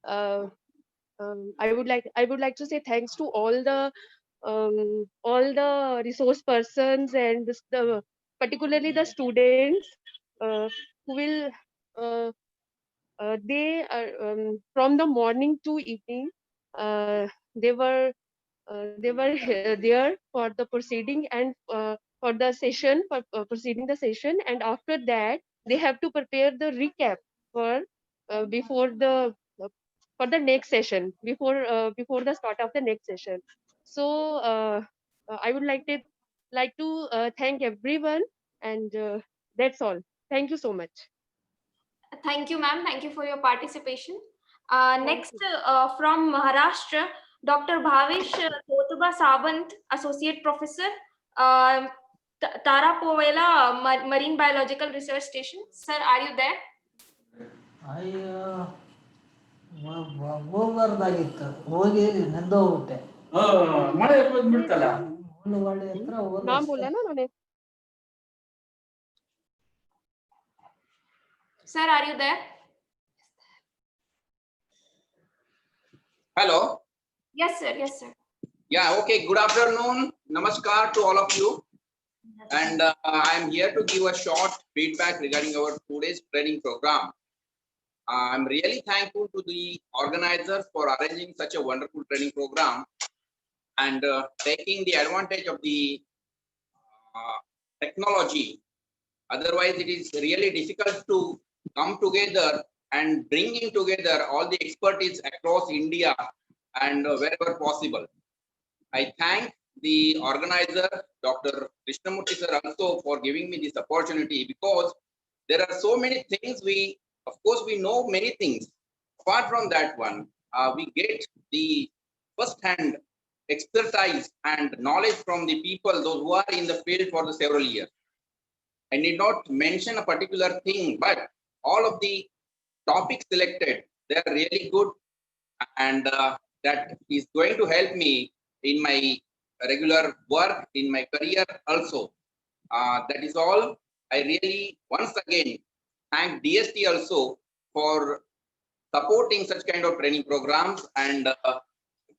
I would like to say thanks to all the resource persons and particularly the students who will uh, from the morning to evening they were there for the proceeding and for the session for proceeding the session, and after that they have to prepare the recap for before the for the next session, before the start of the next session. So I would like to thank everyone, and that's all. Thank you so much. Thank you, ma'am. Thank you for your participation. Thank Next, you. from Maharashtra, Dr. Bhavish Thotuba Sawant, Associate Professor, Tarapovela Marine Biological Research Station. Sir, are you there? ಹೋಗ್ಬಾರ್ದಾಗಿತ್ತು ಹೋಗಿ ನೆಂದೋಗ್ಬಿಟ್ಟೆ ಮಳೆ ಬಂದ್ಬಿಡ್ತಲ್ಲ ಹುಲ್ಲುವಾಡಿ ಹತ್ರ ಹೋದ नाम बोला ना उन्होंने. Sir, are you there? Hello. Yes, sir. Yes, sir. Yeah, okay. Good afternoon. Namaskar to all of you. And I am here to give a short feedback regarding our today's training program. I'm really thankful to the organizers for arranging such a wonderful training program and taking the advantage of the technology. Otherwise, it is really difficult to come together and bringing together all the expertise across India and wherever possible. I thank the organizer, Dr. Krishnamurthy sir, also for giving me this opportunity, because there are so many things of course, we know many things. Apart from that one, we get the first-hand expertise and knowledge from the people, those who are in the field for the several years. I need not mention a particular thing, but all of the topics selected, they are really good, and that is going to help me in my regular work, in my career also. That is all. I really once again thank DST also for supporting such kind of training programs and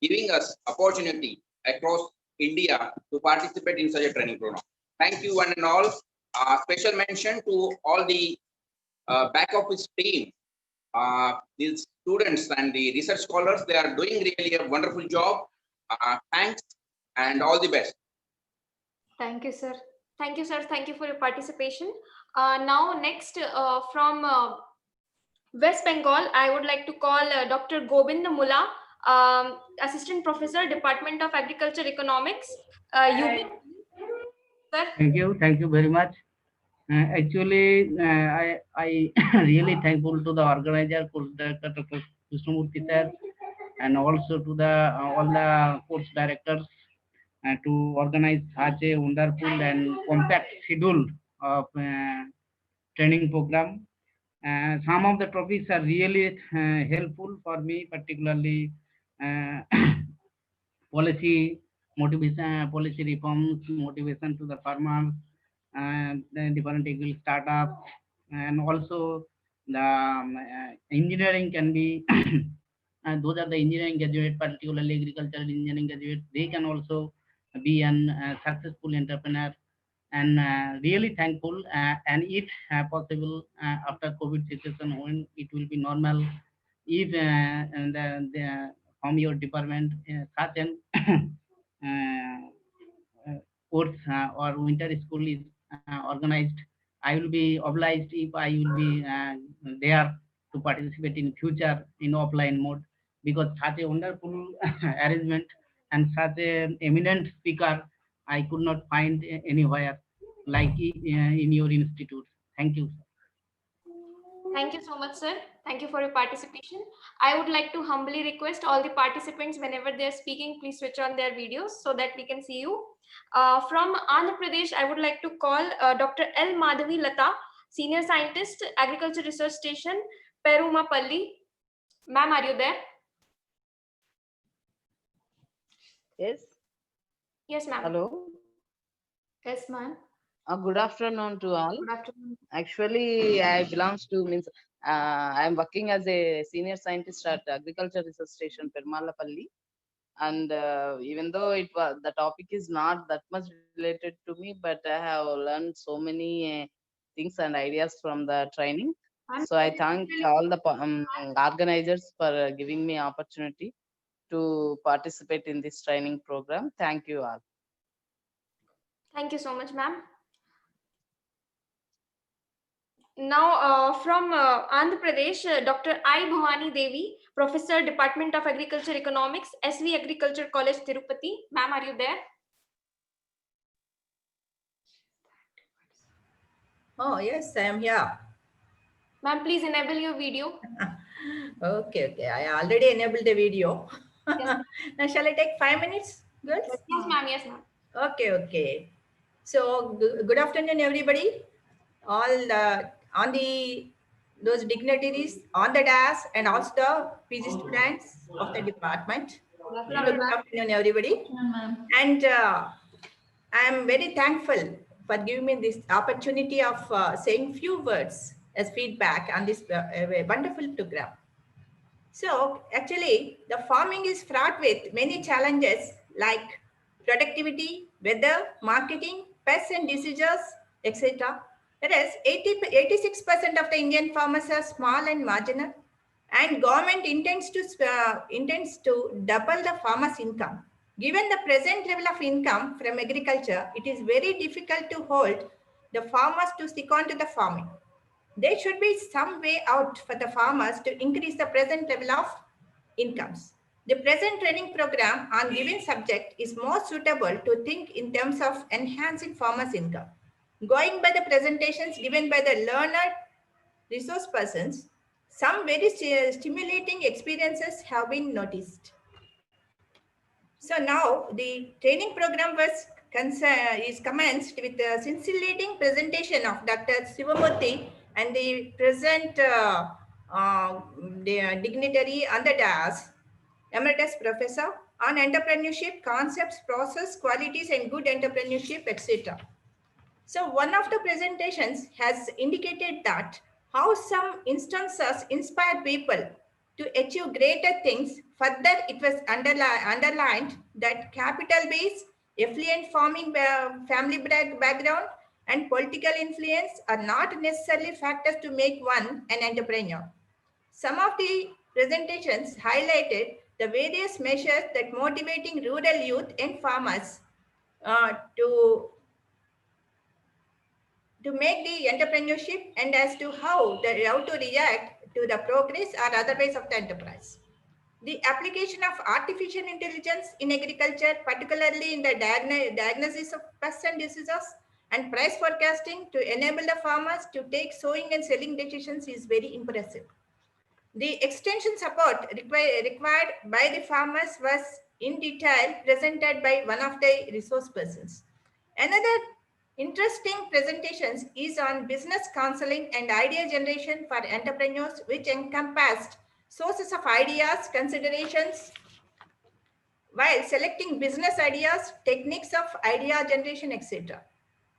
giving us opportunity across India to participate in such a training program. Thank you one and all. Special mention to all the back office team, these students and the research scholars. They are doing really a wonderful job. Thanks and all the best. Thank you, sir. Thank you, sir. Thank you for your participation. Now, next, from West Bengal, I would like to call Dr. Gobind Mulla, Assistant Professor, Department of Agriculture Economics, UP. Sir. Thank you very much. Actually, I really thankful to the organizer, Dr. Krishnamurthy sir, and also to the all the course directors to organize such a wonderful and compact schedule of training program. Some of the topics are really helpful for me, particularly policy motivation, policy reforms, motivation to the farmers, and then different startups, and also the engineering can be those are the engineering graduate, particularly agricultural engineering graduates. They can also be an successful entrepreneur, and really thankful. And if possible, after COVID situation, when it will be normal, if and from your department such an course or winter school is organized, I will be obliged if I will be there to participate in future in offline mode, because such a wonderful arrangement and such an eminent speaker I could not find anywhere like in your institute. Thank you. Thank you so much, sir. Thank you for your participation. I would like to humbly request all the participants, whenever they're speaking, please switch on their videos so that we can see you. From Andhra Pradesh, I would like to call Dr. L. Madhavi Lata, Senior Scientist, Agriculture Research Station, Perumapalli. Ma'am, are you there? Yes. Yes, ma'am. Hello. Yes, ma'am. Good afternoon to all. Good afternoon. Actually, I belongs to I am working as a senior scientist at Agriculture Research Station, Permalapalli. And even though the topic is not that much related to me, but I have learned so many things and ideas from the training. So I thank all the organizers for giving me opportunity to participate in this training program. Thank you all. Thank you so much, ma'am. Now, from Andhra Pradesh, Dr. I. Bhavani Devi, Professor, Department of Agriculture Economics, SV Agriculture College, Tirupati. Ma'am, are you there? Oh, yes, I am here. Ma'am, please enable your video. Okay. I already enabled the video. Yes. Now, shall I take 5 minutes, girls? Yes, ma'am. Yes, ma'am. Okay. So, good afternoon, everybody. All those dignitaries on the dais and also the PG students of the department. Good afternoon, everybody. And I am very thankful for giving me this opportunity of saying few words as feedback on this wonderful program. So actually, the farming is fraught with many challenges like productivity, weather, marketing, pests and diseases, etc. Whereas 86% of the Indian farmers are small and marginal, and government intends to double the farmers' income. Given the present level of income from agriculture, it is very difficult to hold the farmers to stick on to the farming. There should be some way out for the farmers to increase the present level of incomes. The present training program on given subject is more suitable to think in terms of enhancing farmers' income. Going by the presentations given by the learned resource persons, some very stimulating experiences have been noticed. So now the training program is commenced with a scintillating presentation of Dr. Sivamurthy and the present dignitary on the dais, Emeritus Professor, on entrepreneurship, concepts, process, qualities, and good entrepreneurship, etc. So one of the presentations has indicated that how some instances inspire people to achieve greater things. Further, it was underlined that capital base, affluent farming family background, and political influence are not necessarily factors to make one an entrepreneur. Some of the presentations highlighted the various measures that motivating rural youth and farmers to make the entrepreneurship and as to how to react to the progress or otherwise of the enterprise. The application of artificial intelligence in agriculture, particularly in the diagnosis of pests and diseases and price forecasting to enable the farmers to take sowing and selling decisions is very impressive. The extension support required by the farmers was in detail presented by one of the resource persons. Another interesting presentations is on business counseling and idea generation for entrepreneurs, which encompassed sources of ideas, considerations, while selecting business ideas, techniques of idea generation, etc.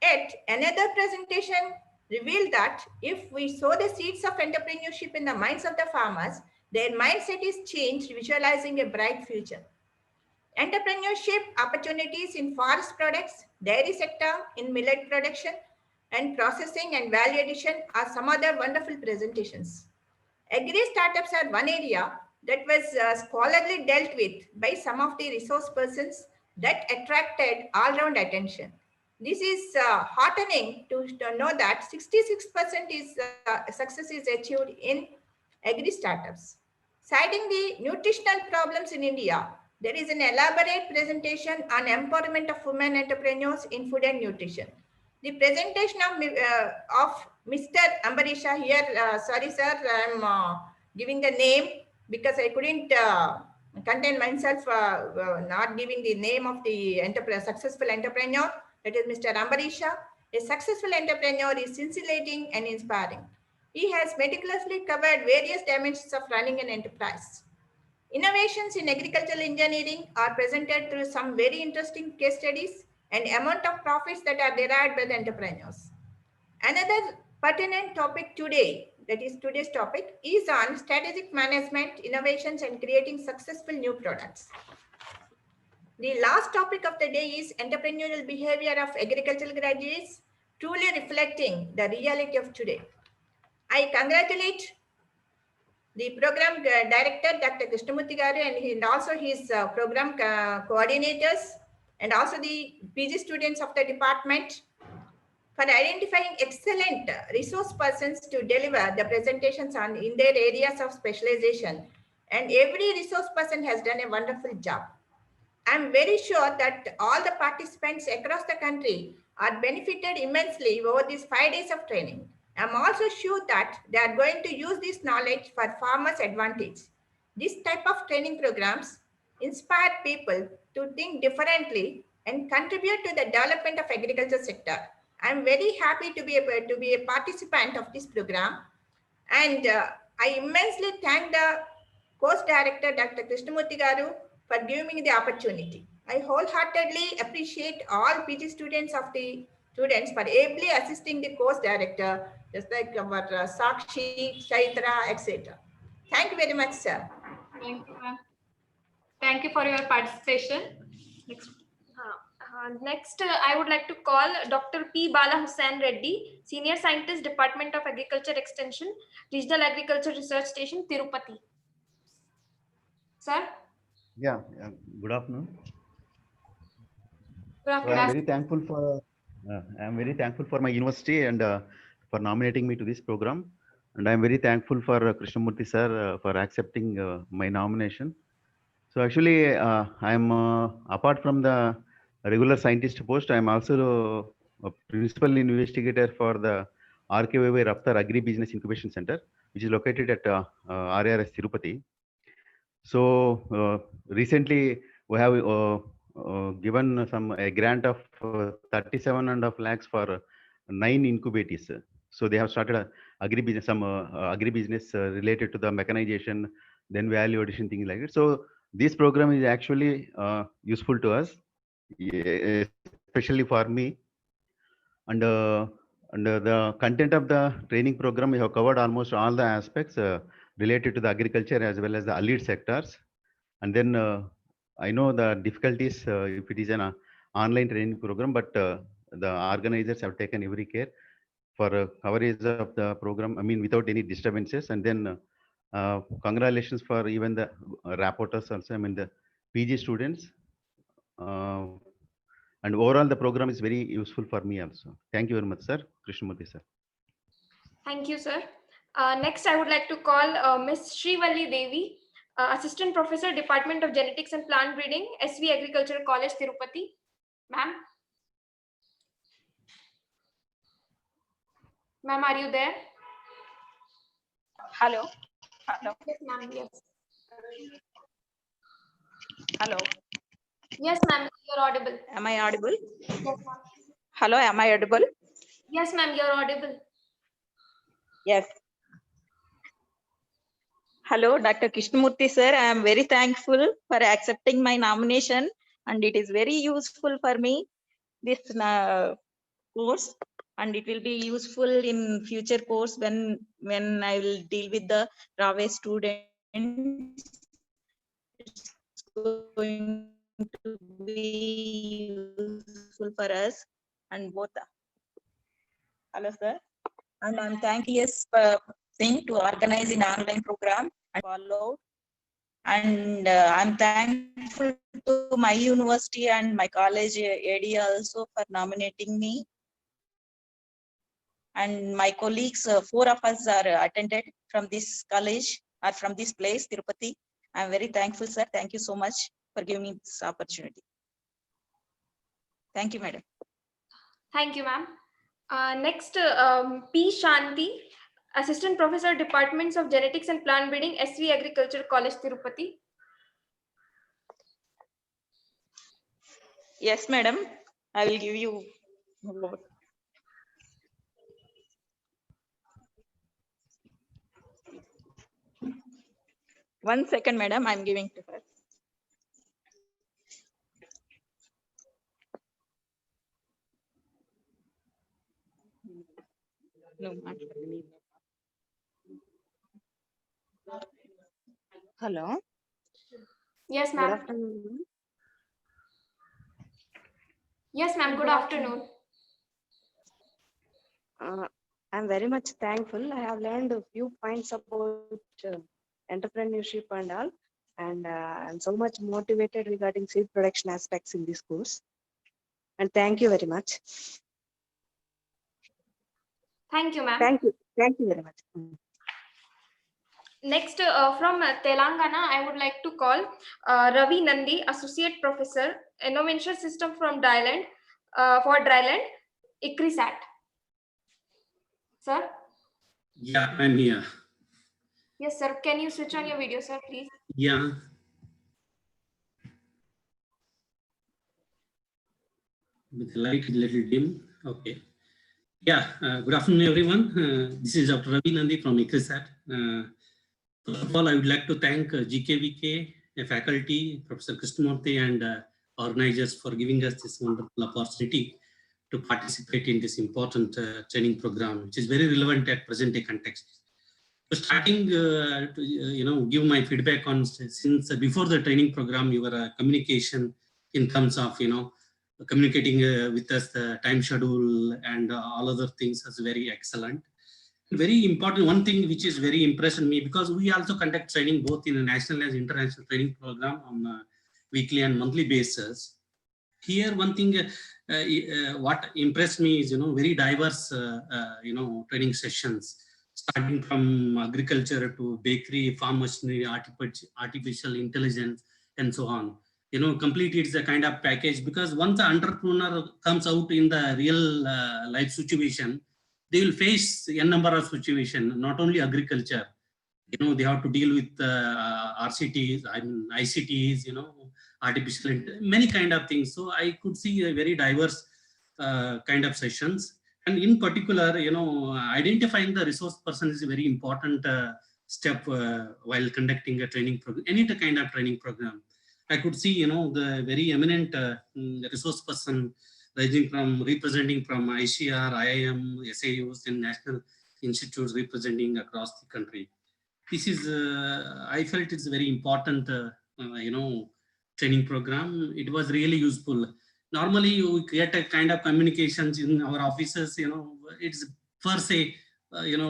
Yet another presentation revealed that if we sow the seeds of entrepreneurship in the minds of the farmers, their mindset is changed, visualizing a bright future. Entrepreneurship opportunities in forest products, dairy sector, in millet production, and processing and value addition are some other wonderful presentations. Agri startups are one area that was scholarly dealt with by some of the resource persons that attracted all-round attention. This is heartening to know that 66% success is achieved in agri startups. Citing the nutritional problems in India, there is an elaborate presentation on empowerment of women entrepreneurs in food and nutrition. The presentation of Mr. Ambarisha here, sorry sir, I'm giving the name because I couldn't contain myself not giving the name of the successful entrepreneur. That is Mr. Ambarisha. A successful entrepreneur is scintillating and inspiring. He has meticulously covered various dimensions of running an enterprise. Innovations in agricultural engineering are presented through some very interesting case studies and amount of profits that are derived by the entrepreneurs. Another pertinent topic today, that is today's topic, is on strategic management, innovations, and creating successful new products. The last topic of the day is entrepreneurial behavior of agricultural graduates, truly reflecting the reality of today. I congratulate the program director, Dr. Krishnamurthy Garu, and also his program coordinators, and also the PG students of the department for identifying excellent resource persons to deliver the presentations in their areas of specialization. And every resource person has done a wonderful job. I'm very sure that all the participants across the country are benefited immensely over these 5 days of training. I'm also sure that they are going to use this knowledge for farmers' advantage. This type of training programs inspire people to think differently and contribute to the development of agriculture sector. I'm very happy to be a participant of this program, and I immensely thank the course director, Dr. Krishnamurthy Garu, for giving me the opportunity. I wholeheartedly appreciate all PG students for ably assisting the course director, just like our Sakshi, Chaitra, etc. Thank you very much, sir. Thank you, ma'am. Thank you for your participation. Next, I would like to call Dr. P. Bala Hussain Reddy, Senior Scientist, Department of Agriculture Extension, Regional Agriculture Research Station, Tirupati. Sir? Yeah, good afternoon. Good So afternoon. I'm very thankful for my university and for nominating me to this program. And I'm very thankful for Krishnamurthy sir for accepting my nomination. So actually, I'm apart from the regular scientist post, I'm also a principal investigator for the RKVY Raptar Agri Business Incubation Center, which is located at RRS Tirupati. So recently we have given a grant of 37.5 lakhs for 9 incubators. So they have started agribusiness related to the mechanization, then value addition, things like that. So this program is actually useful to us, especially for me. And the content of the training program, we have covered almost all the aspects related to the agriculture as well as the allied sectors. And then I know the difficulties if it is an online training program, but the organizers have taken every care for coverage of the program, I mean, without any disturbances. And then congratulations for even the rapporteurs also, I mean, the PG students. And overall, the program is very useful for me also. Thank you very much, sir. Krishnamurthy, sir. Thank you, sir. Next, I would like to call Ms. Srivalli Devi, Assistant Professor, Department of Genetics and Plant Breeding, SV Agricultural College, Tirupati. Ma'am? Ma'am, are you there? Hello. Hello. Yes, ma'am. Yes. Hello. Yes, ma'am. You're audible. Am I audible? Yes, ma'am. Hello. Am I audible? Yes, ma'am. You're audible. Yes. Hello, Dr. Krishnamurthy sir. I am very thankful for accepting my nomination, and it is very useful for me, this course, and it will be useful in future course when I will deal with the RAWE students. It's going to be useful for us and both. Hello, sir. And I'm thanking yes thing to organize an online program and follow. And I'm thankful to my university and my college AD also for nominating me. And my colleagues, 4 of us are attended from this college or from this place, Tirupati. I'm very thankful, sir. Thank you so much for giving me this opportunity. Thank you, madam. Thank you, ma'am. Next, P. Shanti, Assistant Professor, Departments of Genetics and Plant Breeding, SV Agriculture College, Tirupati. Yes, madam. I will give you a vote. One second, madam. I'm giving to her. No, Hello. Yes, Good ma'am. afternoon. Yes, ma'am. Good afternoon. I'm very much thankful. I have learned a few points about entrepreneurship and all, and I'm so much motivated regarding seed production aspects in this course. And thank you very much. Thank you, ma'am. Thank you. Thank you very much. Next, from Telangana, I would like to call Ravi Nandi, Associate Professor, Innovation System from Dryland, for Dryland, ICRISAT. Sir? Yeah, I'm here. Yes, sir. Can you switch on your video, sir, please? Yeah. With the light a little dim. Okay. Yeah. Good afternoon, everyone. This is Dr. Ravi Nandi from ICRISAT. First of all, I would like to thank GKVK, faculty, Professor Krishnamurthy, and organizers for giving us this wonderful opportunity to participate in this important training program, which is very relevant at present day context. So starting to give my feedback on, since before the training program, your communication in terms of communicating with us the time schedule and all other things is very excellent. Very important, one thing which is very impressed me, because we also conduct training both in a national and international training program on a weekly and monthly basis. Here, one thing what impressed me is very diverse training sessions, starting from agriculture to bakery, farm machinery, artificial intelligence, and so on. Completely it's a kind of package, because once the entrepreneur comes out in the real life situation, they will face a number of situations, not only agriculture. They have to deal with RCTs, ICTs, artificial, many kind of things. So I could see a very diverse kind of sessions. And in particular, identifying the resource person is a very important step while conducting a training program, any kind of training program. I could see, the very eminent resource person representing from ICR, IIM, SAUs, and national institutes representing across the country. This is, I felt it's a very important, training program. It was really useful. Normally, we create a kind of communications in our offices, it's per se,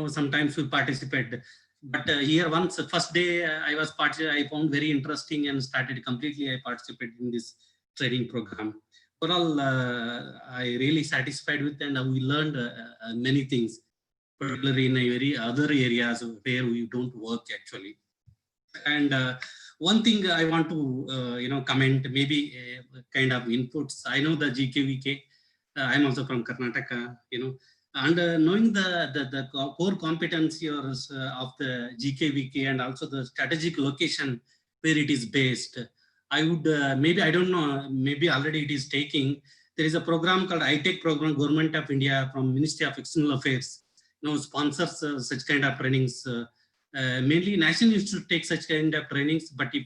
sometimes we participate. But here, once first day I found very interesting and started completely, I participated in this training program. Overall, I really satisfied with, and we learned many things, particularly in very other areas where we don't work actually. And one thing I want to comment, maybe kind of inputs. I know the GKVK. I'm also from Karnataka. And knowing the core competency of the GKVK and also the strategic location where it is based, I would maybe, I don't know, maybe already it is taking. There is a program called ITech program, Government of India from Ministry of External Affairs, sponsors such kind of trainings. Mainly National Institute takes such kind of trainings, but if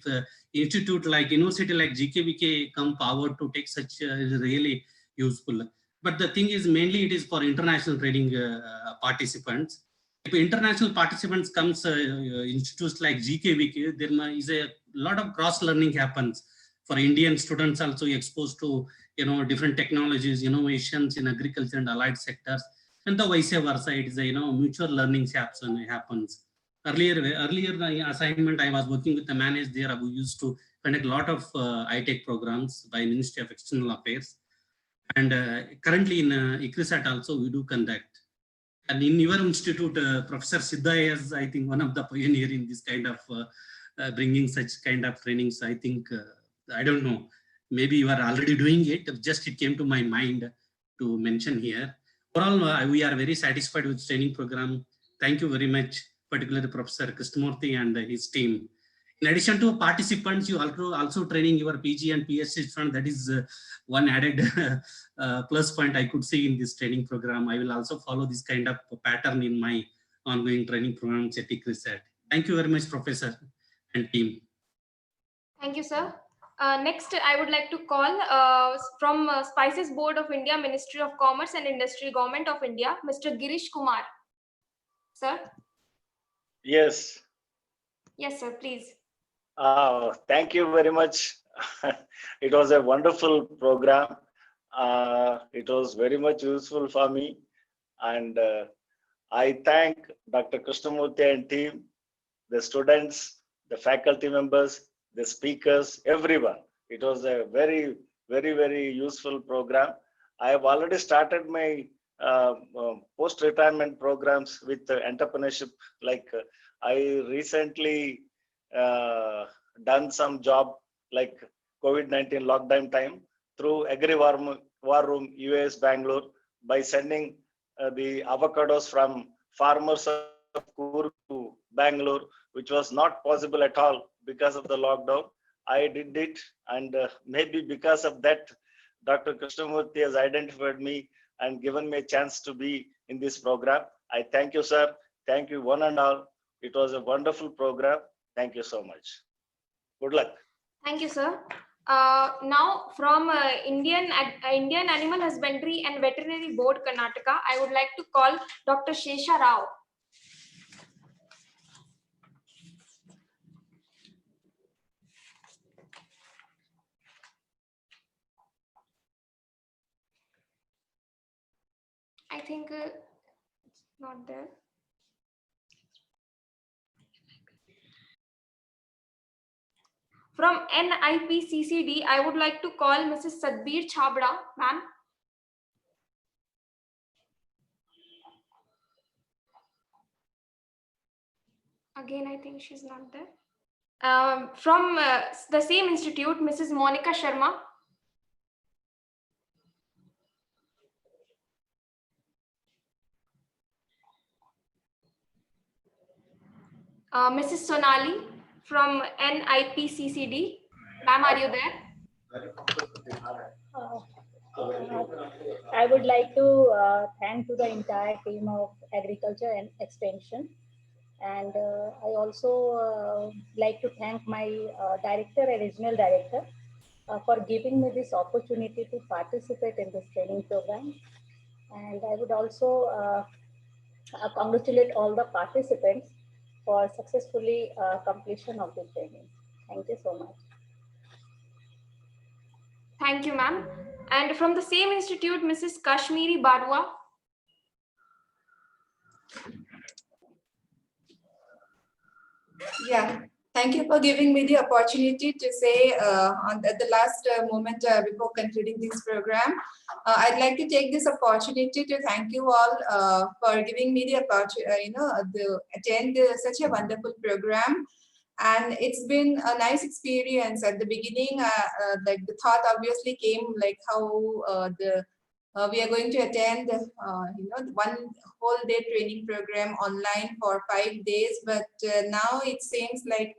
institute like university like GKVK come forward to take such is really useful. But the thing is, mainly it is for international training participants. If international participants comes institutes like GKVK, there is a lot of cross learning happens for Indian students also exposed to different technologies, innovations in agriculture and allied sectors, and the vice versa. It is a mutual learning happens. Earlier assignment, I was working with the manager there. We used to conduct a lot of ITech programs by Ministry of External Affairs. And currently in ICRISAT also we do conduct. And in your institute, Professor Siddha is, I think, one of the pioneers in this kind of bringing such kind of trainings. I think, I don't know, maybe you are already doing it. Just it came to my mind to mention here. Overall, we are very satisfied with training program. Thank you very much, particularly Professor Krishnamurthy and his team. In addition to participants, you also training your PG and PhD students. That is one added plus point I could see in this training program. I will also follow this kind of pattern in my ongoing training programs at ICRISAT. Thank you very much, Professor and team. Thank you, sir. Next, I would like to call from Spices Board of India, Ministry of Commerce and Industry, Government of India, Mr. Girish Kumar. Sir? Yes. Yes, sir, please. Thank you very much. It was a wonderful program. It was very much useful for me. And I thank Dr. Krishnamurthy and team, the students, the faculty members, the speakers, everyone. It was a very, very useful program. I have already started my post-retirement programs with entrepreneurship. Like I recently done some job like COVID-19 lockdown time through Agri War Room US Bangalore by sending the avocados from farmers of Coorg to Bangalore, which was not possible at all because of the lockdown. I did it, and maybe because of that, Dr. Krishnamurthy has identified me and given me a chance to be in this program. I thank you, sir. Thank you, one and all. It was a wonderful program. Thank you so much. Good luck. Thank you, sir. Now, from Indian Animal Husbandry and Veterinary Board, Karnataka, I would like to call Dr. Shesha Rao. I think it's not there. From NIPCCD, I would like to call Mrs. Sadbir Chabra, ma'am. Again, I think she's not there. From the same institute, Mrs. Monica Sharma. Mrs. Sonali from NIPCCD. Ma'am, are you there? I would like to thank to the entire team of Agriculture and Extension. And I also like to thank my director and regional director for giving me this opportunity to participate in this training program. And I would also congratulate all the participants for successfully completion of the training. Thank you so much. Thank you, ma'am. And from the same institute, Mrs. Kashmiri Barua. Yeah, thank you for giving me the opportunity to say at the last moment before concluding this program. I'd like to take this opportunity to thank you all for giving me the opportunity, to attend such a wonderful program. And it's been a nice experience. At the beginning, like the thought obviously came like how we are going to attend, one whole day training program online for 5 days. But now it seems like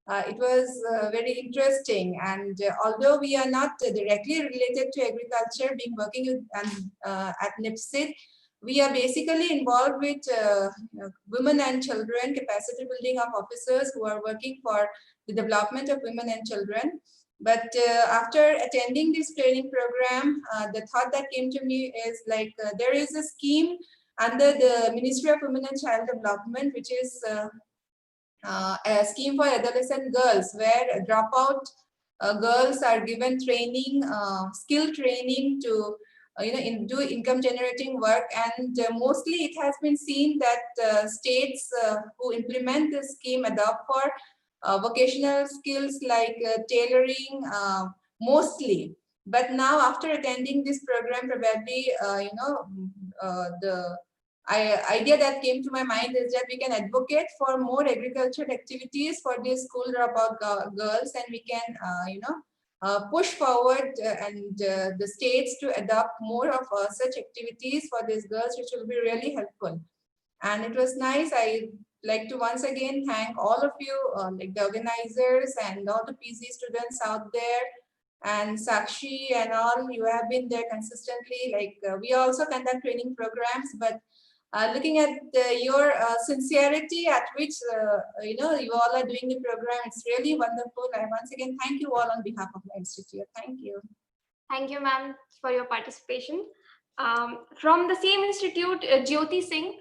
it was very interesting. And although we are not directly related to agriculture, being working at NIPSID, we are basically involved with women and children, capacity building of officers who are working for the development of women and children. But after attending this training program, the thought that came to me is like there is a scheme under the Ministry of Women and Child Development, which is a scheme for adolescent girls, where dropout girls are given training, skill training to do income generating work. And mostly it has been seen that states who implement this scheme adopt for vocational skills like tailoring mostly. But now after attending this program, probably the idea that came to my mind is that we can advocate for more agricultural activities for these school dropout girls, and we can push forward and the states to adopt more of such activities for these girls, which will be really helpful. And it was nice. I like to once again thank all of you, like the organizers and all the PZ students out there, and Sakshi and all. You have been there consistently. Like we also conduct training programs, but looking at your sincerity at which you all are doing the program, it's really wonderful. I once again thank you all on behalf of my institute. Thank you. Thank you, ma'am, for your participation. From the same institute, Jyoti Singh.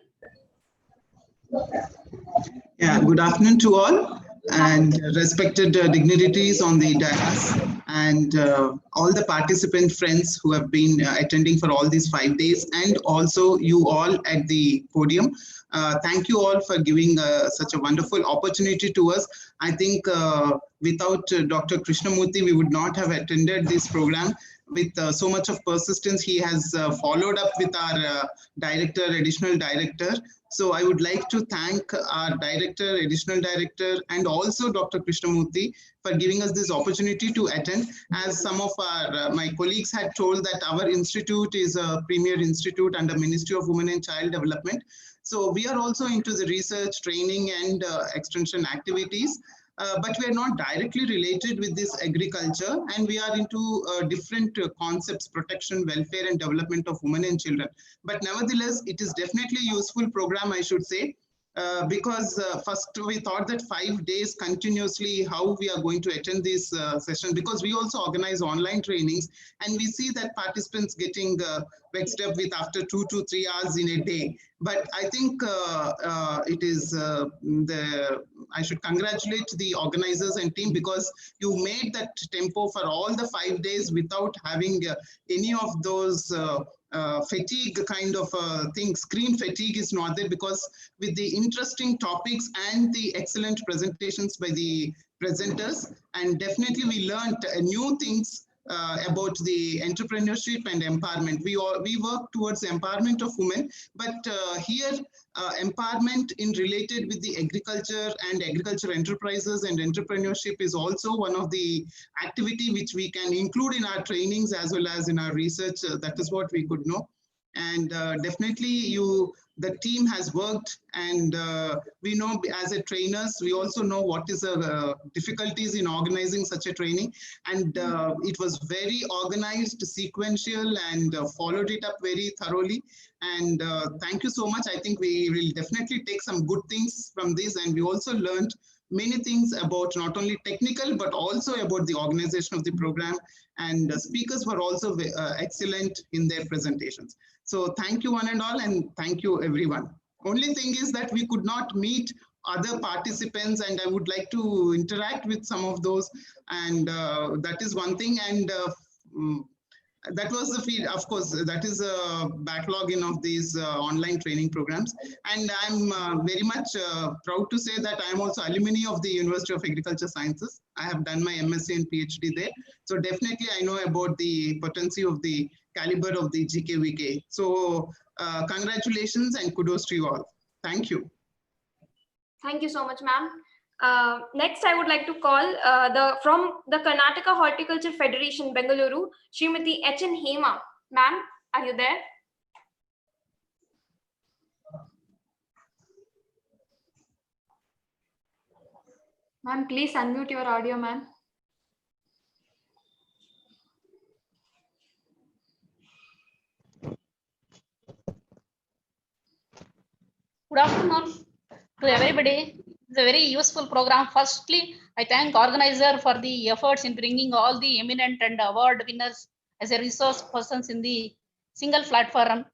Yeah, good afternoon to all and respected dignitaries on the dais and all the participant friends who have been attending for all these 5 days, and also you all at the podium. Thank you all for giving such a wonderful opportunity to us. I think without Dr. Krishnamurthy, we would not have attended this program. With so much of persistence, he has followed up with our director, additional director. So I would like to thank our director, additional director, and also Dr. Krishnamurthy for giving us this opportunity to attend. As some of our my colleagues had told that our institute is a premier institute under Ministry of Women and Child Development. So we are also into the research, training, and extension activities. But we are not directly related with this agriculture, and we are into different concepts, protection, welfare, and development of women and children. But nevertheless, it is definitely a useful program, I should say, because first we thought that 5 days continuously, how we are going to attend this session, because we also organize online trainings, and we see that participants getting vexed up with after 2 to 3 hours in a day. But I think it is I should congratulate the organizers and team, because you made that tempo for all the 5 days without having any of those fatigue kind of thing. Screen fatigue is not there, because with the interesting topics and the excellent presentations by the presenters, and definitely we learned new things about the entrepreneurship and empowerment. We work towards empowerment of women, but here empowerment in related with the agriculture and agriculture enterprises and entrepreneurship is also one of the activity which we can include in our trainings as well as in our research. That is what we could know. And definitely the team has worked, and we know as a trainers, we also know what is the difficulties in organizing such a training, and it was very organized, sequential, and followed it up very thoroughly. And thank you so much. I think we will definitely take some good things from this, and we also learned many things about not only technical but also about the organization of the program, and speakers were also excellent in their presentations. So thank you one and all, and thank you everyone. Only thing is that we could not meet other participants, and I would like to interact with some of those, and that is one thing. And that was the feed. Of course, that is a backlog of these online training programs. And I'm very much proud to say that I'm also alumni of the University of Agriculture Sciences. I have done my MSc and PhD there. So definitely I know about the potency of the caliber of the GKVK. So congratulations and kudos to you all. Thank you. Thank you so much, ma'am. Next, I would like to call from the Karnataka Horticulture Federation, Bengaluru, Srimati H.N. Hema. Ma'am, are you there? Ma'am, please unmute your audio, ma'am. Good afternoon to everybody. It's a very useful program. Firstly, I thank organizer for the efforts in bringing all the eminent and award winners as a resource persons in the single platform.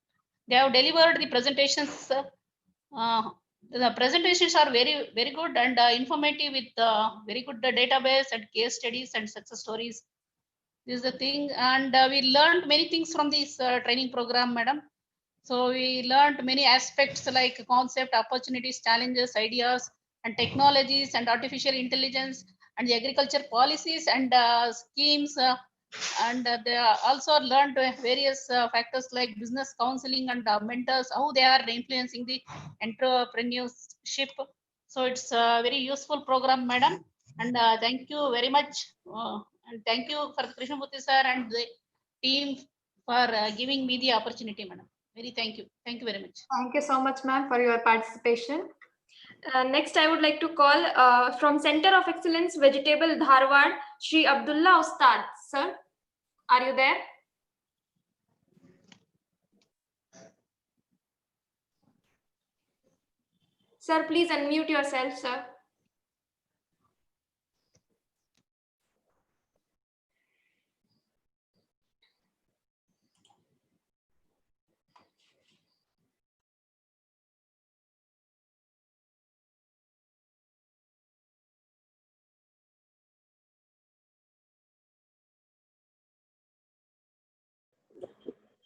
They have delivered the presentations. The presentations are very, very good and informative with very good database and case studies and success stories. This is the thing. And we learned many things from this training program, madam. So we learned many aspects like concept, opportunities, challenges, ideas, and technologies, and artificial intelligence, and the agriculture policies and schemes. And they also learned various factors like business counseling and mentors, how they are influencing the entrepreneurship. So it's a very useful program, madam. And thank you very much And thank you for Krishnamurthy sir and the team for giving me the opportunity, madam. Very thank you. Thank you very much. Thank you so much, ma'am, for your participation. Next, I would like to call from Center of Excellence Vegetable Dharwad, Shri Abdullah Ustad. Sir, are you there? Sir, please unmute yourself, sir.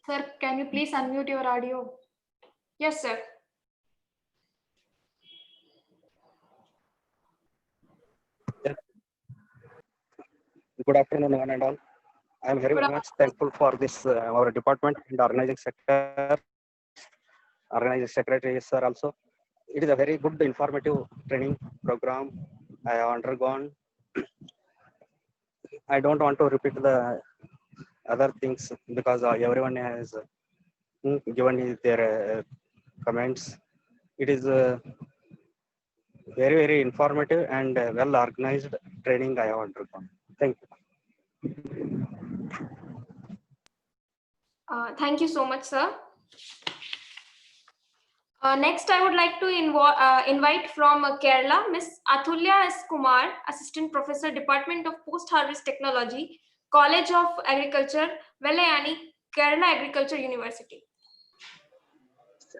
Sir, can you please unmute your audio? Yes, sir. Good afternoon, one and all. I am very much thankful for this our department and organizing sector, organizing secretary sir also. It is a very good informative training program I have undergone. I don't want to repeat the other things because everyone has given their comments. It is very informative and well organized training I have undergone. Thank you. Thank you so much, sir. Next, I would like to invite from Kerala, Ms. Atulya S. Kumar, Assistant Professor, Department of Post-Harvest Technology, College of Agriculture, Velayani, Kerala Agriculture University.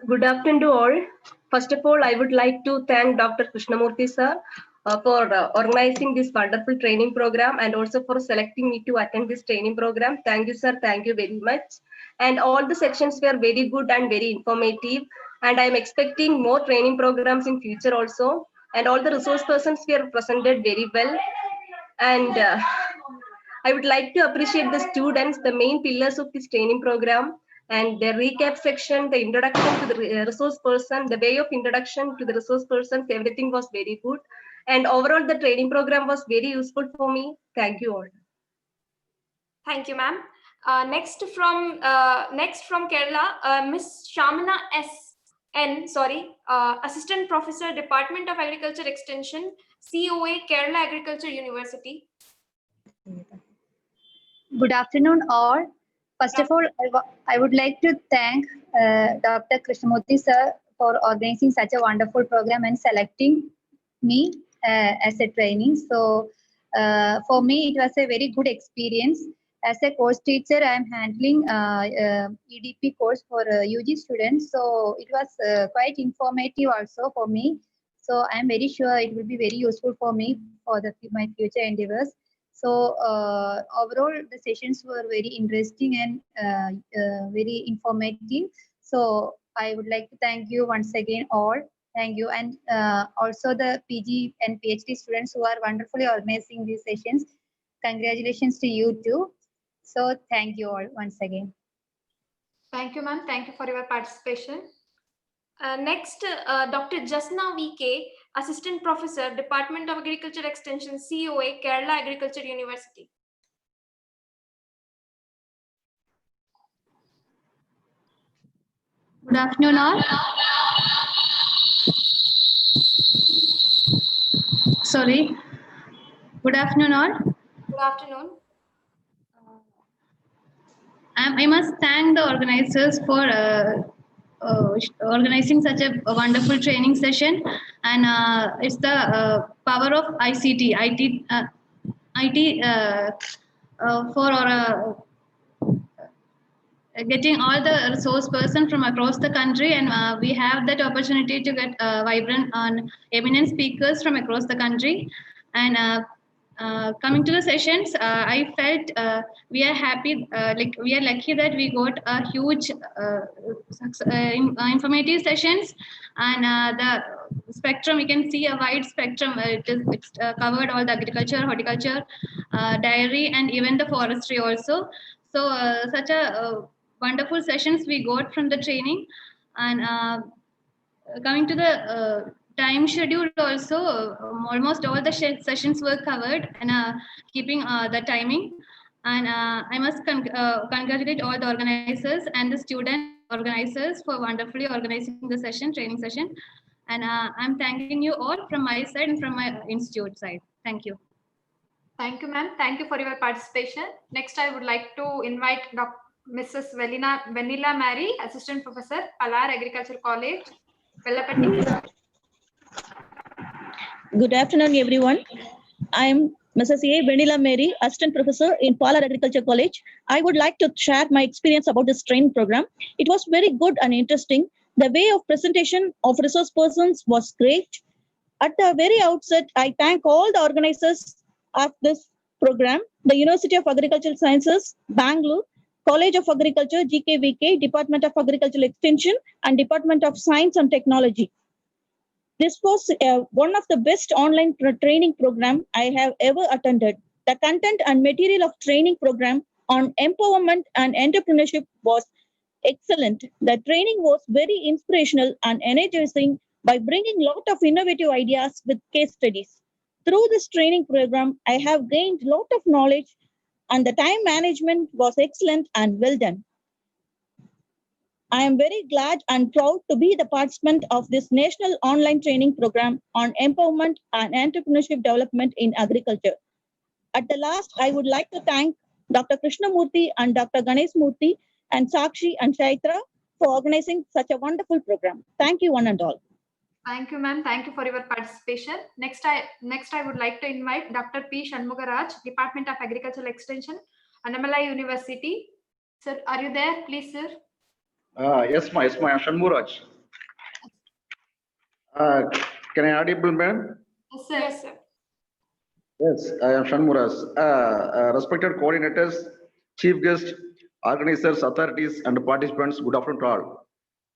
Good afternoon to all. First of all, I would like to thank Dr. Krishnamurthy sir for organizing this wonderful training program and also for selecting me to attend this training program. Thank you, sir. Thank you very much. And all the sections were very good and very informative. And I'm expecting more training programs in future also. And all the resource persons were presented very well. And I would like to appreciate the students, the main pillars of this training program, and the recap section, the introduction to the resource person, the way of introduction to the resource persons, everything was very good. And overall, the training program was very useful for me. Thank you all. Thank you, ma'am. Next from Kerala, Ms. Shamana S. N. Assistant Professor, Department of Agriculture Extension, COA, Kerala Agriculture University. Good afternoon, all. First of all, I would like to thank Dr. Krishnamurthy sir for organizing such a wonderful program and selecting me as a training. So for me, it was a very good experience. As a course teacher, I am handling EDP course for UG students. So it was quite informative also for me. So I am very sure it will be very useful for me for my future endeavors. So overall, the sessions were very interesting and very informative. So I would like to thank you once again all. Thank you. And also the PG and PhD students who are wonderfully organizing these sessions. Congratulations to you too. So thank you all once again. Thank you, ma'am. Thank you for your participation. Next, Dr. Jasna VK, Assistant Professor, Department of Agriculture Extension, COA, Kerala Agriculture University. Good afternoon, all. Sorry. Good afternoon, all. Good afternoon. I must thank the organizers for organizing such a wonderful training session, and it's the power of ICT, for getting all the resource person from across the country, and we have that opportunity to get vibrant and eminent speakers from across the country. And coming to the sessions, I felt we are happy, like we are lucky that we got a huge informative sessions, and the spectrum, we can see a wide spectrum. It's covered all the agriculture, horticulture, dairy, and even the forestry also. So such a wonderful sessions we got from the training. And coming to the time schedule also, almost all the sessions were covered and keeping the timing. And I must congratulate all the organizers and the student organizers for wonderfully organizing the session, training session. And I'm thanking you all from my side and from my institute side. Thank you. Thank you, ma'am. Thank you for your participation. Next, I would like to invite Mrs. Vanilla Mary, Assistant Professor, Palar Agriculture College, Vellapatti. Good afternoon, everyone. I am Mrs. A. Vanilla Mary, Assistant Professor in Palar Agriculture College. I would like to share my experience about this training program. It was very good and interesting. The way of presentation of resource persons was great. At the very outset, I thank all the organizers of this program, the University of Agricultural Sciences, Bangalore, College of Agriculture, GKVK, Department of Agricultural Extension, and Department of Science and Technology. This was one of the best online training program I have ever attended. The content and material of training program on empowerment and entrepreneurship was excellent. The training was very inspirational and energizing by bringing a lot of innovative ideas with case studies. Through this training program, I have gained a lot of knowledge and the time management was excellent and well done. I am very glad and proud to be the participant of this national online training program on empowerment and entrepreneurship development in agriculture. At the last, I would like to thank Dr. Krishnamurthy and Dr. Ganesh Murthy and Sakshi and Chaitra for organizing such a wonderful program. Thank you one and all. Thank you, ma'am. Thank you for your participation. Next, I would like to invite Dr. P. Shanmugaraj, Department of Agricultural Extension, Annamalai University. Sir, are you there? Please, sir. Yes, my Shanmuraj. Can I audible, ma'am? Yes, sir. Yes, sir. Yes, I am Shanmuras. Respected coordinators, chief guests, organizers, authorities, and participants, good afternoon to all.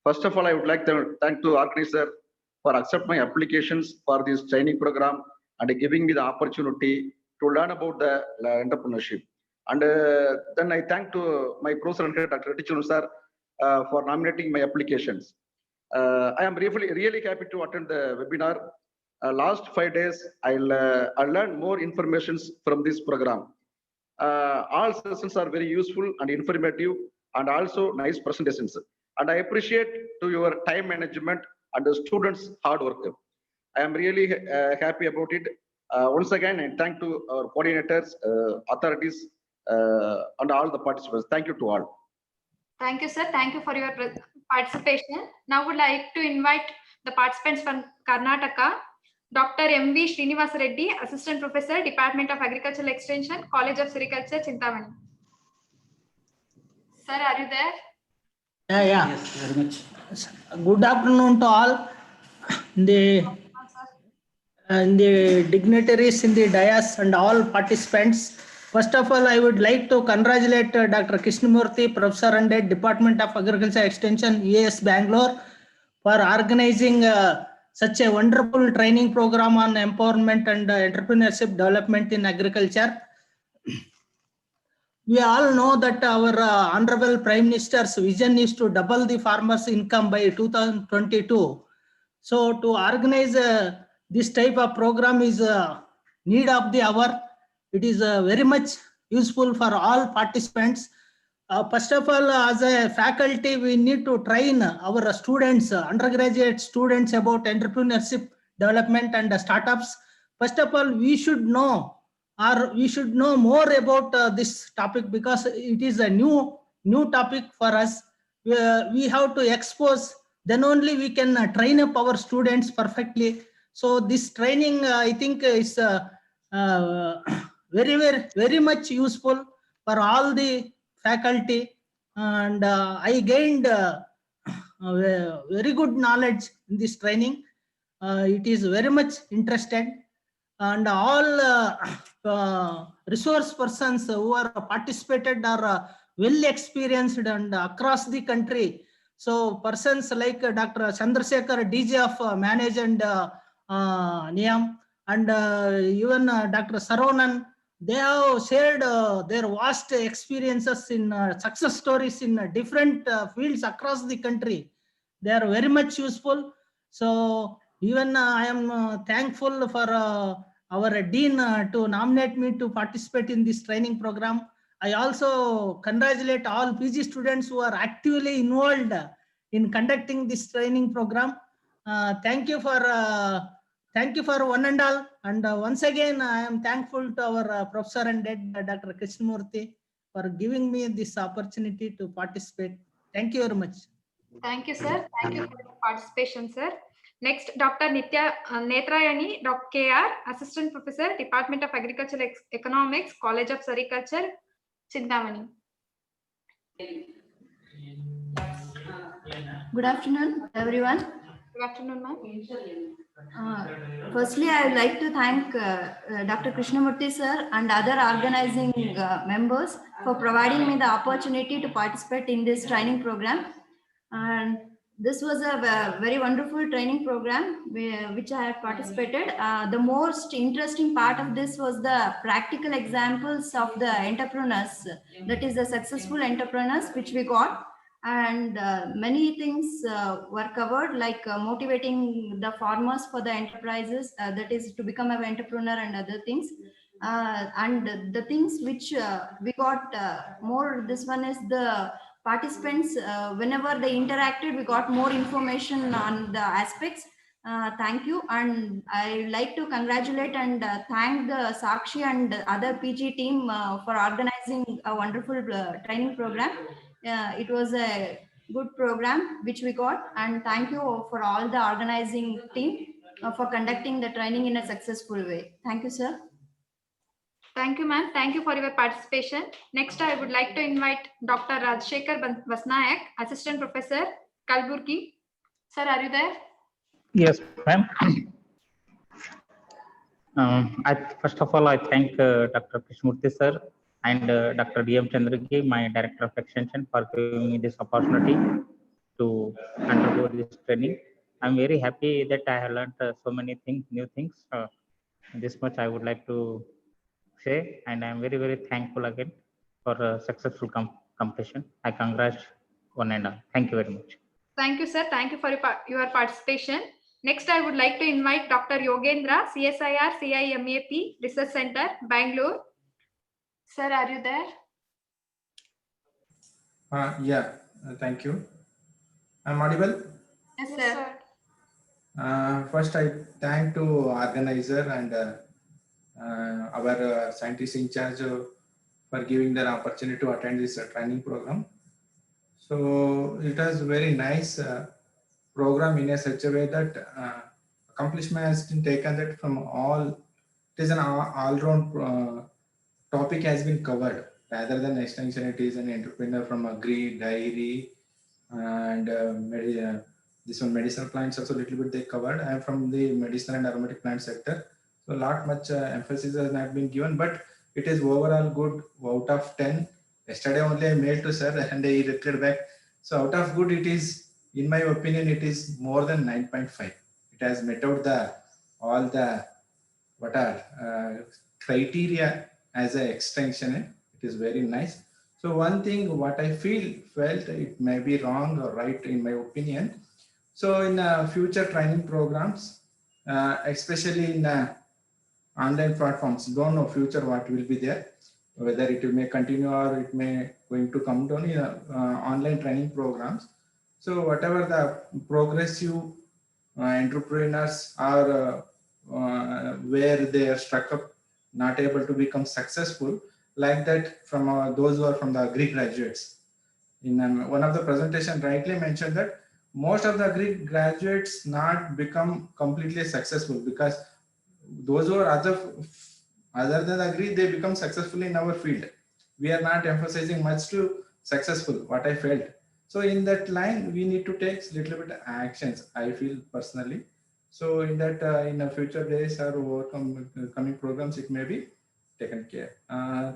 First of all, I would like to thank the organizer for accepting my applications for this training program and giving me the opportunity to learn about the entrepreneurship. And then I thank to my professor, Dr. Tichunu sir, for nominating my applications. I am really happy to attend the webinar. Last 5 days, I learned more information from this program. All sessions are very useful and informative and also nice presentations. And I appreciate to your time management and the students' hard work. I am really happy about it. Once again, and thank to our coordinators, authorities, and all the participants. Thank you to all. Thank you, sir. Thank you for your participation. Now, I would like to invite the participants from Karnataka. Dr. M.V. Srinivas Reddy, Assistant Professor, Department of Agricultural Extension, College of Agriculture, Chintamani. Sir, are you there? Yeah. Yes, very much. Good afternoon to all. The dignitaries in the dais and all participants. First of all, I would like to congratulate Dr. Krishnamurthy, Professor and Head, Department of Agriculture Extension, EAS Bangalore, for organizing such a wonderful training program on empowerment and entrepreneurship development in agriculture. We all know that our Honorable Prime Minister's vision is to double the farmers' income by 2022. So to organize this type of program is need of the hour. It is very much useful for all participants. First of all, as a faculty, we need to train our students, undergraduate students, about entrepreneurship development and startups. First of all, we should know more about this topic because it is a new topic for us. We have to expose, then only we can train up our students perfectly. So this training, I think, is very much useful for all the faculty, and I gained very good knowledge in this training. It is very much interested, and all resource persons who are participated are well experienced and across the country. So persons like Dr. Chandrasekhar, DG of Manage and Niyam, and even Dr. Saronan, they have shared their vast experiences in success stories in different fields across the country. They are very much useful. So Even I am thankful for our dean to nominate me to participate in this training program. I also congratulate all PG students who are actively involved in conducting this training program. Thank you for one and all. And once again, I am thankful to our professor and head, Dr. Krishnamurthy, for giving me this opportunity to participate. Thank you very much. Thank you, sir. Thank you for your participation, sir. Next, Dr. Nitya Netrayani, Dr. KR, Assistant Professor, Department of Agricultural Economics, College of Sericulture, Chintamani. Good afternoon, everyone. Good afternoon, ma'am. Firstly, I would like to thank Dr. Krishnamurthy sir and other organizing members for providing me the opportunity to participate in this training program. And this was a very wonderful training program which I had participated. The most interesting part of this was the practical examples of the entrepreneurs, that is the successful entrepreneurs which we got. And many things were covered, like motivating the farmers for the enterprises, that is to become an entrepreneur and other things. And the things which we got more, this one is the participants, whenever they interacted, we got more information on the aspects. Thank you. And I like to congratulate and thank the Sakshi and other PG team for organizing a wonderful training program. It was a good program which we got, and thank you for all the organizing team for conducting the training in a successful way. Thank you, sir. Thank you, ma'am. Thank you for your participation. Next, I would like to invite Dr. Rajshekar Vasnayak, Assistant Professor, Kalburgi. Sir, are you there? Yes, ma'am. First of all, I thank Dr. Krishnamurthy sir and Dr. D.M. Chandragi, my Director of Extension, for giving me this opportunity to undergo this training. I'm very happy that I have learned so many things, new things. This much I would like to say, and I'm very, very thankful again for a successful completion. I congratulate one and all. Thank you very much. Thank you, sir. Thank you for your participation. Next, I would like to invite Dr. Yogendra, CSIR CIMAP Research Center, Bangalore. Sir, are you there? Yeah, thank you. I'm audible? Yes, sir. First, I thank to organizer and our scientist in charge for giving the opportunity to attend this training program. So it was very nice program in a such a way that accomplishment has been taken that from all, it is an all-round topic has been covered rather than extension. It is an entrepreneur from agri, dairy, and this one medicinal plants also a little bit they covered. I am from the medicinal and aromatic plant sector, so not much emphasis has not been given, but it is overall good out of 10. Yesterday only I mailed to sir and he replied back. So out of good, it is, in my opinion, it is more than 9.5. It has met out the all the what are criteria as an extension. It is very nice. So one thing what I felt it may be wrong or right in my opinion. So in future training programs, especially in online platforms, don't know future what will be there, whether it may continue or it may going to come down in online training programs. So whatever the progressive entrepreneurs are where they are struck up, not able to become successful, like that from those who are from the agri graduates. In one of the presentation rightly mentioned that most of the agri graduates not become completely successful, because those who are other than agri, they become successful in our field. We are not emphasizing much to successful, what I felt. So in that line, we need to take little bit actions, I feel personally. So in that, in the future days or coming programs, it may be taken care.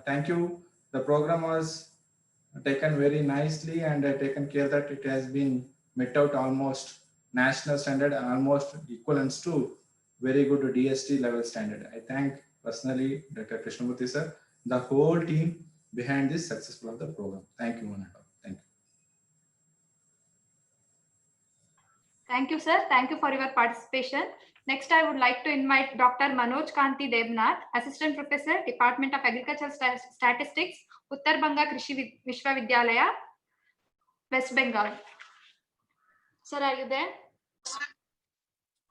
Thank you. The program was taken very nicely and taken care that it has been met out almost national standard, almost equivalence to very good DST level standard. I thank personally Dr. Krishnamurthy sir, the whole team behind this successful of the program. Thank you, one and all. Thank you. Thank you, sir. Thank you for your participation. Next, I would like to invite Dr. Manoj Kanti Devnath, Assistant Professor, Department of Agricultural Statistics, Uttar Banga Krishi Vishwavidyalaya, West Bengal. Sir, are you there?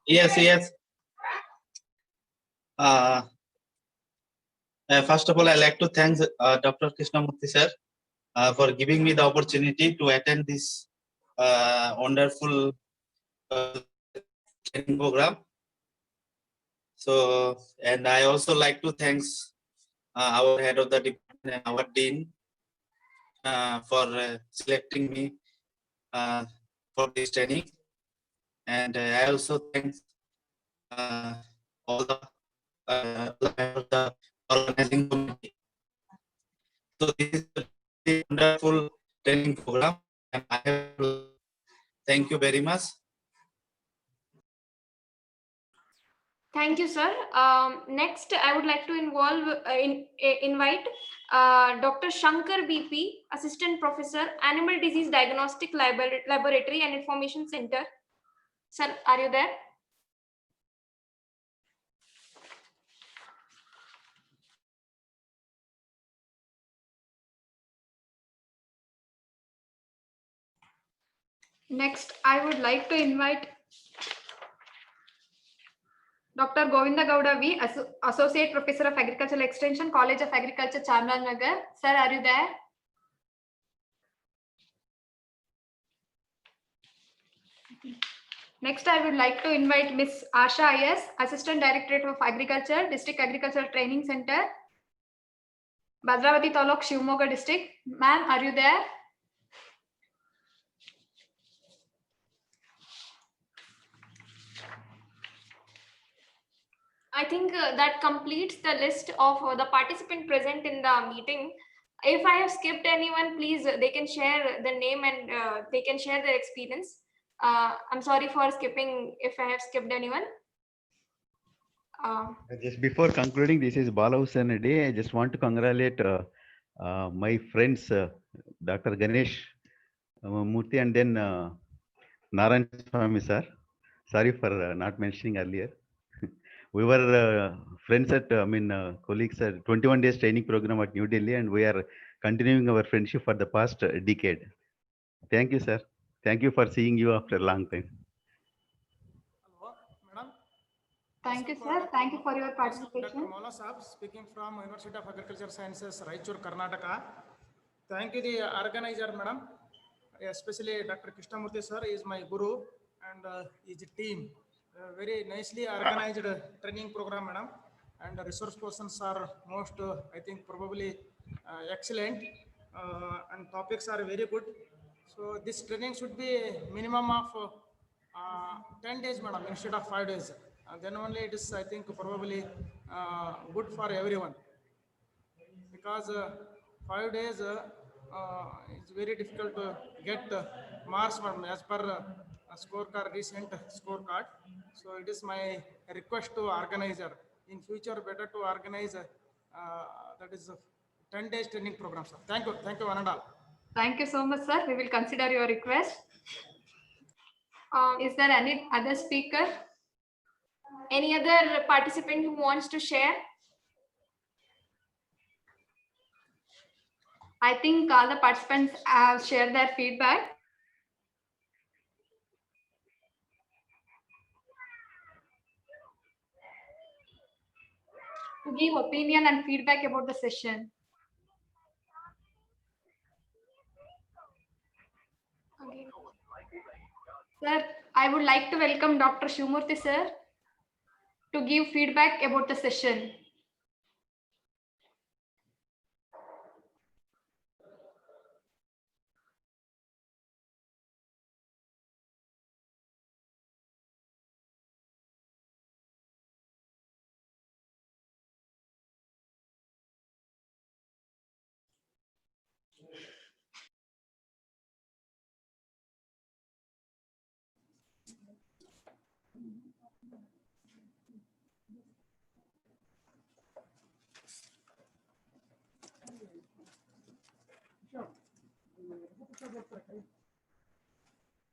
Yes. First of all, I'd like to thank Dr. Krishnamurthy sir for giving me the opportunity to attend this wonderful training program. So, and I also like to thank our head of the department and our dean for selecting me for this training. And I also thank all the members of the organizing committee. So this is a wonderful training program, and I have to thank you very much. Thank you, sir. Next, I would like to invite Dr. Shankar BP, Assistant Professor, Animal Disease Diagnostic Laboratory and Information Center. Sir, are you there? Next, I would like to invite Dr. Govinda Gowda V, Associate Professor of Agricultural Extension, College of Agriculture, Chamarajanagar. Sir, are you there? Next, I would like to invite Ms. Asha IS, Assistant Directorate of Agriculture, District Agricultural Training Center, Bhadravati Taluk, Shivamogga District. Ma'am, are you there? I think that completes the list of the participants present in the meeting. If I have skipped anyone, please, they can share the name and they can share their experience. I'm sorry for skipping if I have skipped anyone. Just before concluding, this is Balahussain Day. I just want to congratulate my friends, Dr. Ganesh Murthy and then Narayan Swami sir. Sorry for not mentioning earlier. We were friends at, colleagues at 21 days training program at New Delhi, and we are continuing our friendship for the past decade. Thank you, sir. Thank you for seeing you after a long time. Thank you, sir. Thank you for your participation. Dr. Mola Saab, speaking from University of Agriculture Sciences, Raichur, Karnataka. Thank you, the organizer, madam. Especially Dr. Krishnamurthy sir is my guru and his team. Very nicely organized training program, madam. And the resource persons are most, I think, probably excellent. And topics are very good. So this training should be minimum of 10 days, madam, instead of 5 days. Then only it is, I think, probably good for everyone. Because 5 days it's very difficult to get marks as per scorecard, recent scorecard. So it is my request to organizer in future better to organize that is 10 days training program, sir. Thank you, one and all. Thank you so much, sir. We will consider your request. Is there any other speaker? Any other participant who wants to share? I think all the participants have shared their feedback. To give opinion and feedback about the session. Okay. Sir, I would like to welcome Dr. Shivamurthy sir to give feedback about the session.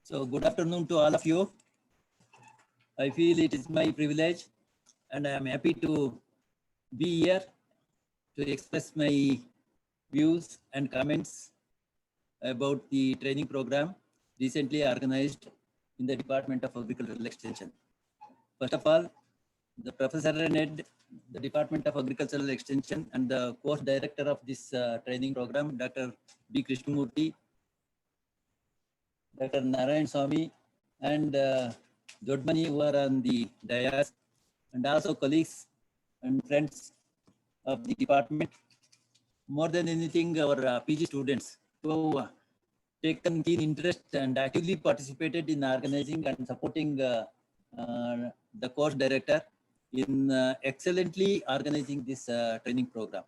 So good afternoon to all of you. I feel it is my privilege, and I am happy to be here to express my views and comments about the training program recently organized in the Department of Agricultural Extension. First of all, the professor head the Department of Agricultural Extension and the course director of this training program, Dr. B. Krishnamurthy, Dr. Narayan Swami, and Jodmani, who are on the dais, and also colleagues and friends of the department. More than anything, our PG students who have taken keen interest and actively participated in organizing and supporting the course director in excellently organizing this training program.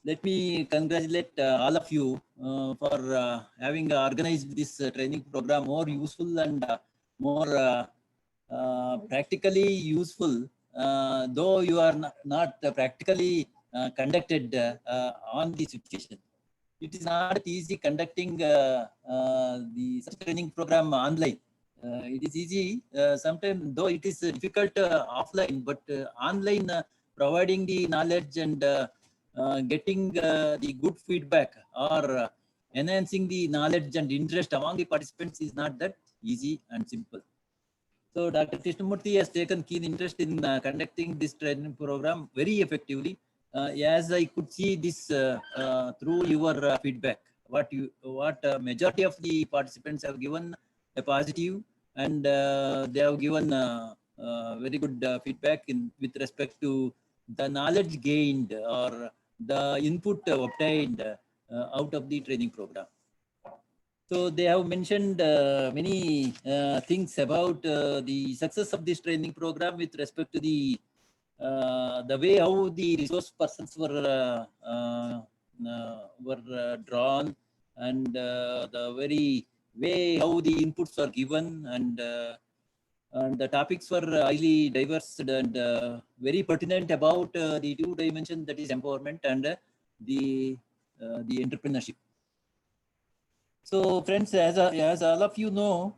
Let me congratulate all of you for having organized this training program more useful and more practically useful, though you are not practically conducted on the situation. It is not easy conducting the such training program online. It is easy sometimes, though it is difficult offline, but online providing the knowledge and getting the good feedback or enhancing the knowledge and interest among the participants is not that easy and simple. So Dr. Krishnamurthy has taken keen interest in conducting this training program very effectively. As I could see this through your feedback, what majority of the participants have given a positive, and they have given very good feedback with respect to the knowledge gained or the input obtained out of the training program. So they have mentioned many things about the success of this training program with respect to the way how the resource persons were drawn, and the very way how the inputs were given, and the topics were highly diverse and very pertinent about the two dimensions, that is empowerment and the entrepreneurship. So friends, as all of you know,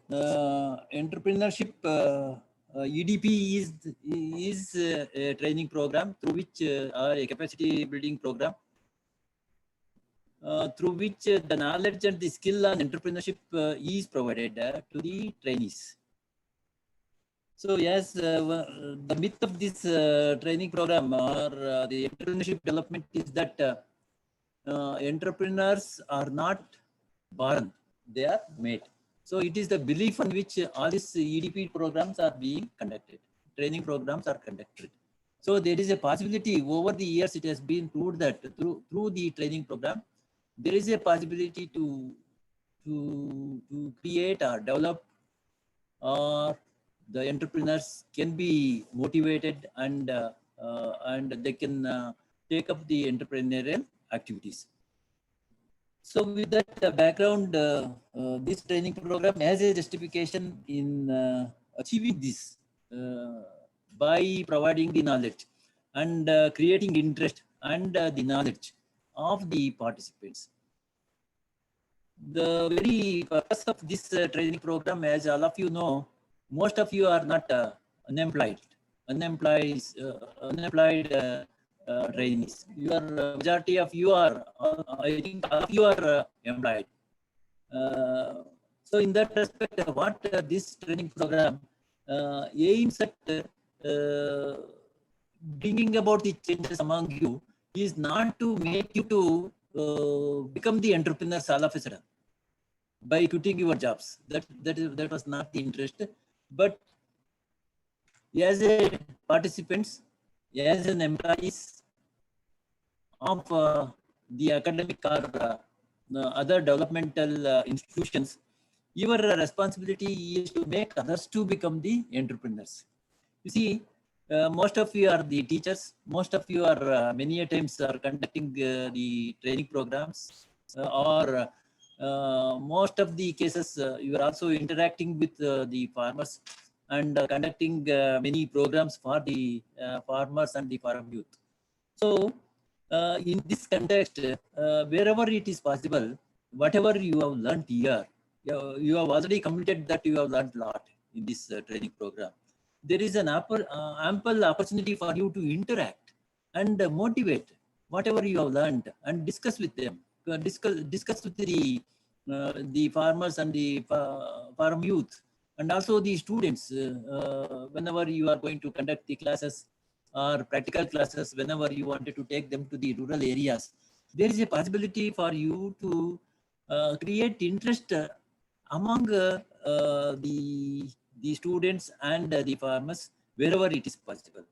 entrepreneurship EDP is a training program through which a capacity building program through which the knowledge and the skill on entrepreneurship is provided to the trainees. So yes, the myth of this training program or the entrepreneurship development is that entrepreneurs are not born, they are made. So it is the belief on which all these EDP programs are being conducted, training programs are conducted. So there is a possibility over the years, it has been proved that through the training program, there is a possibility to create or develop, or the entrepreneurs can be motivated and they can take up the entrepreneurial activities. So with that background, this training program has a justification in achieving this by providing the knowledge and creating interest and the knowledge of the participants. The very purpose of this training program, as all of you know, most of you are not unemployed trainees. Your majority of you are, I think all of you are employed. So in that respect, what this training program aims at bringing about the changes among you is not to make you to become the entrepreneurs all of a sudden by quitting your jobs. That was not the interest, but as a participants, as an employees of the academic or other developmental institutions, your responsibility is to make others to become the entrepreneurs. You see, most of you are the teachers, most of you are many a times are conducting the training programs, or most of the cases you are also interacting with the farmers and conducting many programs for the farmers and the farm youth. So in this context, wherever it is possible, whatever you have learned here, you have already committed that you have learned a lot. in this training program. There is an ample opportunity for you to interact and motivate whatever you have learned and discuss with them. Discuss with the farmers and the farm youth and also the students whenever you are going to conduct the classes or practical classes, whenever you wanted to take them to the rural areas. There is a possibility for you to create interest among the students and the farmers wherever it is possible.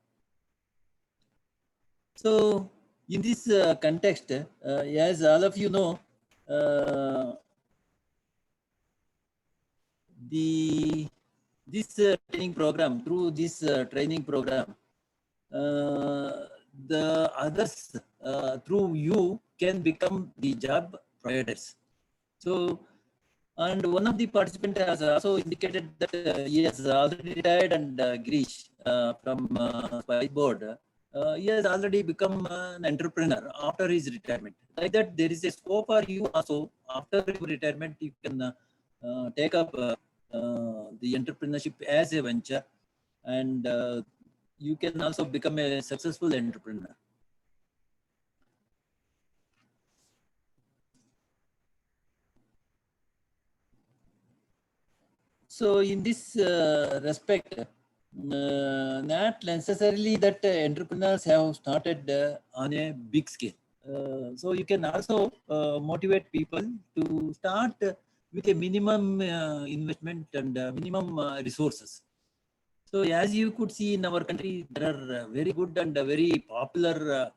So in this context, as all of you know, this training program, through this training program, the others through you can become the job providers. So, and one of the participants has also indicated that he has already retired, and Girish from Spice Board, he has already become an entrepreneur after his retirement. Like that, there is a scope for you also. After your retirement, you can take up the entrepreneurship as a venture, and you can also become a successful entrepreneur. So in this respect, not necessarily that entrepreneurs have started on a big scale. So you can also motivate people to start with a minimum investment and minimum resources. So as you could see in our country, there are very good and very popular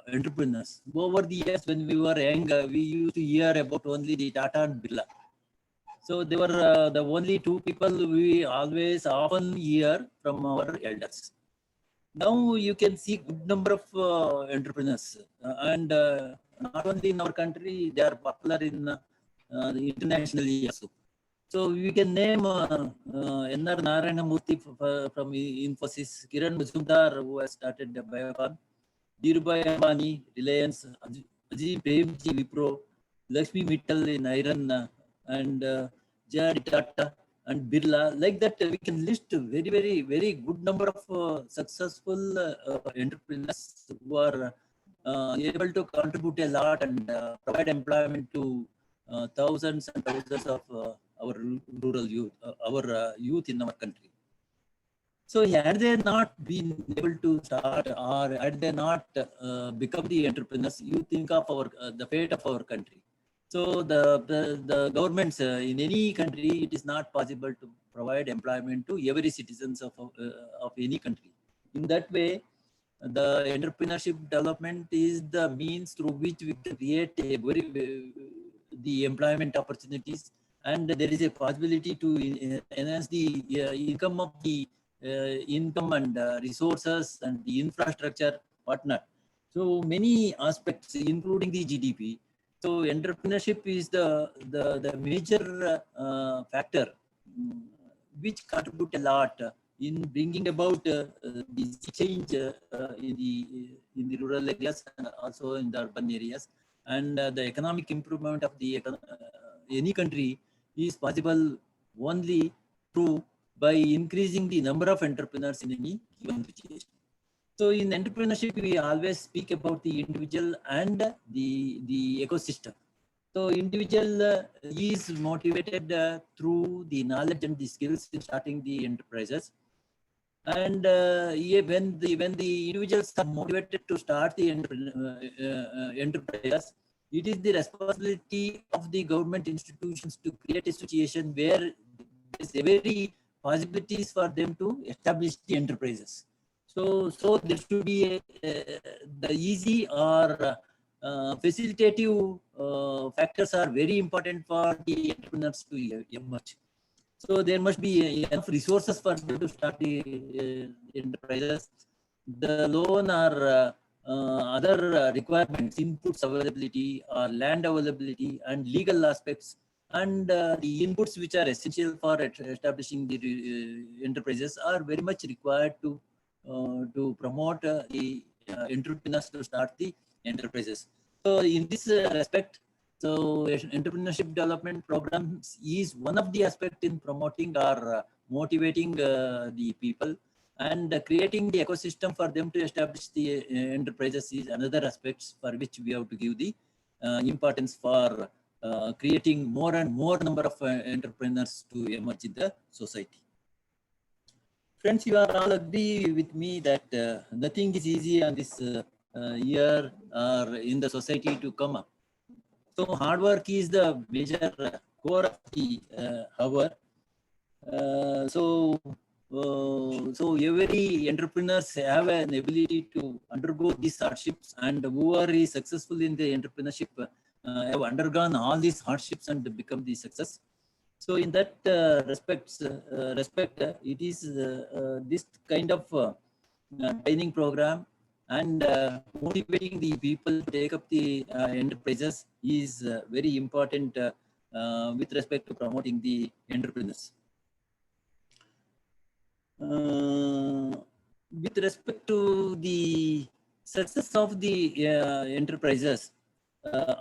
entrepreneurs. Over the years, when we were young, we used to hear about only the Tata and Birla. So they were the only two people we always often hear from our elders. Now you can see good number of entrepreneurs, and not only in our country, they are popular in internationally also. So we can name N.R. Narayana Murthy from Infosys, Kiran Majumdar, who has started Biocon, Dhirubhai Ambani, Reliance, Ajit Premji, Wipro, Lakshmi Mittal in iron, and J.R. Tata and Birla. Like that, we can list very good number of successful entrepreneurs who are able to contribute a lot and provide employment to thousands and thousands of our rural youth, our youth in our country. So had they not been able to start, or had they not become the entrepreneurs, you think of our the fate of our country. So the governments in any country, it is not possible to provide employment to every citizens of any country. In that way, the entrepreneurship development is the means through which we can create a the employment opportunities, and there is a possibility to enhance the income of the income and resources and the infrastructure, whatnot. So many aspects, including the GDP. So entrepreneurship is the major factor which contribute a lot in bringing about the change in the rural areas and also in the urban areas, and the economic improvement of the any country is possible only through by increasing the number of entrepreneurs in any given situation. So in entrepreneurship, we always speak about the individual and the ecosystem. So individual is motivated through the knowledge and the skills in starting the enterprises. And when the individuals are motivated to start the enterprise, it is the responsibility of the government institutions to create a situation where there is a very possibilities for them to establish the enterprises. So there should be the easy or facilitative factors are very important for the entrepreneurs to emerge. So there must be enough resources for them to start the enterprises. The loan or other requirements, inputs availability or land availability and legal aspects, and the inputs which are essential for establishing the enterprises are very much required to promote the entrepreneurs to start the enterprises. So in this respect, So entrepreneurship development programs is one of the aspects in promoting or motivating the people, and creating the ecosystem for them to establish the enterprises is another aspect for which we have to give the importance for creating more and more number of entrepreneurs to emerge in the society. Friends, you are all agree with me that nothing is easy on this year or in the society to come up. So hard work is the major core of the hour. So every entrepreneurs have an ability to undergo these hardships, and whoever is successful in the entrepreneurship have undergone all these hardships and become the success. So in that respect, it is this kind of training program and motivating the people to take up the enterprises is very important with respect to promoting the entrepreneurs. With respect to the success of the enterprises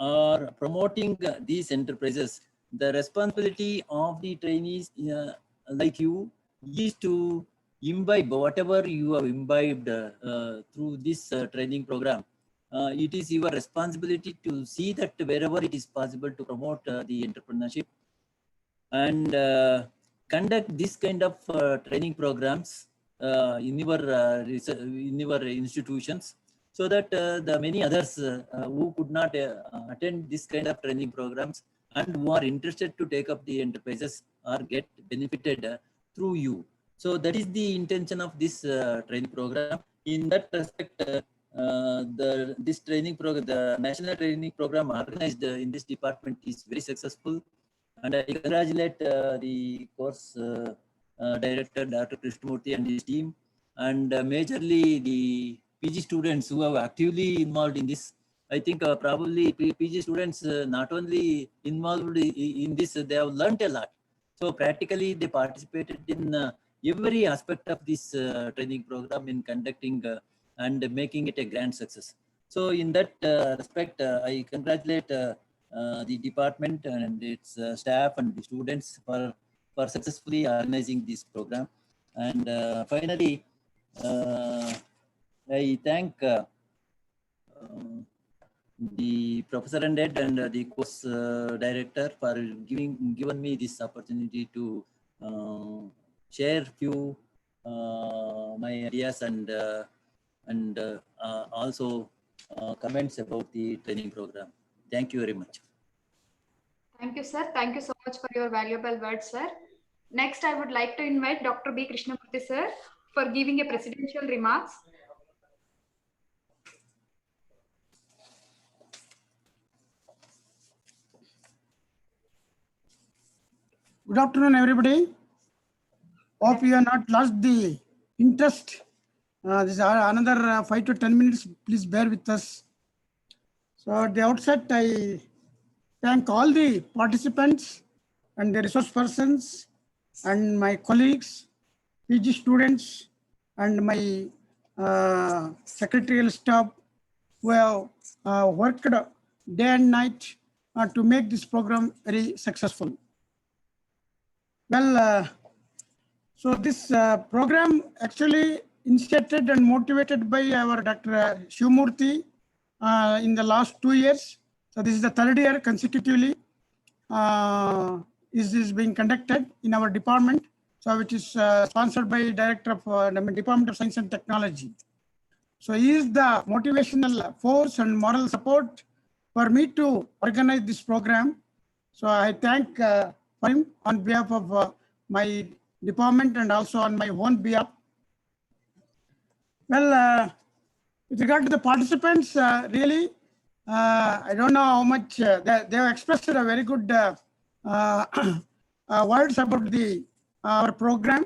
or promoting these enterprises, the responsibility of the trainees like you is to imbibe whatever you have imbibed through this training program. It is your responsibility to see that wherever it is possible to promote the entrepreneurship and conduct this kind of training programs in your institutions, so that the many others who could not attend this kind of training programs and who are interested to take up the enterprises or get benefited through you. So that is the intention of this training program. In that respect, this training program, the national training program organized in this department is very successful, and I congratulate the course director, Dr. Krishnamurthy, and his team, and majorly the PG students who are actively involved in this. I think probably PG students not only involved in this, they have learnt a lot. So practically they participated in every aspect of this training program in conducting and making it a grand success. So in that respect, I congratulate the department and its staff and the students for successfully organizing this program. And finally, I thank the professor and head and the course director for given me this opportunity to share few my ideas and also comments about the training program. Thank you very much. Thank you, sir. Thank you so much for your valuable words, sir. Next, I would like to invite Dr. B. Krishnamurthy, sir, for giving a presidential remarks. Good afternoon, everybody. Hope you have not lost the interest. This is another 5 to 10 minutes. Please bear with us. So at the outset, I thank all the participants and the resource persons and my colleagues, PG students, and my secretarial staff who have worked day and night to make this program very successful. Well, so this program actually initiated and motivated by our Dr. Shivamurthy in the last 2 years. So this is the third year consecutively is being conducted in our department. So which is sponsored by Director of Department of Science and Technology. So he is the motivational force and moral support for me to organize this program. So I thank for him on behalf of my department and also on my own behalf. Well, with regard to the participants, really, I don't know how much they have expressed a very good words about our program.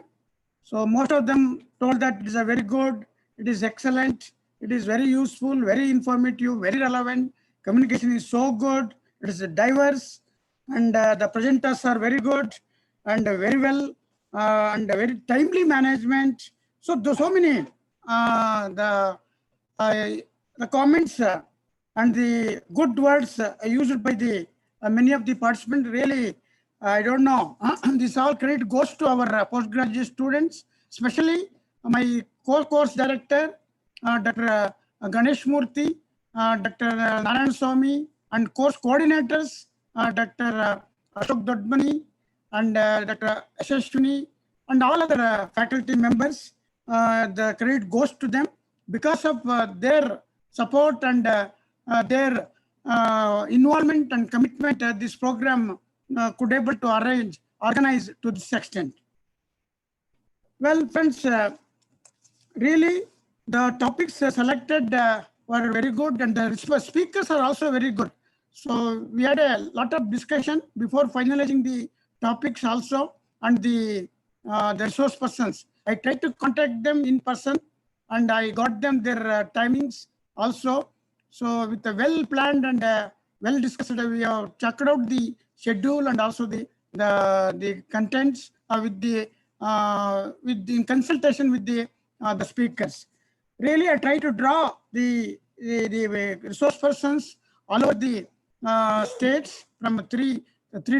So most of them told that it is a very good, it is excellent, it is very useful, very informative, very relevant. Communication is so good, it is diverse, and the presenters are very good and very well and very timely management. So so many the comments and the good words used by the many of the participants really, I don't know, this all credit goes to our postgraduate students, especially my course director, Dr. Ganesh Murthy, Dr. Narayan Swami, and course coordinators, Dr. Ashok Dodmani, and Dr. Ashashwini, and all other faculty members. The credit goes to them because of their support and their involvement and commitment. This program could able to organize to this extent. Well, friends, really the topics selected were very good, and the speakers are also very good. So we had a lot of discussion before finalizing the topics also, and the resource persons. I tried to contact them in person, and I got them their timings also. So with a well planned and well discussed, we have checked out the schedule and also the contents in consultation with the speakers. Really, I try to draw the resource persons all over the states from three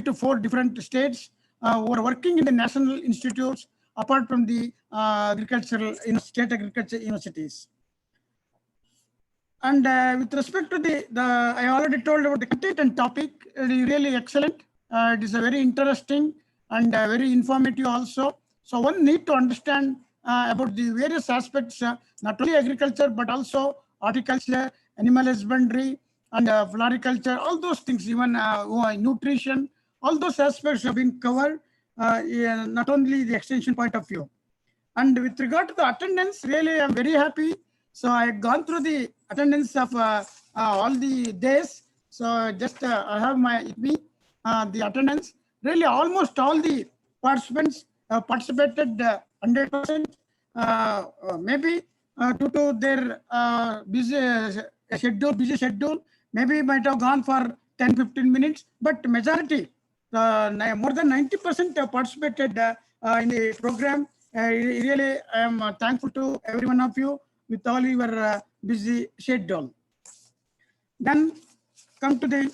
to four different states who are working in the national institutes apart from the state agriculture universities. And with respect to I already told about the content and topic, really excellent. It is a very interesting and very informative also. So one need to understand about the various aspects, not only agriculture, but also horticulture, animal husbandry, and floriculture, all those things, even nutrition, all those aspects have been covered, not only the extension point of view. And with regard to the attendance, really, I'm very happy. So I had gone through the attendance of all the days. So just I have the attendance. Really, almost all the participants participated 100%. Maybe due to their busy schedule, maybe might have gone for 10-15 minutes, but majority, more than 90% participated in the program. Really, I am thankful to every one of you with all your busy schedule. Then come to the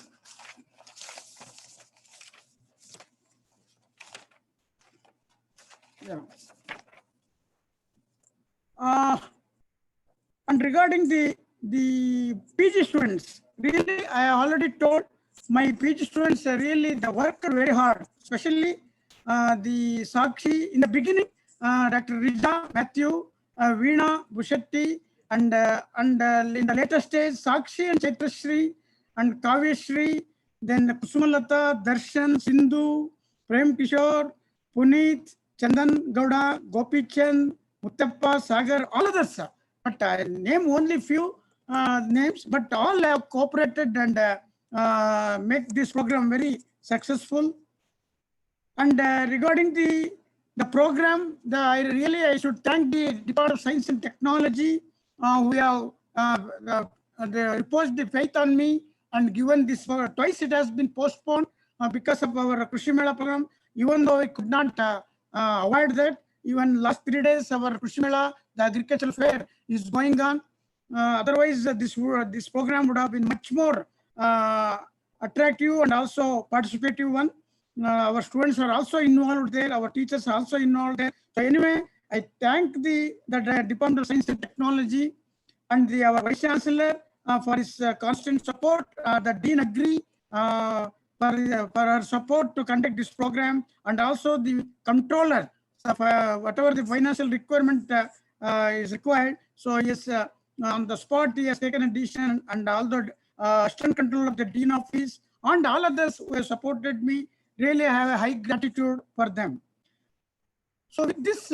and regarding the PG students, really, I already told my PG students really the work very hard, especially the Sakshi in the beginning, Dr. Rija, Matthew, Veena, Bushetti, and in the later stage, Sakshi and Chaitrashri and Kavyashri, then Kusumalata, Darshan, Sindhu, Prem Kishore, Puneet, Chandan Gowda, Gopi Chand, Muttappa, Sagar, all others. But I name only few names, but all have cooperated and make this program very successful. And regarding the program, I should thank the Department of Science and Technology who have reposed the faith on me and given this twice. It has been postponed because of our Krishi Mela program. Even though I could not avoid that, even last 3 days our Krishi Mela, the agricultural fair, is going on. Otherwise, this program would have been much more attractive and also participative one. Our students are also involved there. Our teachers are also involved there. So anyway, I thank the Department of Science and Technology and our Vice Chancellor for his constant support. The Dean Agri for her support to conduct this program, and also the Controller of whatever the financial requirement is required. So yes, on the spot he has taken a decision, and all the assistant controller of the Dean Office and all others who have supported me. Really, I have a high gratitude for them. So with this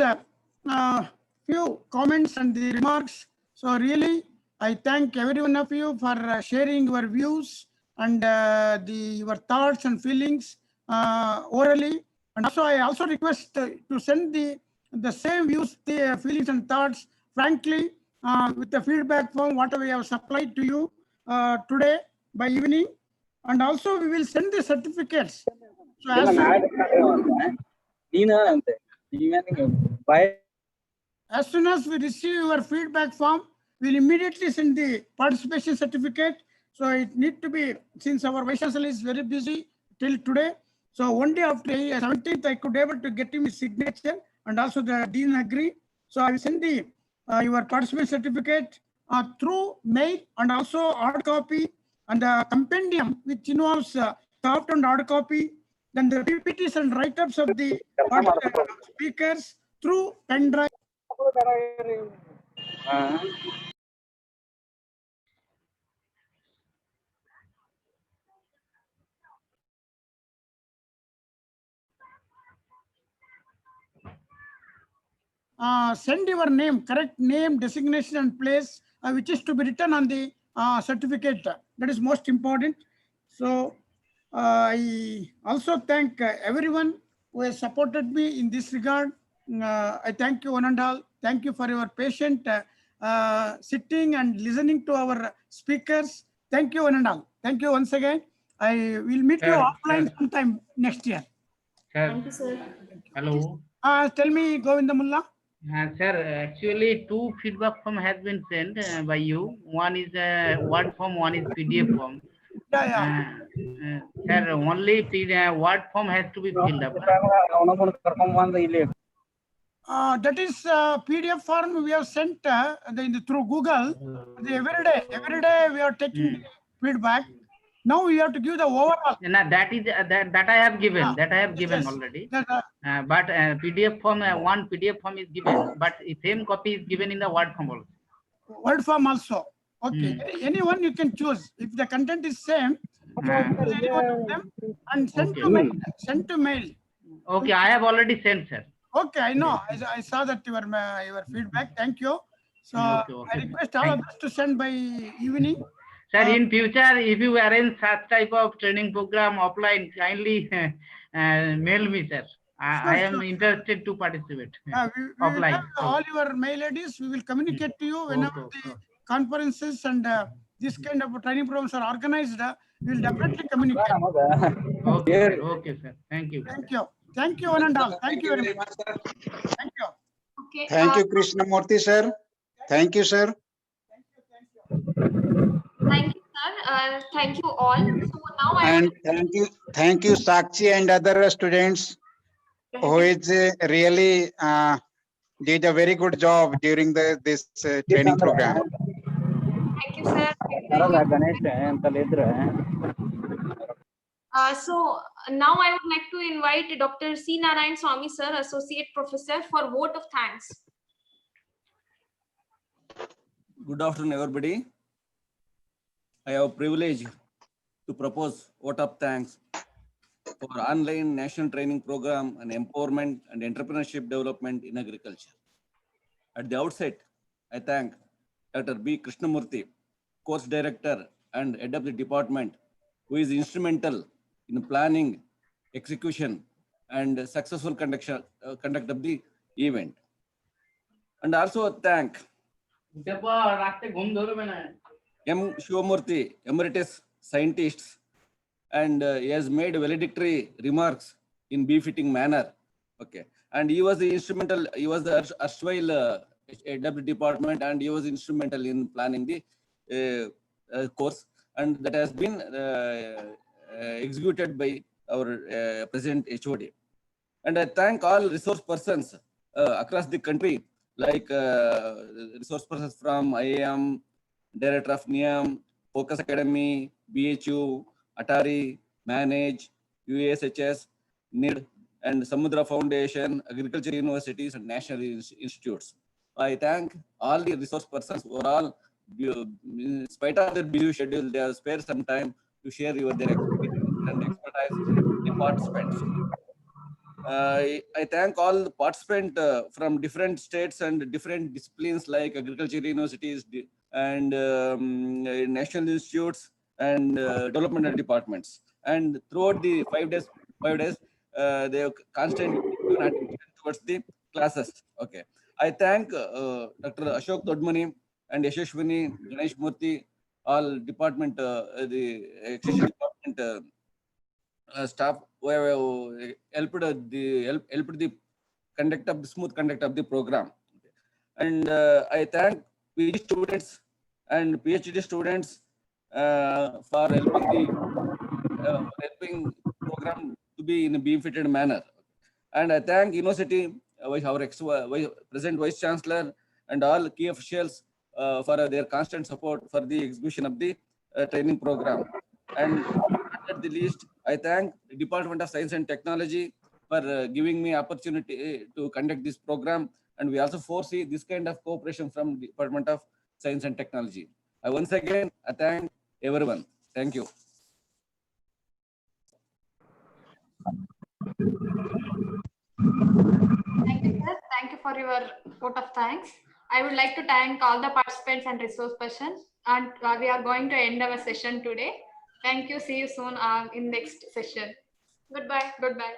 few comments and the remarks, so really, I thank every one of you for sharing your views and your thoughts and feelings orally. And also, I also request to send the same views, the feelings and thoughts, frankly, with the feedback form, whatever we have supplied to you today by evening. And also, we will send the certificates. So as soon as we receive your feedback form, we'll immediately send the participation certificate. So it need to be, since our Vice Chancellor is very busy till today. So one day after 17th, I could able to get him his signature, and also the Dean agree. So I will send the your participant certificate through mail, and also hard copy, and the compendium which involves soft and hard copy, then the PPTs and write-ups of the speakers through pen drive. Send your name, correct name, designation, and place which is to be written on the certificate. That is most important. So I also thank everyone who has supported me in this regard. I thank you one and all. Thank you for your patient sitting and listening to our speakers. Thank you one and all. Thank you once again. I will meet you offline sometime next year. Thank you, sir. Hello. Tell me, Govinda Mullah. Sir, actually 2 feedback form has been sent by you. One is Word form, one is PDF form. Sir, only Word form has to be filled up. That is PDF form we have sent through Google. Every day we are taking feedback. Now we have to give the overall. That is that I have given. That I have given already. But PDF form, one PDF form is given, but same copy is given in the Word form also. Word form also. Okay. Anyone you can choose. If the content is same, choose any one of them and send to mail. Send to mail. Okay, I have already sent, sir. Okay, I know. I saw that your feedback. Thank you. So I request all of us to send by evening. Sir, in future, if you arrange such type of training program offline, kindly mail me, sir. I am interested to participate We will offline. have all your mail IDs. We will communicate to you whenever the conferences and this kind of training programs are organized. We will definitely communicate. Okay, sir. Okay, sir. Thank you. Thank you. Thank you, one and all. Thank you very much. Thank you. Okay. Thank you, Krishnamurthy, sir. Thank you, sir. Thank you, sir. Thank you all. So now I And thank you, Sakshi and other students who is really did a very good job during this training program. Thank you, sir. So now I would like to invite Dr. C. Narayan Swami, sir, Associate Professor, for vote of thanks. Good afternoon, everybody. I have a privilege to propose vote of thanks for online national training program and empowerment and entrepreneurship development in agriculture. At the outset, I thank Dr. B. Krishnamurthy, course director and head of the department, who is instrumental in planning, execution, and successful conduct of the event. And also thank M. Shivamurthy, emeritus scientists, and he has made valedictory remarks in befitting manner. Okay, and he was the instrumental. He was the erstwhile head of the department, and he was instrumental in planning the course, and that has been executed by our present HOD. And I thank all resource persons across the country, like resource persons from IAM, Director of NIAM, Focus Academy, BHU, Atari, Manage, USHS, NID, and Samudra Foundation, Agriculture Universities, and National Institutes. I thank all the resource persons who are all, in spite of their busy schedule, they have spared some time to share their experience and expertise with the participants. I thank all the participants from different states and different disciplines like agriculture universities and national institutes and developmental departments. And throughout the 5 days, they have constantly given attention towards the classes. Okay. I thank Dr. Ashok Todmani and Yashashwini Ganesh Murthy, all department, the extension department staff who have helped the smooth conduct of the program. And I thank PG students and PhD students for helping program to be in a beam-fitted manner. And I thank university, our present Vice Chancellor and all key officials for their constant support for the execution of the training program. And not at the least, I thank the Department of Science and Technology for giving me opportunity to conduct this program. And we also foresee this kind of cooperation from Department of Science and Technology. Once again, I thank everyone. Thank you. Thank you, sir. Thank you for your vote of thanks. I would like to thank all the participants and resource persons. And we are going to end our session today. Thank you. See you soon in next session. Goodbye. Goodbye.